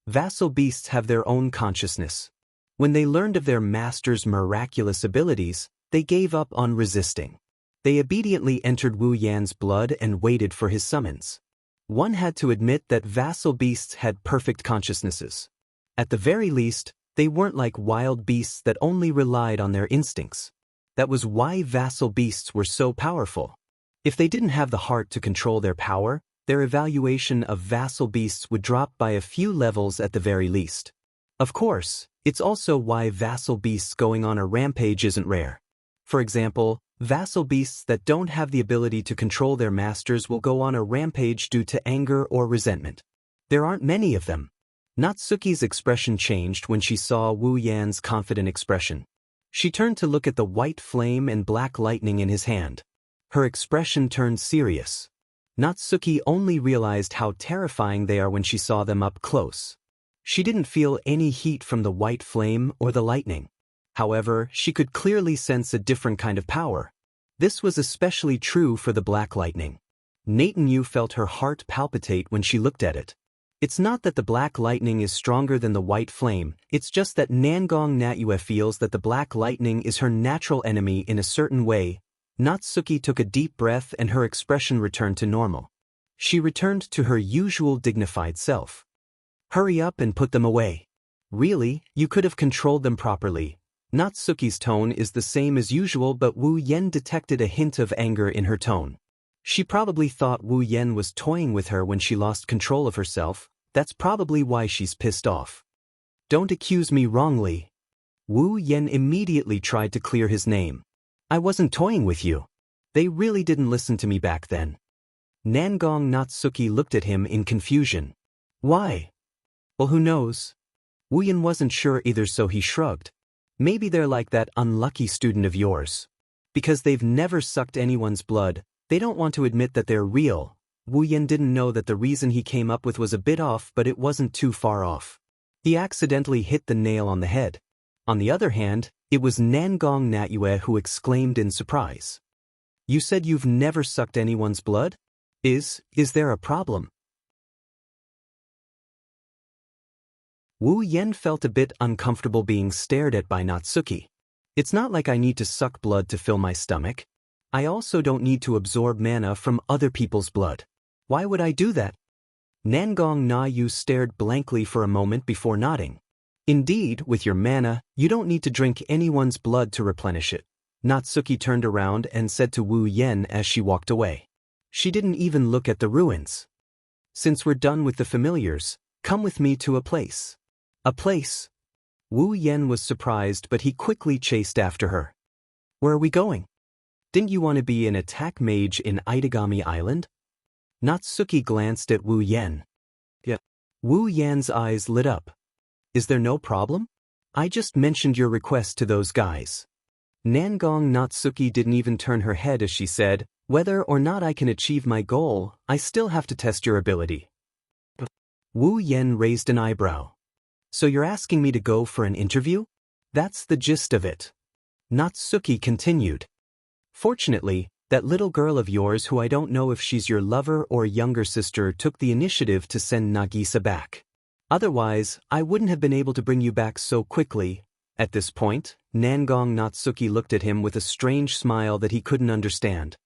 Vassal beasts have their own consciousness. When they learned of their master's miraculous abilities, they gave up on resisting. They obediently entered Wu Yan's blood and waited for his summons. One had to admit that vassal beasts had perfect consciousnesses. At the very least, they weren't like wild beasts that only relied on their instincts. That was why vassal beasts were so powerful. If they didn't have the heart to control their power, their evaluation of vassal beasts would drop by a few levels at the very least. Of course, it's also why vassal beasts going on a rampage isn't rare. For example, vassal beasts that don't have the ability to control their masters will go on a rampage due to anger or resentment. There aren't many of them. Natsuki's expression changed when she saw Wu Yan's confident expression. She turned to look at the white flame and black lightning in his hand. Her expression turned serious. Natsuki only realized how terrifying they are when she saw them up close. She didn't feel any heat from the white flame or the lightning. However, she could clearly sense a different kind of power. This was especially true for the black lightning. Nathan felt her heart palpitate when she looked at it. It's not that the black lightning is stronger than the white flame, it's just that Nangong Natyue feels that the black lightning is her natural enemy in a certain way. Natsuki took a deep breath and her expression returned to normal. She returned to her usual dignified self. "Hurry up and put them away. Really, you could have controlled them properly." Natsuki's tone is the same as usual, but Wu Yen detected a hint of anger in her tone. She probably thought Wu Yen was toying with her when she lost control of herself. That's probably why she's pissed off. "Don't accuse me wrongly." Wu Yen immediately tried to clear his name. "I wasn't toying with you. They really didn't listen to me back then." Nangong Natsuki looked at him in confusion. "Why?" "Well, who knows?" Wu Yen wasn't sure either, so he shrugged. "Maybe they're like that unlucky student of yours. Because they've never sucked anyone's blood, they don't want to admit that they're real." Wu Yen didn't know that the reason he came up with was a bit off, but it wasn't too far off. He accidentally hit the nail on the head. On the other hand, it was Nangong Natyue who exclaimed in surprise. "You said you've never sucked anyone's blood? Is there a problem?" Wu Yen felt a bit uncomfortable being stared at by Natsuki. "It's not like I need to suck blood to fill my stomach. I also don't need to absorb mana from other people's blood. Why would I do that?" Nangong Nayu stared blankly for a moment before nodding. "Indeed, with your mana, you don't need to drink anyone's blood to replenish it." Natsuki turned around and said to Wu Yen as she walked away. She didn't even look at the ruins. "Since we're done with the familiars, come with me to a place." "A place?" Wu Yen was surprised, but he quickly chased after her. "Where are we going?" "Didn't you want to be an attack mage in Itagami Island?" Natsuki glanced at Wu Yen. "Yeah." Wu Yen's eyes lit up. "Is there no problem? I just mentioned your request to those guys." Nangong Natsuki didn't even turn her head as she said, "Whether or not I can achieve my goal, I still have to test your ability." Wu Yen raised an eyebrow. "So you're asking me to go for an interview? That's the gist of it." Natsuki continued. "Fortunately, that little girl of yours, who I don't know if she's your lover or younger sister, took the initiative to send Nagisa back. Otherwise, I wouldn't have been able to bring you back so quickly." At this point, Nangong Natsuki looked at him with a strange smile that he couldn't understand.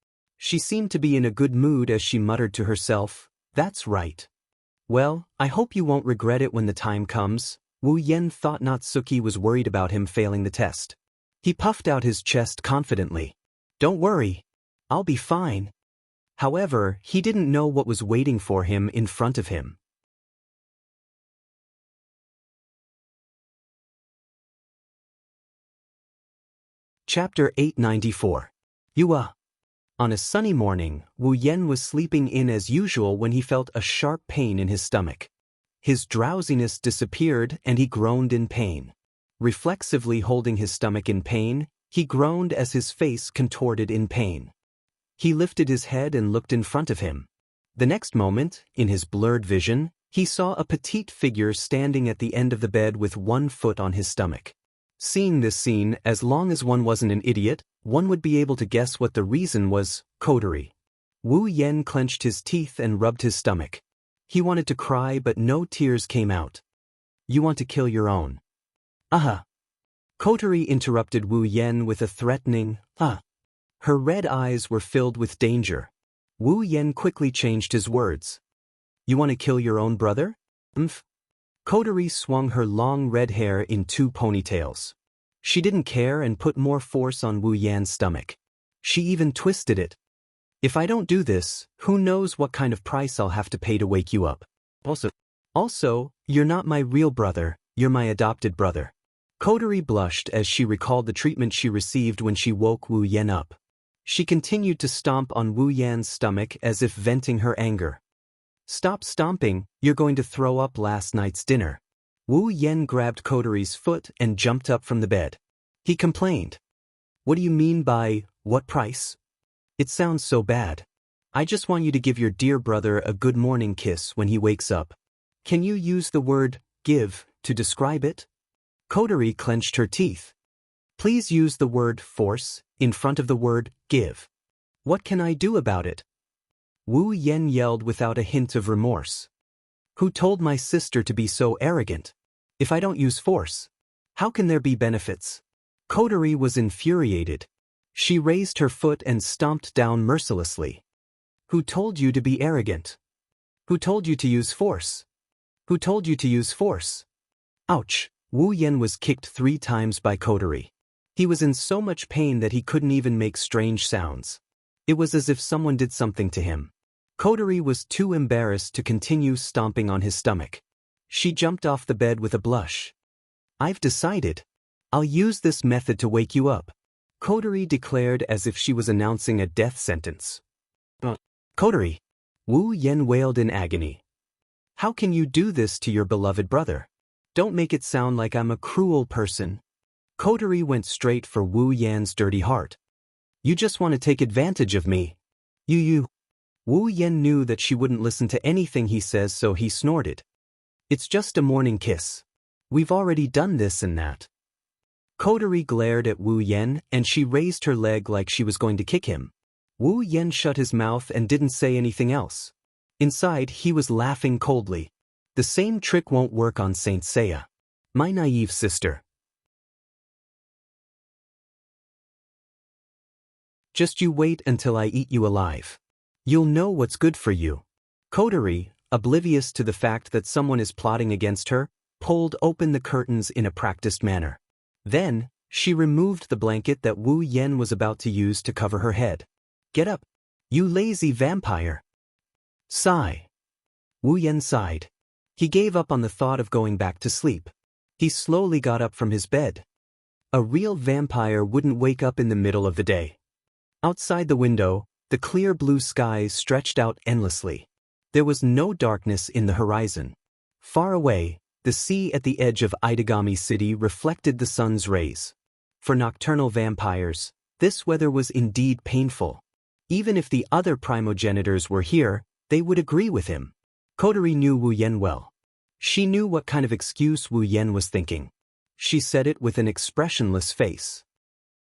She seemed to be in a good mood as she muttered to herself, "That's right. Well, I hope you won't regret it when the time comes." Wu Yen thought Natsuki was worried about him failing the test. He puffed out his chest confidently. "Don't worry. I'll be fine." However, he didn't know what was waiting for him in front of him. Chapter 894. Yua. On a sunny morning, Wu Yen was sleeping in as usual when he felt a sharp pain in his stomach. His drowsiness disappeared and he groaned in pain. Reflexively holding his stomach in pain, he groaned as his face contorted in pain. He lifted his head and looked in front of him. The next moment, in his blurred vision, he saw a petite figure standing at the end of the bed with one foot on his stomach. Seeing this scene, as long as one wasn't an idiot, one would be able to guess what the reason was: coterie. Wu Yen clenched his teeth and rubbed his stomach. He wanted to cry but no tears came out. "You want to kill your own?" "Aha." Coterie interrupted Wu Yen with a threatening, "Ah." Her red eyes were filled with danger. Wu Yen quickly changed his words. "You want to kill your own brother?" "Umph." Coterie swung her long red hair in two ponytails. She didn't care and put more force on Wu Yan's stomach. She even twisted it. "If I don't do this, who knows what kind of price I'll have to pay to wake you up. Also, you're not my real brother, you're my adopted brother." Coterie blushed as she recalled the treatment she received when she woke Wu Yen up. She continued to stomp on Wu Yan's stomach as if venting her anger. "Stop stomping, you're going to throw up last night's dinner." Wu Yen grabbed Coterie's foot and jumped up from the bed. He complained. "What do you mean by, what price? It sounds so bad. I just want you to give your dear brother a good morning kiss when he wakes up. Can you use the word, give, to describe it?" Coterie clenched her teeth. "Please use the word force in front of the word give. What can I do about it?" Wu Yen yelled without a hint of remorse. "Who told my sister to be so arrogant? If I don't use force, how can there be benefits?" Coterie was infuriated. She raised her foot and stomped down mercilessly. "Who told you to be arrogant? Who told you to use force? Who told you to use force?" Ouch! Wu Yen was kicked 3 times by Coterie. He was in so much pain that he couldn't even make strange sounds. It was as if someone did something to him. Coterie was too embarrassed to continue stomping on his stomach. She jumped off the bed with a blush. "I've decided. I'll use this method to wake you up," Coterie declared as if she was announcing a death sentence. "Coterie!" Wu Yen wailed in agony. "How can you do this to your beloved brother? Don't make it sound like I'm a cruel person." Coterie went straight for Wu Yan's dirty heart. "You just want to take advantage of me. You. Wu Yen knew that she wouldn't listen to anything he says, so he snorted. "It's just a morning kiss. We've already done this and that." Coterie glared at Wu Yen and she raised her leg like she was going to kick him. Wu Yen shut his mouth and didn't say anything else. Inside, he was laughing coldly. The same trick won't work on Saint Seiya. My naive sister. Just you wait until I eat you alive. You'll know what's good for you. Coterie, oblivious to the fact that someone is plotting against her, pulled open the curtains in a practiced manner. Then, she removed the blanket that Wu Yen was about to use to cover her head. "Get up, you lazy vampire." Sigh. Wu Yen sighed. He gave up on the thought of going back to sleep. He slowly got up from his bed. A real vampire wouldn't wake up in the middle of the day. Outside the window, the clear blue skies stretched out endlessly. There was no darkness in the horizon. Far away, the sea at the edge of Itagami City reflected the sun's rays. For nocturnal vampires, this weather was indeed painful. Even if the other primogenitors were here, they would agree with him. Coterie knew Wu Yen well. She knew what kind of excuse Wu Yen was thinking. She said it with an expressionless face.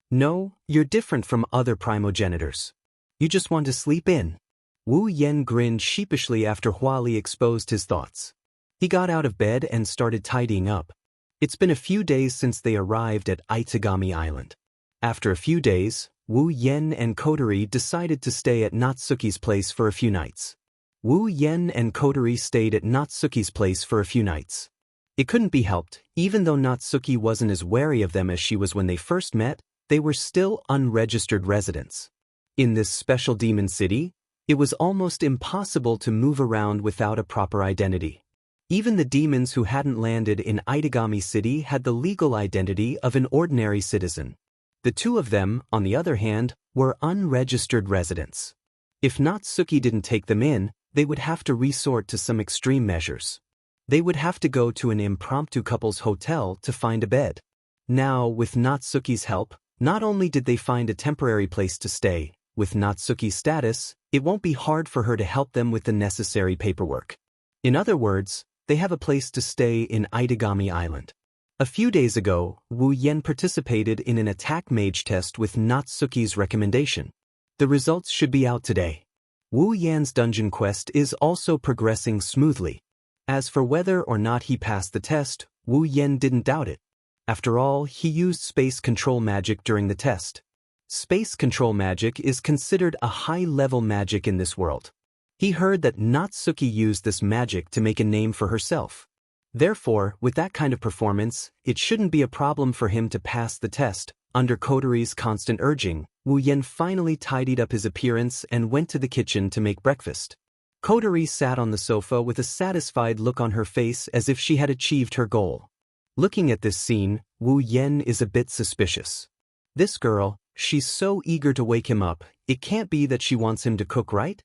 "No, you're different from other primogenitors. You just want to sleep in." Wu Yen grinned sheepishly after Huali exposed his thoughts. He got out of bed and started tidying up. It's been a few days since they arrived at Itagami Island. After a few days, Wu Yen and Kotori decided to stay at Natsuki's place for a few nights. Wu Yen and Kotori stayed at Natsuki's place for a few nights. It couldn't be helped, even though Natsuki wasn't as wary of them as she was when they first met, they were still unregistered residents. In this special demon city, it was almost impossible to move around without a proper identity. Even the demons who hadn't landed in Itagami City had the legal identity of an ordinary citizen. The two of them, on the other hand, were unregistered residents. If Natsuki didn't take them in, they would have to resort to some extreme measures. They would have to go to an impromptu couple's hotel to find a bed. Now, with Natsuki's help, not only did they find a temporary place to stay, with Natsuki's status, it won't be hard for her to help them with the necessary paperwork. In other words, they have a place to stay in Itagami Island. A few days ago, Wu Yen participated in an attack mage test with Natsuki's recommendation. The results should be out today. Wu Yan's dungeon quest is also progressing smoothly. As for whether or not he passed the test, Wu Yen didn't doubt it. After all, he used space control magic during the test. Space control magic is considered a high-level magic in this world. He heard that Natsuki used this magic to make a name for herself. Therefore, with that kind of performance, it shouldn't be a problem for him to pass the test. Under Kotori's constant urging, Wu Yen finally tidied up his appearance and went to the kitchen to make breakfast. Kotori sat on the sofa with a satisfied look on her face as if she had achieved her goal. Looking at this scene, Wu Yen is a bit suspicious. This girl, she's so eager to wake him up, it can't be that she wants him to cook, right?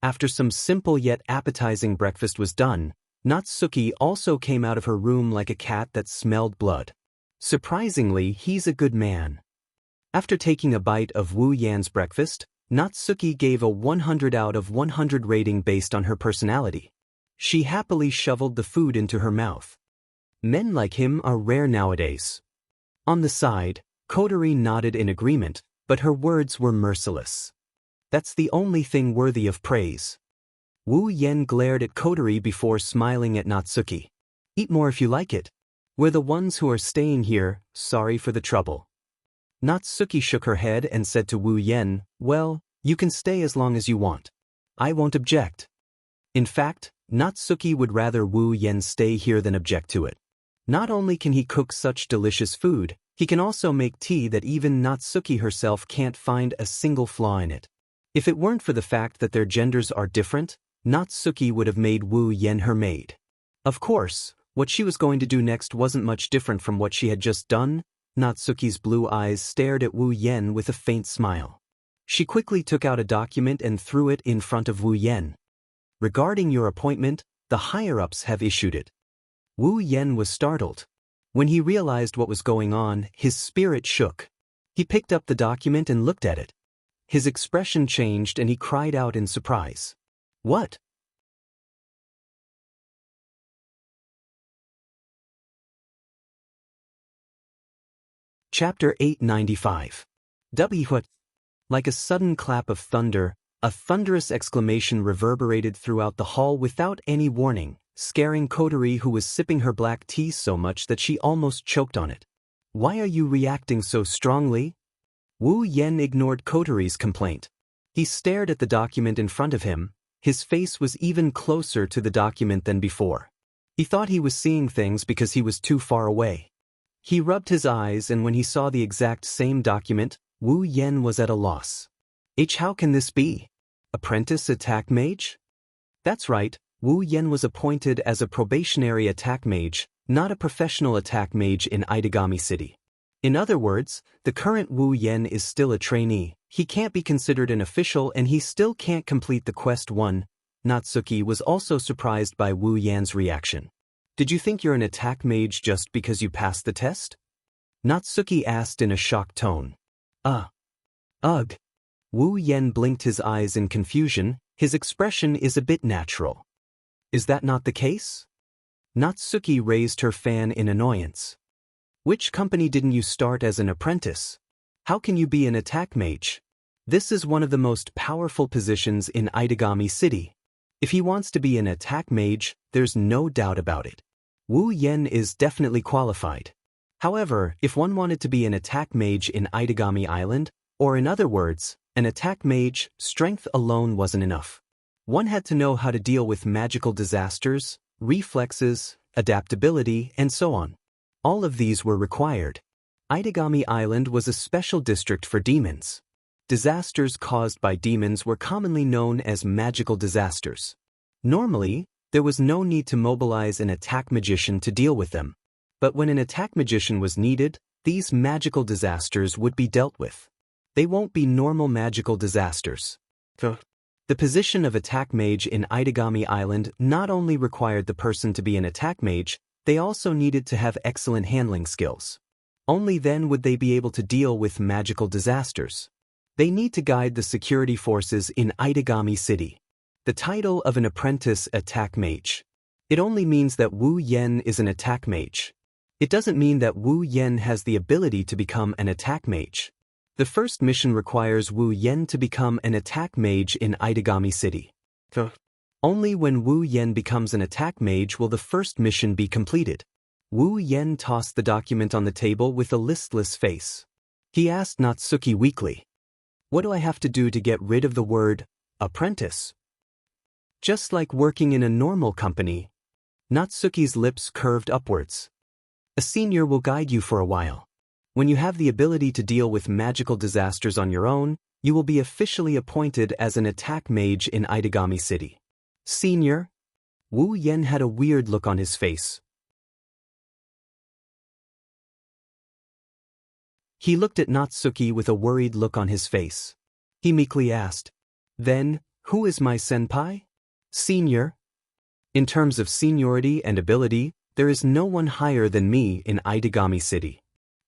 After some simple yet appetizing breakfast was done, Natsuki also came out of her room like a cat that smelled blood. Surprisingly, he's a good man. After taking a bite of Wu Yan's breakfast, Natsuki gave a 100 out of 100 rating based on her personality. She happily shoveled the food into her mouth. Men like him are rare nowadays. On the side, Kotori nodded in agreement, but her words were merciless. That's the only thing worthy of praise. Wu Yen glared at Kotori before smiling at Natsuki. Eat more if you like it. We're the ones who are staying here, sorry for the trouble. Natsuki shook her head and said to Wu Yen, well, you can stay as long as you want. I won't object. In fact, Natsuki would rather Wu Yen stay here than object to it. Not only can he cook such delicious food, he can also make tea that even Natsuki herself can't find a single flaw in it. If it weren't for the fact that their genders are different, Natsuki would have made Wu Yen her maid. Of course, what she was going to do next wasn't much different from what she had just done. Natsuki's blue eyes stared at Wu Yen with a faint smile. She quickly took out a document and threw it in front of Wu Yen. Regarding your appointment, the higher-ups have issued it. Wu Yen was startled. When he realized what was going on, his spirit shook. He picked up the document and looked at it. His expression changed and he cried out in surprise. What? Chapter 895. What? Like a sudden clap of thunder, a thunderous exclamation reverberated throughout the hall without any warning, scaring Kotori, who was sipping her black tea so much that she almost choked on it. Why are you reacting so strongly? Wu Yen ignored Kotori's complaint. He stared at the document in front of him. His face was even closer to the document than before. He thought he was seeing things because he was too far away. He rubbed his eyes, and when he saw the exact same document, Wu Yen was at a loss. How can this be? Apprentice attack mage? That's right, Wu Yen was appointed as a probationary attack mage, not a professional attack mage in Itagami City. In other words, the current Wu Yen is still a trainee. He can't be considered an official and he still can't complete the quest 1. Natsuki was also surprised by Wu Yan's reaction. Did you think you're an attack mage just because you passed the test? Natsuki asked in a shocked tone. Ugh. Wu Yen blinked his eyes in confusion. His expression is a bit natural. Is that not the case? Natsuki raised her fan in annoyance. Which company didn't you start as an apprentice? How can you be an attack mage? This is one of the most powerful positions in Itagami City. If he wants to be an attack mage, there's no doubt about it. Wu Yen is definitely qualified. However, if one wanted to be an attack mage in Itagami Island, or in other words, an attack mage, strength alone wasn't enough. One had to know how to deal with magical disasters, reflexes, adaptability, and so on. All of these were required. Itagami Island was a special district for demons. Disasters caused by demons were commonly known as magical disasters. Normally, there was no need to mobilize an attack magician to deal with them. But when an attack magician was needed, these magical disasters would be dealt with. They won't be normal magical disasters. The position of attack mage in Itagami Island not only required the person to be an attack mage, they also needed to have excellent handling skills. Only then would they be able to deal with magical disasters. They need to guide the security forces in Itagami City. The title of an apprentice attack mage. It only means that Wu Yen is an attack mage. It doesn't mean that Wu Yen has the ability to become an attack mage. The first mission requires Wu Yen to become an attack mage in Itagami City. Only when Wu Yen becomes an attack mage will the first mission be completed. Wu Yen tossed the document on the table with a listless face. He asked Natsuki weakly, "What do I have to do to get rid of the word apprentice?" "Just like working in a normal company." Natsuki's lips curved upwards. "A senior will guide you for a while. When you have the ability to deal with magical disasters on your own, you will be officially appointed as an attack mage in Itagami City." "Senior?" Wu Yen had a weird look on his face. He looked at Natsuki with a worried look on his face. He meekly asked, "Then, who is my senpai?" "Senior." "In terms of seniority and ability, there is no one higher than me in Itagami City."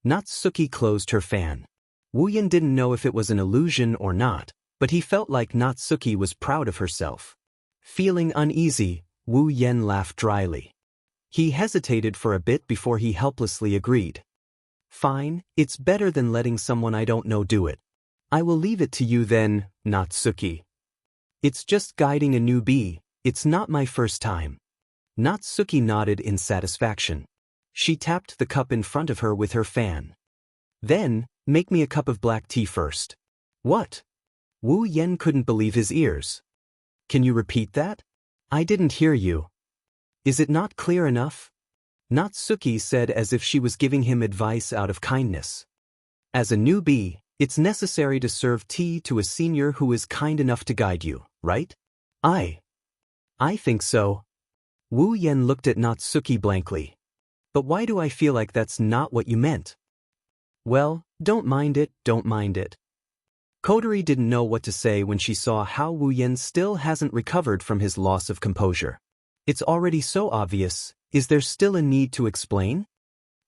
Natsuki closed her fan. Wu Yen didn't know if it was an illusion or not, but he felt like Natsuki was proud of herself. Feeling uneasy, Wu Yen laughed dryly. He hesitated for a bit before he helplessly agreed. "Fine, it's better than letting someone I don't know do it. I will leave it to you then, Natsuki. It's just guiding a newbie, it's not my first time." Natsuki nodded in satisfaction. She tapped the cup in front of her with her fan. "Then, make me a cup of black tea first." "What?" Wu Yen couldn't believe his ears. "Can you repeat that? I didn't hear you. Is it not clear enough?" Natsuki said as if she was giving him advice out of kindness. "As a newbie, it's necessary to serve tea to a senior who is kind enough to guide you, right?" I think so." Wu Yen looked at Natsuki blankly. "But why do I feel like that's not what you meant?" "Well, don't mind it, don't mind it." Kodori didn't know what to say when she saw how Wu Yen still hasn't recovered from his loss of composure. It's already so obvious, is there still a need to explain?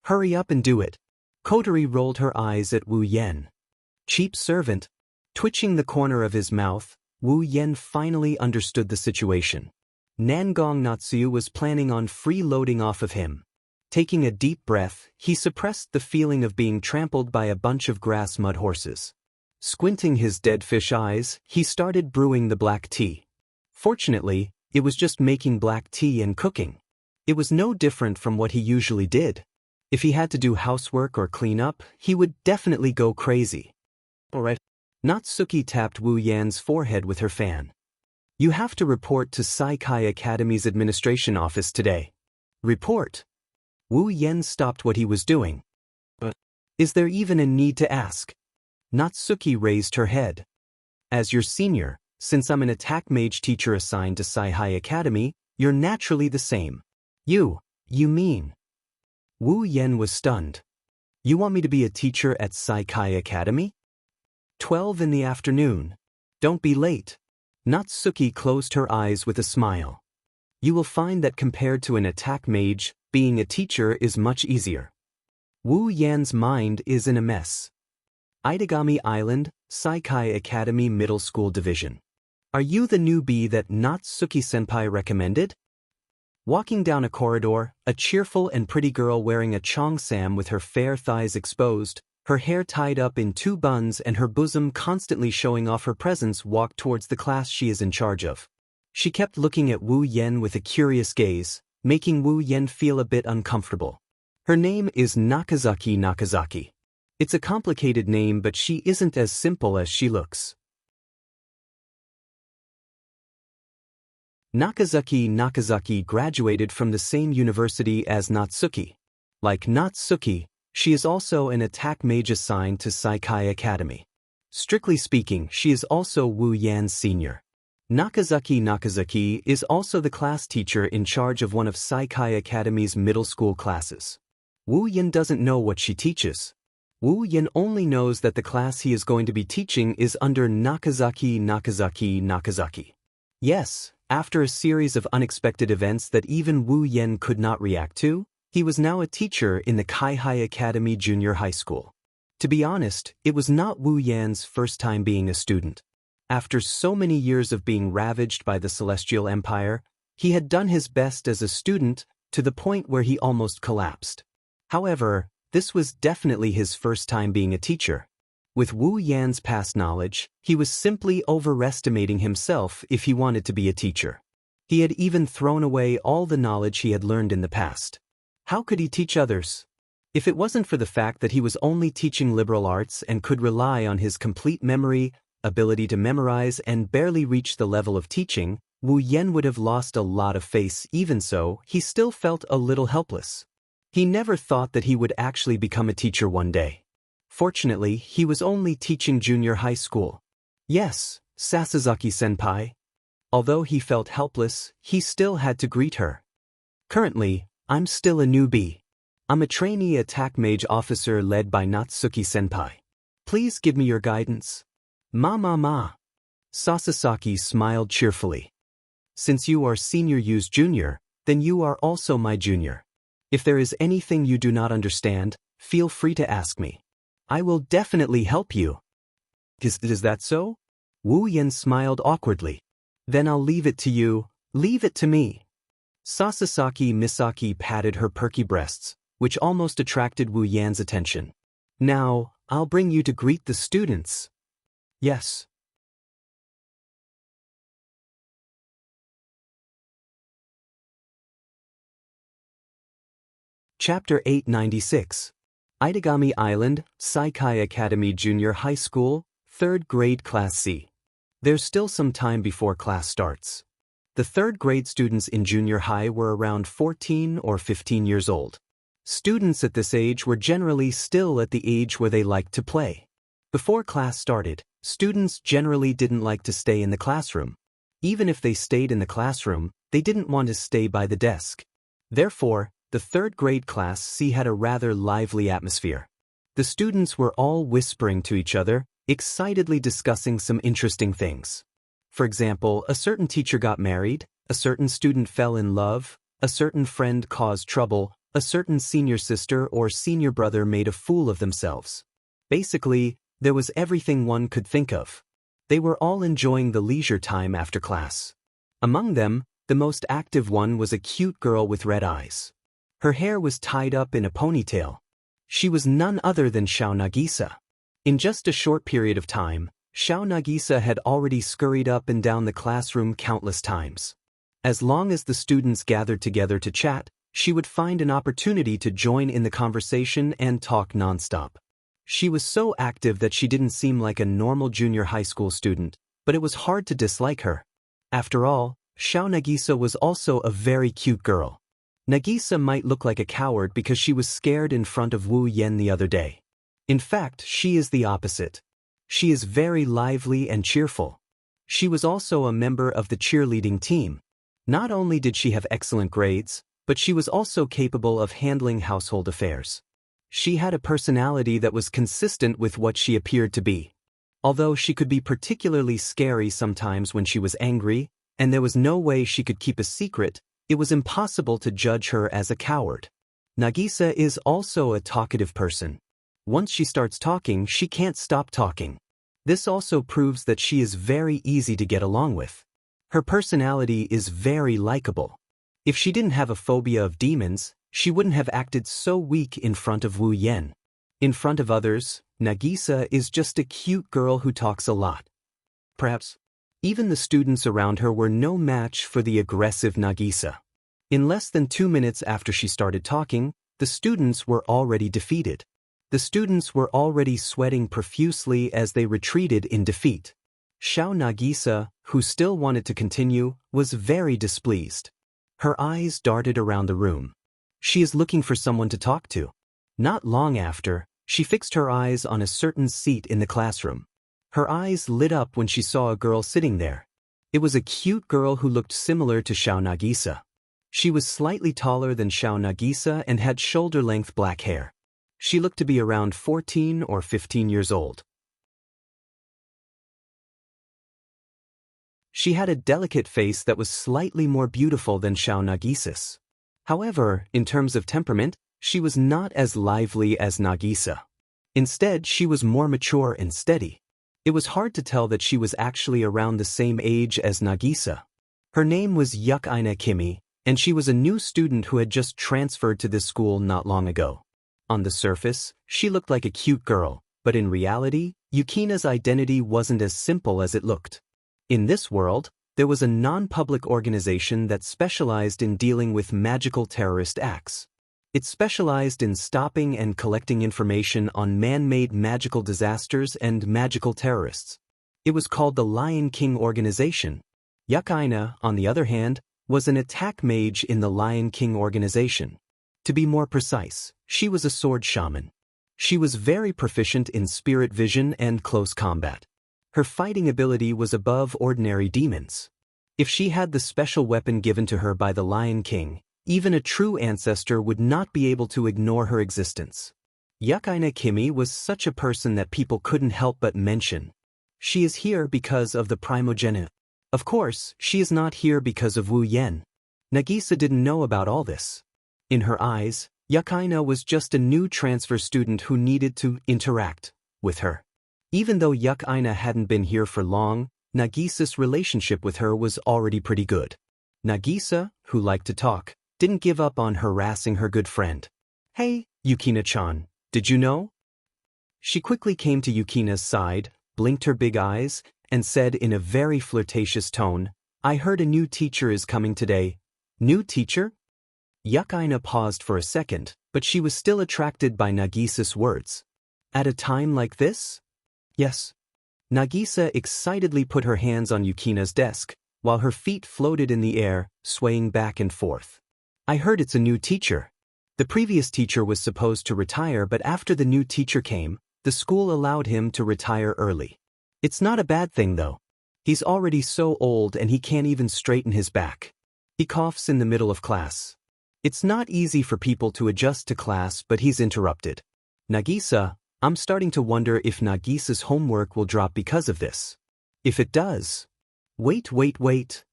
Hurry up and do it. Kodori rolled her eyes at Wu Yen. Cheap servant. Twitching the corner of his mouth, Wu Yen finally understood the situation. Nangong Natsuyu was planning on freeloading off of him. Taking a deep breath, he suppressed the feeling of being trampled by a bunch of grass mud horses. Squinting his dead fish eyes, he started brewing the black tea. Fortunately, it was just making black tea and cooking. It was no different from what he usually did. If he had to do housework or clean up, he would definitely go crazy. "All right." Natsuki tapped Wu Yan's forehead with her fan. "You have to report to Saikai Academy's administration office today." "Report?" Wu Yen stopped what he was doing. "But is there even a need to ask?" Natsuki raised her head. "As your senior, since I'm an attack mage teacher assigned to Saikai Academy, you're naturally the same." You mean?" Wu Yen was stunned. "You want me to be a teacher at Saikai Academy?" 12 in the afternoon. Don't be late." Natsuki closed her eyes with a smile. "You will find that compared to an attack mage, being a teacher is much easier." Wu Yan's mind is in a mess. Itagami Island, Saikai Academy Middle School Division. "Are you the newbie that Natsuki-senpai recommended?" Walking down a corridor, a cheerful and pretty girl wearing a cheongsam with her fair thighs exposed, her hair tied up in 2 buns and her bosom constantly showing off her presence walked towards the class she is in charge of. She kept looking at Wu Yen with a curious gaze, making Wu Yen feel a bit uncomfortable. Her name is Nakazaki. It's a complicated name, but she isn't as simple as she looks. Nakazaki graduated from the same university as Natsuki. Like Natsuki, she is also an attack mage assigned to Saikai Academy. Strictly speaking, she is also Wu Yan's senior. Nakazaki is also the class teacher in charge of one of Saikai Academy's middle school classes. Wu Yan doesn't know what she teaches. Wu Yan only knows that the class he is going to be teaching is under Nakazaki. Yes, after a series of unexpected events that even Wu Yan could not react to, he was now a teacher in the Kaihai Academy Junior High School. To be honest, it was not Wu Yan's first time being a student. After so many years of being ravaged by the Celestial Empire, he had done his best as a student to the point where he almost collapsed. However, this was definitely his first time being a teacher. With Wu Yan's past knowledge, he was simply overestimating himself if he wanted to be a teacher. He had even thrown away all the knowledge he had learned in the past. How could he teach others? If it wasn't for the fact that he was only teaching liberal arts and could rely on his complete memory, ability to memorize, and barely reach the level of teaching, Wu Yan would have lost a lot of face. Even so, he still felt a little helpless. He never thought that he would actually become a teacher one day. Fortunately, he was only teaching junior high school. Yes, Sasazaki-senpai. Although he felt helpless, he still had to greet her. Currently, I'm still a newbie. I'm a trainee attack mage officer led by Natsuki-senpai. Please give me your guidance. Ma. Sasasaki smiled cheerfully. Since you are senior Yu's junior, then you are also my junior. If there is anything you do not understand, feel free to ask me. I will definitely help you. Is that so? Wu Yan smiled awkwardly. Then I'll leave it to you. Leave it to me. Sasasaki Misaki patted her perky breasts, which almost attracted Wu Yan's attention. Now, I'll bring you to greet the students. Yes. Chapter 896. Itagami Island, Saikai Academy Junior High School, 3rd grade Class C. There's still some time before class starts. The 3rd grade students in junior high were around 14 or 15 years old. Students at this age were generally still at the age where they liked to play. Before class started, students generally didn't like to stay in the classroom. Even if they stayed in the classroom, they didn't want to stay by the desk. Therefore, the 3rd grade Class C had a rather lively atmosphere. The students were all whispering to each other, excitedly discussing some interesting things. For example, a certain teacher got married, a certain student fell in love, a certain friend caused trouble, a certain senior sister or senior brother made a fool of themselves. Basically, there was everything one could think of. They were all enjoying the leisure time after class. Among them, the most active one was a cute girl with red eyes. Her hair was tied up in a ponytail. She was none other than Xiao Nagisa. In just a short period of time, Xiao Nagisa had already scurried up and down the classroom countless times. As long as the students gathered together to chat, she would find an opportunity to join in the conversation and talk nonstop. She was so active that she didn't seem like a normal junior high school student, but it was hard to dislike her. After all, Xiao Nagisa was also a very cute girl. Nagisa might look like a coward because she was scared in front of Wu Yan the other day. In fact, she is the opposite. She is very lively and cheerful. She was also a member of the cheerleading team. Not only did she have excellent grades, but she was also capable of handling household affairs. She had a personality that was consistent with what she appeared to be. Although she could be particularly scary sometimes when she was angry, and there was no way she could keep a secret, it was impossible to judge her as a coward. Nagisa is also a talkative person. Once she starts talking, she can't stop talking. This also proves that she is very easy to get along with. Her personality is very likable. If she didn't have a phobia of demons, she wouldn't have acted so weak in front of Wu Yan. In front of others, Nagisa is just a cute girl who talks a lot. Perhaps even the students around her were no match for the aggressive Nagisa. In less than 2 minutes after she started talking, The students were already defeated. The students were already sweating profusely as they retreated in defeat. Xiao Nagisa, who still wanted to continue, was very displeased. Her eyes darted around the room. She is looking for someone to talk to. Not long after, she fixed her eyes on a certain seat in the classroom. Her eyes lit up when she saw a girl sitting there. It was a cute girl who looked similar to Xiao Nagisa. She was slightly taller than Xiao Nagisa and had shoulder-length black hair. She looked to be around 14 or 15 years old. She had a delicate face that was slightly more beautiful than Xiao Nagisa's. However, in terms of temperament, she was not as lively as Nagisa. Instead, she was more mature and steady. It was hard to tell that she was actually around the same age as Nagisa. Her name was Yukaina Kimi, and she was a new student who had just transferred to this school not long ago. On the surface, she looked like a cute girl, but in reality, Yukina's identity wasn't as simple as it looked. In this world, there was a non-public organization that specialized in dealing with magical terrorist acts. It specialized in stopping and collecting information on man-made magical disasters and magical terrorists. It was called the Lion King Organization. Yukaina, on the other hand, was an attack mage in the Lion King Organization. To be more precise, she was a sword shaman. She was very proficient in spirit vision and close combat. Her fighting ability was above ordinary demons. If she had the special weapon given to her by the Lion King, even a true ancestor would not be able to ignore her existence. Yukaina Kimi was such a person that people couldn't help but mention. She is here because of the primogeniture. Of course, she is not here because of Wu Yen. Nagisa didn't know about all this. In her eyes, Yukaina was just a new transfer student who needed to interact with her. Even though Yukaina hadn't been here for long, Nagisa's relationship with her was already pretty good. Nagisa, who liked to talk, didn't give up on harassing her good friend. "Hey, Yukina-chan, did you know?" She quickly came to Yukina's side, blinked her big eyes, and said in a very flirtatious tone, "I heard a new teacher is coming today." "New teacher?" Yukaina paused for a second, but she was still attracted by Nagisa's words. "At a time like this?" "Yes." Nagisa excitedly put her hands on Yukina's desk, while her feet floated in the air, swaying back and forth. "I heard it's a new teacher. The previous teacher was supposed to retire, but after the new teacher came, the school allowed him to retire early. It's not a bad thing though. He's already so old and he can't even straighten his back. He coughs in the middle of class. It's not easy for people to adjust to class, but he's interrupted. Nagisa, I'm starting to wonder if Nagisa's homework will drop because of this. If it does..." Wait.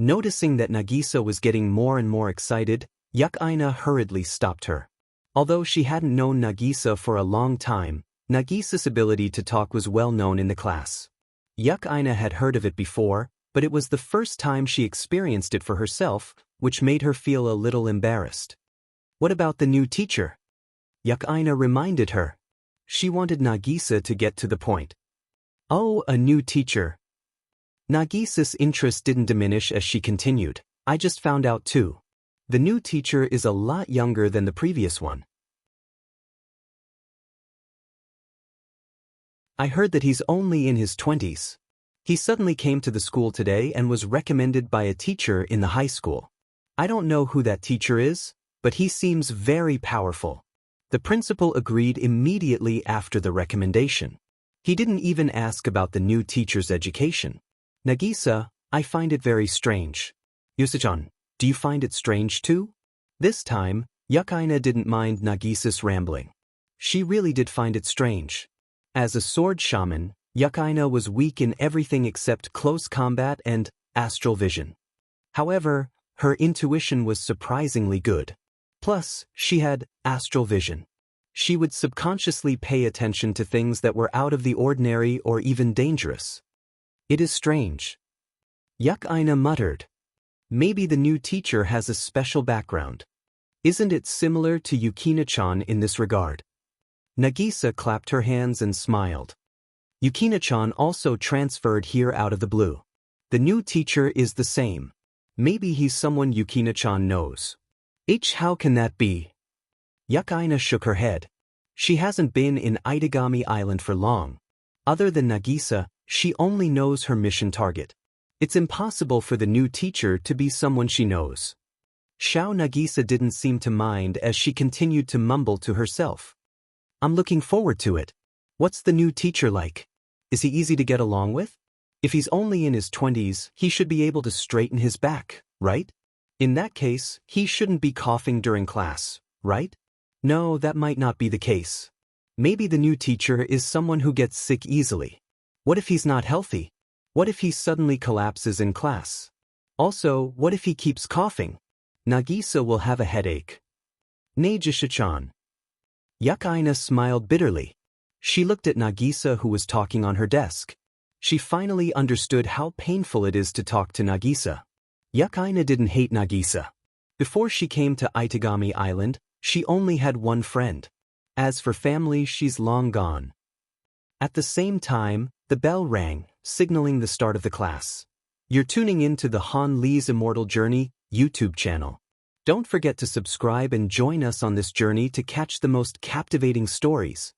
Noticing that Nagisa was getting more and more excited, Yukaina hurriedly stopped her. Although she hadn't known Nagisa for a long time, Nagisa's ability to talk was well known in the class. Yukaina had heard of it before, but it was the first time she experienced it for herself, which made her feel a little embarrassed. "What about the new teacher?" Yukaina reminded her. She wanted Nagisa to get to the point. "Oh, a new teacher." Nagisa's interest didn't diminish as she continued. "I just found out too. The new teacher is a lot younger than the previous one. I heard that he's only in his 20s. He suddenly came to the school today and was recommended by a teacher in the high school. I don't know who that teacher is, but he seems very powerful." The principal agreed immediately after the recommendation. He didn't even ask about the new teacher's education. "Nagisa, I find it very strange. Yusa-chan, do you find it strange too?" This time, Yukaina didn't mind Nagisa's rambling. She really did find it strange. As a sword shaman, Yukaina was weak in everything except close combat and astral vision. However, her intuition was surprisingly good. Plus, she had astral vision. She would subconsciously pay attention to things that were out of the ordinary or even dangerous. "It is strange," Yukaina muttered. "Maybe the new teacher has a special background. Isn't it similar to Yukina-chan in this regard?" Nagisa clapped her hands and smiled. Yukina-chan also transferred here out of the blue. The new teacher is the same. Maybe he's someone Yukina-chan knows. How can that be?" Yukaina shook her head. She hasn't been in Itagami Island for long. Other than Nagisa, she only knows her mission target. It's impossible for the new teacher to be someone she knows. Xiao Nagisa didn't seem to mind as she continued to mumble to herself. I'm looking forward to it. What's the new teacher like? Is he easy to get along with? If he's only in his 20s, he should be able to straighten his back, right? In that case, he shouldn't be coughing during class, right? No, that might not be the case. Maybe the new teacher is someone who gets sick easily. What if he's not healthy? What if he suddenly collapses in class? Also, what if he keeps coughing? Nagisa will have a headache. Nagisa-chan. Yukaina smiled bitterly. She looked at Nagisa, who was talking on her desk. She finally understood how painful it is to talk to Nagisa. Yukaina didn't hate Nagisa. Before she came to Itagami Island, she only had one friend. As for family, she's long gone. At the same time, the bell rang, signaling the start of the class. You're tuning in to the Han Lee's Immortal Journey YouTube channel. Don't forget to subscribe and join us on this journey to catch the most captivating stories.